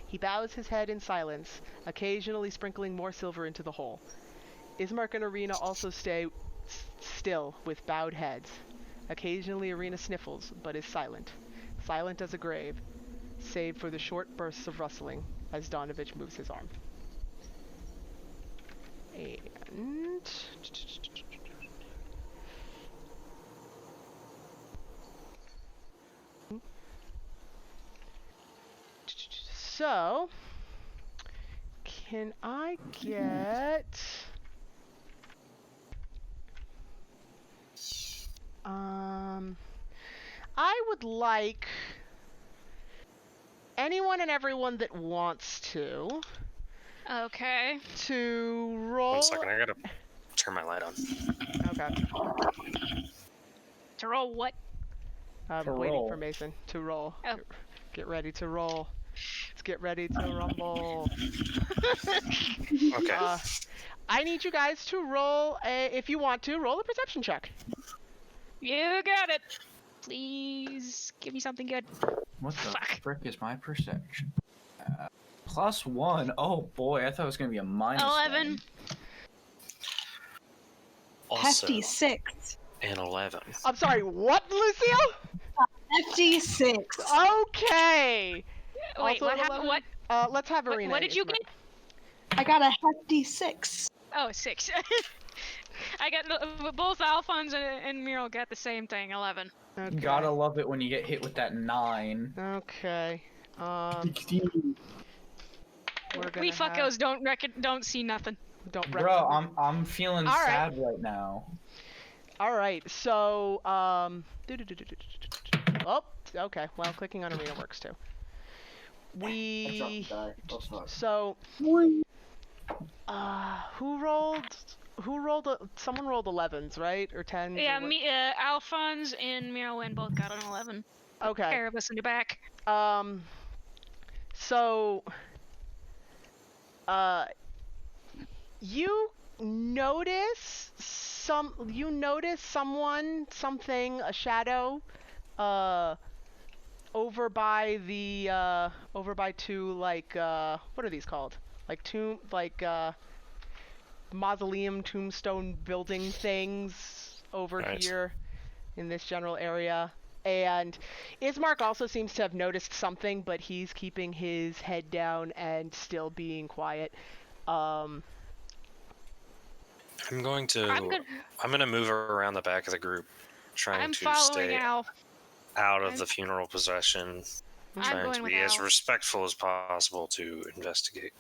He bows his head in silence, occasionally sprinkling more silver into the hole. Ismark and Ireena also stay still with bowed heads. Occasionally Ireena sniffles, but is silent as a grave, save for the short bursts of rustling as Donovich moves his arm. And... So, can I get... I would like anyone and everyone that wants to Okay. roll... 1 second, I gotta turn my light on. Okay. To roll what? I'm To waiting roll. for Mason to roll. Oh. Get ready to roll. Let's get ready to rumble. Okay. I need you guys to roll, if you want to, roll a perception check. You got it! Please, give me something good. What the Fuck. frick is my perception? +1. Oh boy, I thought it was gonna be a -1. 11. Also, Hefty 6. an 11. I'm sorry, what, Lucille? Hefty 6. Wait, Okay. Also what an happened? 11? What? Let's have Ireena. What did you Ismark. get? I got a hefty 6. Oh, 6. I got both Alphonse and Muriel got the same thing, 11. Okay. Gotta love it when you get hit with that 9. Okay. 16. we're gonna We fuckos don't see nothing. don't Bro, I'm feeling All right. sad right now. All right, so oh, okay. Well, clicking on Ireena works too. So, who rolled? Someone rolled 11s, right, or 10s? Yeah, or what? me, Alphonse and Merwin both got an 11. Okay. Pair of us in the back. So, you notice something, a shadow, over by two, like, what are these called? Like mausoleum, tombstone building things over Right. here in this general area. And Ismark also seems to have noticed something, but he's keeping his head down and still being quiet. I'm going to move around the back of the group, trying I'm to following stay Al. out of the funeral procession, I'm trying going to with be as Al. respectful as possible to investigate.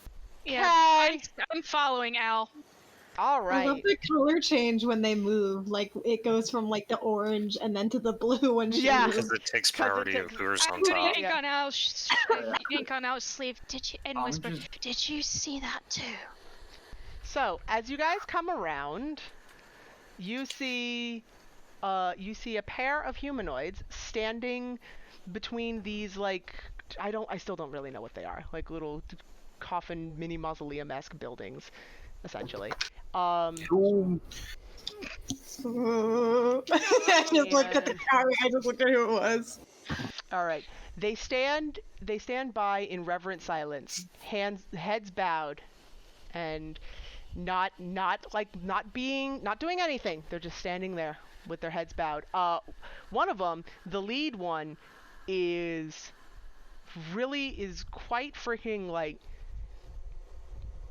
Yeah, Hey! I'm All following Al. I love right. the color change when they move. Like it goes from like the orange and then to the blue when she Yeah. moves. Because it takes 'Cause it priority takes- of whoever's I'm on putting top. ink Yeah. on Al's ink on Al's sleeve. And I'm whisper, just- did you see that too? So, as you guys come around, you see a pair of humanoids standing between these, like, I still don't really know what they are, like little coffin mini mausoleum-esque buildings, essentially. Cool. I just looked at the car. I just looked at who it was. All right. They stand by in reverent silence, heads bowed, and not doing anything. They're just standing there with their heads bowed. One of them, the lead one, is quite freaking, like,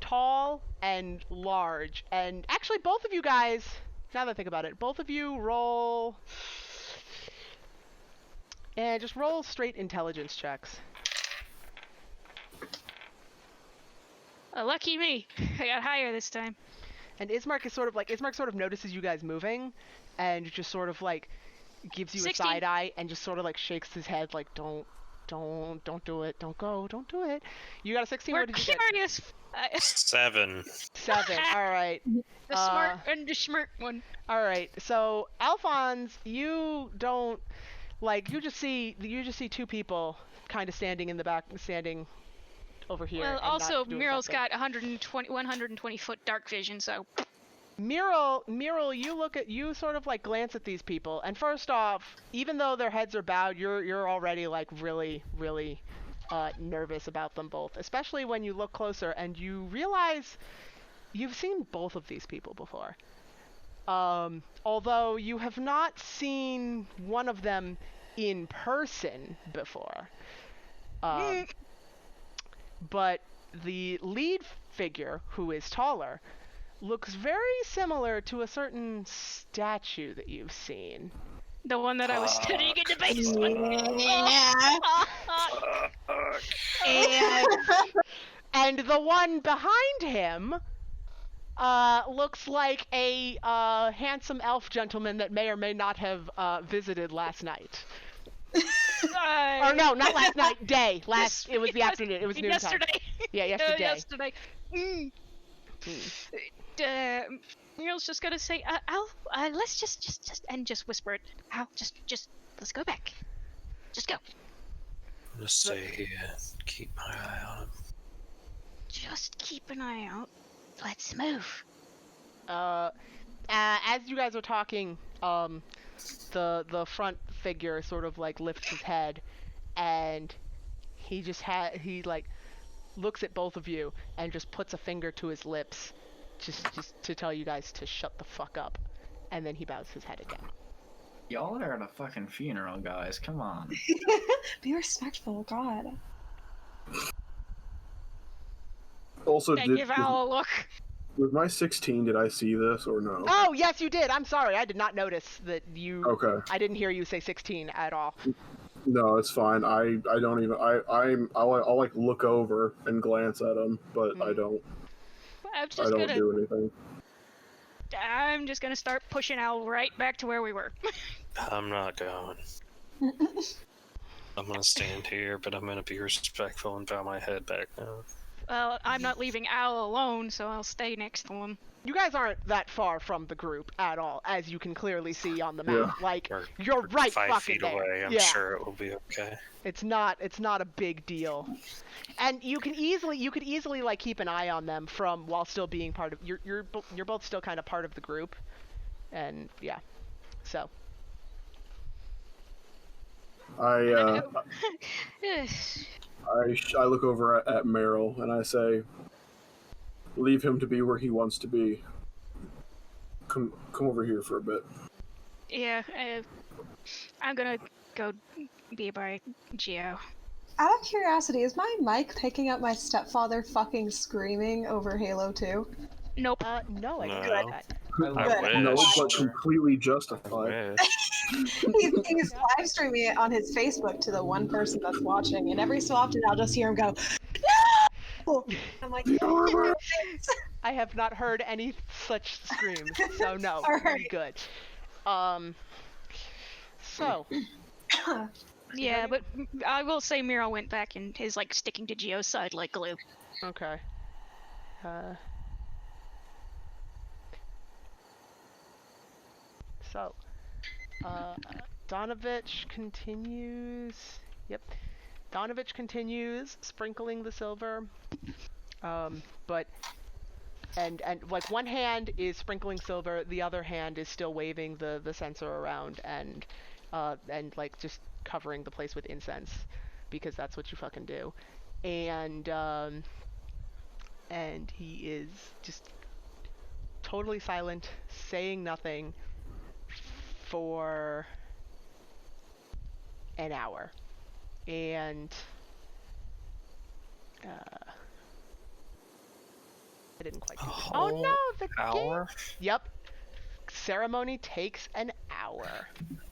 tall and large. And actually, both of you guys, now that I think about it, both of you roll. And just roll straight intelligence checks. Lucky me. I got higher this time. And Ismark sort of notices you guys moving, and just sort of like gives you 16. a side eye, and just sort of like shakes his head like, don't do it, don't go, don't do it. You got a 16. We're What did you get? curious. 7. 7. All right. The smart and the schmirk one. All right. So Alphonse, you don't like you just see two people kind of standing in the back, standing over here. Well, and also, not doing Mural's something. got 120 foot dark vision, so. Mural, you sort of like glance at these people, and first off, even though their heads are bowed, you're already like really nervous about them both, especially when you look closer and you realize you've seen both of these people before. Although you have not seen one of them in person before. But the lead figure, who is taller, looks very similar to a certain statue that you've seen. The one that I was studying in the basement. Yeah. And the one behind him looks like a handsome elf gentleman that may or may not have visited last night. Or no, not last night. Day. It was the afternoon. It was noontime. Yesterday. Yeah, yesterday. Yesterday. Muriel's just gonna say, Al, let's just whisper it. Al, just, let's go back. Just go. I'm gonna stay here and keep my eye on him. Just keep an eye out. Let's move. As you guys are talking, the front figure sort of like lifts his head, and he like looks at both of you and just puts a finger to his lips, just to tell you guys to shut the fuck up, and then he bows his head again. Y'all are at a fucking funeral, guys. Come on. Be respectful, God. Also, I give Al a look. with my 16, did I see this or no? Oh yes, you did. I'm sorry, I did not notice that you. Okay. I didn't hear you say 16 at all. No, it's fine. I don't even. I'll like look over and glance at him, but I don't. I'm I just don't gonna. do anything. I'm just gonna start pushing Al right back to where we were. I'm not going. I'm gonna stand here, but I'm gonna be respectful and bow my head back now. Well, I'm not leaving Al alone, so I'll stay next to him. You guys aren't that far from the group at all, as you can clearly see on the map. Like, you're right 5 fucking feet there. away. I'm yeah. sure it will be okay. It's not a big deal. And you could easily like keep an eye on them from while still being part of you're both still kind of part of the group. And yeah. So I look over at Meryl and I say, "Leave him to be where he wants to be. Come over here for a bit." Yeah, I'm gonna go be by Geo. Out of curiosity, is my mic picking up my stepfather fucking screaming over Halo 2? Nope. no, I No. didn't do that. I wish. No, but completely I justified. wish. He's live streaming it on his Facebook to the one person that's watching, and every so often I'll just hear him go, "No!" I'm like, I have not heard any such screams, so no, Alright. good. So Yeah, but I will say Miro went back and is like sticking to Geo's side like glue. okay. So, Donovich continues. Yep. Donovich continues sprinkling the silver. But and like one hand is sprinkling silver, the other hand is still waving the censer around and like just covering the place with incense because that's what you fucking do. And he is just totally silent, saying nothing for an hour. And I didn't quite do this. Oh no, the hour? game. Yep. Ceremony takes an hour.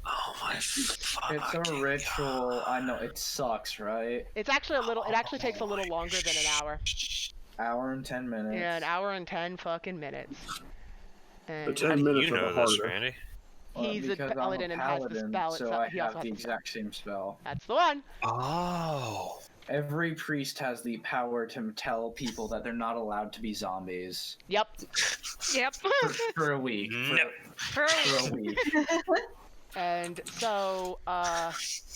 Oh my fuck. It's a ritual. I know it sucks, right? It's actually it actually takes a little longer than an hour. Hour and 10 minutes. Yeah, an hour and 10 fucking minutes. The And 10 How do minutes you are know the this, harder. Randy? he's a Because I'm paladin and has the paladin, spell so itself. I He also have the has the spell. exact same spell. That's the one. Oh. Every priest has the power to tell people that they're not allowed to be zombies Yep. Yep. for a week. No. For a week. And so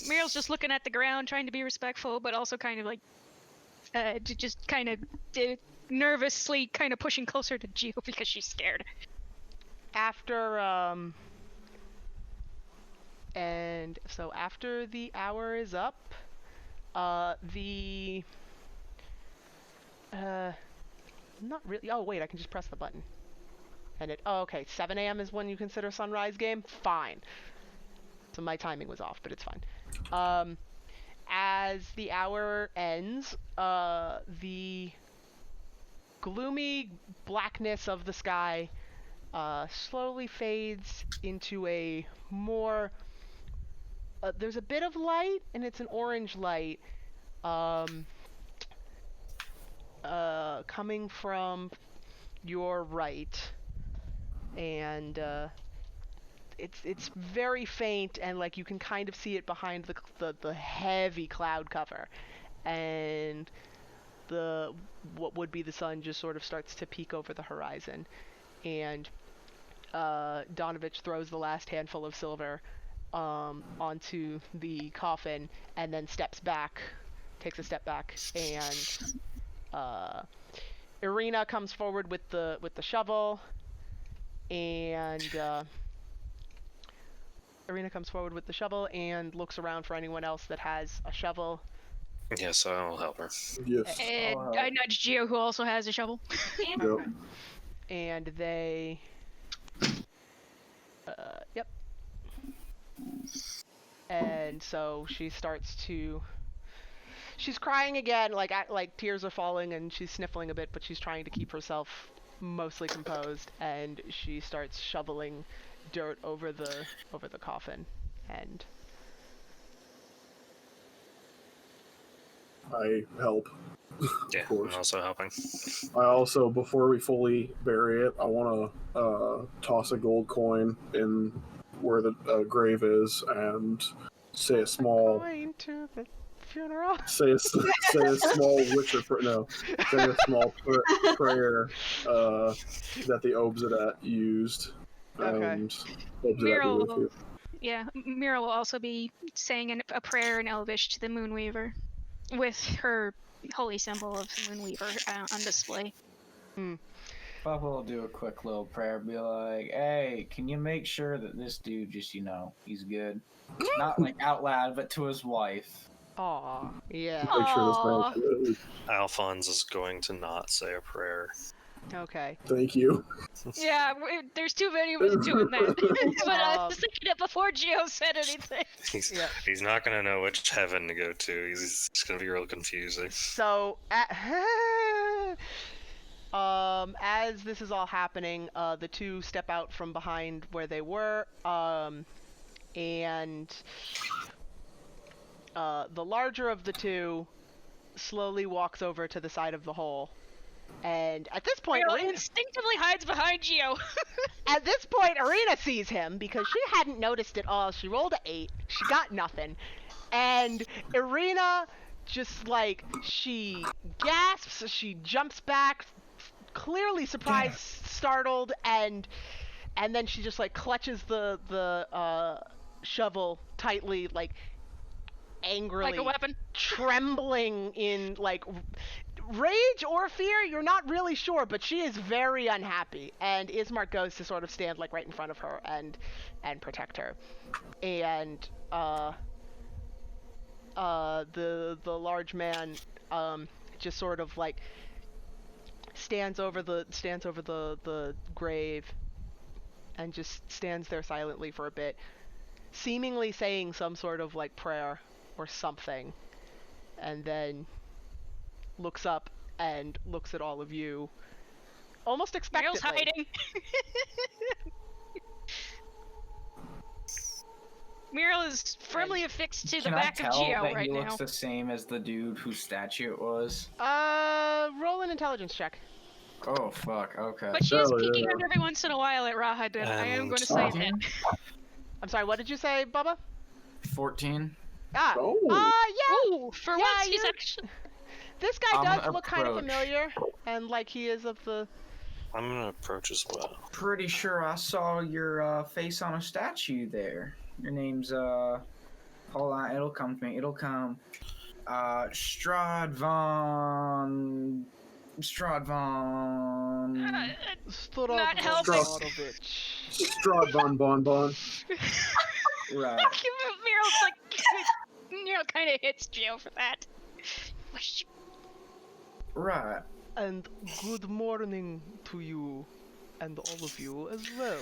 Miro's just looking at the ground, trying to be respectful, but also kind of like, just kind of nervously kind of pushing closer to Geo because she's scared. after and so after the hour is up, not really. Oh wait, I can just press the button. And oh okay, 7 a.m. is when you consider sunrise game? Fine. So my timing was off, but it's fine. As the hour ends, the gloomy blackness of the sky slowly fades into a more there's a bit of light, and it's an orange light coming from your right, and it's very faint, and like you can kind of see it behind the heavy cloud cover, and what would be the sun just sort of starts to peek over the horizon, and Donovich throws the last handful of silver onto the coffin, and then takes a step back, and Ireena comes forward with the shovel, and looks around for anyone else that has a shovel. Yes, I'll help her. Yes. And Oh, I nudge Geo, who also has a shovel. Yep. And they yep. And so she's crying again, like tears are falling, and she's sniffling a bit, but she's trying to keep herself mostly composed, and she starts shoveling dirt over the coffin, and I help. Yeah, Of course. I'm also helping. I also, before we fully bury it, I want to toss a gold coin in where the grave is and say a small Going to the funeral. say a small witcher say a small prayer that the Obsidat used. Okay. And Obsidat be Mira with will, you. yeah, Mira will also be saying a prayer in Elvish to the Moonweaver, with her holy symbol of the Moonweaver on display. Bubba will do a quick little prayer, be like, "Hey, can you make sure that this dude just, he's good? Not like out loud, but to his wife." Aw, yeah. Make sure this Aw. man's good. Alphonse is going to not say a prayer. Okay. Thank you. Yeah, there's too many of us doing that. But I was thinking it before Geo said anything. Yeah. He's not going to know which heaven to go to. It's going to be real confusing. So, as this is all happening, the two step out from behind where they were, and the larger of the two slowly walks over to the side of the hole. And at this point, Mira instinctively hides behind Geo. Ireena sees him because she hadn't noticed it all. She rolled an 8. She got nothing. And Ireena just, like, she gasps, she jumps back, clearly surprised, startled, and then she just, like, clutches the shovel tightly, like, angrily. Like a weapon. Trembling in, like, rage or fear, you're not really sure, but she is very unhappy. And Ismark goes to sort of stand, like, right in front of her and protect her. And, the large man, just sort of, like, stands over the grave and just stands there silently for a bit, seemingly saying some sort of, like, prayer or something, and then looks up and looks at all of you almost expectantly. Muriel's hiding. Muriel is firmly affixed to the Can back I of tell Geo that right he now. looks the same as the dude whose statue it was? Roll an intelligence check. Oh, fuck, okay. But she is Oh, peeking yeah. out every once in a while at Rahadin. I am going to say that. I'm sorry, what did you say, Bubba? 14? Ah, Oh. yeah. Ooh, for Yeah, once he's you're- actually... This guy I'm does gonna look kind of approach. familiar, and like he is of the. I'm going to approach as well. Pretty sure I saw your face on a statue there. Your name's, hold on, it'll come to me, it'll come. Strahd von... Not helping. Strahd von Bon Bon. Right. Muriel's like... Muriel kind of hits Geo for that. Right. And good morning to you, and all of you as well.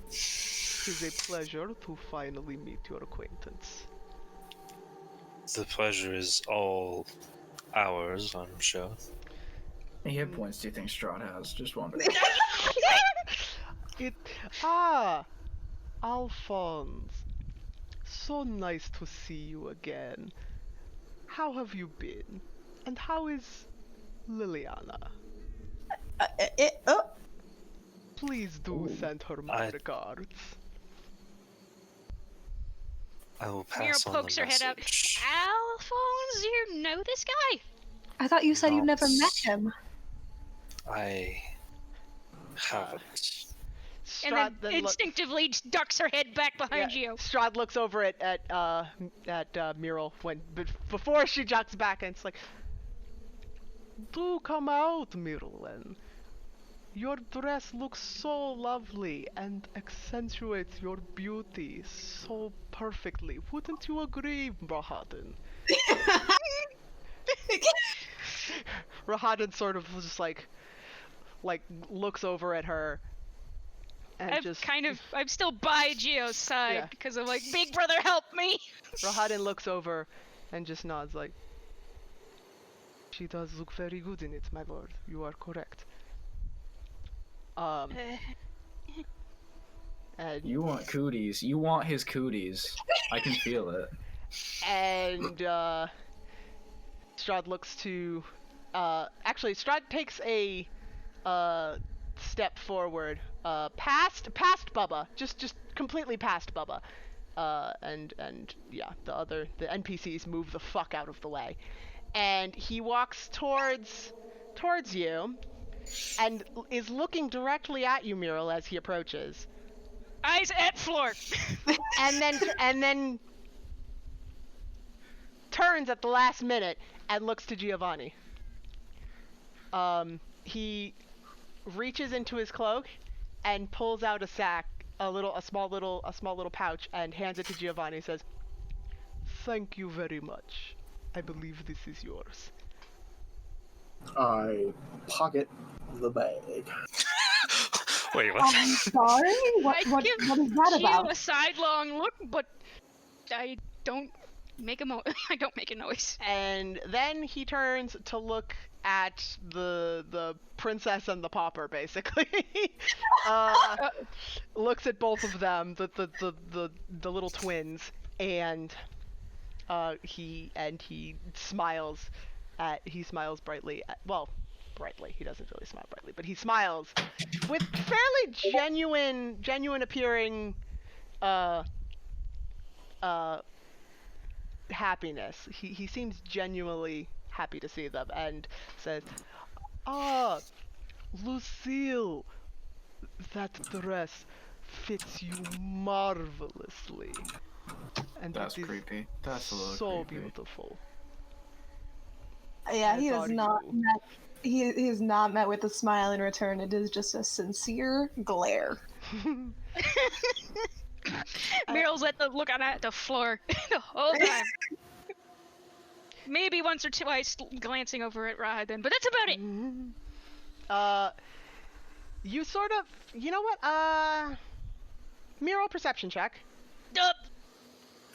It is a pleasure to finally meet your acquaintance. The pleasure is all ours, I'm sure. How many hit points do you think Strahd has? Just wondering. Alphonse. So nice to see you again. How have you been? And how is Liliana? Please do send her my regards. I will pass Muriel on pokes the her head up. message. Alphonse, you know this guy? I thought you said you'd never met Not- him. I haven't. And Strahd then then instinctively ducks her head back behind Geo. Strahd looks over at Muriel before she jogs back, and it's like, do come out, Mirlen. Your dress looks so lovely and accentuates your beauty so perfectly. Wouldn't you agree, Rahadin? Rahadin sort of just like looks over at her and I'm still by Geo's side Yeah. because I'm like, big brother, help me. Rahadin looks over and just nods like, she does look very good in it, my lord. You are correct. And You want cooties. You want his cooties. I can feel it. and Strahd looks to, actually, Strahd takes a, step forward, past Bubba, just completely past Bubba, and yeah, the NPCs move the fuck out of the way, and he walks towards you, and is looking directly at you, Muriel, as he approaches, Eyes at floor. and then turns at the last minute and looks to Giovanni. He reaches into his cloak and pulls out a sack, a small little pouch, and hands it to Giovanni. Says, "Thank you very much. I believe this is yours." I pocket the bag. Wait, what? I'm sorry? What is that You about? a sidelong look, but I don't make a I don't make a noise. And then he turns to look at the princess and the pauper, basically. Looks at both of them, the little twins, and he smiles brightly. Brightly. He doesn't really smile brightly, but he smiles with fairly genuine appearing happiness. He seems genuinely happy to see them, and says, "Ah, Lucille, that dress fits you marvelously, and That's it is creepy. That's a little so creepy. beautiful." Yeah, As he are is not you. met. He is not met with a smile in return. It is just a sincere glare. Muriel's at the look at the floor the whole time. Maybe once or twice glancing over at Ryden, but that's about it. You sort of, you know what? Mural perception check. Up.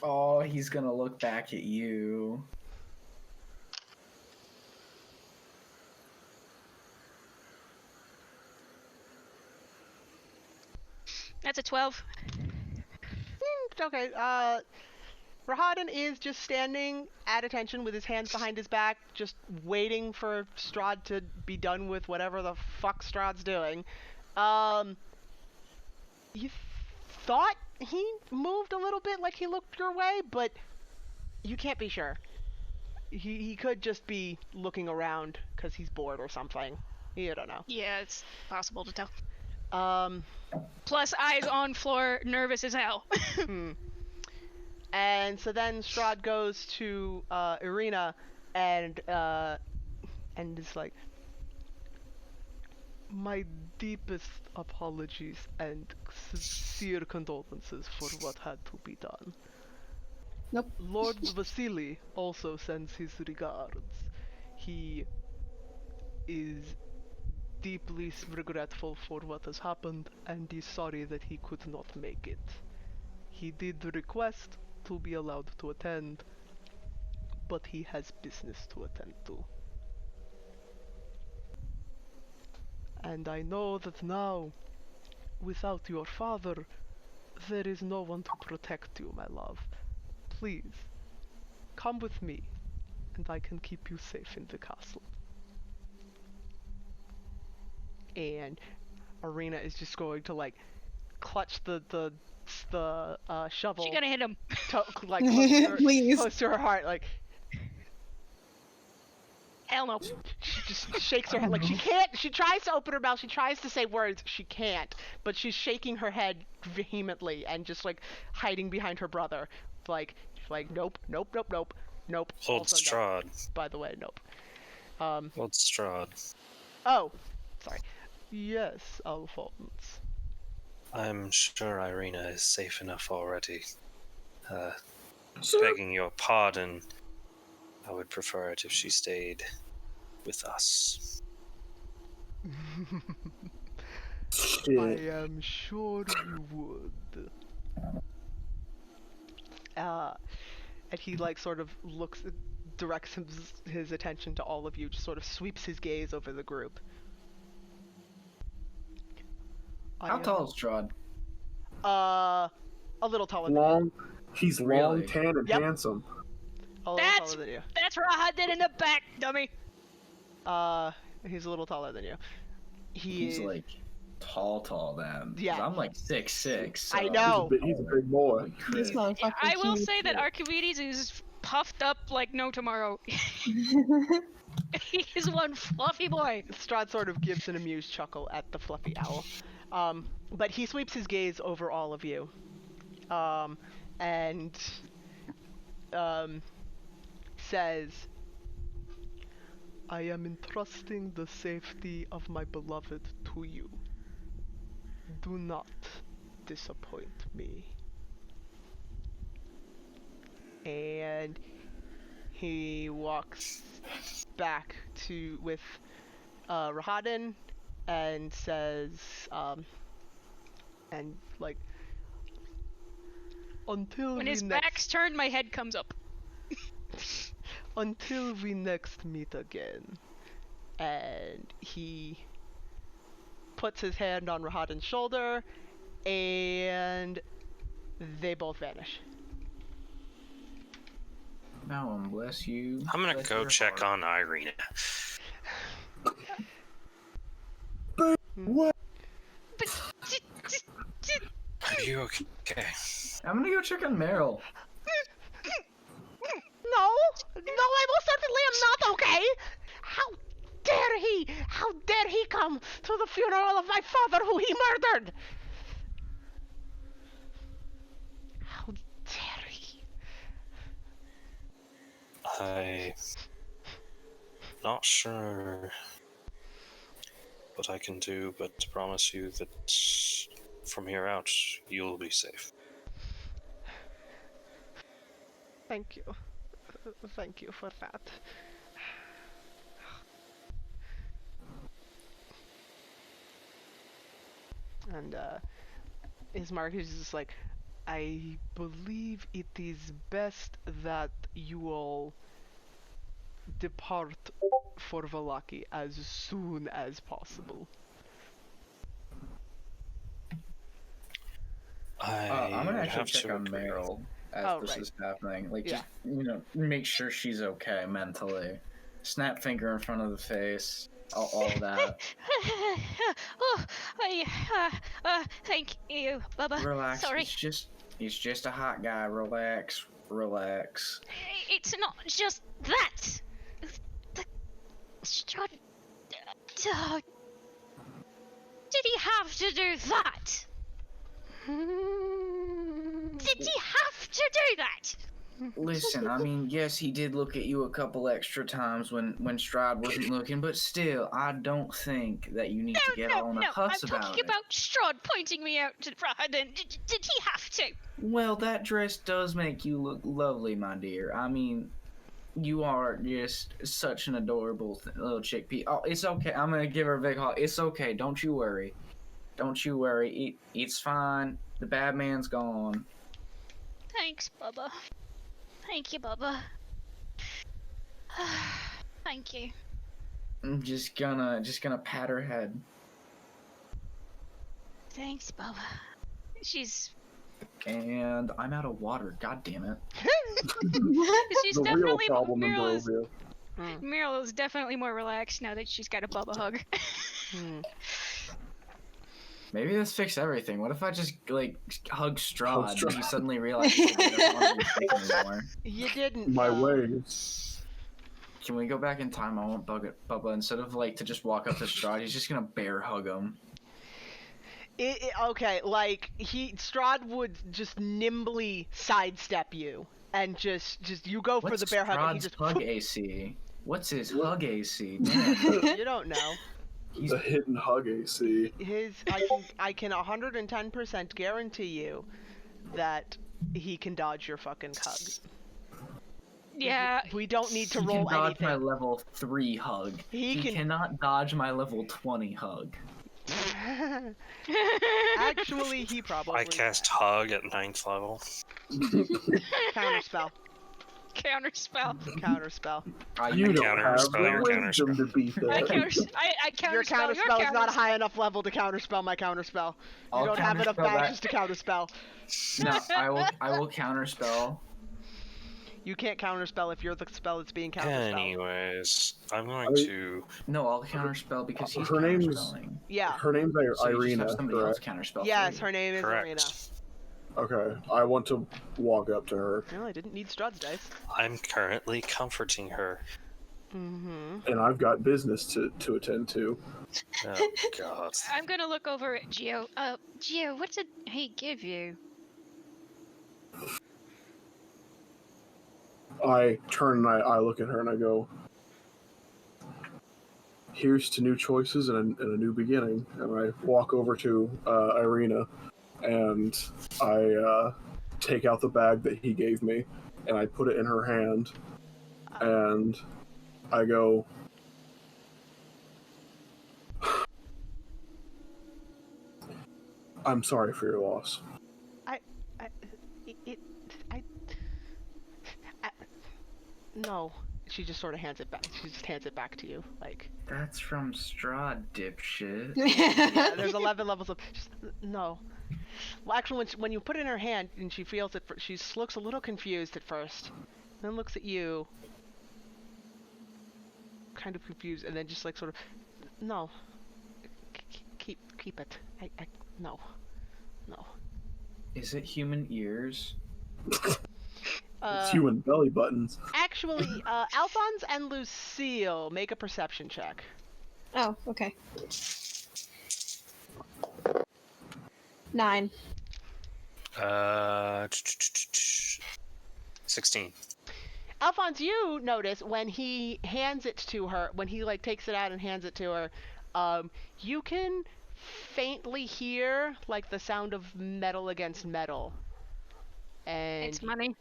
Oh, he's gonna look back at you. That's a 12. Okay, Rahadin is just standing at attention with his hands behind his back, just waiting for Strahd to be done with whatever the fuck Strahd's doing. You thought he moved a little bit like he looked your way, but you can't be sure. He could just be looking around because he's bored or something. You don't know. Yeah, it's possible to tell. Um, Plus, eyes on floor, nervous as hell. And so then Strahd goes to Ireena and is like, "My deepest apologies and sincere condolences for what had to be done. Nope. Lord Vasily also sends his regards. He is deeply regretful for what has happened and is sorry that he could not make it. He did request to be allowed to attend, but he has business to attend to. And I know that now, without your father, there is no one to protect you, my love. Please, come with me, and I can keep you safe in the castle." And Ireena is just going to like clutch the shovel. She's gonna hit him. Like Please. close to her heart, like Hell no. she just shakes her head. Like she can't. She tries to open her mouth. She tries to say words. She can't. But she's shaking her head vehemently and just like hiding behind her brother. Like nope. Hold Also, no. Strahd. By the way, nope. Hold Strahd. Oh, sorry. Yes, Alphonse. I'm sure Ireena is safe enough already. Sir, Begging your pardon, I would prefer it if she stayed with us. I am sure you would. And he like sort of directs his attention to all of you, just sort of sweeps his gaze over the group. How tall is Strahd? A little taller than you. long. He's long, Really? tan, and Yep. handsome. A little taller than you. That's Rahadin in the back, dummy. He's a little taller than you. He's Is- like tall then. 'Cause Yeah. I'm like 6'6". I so- know. He's a big boy. Holy crap. This motherfucker. I will huge. say that Archimedes is puffed up like no tomorrow. He is one fluffy boy. Strahd sort of gives an amused chuckle at the fluffy owl. But he sweeps his gaze over all of you. And says, I am entrusting the safety of my beloved to you. Do not disappoint me. And he walks back with Rahadin and says, and like, until When we his next back's turned, my head comes up. until we next meet again. And he puts his hand on Rahadin's shoulder, and they both vanish. Now, bless you. I'm gonna bless go your check heart. on Ireena. What? Are you okay? I'm gonna go check on Meryl. No, I most certainly am not okay. How dare he come to the funeral of my father who he murdered? How dare he? I'm not sure what I can do, but to promise you that from here out, you'll be safe. Thank you. Thank you for that. And Ismark is just like, I believe it is best that you all depart for Vallaki as soon as possible. I'm gonna actually have check to on agree. Meryl as Oh, this right. is happening. Like, Yeah. just, make sure she's okay mentally. Snap finger in front of the face. All that. Oh, thank you, Bubba. Relax. Sorry. He's just a hot guy. Relax. It's not just that. Strahd. Did he have to do that? Did he have to do that? Listen, I mean, yes, he did look at you a couple extra times when Strahd wasn't looking, but still, I don't think that you need to get all in a No, I'm fuss about talking it. about Strahd pointing me out to Rahadin. Did he have to? Well, that dress does make you look lovely, my dear. I mean, you are just such an adorable little chickpea. Oh, it's okay. I'm gonna give her a big hug. It's okay. Don't you worry. It's fine. The bad man's gone. Thanks, Bubba. Thank you, Bubba. Thank you. I'm just gonna pat her head. Thanks, Bubba. She's And I'm out of water. God damn it. she's The real definitely problem in Meryl is, Barovia. Meryl is definitely more relaxed now that she's got a Bubba hug. Hmm. Maybe this fixed everything. What if I just hug Strahd Hug and Strahd. he suddenly realizes he doesn't want to be taken anymore? You didn't. My ways. Can we go back in time? I won't bug it, Bubba. Instead of to just walk up to Strahd, he's just gonna bear hug him. Okay, like Strahd would just nimbly sidestep you, and just you go for What's the bear hug, and he Strahd's just hug AC? What's his hug AC? Man, you don't know. The hidden hug AC. I can 110% guarantee you that he can dodge your fucking hug. Yeah. We don't need to he roll can dodge my anything. level 3 hug. He can- cannot dodge my level 20 hug. Actually, he probably I cast Hug at 9th level. counterspell. Counterspell. You don't have Counterspell the your wisdom to beat I that. counterspell. Your counterspell is not counterspell. high enough level to counterspell my counterspell. You I'll don't have enough counterspell that. badges to counterspell. No, I will counterspell. You can't counterspell if you're the spell that's being counterspelled. Anyways, I'm going to. No, I'll counterspell because he's Her name's- counterspelling. Yeah. Her name's So you just have Ireena, somebody else correct? counterspell Yes, for her you. name is Correct. Ireena. Okay, I want to walk up to her, Well, I didn't need Strahd's dice. I'm currently comforting her. Mm-hmm. and I've got business to attend to. Oh God. I'm gonna look over at Geo. Geo, what did he give you? I turn and I look at her and I go, here's to new choices and a new beginning. And I walk over to Ireena and I take out the bag that he gave me and I put it in her hand and I go, I'm sorry for your loss. No. She just sort of hands it back. She just hands it back to you, like. That's from Strahd, dipshit. Yeah, there's 11 levels of. Just, no. Well, actually, when you put it in her hand and she feels it, she looks a little confused at first, then looks at you, kind of confused, and then just like sort of, no. Keep it. No. Is it human ears? It's human belly buttons. Actually, Alphonse and Lucille, make a perception check. Oh, okay. 9. 16. Alphonse, you notice when he hands it to her, when he like takes it out and hands it to her, you can faintly hear like the sound of metal against metal. And It's money.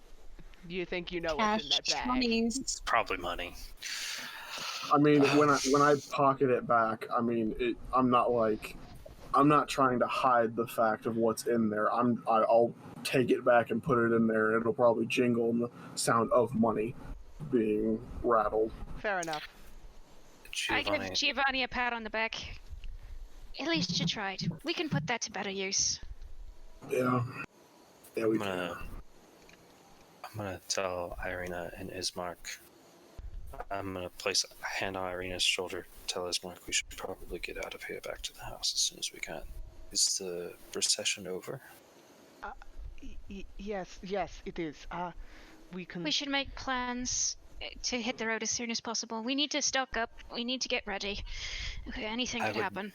you think you know what's in that Cash bag. monies. It's probably money. I mean, when I pocket it back, I mean, I'm not trying to hide the fact of what's in there. I'll take it back and put it in there, and it'll probably jingle in the sound of money being rattled. Fair enough. I Giovanni, give Giovanni a pat on the back. At least you tried. We can put that to better use. Yeah, we I'm can. gonna tell Ireena and Ismark. I'm gonna place a hand on Ireena's shoulder. Tell Ismark we should probably get out of here back to the house as soon as we can. Is the procession over? Yes, it is. We can. We should make plans to hit the road as soon as possible. We need to stock up. We need to get ready. Okay, anything I could would- happen.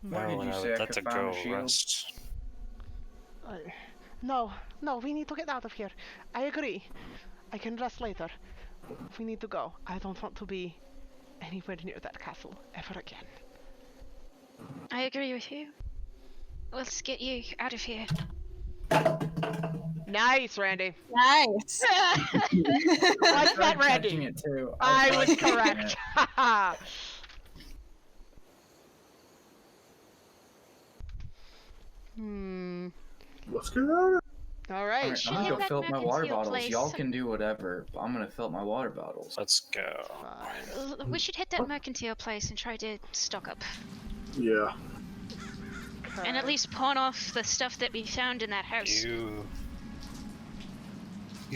Why did Marilyn, you I say would I let could the find a girl shield? rest. No, we need to get out of here. I agree. I can rest later. We need to go. I don't want to be anywhere near that castle ever again. I agree with you. Let's get you out of here. Nice, Randy. Nice. Like that, Randy. Catching it too. I tried was catching correct. Let's get out. All right. Alright, should I'm hit gonna that fill up my water mercantile bottles. place. Y'all can do whatever, but I'm gonna fill up my water bottles. Let's go. Fine. We should hit that mercantile place and try to stock up. Yeah. And at least pawn off the stuff that we found in that house. You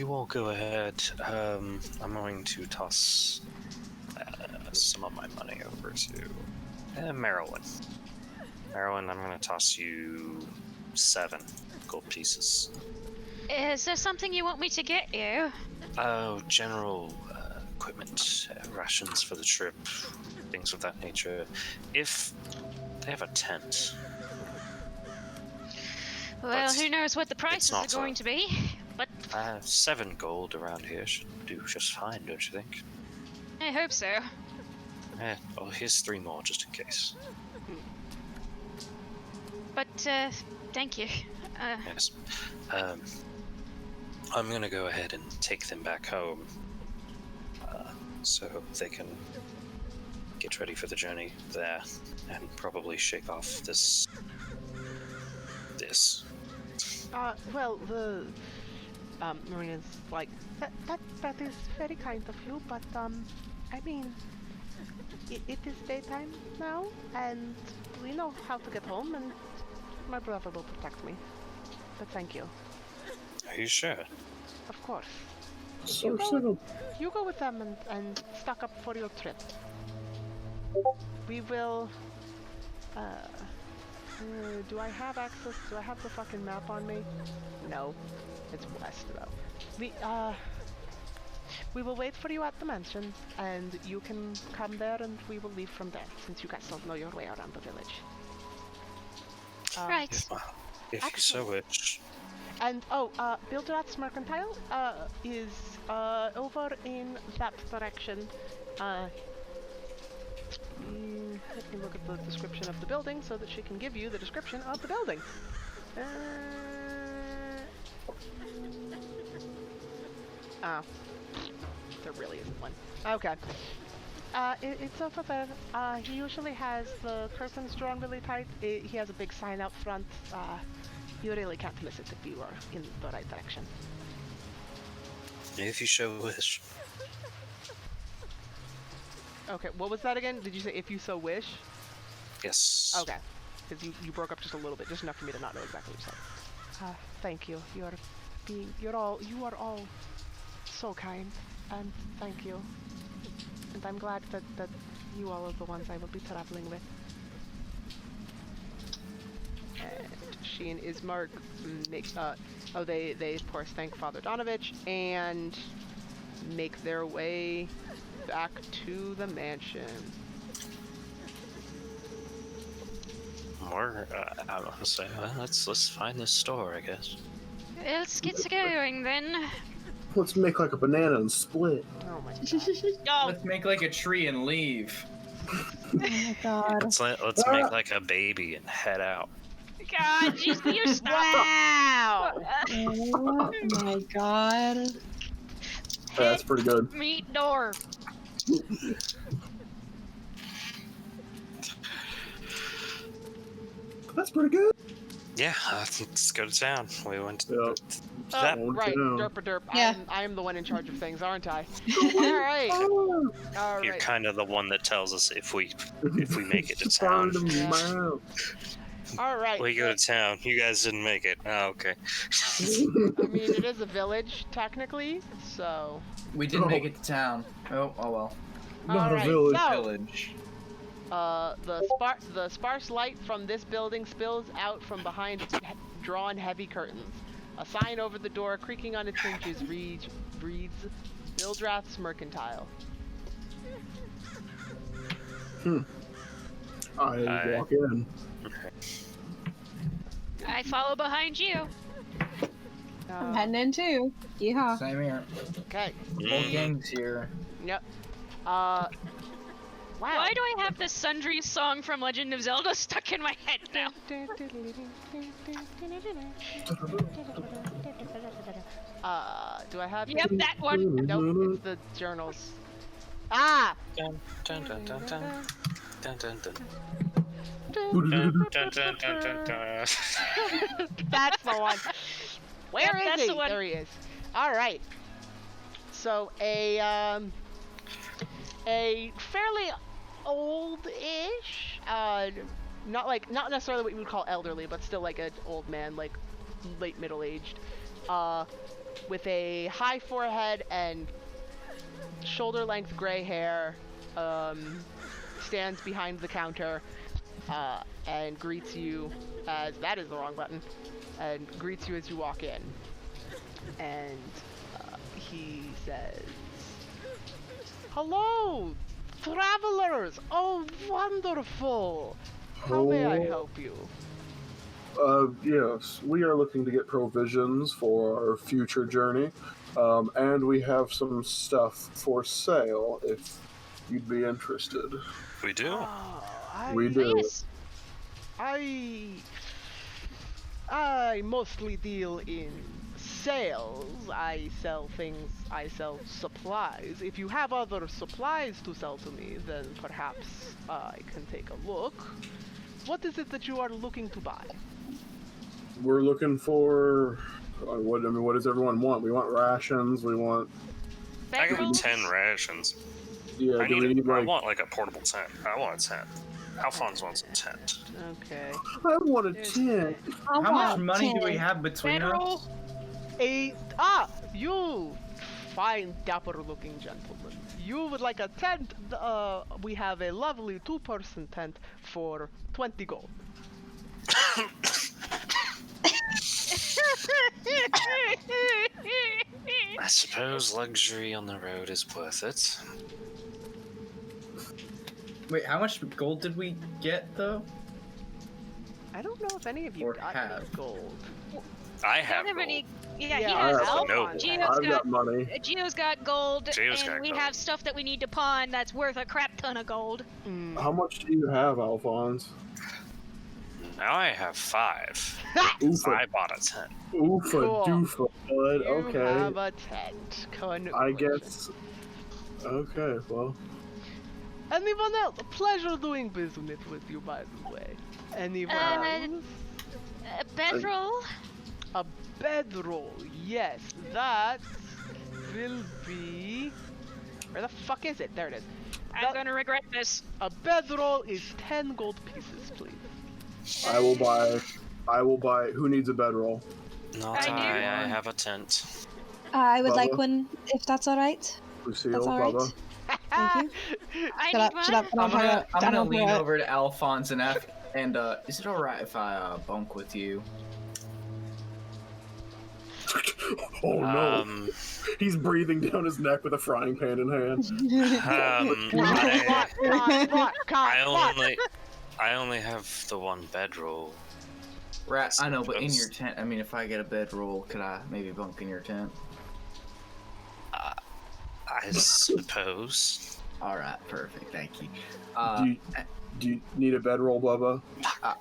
all go ahead. I'm going to toss some of my money over to Marilyn. Marilyn, I'm going to toss you 7 gold pieces. Is there something you want me to get you? Oh, general equipment, rations for the trip, things of that nature. If they have a tent. Well, But who knows what the prices are not going to be, but 7 gold around here should do just fine, don't you think? I hope so. Well, here's 3 more just in case. But, thank you. Yes. I'm gonna go ahead and take them back home, so they can get ready for the journey there, and probably shake off this. Well, Marina's like, that is very kind of you, but, I mean, it is daytime now, and we know how to get home, and my brother will protect me. But thank you. Are you sure? Of course. So settled. You go with them and stock up for your trip. We will. Do I have access? Do I have the fucking map on me? No, it's west though. We will wait for you at the mansion, and you can come there, and we will leave from there, since you guys don't know your way around the village. Right. If you so wish. And Builderat's Mercantile is over in that direction. Let me look at the description of the building so that she can give you the description of the building. There really isn't one. Okay. It's over there. He usually has the curtains drawn really tight. He has a big sign out front. You really can't miss it if you are in the right direction. If you so wish. Okay, what was that again? Did you say if you so wish? Yes. Okay. Because you broke up just a little bit, just enough for me to not know exactly what you said. Thank you. You are all so kind, and thank you. And I'm glad that you all are the ones I will be traveling with. And she and Ismark make, they of course thank Father Donovich and make their way back to the mansion. Or, I want to say, well, let's find this store, I guess. Let's get going then. Let's make like a banana and split. Oh my god. Let's make like a tree and leave. Oh my god. Let's make like a baby and head out. God, jeez, you stop. Wow! Oh my god. That's pretty good. Meat door. That's pretty good. Yeah, let's go to town. We went to Yep. that. Right, down. derp. Yeah. I am the one in charge of things, aren't I? Alright. Oh, Alright. You're kind of the one that tells us if we make it to burn town. them out. Alright. We go to town. You guys didn't make it. Oh, okay. I mean, it is a village, technically, so... We didn't make it to town. Oh well. Not Alright, a village. so, Village. the sparse light from this building spills out from behind drawn heavy curtains. A sign over the door, creaking on its hinges, reads Bildrath's Mercantile. I walk in. I follow behind you. I'm heading in too. Yeehaw. Same here. Okay. Whole gang's here. Yep. Wow. Why do I have the Sundry song from Legend of Zelda stuck in my head now? Do I have... Yep, that one. Nope, it's the journals. Ah! Dun, dun, dun, dun, dun. Dun, dun, dun. Dun, Dun, dun, dun, dun, dun. That's the one. Where Yep, is that's he? the one. There he is. All right. So a fairly old-ish, not necessarily what you would call elderly, but still like an old man, like late middle-aged, with a high forehead and shoulder-length gray hair, stands behind the counter, and greets you as, that is the wrong button, and greets you as you walk in. And he says, "Hello, travelers! Oh, wonderful! How may I help you?" Yes, we are looking to get provisions for our future journey, and we have some stuff for sale if you'd be interested. We do. We do. Yes. I mostly deal in sales. I sell things, I sell supplies. If you have other supplies to sell to me, then perhaps I can take a look. What is it that you are looking to buy? We're looking for what does everyone want? We want rations. We want I got Bedrolls? 10 rations. yeah. I Do we need I like? want like a portable tent. I want a tent. Alphonse wants a tent. Okay. I want a tent. How much money do we have between Bedroll? us? You fine, dapper-looking gentleman. You would like a tent? We have a lovely 2-person tent for 20 gold. I suppose luxury on the road is worth it. Wait, how much gold did we get though? I don't know if any of you Or got any have. gold. I have Don't have gold. any. Yeah, Yeah, he I has have gold. no. Gio's I've got money. Gio's got gold, Gio's and got we gold. have stuff that we need to pawn that's worth a crap ton of gold. Mm. How much do you have, Alphonse? Now I have 5. Oofa, I bought a tent. oofa Cool. doofa, bud. You Okay. have a tent. I guess. Okay, well. Anyone else? A pleasure doing business with you, by the way. Anyone else? A bedroll. A bedroll. Yes, that will be. Where the fuck is it? There it is. I'm gonna regret this. A bedroll is 10 gold pieces, please. I will buy. Who needs a bedroll? Not I do. I have a tent. I would like Bubba? one, if that's alright. Lucille, That's all right. Bubba. Thank you. I Shut up, need shut one. up. I I'm don't gonna, have I'm I gonna don't lean have- over to Alphonse and is it alright if I bunk with you? Oh no. He's breathing down his neck with a frying pan in hand. I only have the one bedroll. Rat, I know, but in your tent, I mean, if I get a bedroll, could I maybe bunk in your tent? I suppose. Alright, perfect, thank you. Do you need a bedroll, Bubba?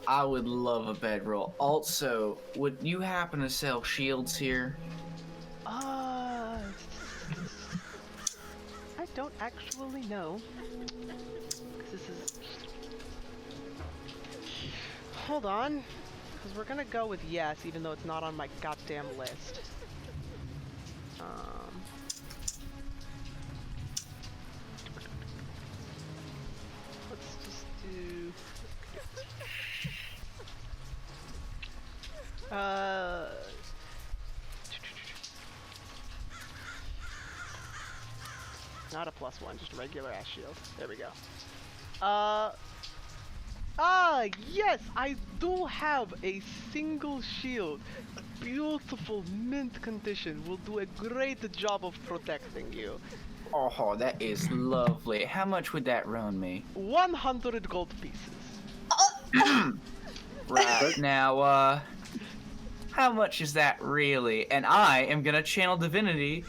I would love a bedroll. Also, would you happen to sell shields here? I don't actually know. 'Cause this is. Hold on. Because we're gonna go with yes, even though it's not on my goddamn list. Let's just do. Not a +1, just a regular ass shield. There we go. Yes, I do have a single shield. Beautiful mint condition. Will do a great job of protecting you. Oh, that is lovely. How much would that run me? 100 gold pieces. Right, now, how much is that really? And I am gonna channel divinity,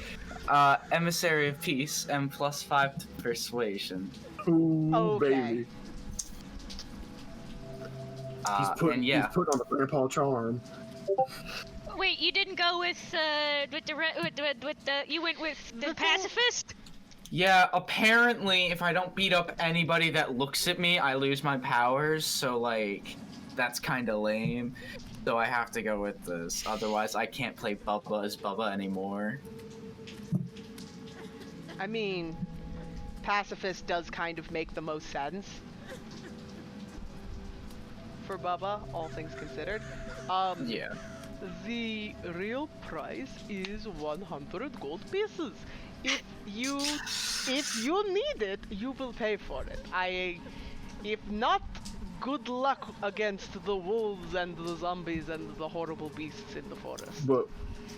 emissary of peace, and +5 to persuasion. Ooh, Okay. baby. He's put on the grandpa charm. Wait, you didn't go with the you went with the pacifist? Yeah, apparently, if I don't beat up anybody that looks at me, I lose my powers, so, like, that's kinda lame. So I have to go with this, otherwise I can't play Bubba as Bubba anymore. I mean, pacifist does kind of make the most sense for Bubba, all things considered. Yeah. The real price is 100 gold pieces. If you need it, you will pay for it. If not, good luck against the wolves and the zombies and the horrible beasts in the forest. But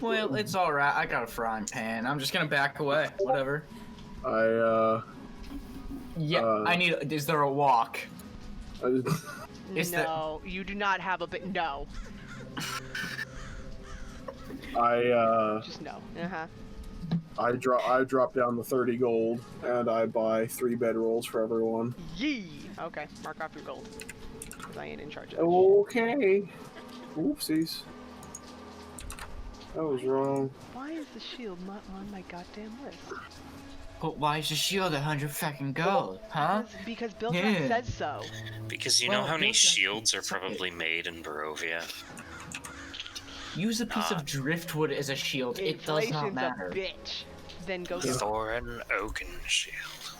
Well, it's alright, I got a frying pan. I'm just gonna back away, whatever. I Is there a walk? Is No, you do not have a bit. No, just no. I drop down the 30 gold and I buy 3 bedrolls for everyone. Yee. Okay, mark off your gold. 'Cause I ain't in charge of it. Okay. Oopsies. That was wrong. Why is the shield not on my goddamn list? But why is the shield 100 fucking gold, huh? Because Bill Yeah. says so. Because you know Well, how many those are- shields are probably made in Barovia? Use a piece of driftwood as a shield, it does not Inflation's matter. a bitch. Then go Yeah. get Thor and Oaken shield.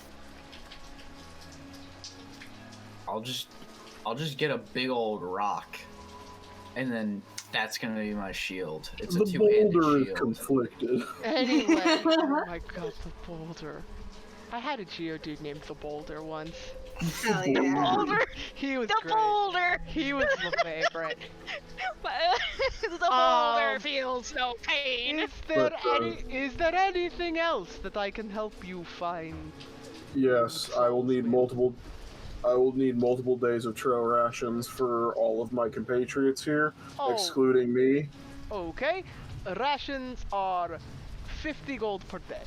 I'll just get a big old rock, and then That's gonna be my shield. It's a The two-handed boulder is shield. conflicted. Anyway, oh my god, the boulder. I had a Geodude named the Boulder once. Hell yeah. Boulder! He was The great. boulder! He was the favorite. The boulder feels no pain. Is there anything else that I can help you find? Yes, I will need multiple days of trail rations for all of my compatriots here, Oh. excluding me. Okay, rations are 50 gold per day.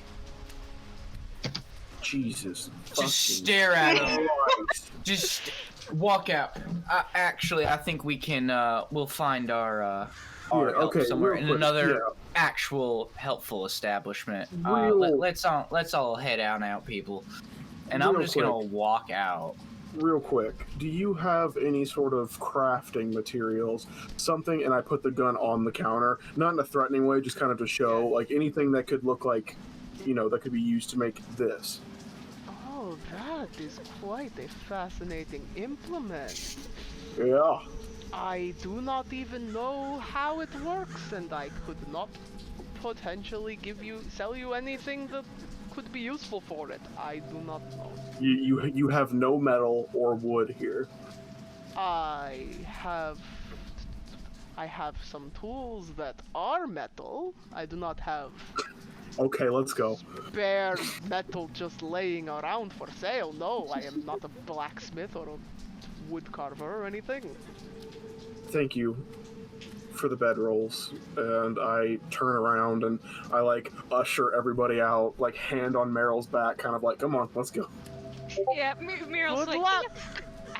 Jesus. Just stare at him. Christ. Just walk out. Actually, I think we can. We'll find our help okay, somewhere real in quick, another yeah. actual helpful establishment. Real- Let's all head on out, people. And I'm Real just gonna quick. walk out. Real quick, do you have any sort of crafting materials? Something, and I put the gun on the counter, not in a threatening way, just kind of to show, like anything that could look like, that could be used to make this. Oh, that is quite a fascinating implement. Yeah. I do not even know how it works, and I could not potentially sell you anything that could be useful for it. I do not know. You have no metal or wood here. I have some tools that are metal. I do not have Okay, let's go. bare metal just laying around for sale. No, I am not a blacksmith or a wood carver or anything. Thank you for the bedrolls. And I turn around and I usher everybody out, hand on Meryl's back, kind of come on, let's go. Yeah, Meryl's Good like, luck!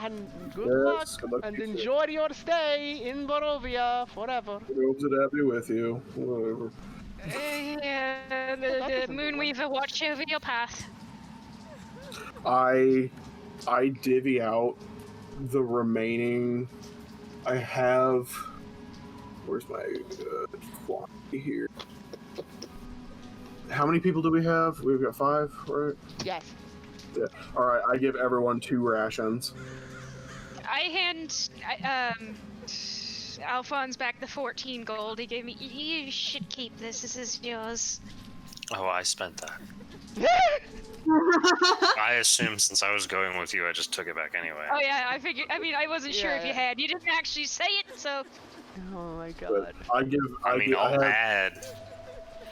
And good Yes, luck, good luck and to you. enjoy your stay in Barovia forever. Robes that have you with you. Whatever. yeah, that the doesn't Moonweaver watch over your path. I divvy out the remaining. I have. Where's my quantity here? How many people do we have? We've got 5, right? Yes. Yeah. All right. I give everyone 2 rations. I hand Alphonse back the 14 gold he gave me. You should keep this. This is yours. Oh, I spent that. I assumed since I was going with you, I just took it back anyway. Oh yeah, I figured. I mean, I wasn't sure if you Yeah. had. You didn't actually say it, so. Oh my But god. I give.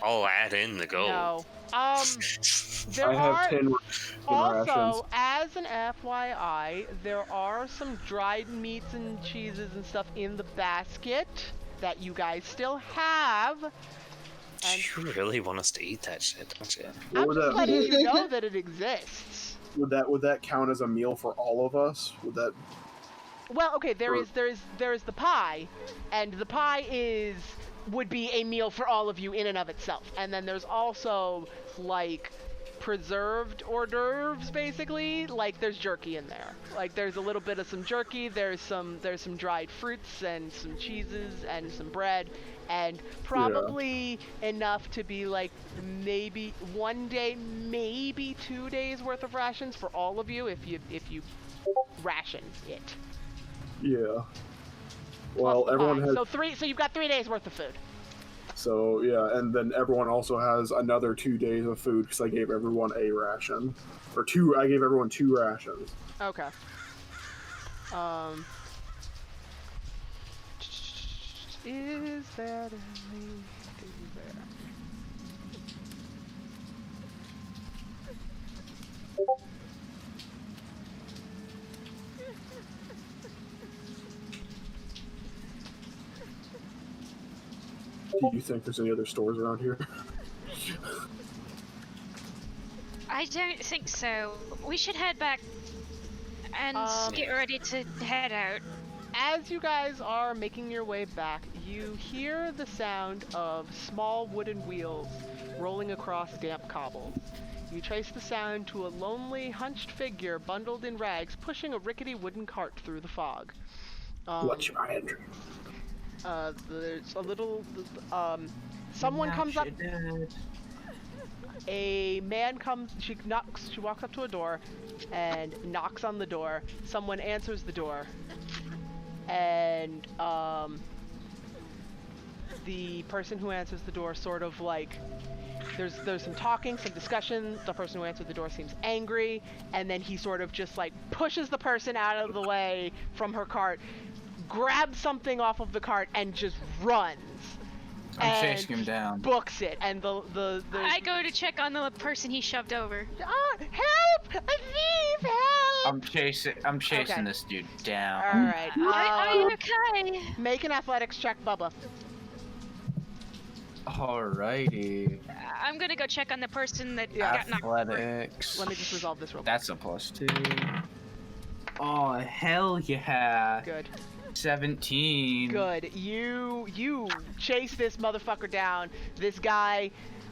I'll add in the gold. No. There I have are 10 also, rations. as an FYI, there are some dried meats and cheeses and stuff in the basket that you guys still have. And You really want us to eat that shit, don't you? What I'm would just that letting be? you know that it exists. Would that count as a meal for all of us? Would that? Well, okay, there Or- is the pie, and the pie would be a meal for all of you in and of itself. And then there's also preserved hors d'oeuvres, basically. There's jerky in there. There's a little bit of some jerky. There's some dried fruits and some cheeses and some bread, and probably enough to be maybe 1 day, maybe 2 days worth of rations for all of you if you ration it. Yeah. Well, Plus the everyone pie. has. So you've got 3 days worth of food. So yeah, and then everyone also has another 2 days of food because I gave everyone a ration, or 2. I gave everyone 2 rations. Okay. Is there anything there? Do you think there's any other stores around here? I don't think so. We should head back and get ready to head out. As you guys are making your way back, you hear the sound of small wooden wheels rolling across damp cobbles. You trace the sound to a lonely, hunched figure bundled in rags pushing a rickety wooden cart through the fog. Let you enter. There's a little, someone comes up, a man comes, she walks up to a door and knocks on the door. Someone answers the door, and the person who answers the door sort of like there's some talking, some discussion. The person who answered the door seems angry, and then he sort of just like pushes the person out of the way from her cart, grabs something off of the cart, and just runs. I'm chasing him down. Books it, and the I go to check on the person he shoved over. Help! A thief! Help! I'm chasing Okay. this dude down. All right. Are you okay? Make an athletics check, Bubba. Alrighty. I'm gonna go check on the person that Yeah. got knocked over. Athletics. Let me just resolve this real quick. That's a +2. Oh, hell yeah. Good. 17. Good. You chase this motherfucker down. This guy,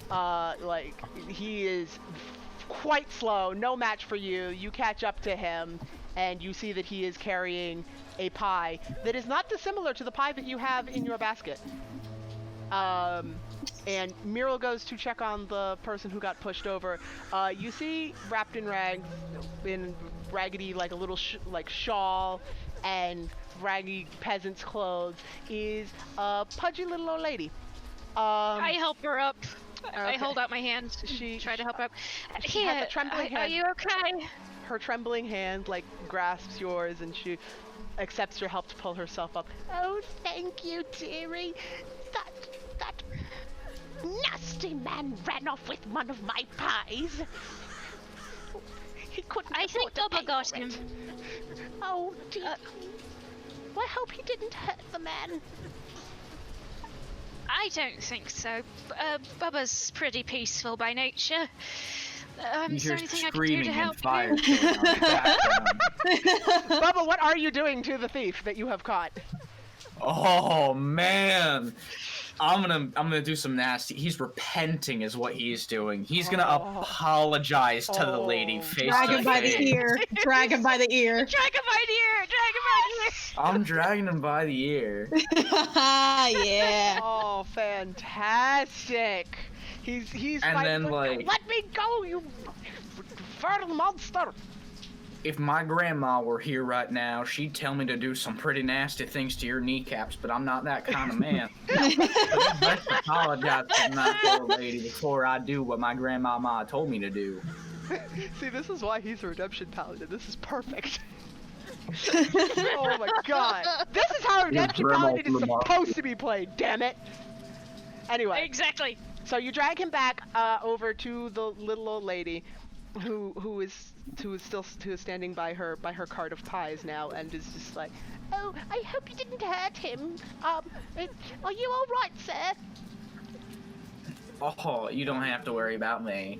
like, he is quite slow. No match for you. You catch up to him, and you see that he is carrying a pie that is not dissimilar to the pie that you have in your basket. And Muriel goes to check on the person who got pushed over. You see, wrapped in rags, in raggedy, like a little shawl and raggy peasant's clothes, is a pudgy little old lady. I help her up. I Okay. hold out my hand. She- Try to help her up. she has a Here, trembling are hand. you okay? Her trembling hand like grasps yours, and she accepts your help to pull herself up. Oh, thank you, dearie. That nasty man ran off with one of my pies. He couldn't. I think afford to Bubba pay got for him. it. Oh dear. Well, I hope he didn't hurt the man. I don't think so. Bubba's pretty peaceful by nature. You Is there hear anything I can do screaming to help and fire you? going on in the background. Bubba, what are you doing to the thief that you have caught? Oh man, I'm gonna do some nasty. He's repenting, is what he's doing. He's gonna Oh. apologize to the lady Oh. face Drag to him by the face. ear. Drag him by the ear. Drag him by the ear! Drag him by the ear! I'm dragging him by the ear. Yeah. Oh, fantastic! He's And fighting then, for- like- let me go, you fertile monster! If my grandma were here right now, she'd tell me to do some pretty nasty things to your kneecaps, but I'm not that kind of man. But let's apologize to my poor lady before I do what my grandmama told me to do. See, this is why he's a redemption paladin. This is perfect. Oh my god. This is how redemption grandma paladin is from the supposed to be played, damn it! Anyway, Exactly. so you drag him back over to the little old lady who is standing by her cart of pies now, and is just like, oh, I hope you didn't hurt him. Are you all right, sir? Oh, you don't have to worry about me.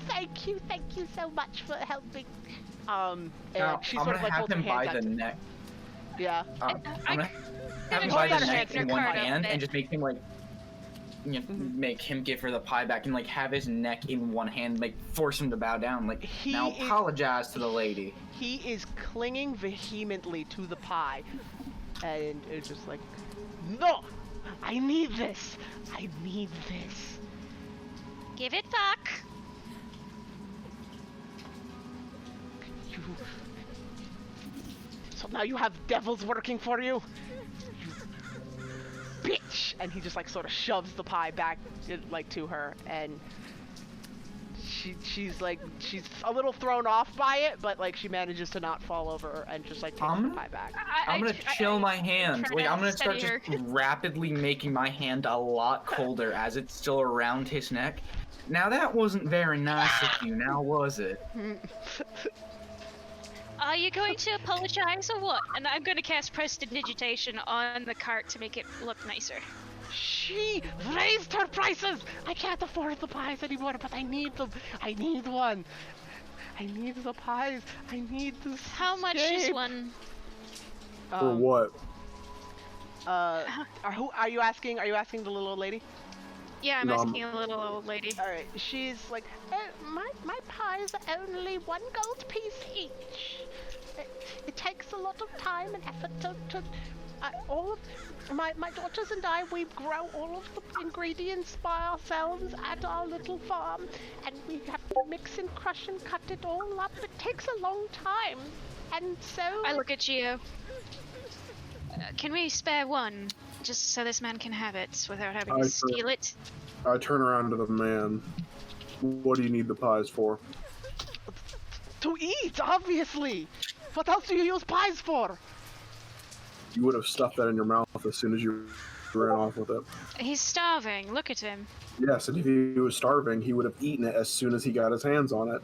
Thank you so much for helping. And Now, she I'm sort gonna of like have holds her him by hands the out. neck. Yeah. I'm gonna have him Oh, by you got the her neck hands in in one her cart hand outfit. and just make him like, you know, make him give her the pie back and like have his neck in one hand, like force him to bow down. Like, He now is- apologize to the lady. He is clinging vehemently to the pie, and it's just like, no, I need this. I need this. Give it back. You. So now you have devils working for you. You bitch! And he just like sort of shoves the pie back, like to her, and she's a little thrown off by it, but like she manages to not fall over and just like takes the pie back. I'm gonna chill my hand. try Like, to I'm gonna start steady just rapidly making my hand a lot colder as it's still around his neck. Now that wasn't very nice of you, now was it? Are you going to apologize or what? And I'm going to cast Prestidigitation on the cart to make it look nicer. She raised her prices! I can't afford the pies anymore, but I need them. I need one. I need the pies. I need this. How much is one? For what? Are you asking? Are you asking the little old lady? Yeah, I'm No, asking a little old lady. All right. She's like, my pies are only 1 gold piece each. It takes a lot of time and effort to all of my daughters and I, we grow all of the ingredients by ourselves at our little farm, and we have to mix and crush and cut it all up. It takes a long time, and so I look at Gio. Can we spare one just so this man can have it without having I to see. steal it. I turn around to the man. What do you need the pies for? To eat, obviously. What else do you use pies for? You would have stuffed that in your mouth as soon as you ran off with it. He's starving. Look at him. Yes, and if he was starving, he would have eaten it as soon as he got his hands on it.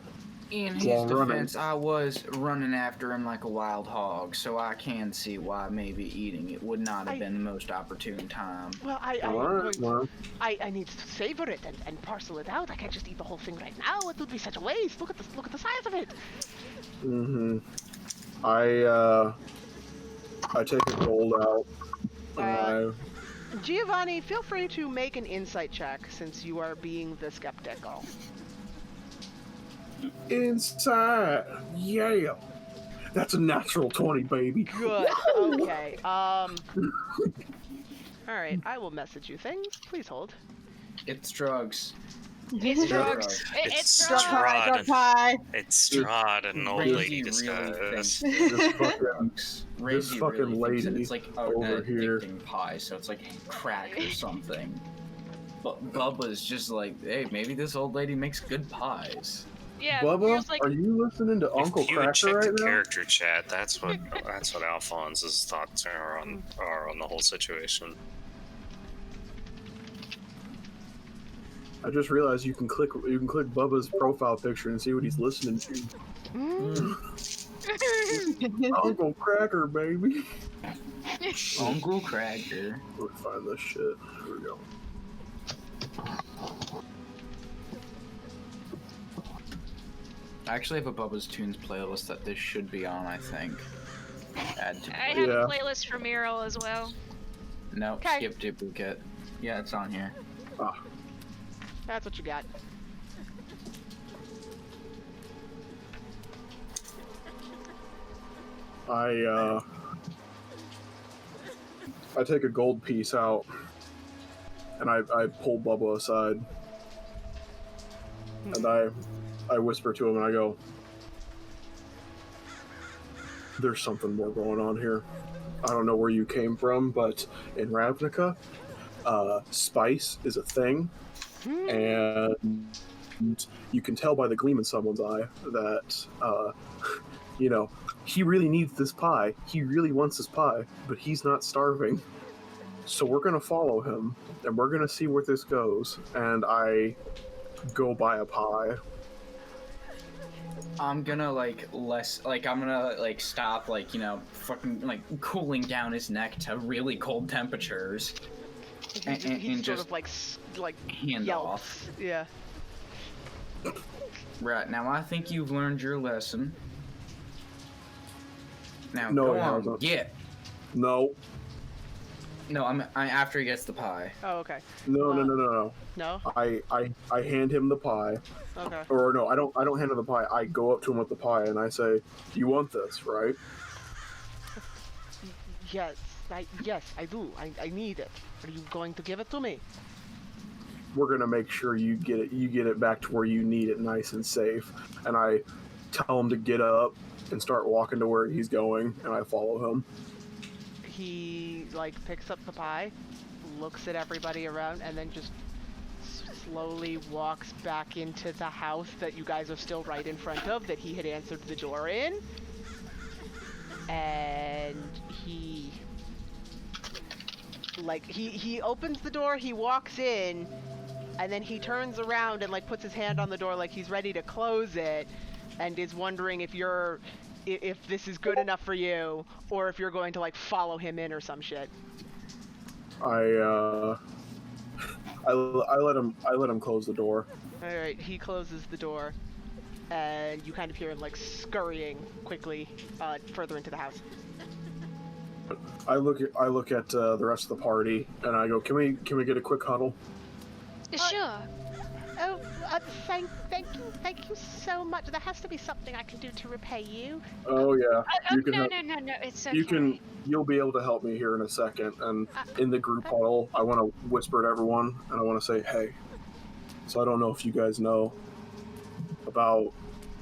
In his While running. defense, I was running after him like a wild hog, so I can see why maybe eating it would not have been the most opportune time. Well, Alright, well, I need to savor it and parcel it out. I can't just eat the whole thing right now. It would be such a waste. Look at the size of it. mm-hmm. I take a gold out. And Giovanni, feel free to make an insight check since you are being the skeptical. inside, yeah. That's a natural 20, baby. Good. Okay. All right. I will message you things. Please hold. It's drugs. It's drugs. drugs. It's Drug drugs. pie, drug pie. It's Strahd and old Reggie lady really discuss. thinks This fucking, drugs. Reggie fucking really thinks that lady it's like over an here. addicting pie, so it's like crack or something. But Bubba's just like, hey, maybe this old lady makes good pies. Yeah, Bubba, Muriel's like, are you listening to Uncle If you would Cracker check right the now? character chat, that's what Alphonse's thoughts are on the whole situation. I just realized you can click Bubba's profile picture and see what he's listening to. Uncle Cracker, baby. Uncle Cracker. Let me find this shit. Here we go. I actually have a Bubba's Tunes playlist that this should be on, I think. Add to I have Yeah. a playlist for Muriel as well. No, 'Kay. skip duplicate. Yeah, it's on here. Ah, That's what you got. I take a gold piece out and I pull Bubba aside and I whisper to him and I go, there's something more going on here. I don't know where you came from, but in Ravnica, spice is a thing, and you can tell by the gleam in someone's eye that, you know, he really needs this pie. He really wants this pie, but he's not starving. So we're gonna follow him, and we're gonna see where this goes. And I go buy a pie. I'm gonna I'm gonna stop fucking cooling down his neck to really cold temperatures. And He sort just of like hand yelps. off. Yeah. Right, now I think you've learned your lesson. Now No, go it on, hasn't. get. No, No, I after he gets the pie. Oh, okay. no, no, no, no, no. No. I hand him the pie. Okay. Or no, I don't hand him the pie. I go up to him with the pie and I say, "You want this, right?" Yes. Yes, I do. I need it. Are you going to give it to me? We're gonna make sure you get it. You get it back to where you need it, nice and safe. And I tell him to get up and start walking to where he's going, and I follow him. He picks up the pie, looks at everybody around, and then just slowly walks back into the house that you guys are still right in front of, that he had answered the door in. And he opens the door, he walks in, and then he turns around and puts his hand on the door like he's ready to close it, and is wondering if this is good enough for you, or if you're going to follow him in or some shit. I let him close the door. All right, he closes the door, and you kind of hear him scurrying quickly further into the house. I look at the rest of the party, and I go, "Can we get a quick huddle?" Sure. Oh, thank you so much. There has to be something I can do to repay you. Oh yeah, you can. No, help- no, it's okay. You'll be able to help me here in a second. And in the group huddle, I want to whisper to everyone, and I want to say, "Hey." So I don't know if you guys know about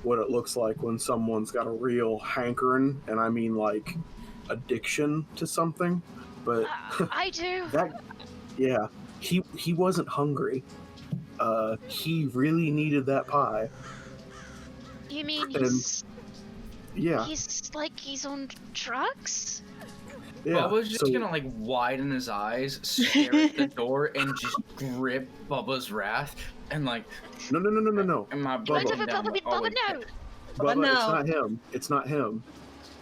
what it looks like when someone's got a real hankering, and I mean addiction to something. but I do. yeah, he wasn't hungry. He really needed that pie. You mean And yeah, he's like he's on drugs? yeah. Bubba's just so, gonna like widen his eyes, stare at the door, and just grip Bubba's wrath, and like, no. and my Bubba. Bubba, down, Bubba, like, Bubba, like, no. Bubba, no. it's not him. It's not him.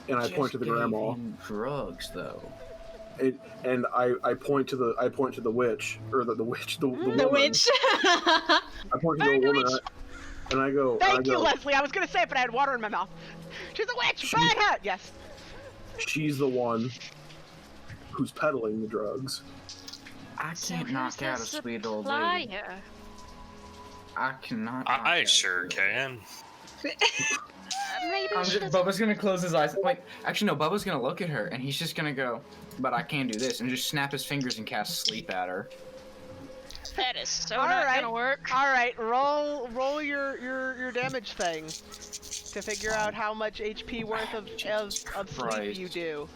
And I just point to the gave grandma. him drugs though. And I point to the witch, or the witch, the woman. The witch. I point to the woman, and I go. Thank you, Leslie. I was gonna say it, but I had water in my mouth. She's a witch. Burn her. Yes. She's the one who's peddling the drugs. I So can't who's knock the out a sweet old lady. supplier? I cannot. knock I out a sure sweet old can. Maybe I'm she just, doesn't. Bubba's gonna close his eyes. Wait, actually no. Bubba's gonna look at her, and he's just gonna go, "But I can do this," and just snap his fingers and cast sleep at her. That is so All not right. gonna work. All right, roll your damage thing to figure out how much HP worth of sleep Christ. you do.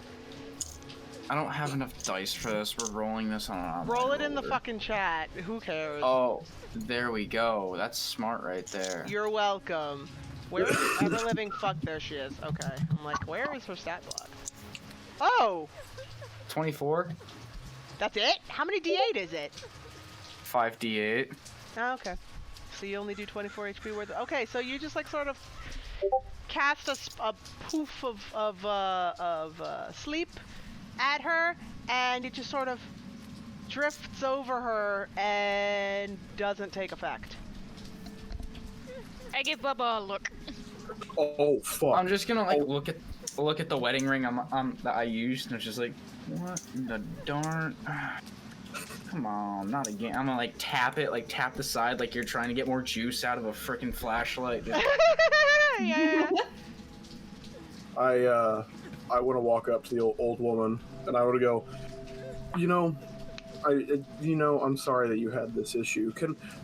I don't have enough dice for this. We're rolling this on an online Roll it in the roller. fucking chat. Who cares? Oh, there we go. That's smart right there. You're welcome. Where is ever living? Fuck, there she is. Okay. I'm like, where is her stat block? Oh, 24, that's it? How many D8 is it? 5d8. Oh, okay. So you only do 24 HP worth. Okay, so you just like sort of cast a poof of sleep at her, and it just sort of drifts over her and doesn't take effect. I give Bubba a look. Oh fuck! I'm just gonna like look at the wedding ring that I used, and it's just like, what the darn? Come on, not again. I'm gonna like tap it, like tap the side, like you're trying to get more juice out of a freaking flashlight. Just... Yeah. I want to walk up to the old woman, and I want to go. I'm sorry that you had this issue.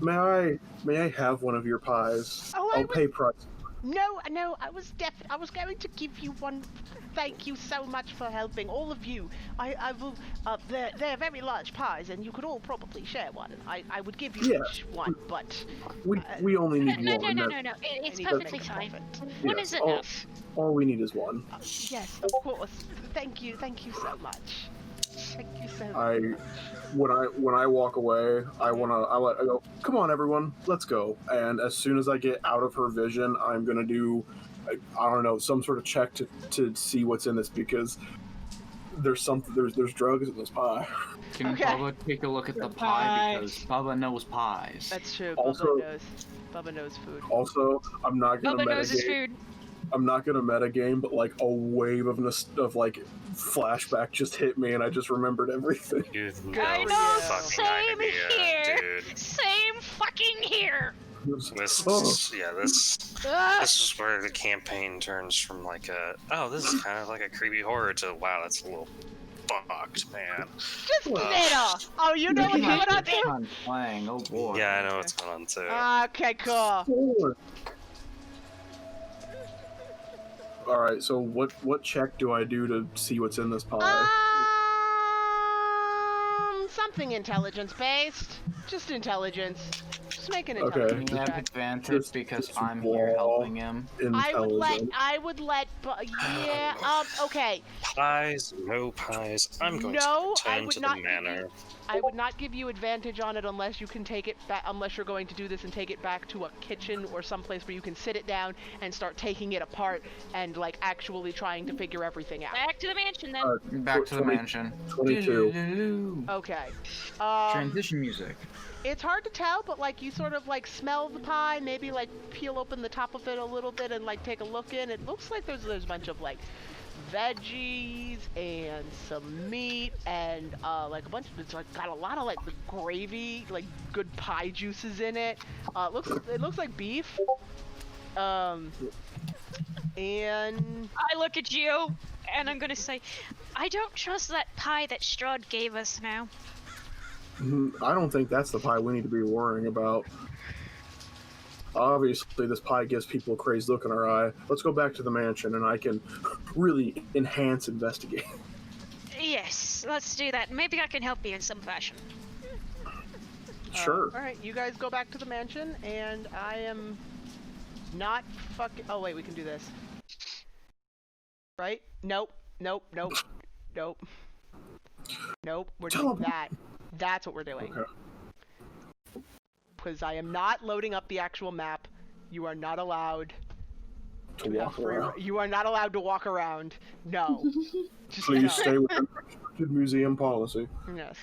May I have one of your pies? Oh, I'll pay price. No, I was going to give you one. Thank you so much for helping, all of you. I will. They're very large pies, and you could all probably share one. I would give you each one, but We only need No, one. no. It's I need perfectly to make fine. profit. One Yes, is enough. All we need is one. Yes, of course. Thank you so much. Thank you so much. When I walk away, I go, come on everyone, let's go. And as soon as I get out of her vision, I'm gonna do, I don't know, some sort of check to see what's in this, because there's drugs in this pie. Can Okay. Bubba take a look at the pie, because Bubba knows pies. That's true. Also- Bubba knows food. Also, I'm not gonna Bubba knows his metagame. food. I'm not gonna metagame, but like a wave of like flashback just hit me, and I just remembered everything. You I no know, fucking same idea, here. dude. Same fucking here. This Oh. is where the campaign turns from like this is kind of like a creepy horror to wow, that's a little fucked, man. Just middle. Oh, you know what's going on too? I'm playing. Oh boy. Yeah, I know what's going on too. Okay, cool. All right, so what check do I do to see what's in this pie? Something intelligence based. Just intelligence. Just make an Okay. intelligence You have check. advantage Just- because just I'm here raw. helping him. Intelligence. Okay. Pies, no pies. I'm going No, to I return would to not the give you- manor. I would not give you advantage on it unless you can take it back, unless you're going to do this and take it back to a kitchen or someplace where you can sit it down and start taking it apart and like actually trying to figure everything out. Back to the mansion then. Back to the 20 mansion. 22. Okay. Transition music. It's hard to tell, but like you sort of like smell the pie, maybe like peel open the top of it a little bit and like take a look in. It looks like there's a bunch of like veggies and some meat and like a bunch of, it's like got a lot of like the gravy, like good pie juices in it. It looks like beef. And I look at you and I'm gonna say, I don't trust that pie that Strahd gave us now. I don't think that's the pie we need to be worrying about. Obviously, this pie gives people a crazed look in our eye. Let's go back to the mansion, and I can really enhance investigate. Yeah, Yes, let's do that. Maybe I can help you in some fashion. Sure. All right, you guys go back to the mansion, and I am not fucking. Oh wait, we can do this. Right? Nope. Nope. Nope. Nope. Nope. We're doing that. That's what we're doing. Okay. Because I am not loading up the actual map. You are not allowed To have walk free. around. You are not allowed to walk around. No. Just So you no. stay within restricted museum policy. Yes.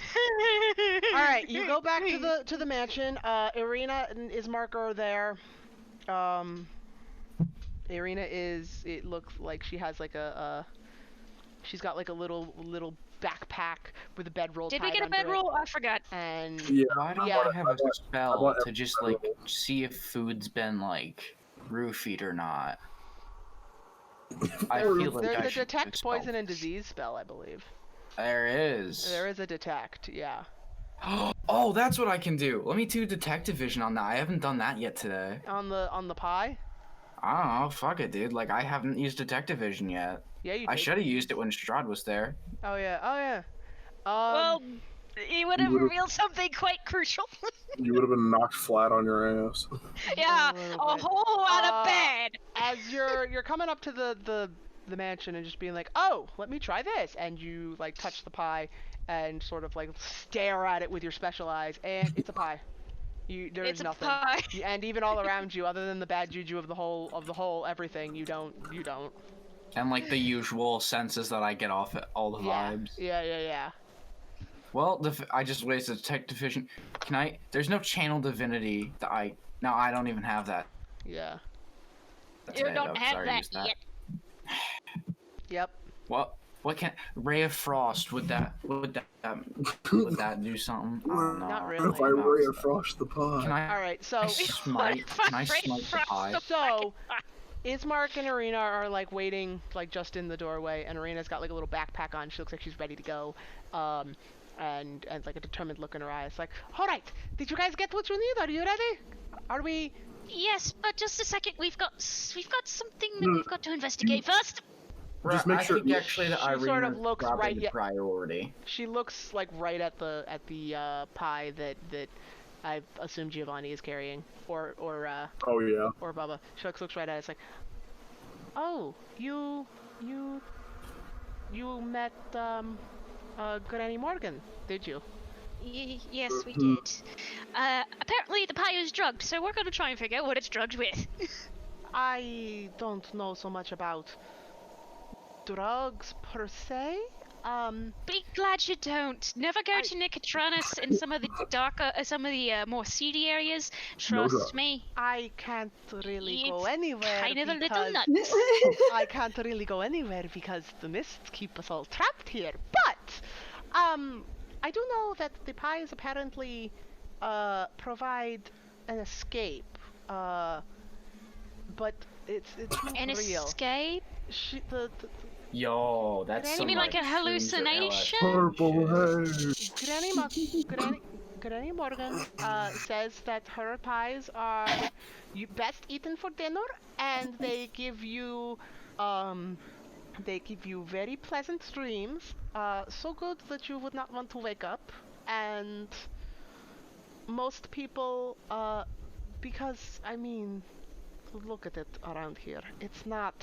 All right, you go back to the mansion. Ireena and Ismark are there. Ireena is. It looks like she has like she's got like a little backpack with a bedroll. Did we tied get a under it. bedroll? I forgot. And Yeah. Why don't Yeah. I have a spell bought to just like see if food's been like roofied or not? I feel like there's I a should do detect spell. poison and disease spell, I believe. There is. There is a detect, yeah. Oh, that's what I can do. Let me do detective vision on that. I haven't done that yet today. On the pie. I don't know. Fuck it, dude. Like I haven't used detective vision yet. Yeah, you did. I should have used it when Strahd was there. Oh yeah. Oh yeah. Well, he would have would've- revealed something quite crucial. You would have been knocked flat on your ass. Yeah, little a bit. whole lot of bad. As you're coming up to the mansion and just being like, oh, let me try this, and you like touch the pie and sort of like stare at it with your special eyes, and it's a pie. There's It's a nothing. pie. And even all around you, other than the bad juju of the whole everything, you don't. And like the usual senses that I get off it, all the Yeah. vibes. Yeah. Well, I just wasted detective vision. Can I? There's no channel divinity that I. No, I don't even have that. Yeah. You today, don't though, have 'cause I that used yet. Yep. What can Ray of Frost would that do something? I don't know. Not What really. if I no. ray of frost the pie? Can I? All right. So. Can I smite? Can I smite the pie? So, Ismark and Ireena are like waiting, like just in the doorway, and Ireena's got like a little backpack on. She looks like she's ready to go, and like a determined look in her eyes. Like, all right, did you guys get what you need? Are you ready? Are we? Yes, but just a second. We've got something that we've got to investigate first. Just make sure- I think actually that She Ireena sort of looks probably right the yet- priority. She looks like right at the pie that I assume Giovanni is carrying, or Oh yeah. Bubba. She looks right at it. It's like, oh, you met Granny Morgan, did you? Yes, we did. Apparently the pie is drugged, so we're gonna try and figure out what it's drugged with. I don't know so much about drugs per se. Be glad you don't. Never go to Nicotranus in some of the darker, more seedy areas. No Trust drugs. me. I can't really go It's anywhere kind of a little because nuts. I can't really go anywhere because the mists keep us all trapped here. But I do know that the pies apparently provide an escape. But it's not An real. escape? The Yo, that's You some, mean like a shrooms or hallucination? Purple hair. Granny Morgan says that her pies are best eaten for dinner, and they give you very pleasant dreams, so good that you would not want to wake up. And most people, because I mean, look at it around here. It's not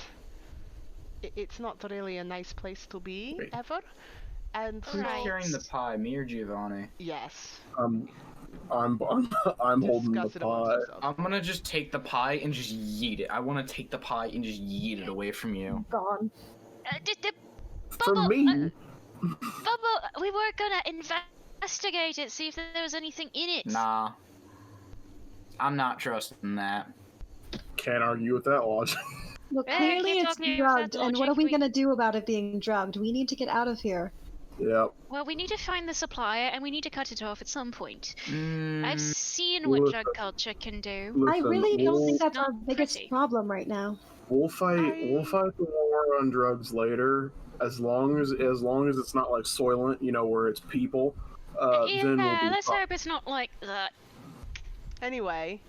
really a nice place to be Wait. ever. And Who's so, carrying the pie, me or Giovanni? yes. I'm holding the Discuss it amongst pie. yourselves. I'm gonna just take the pie and just yeet it. I want to take the pie and just yeet it away from you. Gone. For Bubble, me, Bubble, we were gonna investigate it, see if there was anything in it. Nah. I'm not trusting that. can't argue with that logic. Well, Eh, clearly can't it's talk to you drugged, about and what are we logic, gonna do about it being drugged? We need to get out of here. Yeah. Well, we need to find the supplier, and we need to cut it off at some point. Mm, I've seen what Listen. drug culture can do. I Listen, really don't we'll, think that's our not biggest pretty. problem right now. we'll fight the war on drugs later, as long as it's not like Soylent, where it's people. Then we'll Yeah, be let's fine. hope it's not like that. Anyway,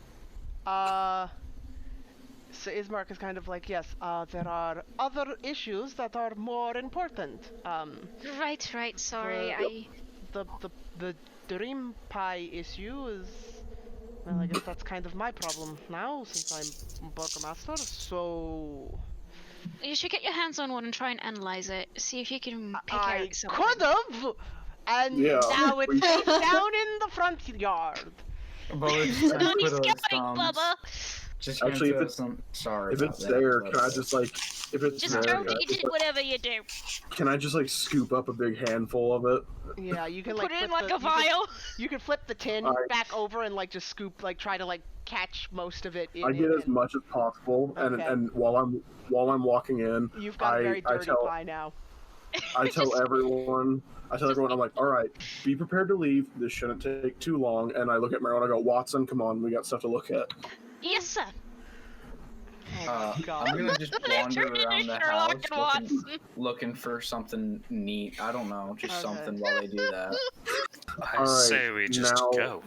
So Ismark is kind of like, yes, there are other issues that are more important. Right. Sorry, The dream pie issue is, well, I guess that's kind of my problem now since I'm Burgomaster. So you should get your hands on one and try and analyze it. See if you can pick I out something. could have, and Yeah, now it's we- face down in the front yard. But it's just gonna Nice put us, going, Bubba. Just gonna Actually, if put it's- some. Sorry. If about it's that, there, but, can I just like, if it's Just there, don't can I eat just, it, whatever you do. can I just like scoop up a big handful of it? Yeah, you can like Put it in flip like the- a vial. You can flip the tin Alright. back over and like just scoop, like try to like catch most of it. I get as much as possible, Okay. and while I'm walking in, You've got a very I dirty tell- pie now. I tell Just- everyone, I'm like, all right, be prepared to leave. This shouldn't take too long. And I look at Meryl and I go, Watson, come on, we got stuff to look at. Yes, sir. Oh, God. I'm gonna just They wander turned into around the Sherlock house and looking, Watson. looking for something neat. I don't know, just Okay. something while they do that. I Alright, say we just now- go.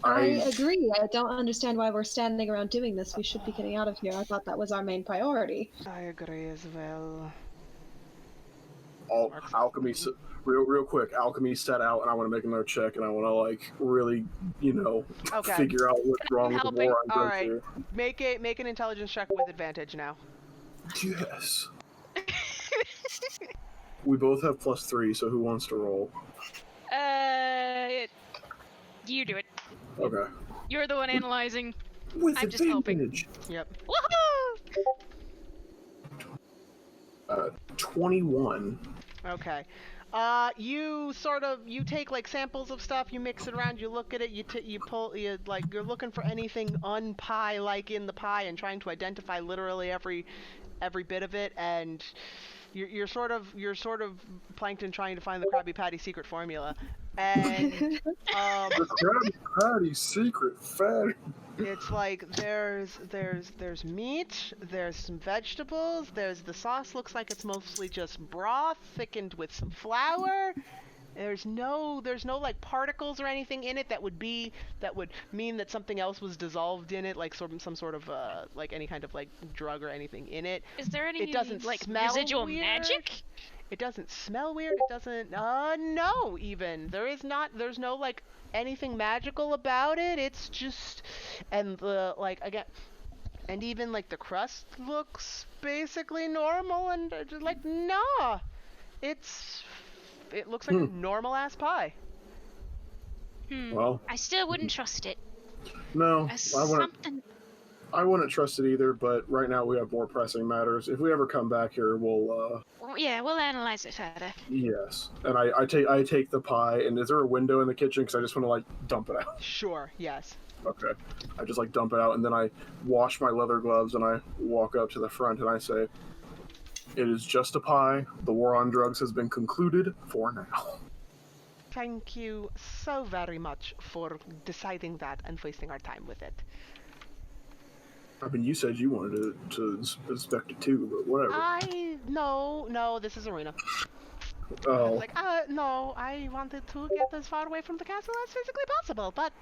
I agree. I don't understand why we're standing around doing this. We should be getting out of here. I thought that was our main priority. I agree as well. Alchemy, real quick, Alchemy set out, and I want to make another check, and I want to like really, Okay. figure out what's wrong with the Helping. war on Alright. here. Make an intelligence check with advantage now. Yes. We both have +3, so who wants to roll? You do it. Okay. You're the one analyzing. With I'm just helping. advantage. Yep. Woohoo! 21. Okay. You take like samples of stuff, you mix it around, you look at it, you're looking for anything un-pie like in the pie and trying to identify literally every bit of it, and you're sort of Plankton trying to find the Krabby Patty secret formula, and The Krabby Patty secret fatty. it's like there's meat, there's some vegetables, there's the sauce looks like it's mostly just broth thickened with some flour. There's no like particles or anything in it that would mean that something else was dissolved in it, like some sort of like any kind of like drug or anything in it. Is there any It doesn't like smell residual weird. magic? It doesn't smell weird. It doesn't no even. There's no like anything magical about it. It's just, and the like again, and even like the crust looks basically normal, and just like nah, it looks like a normal ass pie. Well, I still wouldn't trust it. no, As I wouldn't. something. I wouldn't trust it either. But right now we have more pressing matters. If we ever come back here, we'll. Yeah, we'll analyze it further. Yes, and I take the pie. And is there a window in the kitchen? Because I just want to like dump it out. Sure. Yes. Okay, I just like dump it out, and then I wash my leather gloves, and I walk up to the front, and I say, "It is just a pie. The war on drugs has been concluded for now." Thank you so very much for deciding that and wasting our time with it. I mean, you said you wanted to inspect it too, but whatever. No, this is Ireena. Oh, Like, no, I wanted to get as far away from the castle as physically possible, but,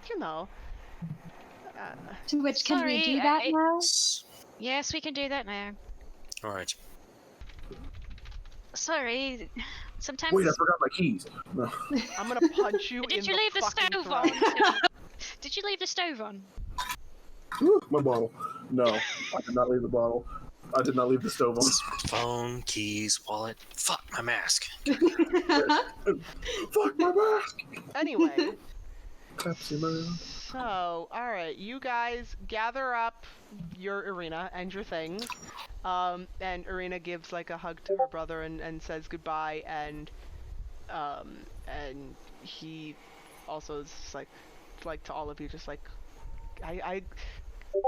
To which, can we Sorry, do that now? Yes, we can do that now. Alright. Sorry, sometimes. wait, I forgot my keys. No. I'm gonna punch you in Did you leave the fucking stove throat. on? Did you leave the stove on? My bottle. No, I did not leave the bottle. I did not leave the stove on. Phone, keys, wallet. Fuck my mask. Fuck my mask! Anyway, Pepsi Man. so, alright, you guys gather up your Ireena and your things, and Ireena gives, like, a hug to her brother and says goodbye, and he also is, like to all of you, just like, I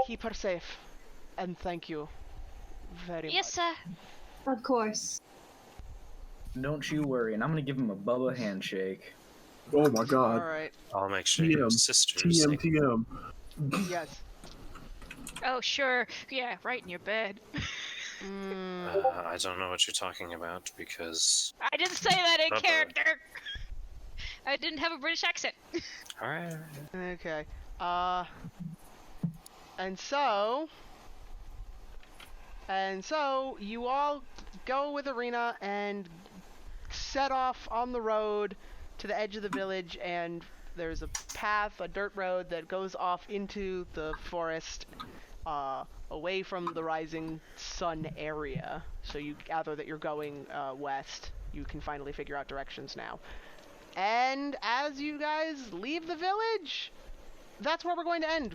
keep her safe, and thank you very Yes, much. sir. Of course. Don't you worry, and I'm gonna give him a Bubba handshake. Oh my god. Alright, I'll make sure your TM. sisters. TM. yes. Oh, sure. Yeah, right in your bed. I don't know what you're talking about because. I didn't say that in Bubba. character. I didn't have a British accent. Alright. Okay. And so, And so you all go with Ireena and set off on the road to the edge of the village, and there's a path, a dirt road that goes off into the forest, away from the rising sun area. So you gather that you're going west. You can finally figure out directions now. And as you guys leave the village, that's where we're going to end.